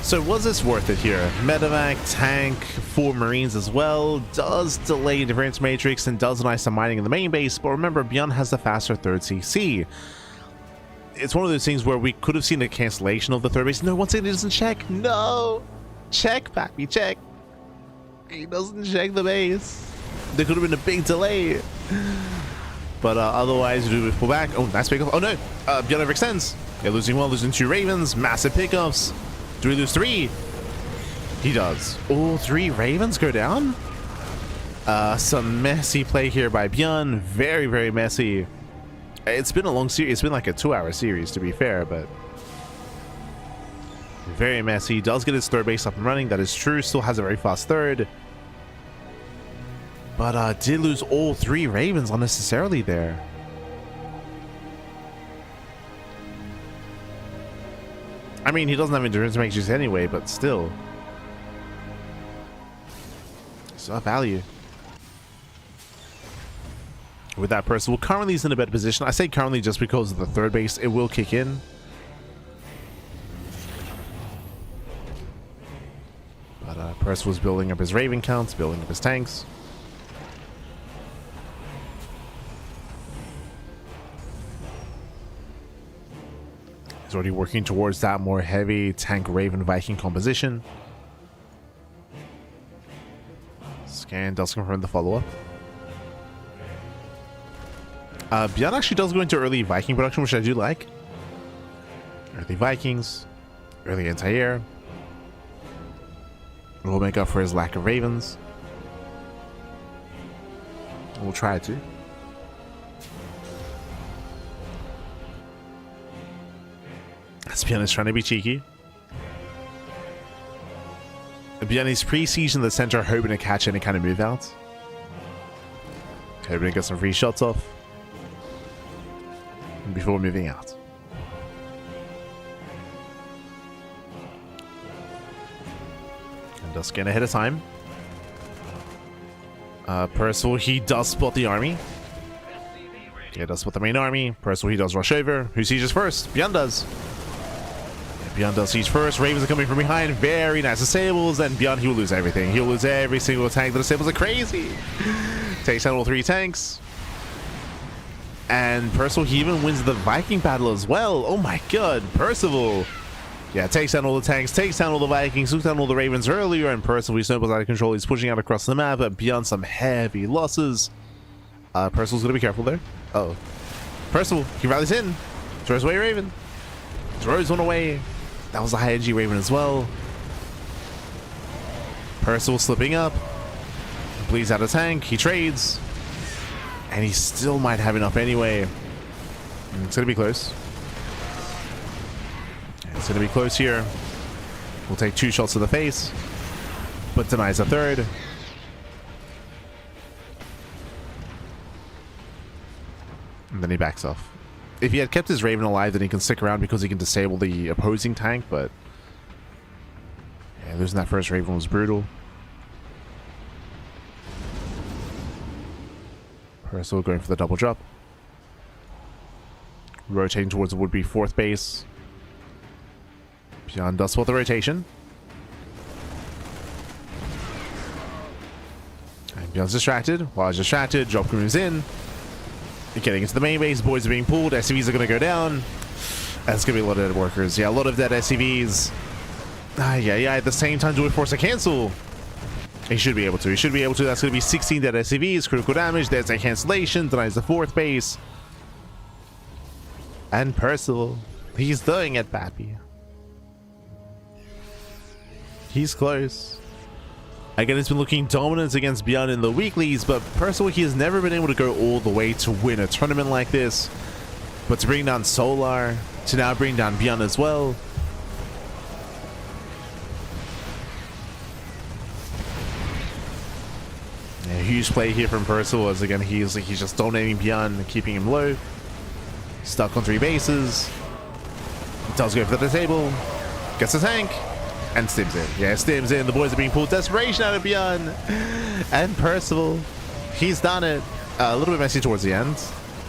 So was this worth it here? Medevac, tank, 4 Marines as well. Does delay interference matrix and does deny some mining in the main base. But remember, Bjorn has the faster third CC. it's one of those things where we could have seen a cancellation of the third base. No, once again, he doesn't check. No! Check, Pappy, check. He doesn't check the base. There could have been a big delay. But otherwise, we do pull back. Oh, nice pickup. Oh, no. Beyond overextends. Yeah, losing one, losing 2 Ravens. Massive pickups. Do we lose 3? He does. All 3 Ravens go down? Some messy play here by Bjorn. Very, very messy. It's been a long series. It's been like a 2-hour series, to be fair, but very messy. He does get his third base up and running. That is true. Still has a very fast third. But did lose all 3 Ravens unnecessarily there. I mean, he doesn't have endurance matrix anyway, but still. Still have value. With that Percival, currently he's in a better position. I say currently just because of the third base. It will kick in. But Percival's building up his Raven counts, building up his tanks. He's already working towards that more heavy tank Raven Viking composition. Scan does confirm the follow-up. Beyond actually does go into early Viking production, which I do like. Early Vikings, early anti-air. We'll make up for his lack of Ravens. We'll try to. Beyond is trying to be cheeky. Beyond is pre-siege in the center, hoping to catch any kind of move out. Hoping to get some free shots off before moving out. And does scan ahead of time. Percival, he does spot the army. Yeah, does spot the main army. Percival, he does rush over. Who sieges first? Beyond does. Beyond does siege first. Ravens are coming from behind. Very nice disables. And Beyond, he will lose everything. He'll lose every single tank. The disables are crazy. Takes down all 3 tanks. And Percival, he even wins the Viking battle as well. Oh my god, Percival. Yeah, takes down all the tanks, takes down all the Vikings, took down all the Ravens earlier, and Percival, he snowballs out of control. He's pushing out across the map, but Beyond some heavy losses. Percival's gonna be careful there. Uh oh. Percival, he rallies in. Throws away Raven. Throws one away. That was a high energy Raven as well. Percival slipping up. Bleeds out a tank. He trades. And he still might have enough anyway. It's going to be close. It's going to be close here. We'll take 2 shots to the face. But denies a third. And then he backs off. If he had kept his Raven alive, then he can stick around because he can disable the opposing tank, but yeah, losing that first Raven was brutal. Percival going for the double drop. Rotating towards the would-be 4th base. Beyond does spot the rotation. And Beyond's distracted. While he's distracted, drop moves in. Getting into the main base, boys are being pulled, SCVs are going to go down. That's going to be a lot of dead workers. Yeah, a lot of dead SCVs. Yeah, at the same time, do we force a cancel? He should be able to. He should be able to. That's going to be 16 dead SCVs, critical damage. There's a cancellation, denies the 4th base. And Percival, he's doing it, Pappy. He's close. Again, it's been looking dominant against Beyond in the weeklies, but Percival, he has never been able to go all the way to win a tournament like this. But to bring down Solar, to now bring down Beyond as well. Yeah, huge play here from Percival, as again, he's just dominating Beyond, keeping him low. Stuck on 3 bases. Does go for the table. Gets a tank. And stims in. Yeah, stims in. The boys are being pulled. Desperation out of Beyond. And Percival, he's done it. A little bit messy towards the end.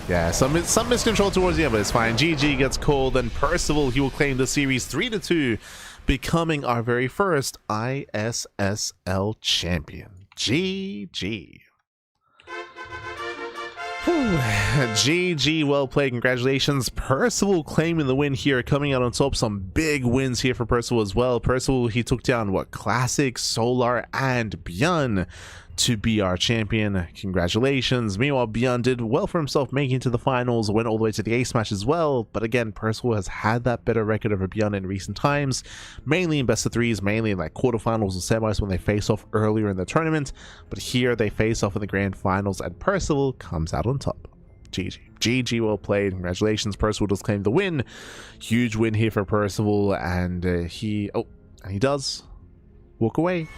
Yeah, some miscontrol towards the end, but it's fine. GG gets called, and Percival, he will claim the series 3-2, becoming our very first ISSL champion. GG. GG, well played. Congratulations. Percival claiming the win here, coming out on top. Some big wins here for Percival as well. Percival, he took down what? Classic, Solar, and Bjorn to be our champion. Congratulations. Meanwhile, Bjorn did well for himself, making it to the finals, went all the way to the ace match as well. But again, Percival has had that better record over Bjorn in recent times, mainly in best of threes, mainly in like quarterfinals or semis when they face off earlier in the tournament. But here they face off in the grand finals, and Percival comes out on top. GG. GG, well played. Congratulations. Percival does claim the win. Huge win here for Percival, and he does walk away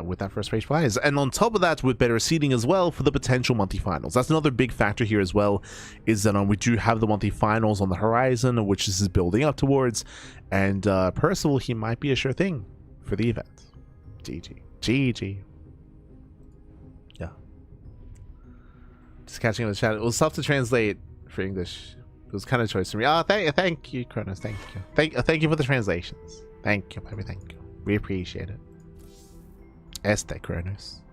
with that first place prize, and on top of that with better seeding as well for the potential monthly finals. That's another big factor here as well, is that we do have the monthly finals on the horizon, which this is building up towards, and Percival, he might be a sure thing for the event. GG. Yeah, just catching on the chat. It was tough to translate for English. It was kind of choice for me. Thank you, Kronos. Thank you. Thank you for the translations. Thank you, baby. Thank you. We appreciate it. Este Kronos.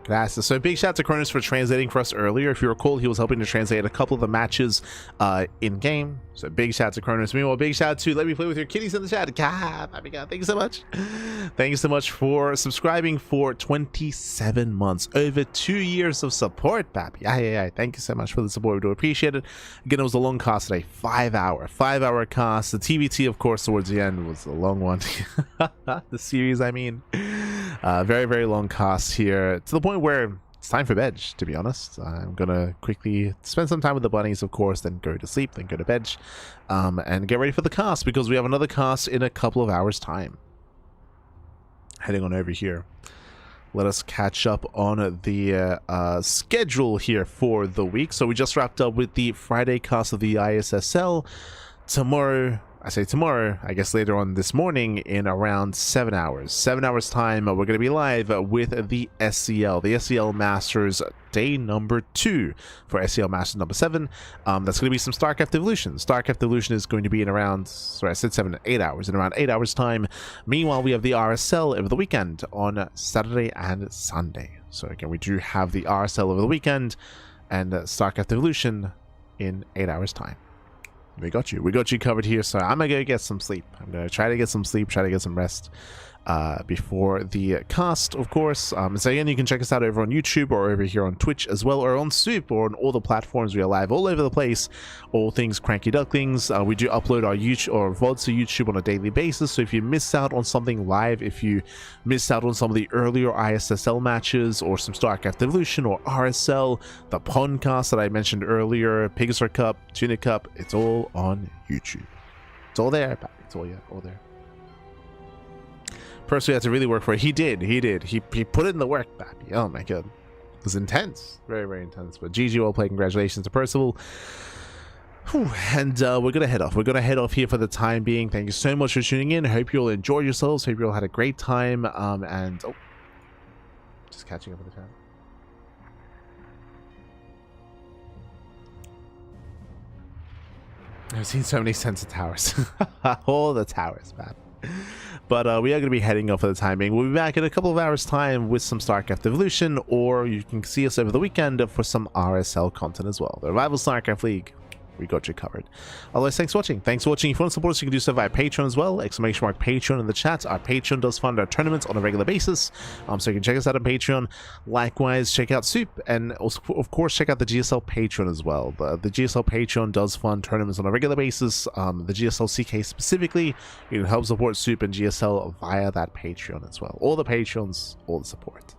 Gracias. So big shout out to Kronos for translating for us earlier. If you recall, he was helping to translate a couple of the matches in game. So big shout out to Kronos. Meanwhile, big shout out to Let Me Play With Your Kitties in the chat. God, my God, thank you so much. Thank you so much for subscribing for 27 months. Over 2 years of support, Pappy. Yeah. Thank you so much for the support. We do appreciate it. Again, it was a long cast today. 5 hour cast. The TBT, of course, towards the end was a long one. The series, I mean. Very long cast here, to the point where it's time for bed, to be honest. I'm gonna quickly spend some time with the bunnies, of course, then go to sleep, then go to bed, and get ready for the cast, because we have another cast in a couple of hours time. Heading on over here, let us catch up on the schedule here for the week. So we just wrapped up with the Friday cast of the ISSL. Tomorrow, I say tomorrow, I guess later on this morning, in around 7 hours. 7 hours time, we're going to be live with the SCL. The SCL Masters day number 2 for SCL Masters number 7. That's going to be some StarCraft Evolution. StarCraft Evolution is going to be in around, sorry, I said 8 hours, in around 8 hours time. Meanwhile, we have the RSL over the weekend on Saturday and Sunday. So again, we do have the RSL over the weekend and StarCraft Evolution in 8 hours time. We got you covered here. So I'm gonna go get some sleep. I'm gonna try to get some sleep, try to get some rest before the cast, of course. So again, you can check us out over on YouTube or over here on Twitch as well, or on Soup, or on all the platforms. We are live all over the place, all things CranKy Ducklings. We do upload our YouTube or VODs to YouTube on a daily basis, so if you miss out on something live, if you missed out on some of the earlier ISSL matches, or some StarCraft Evolution or RSL, the podcast that I mentioned earlier, Pegasus Cup, Tuna Cup, it's all on YouTube. It's all there, it's all there. Percival had to really work for it. He did. He put in the work, Pappy. Oh my God. It was intense. Very intense. But GG, well played. Congratulations to Percival. Whew. And we're going to head off. We're going to head off here for the time being. Thank you so much for tuning in. Hope you all enjoyed yourselves. Hope you all had a great time. And just catching up with the chat. I've seen so many sensor towers. All the towers, man. But we are going to be heading off for the time being. We'll be back in a couple of hours time with some StarCraft Evolution, or you can see us over the weekend for some RSL content as well. The Revival StarCraft League, we got you covered. Otherwise, thanks for watching. If you want to support us, you can do so via Patreon as well. Exclamation mark Patreon in the chat. Our Patreon does fund our tournaments on a regular basis, so you can check us out on Patreon. Likewise, check out Soup, and also, of course, check out the GSL Patreon as well. The GSL Patreon does fund tournaments on a regular basis. The GSL CK specifically, you can help support Soup and GSL via that Patreon as well. All the Patreons, all the support.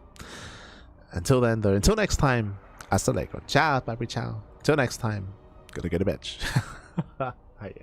Until then, though, until next time, hasta luego. Ciao, baby, ciao. Until next time. Gonna go to bed. Aye.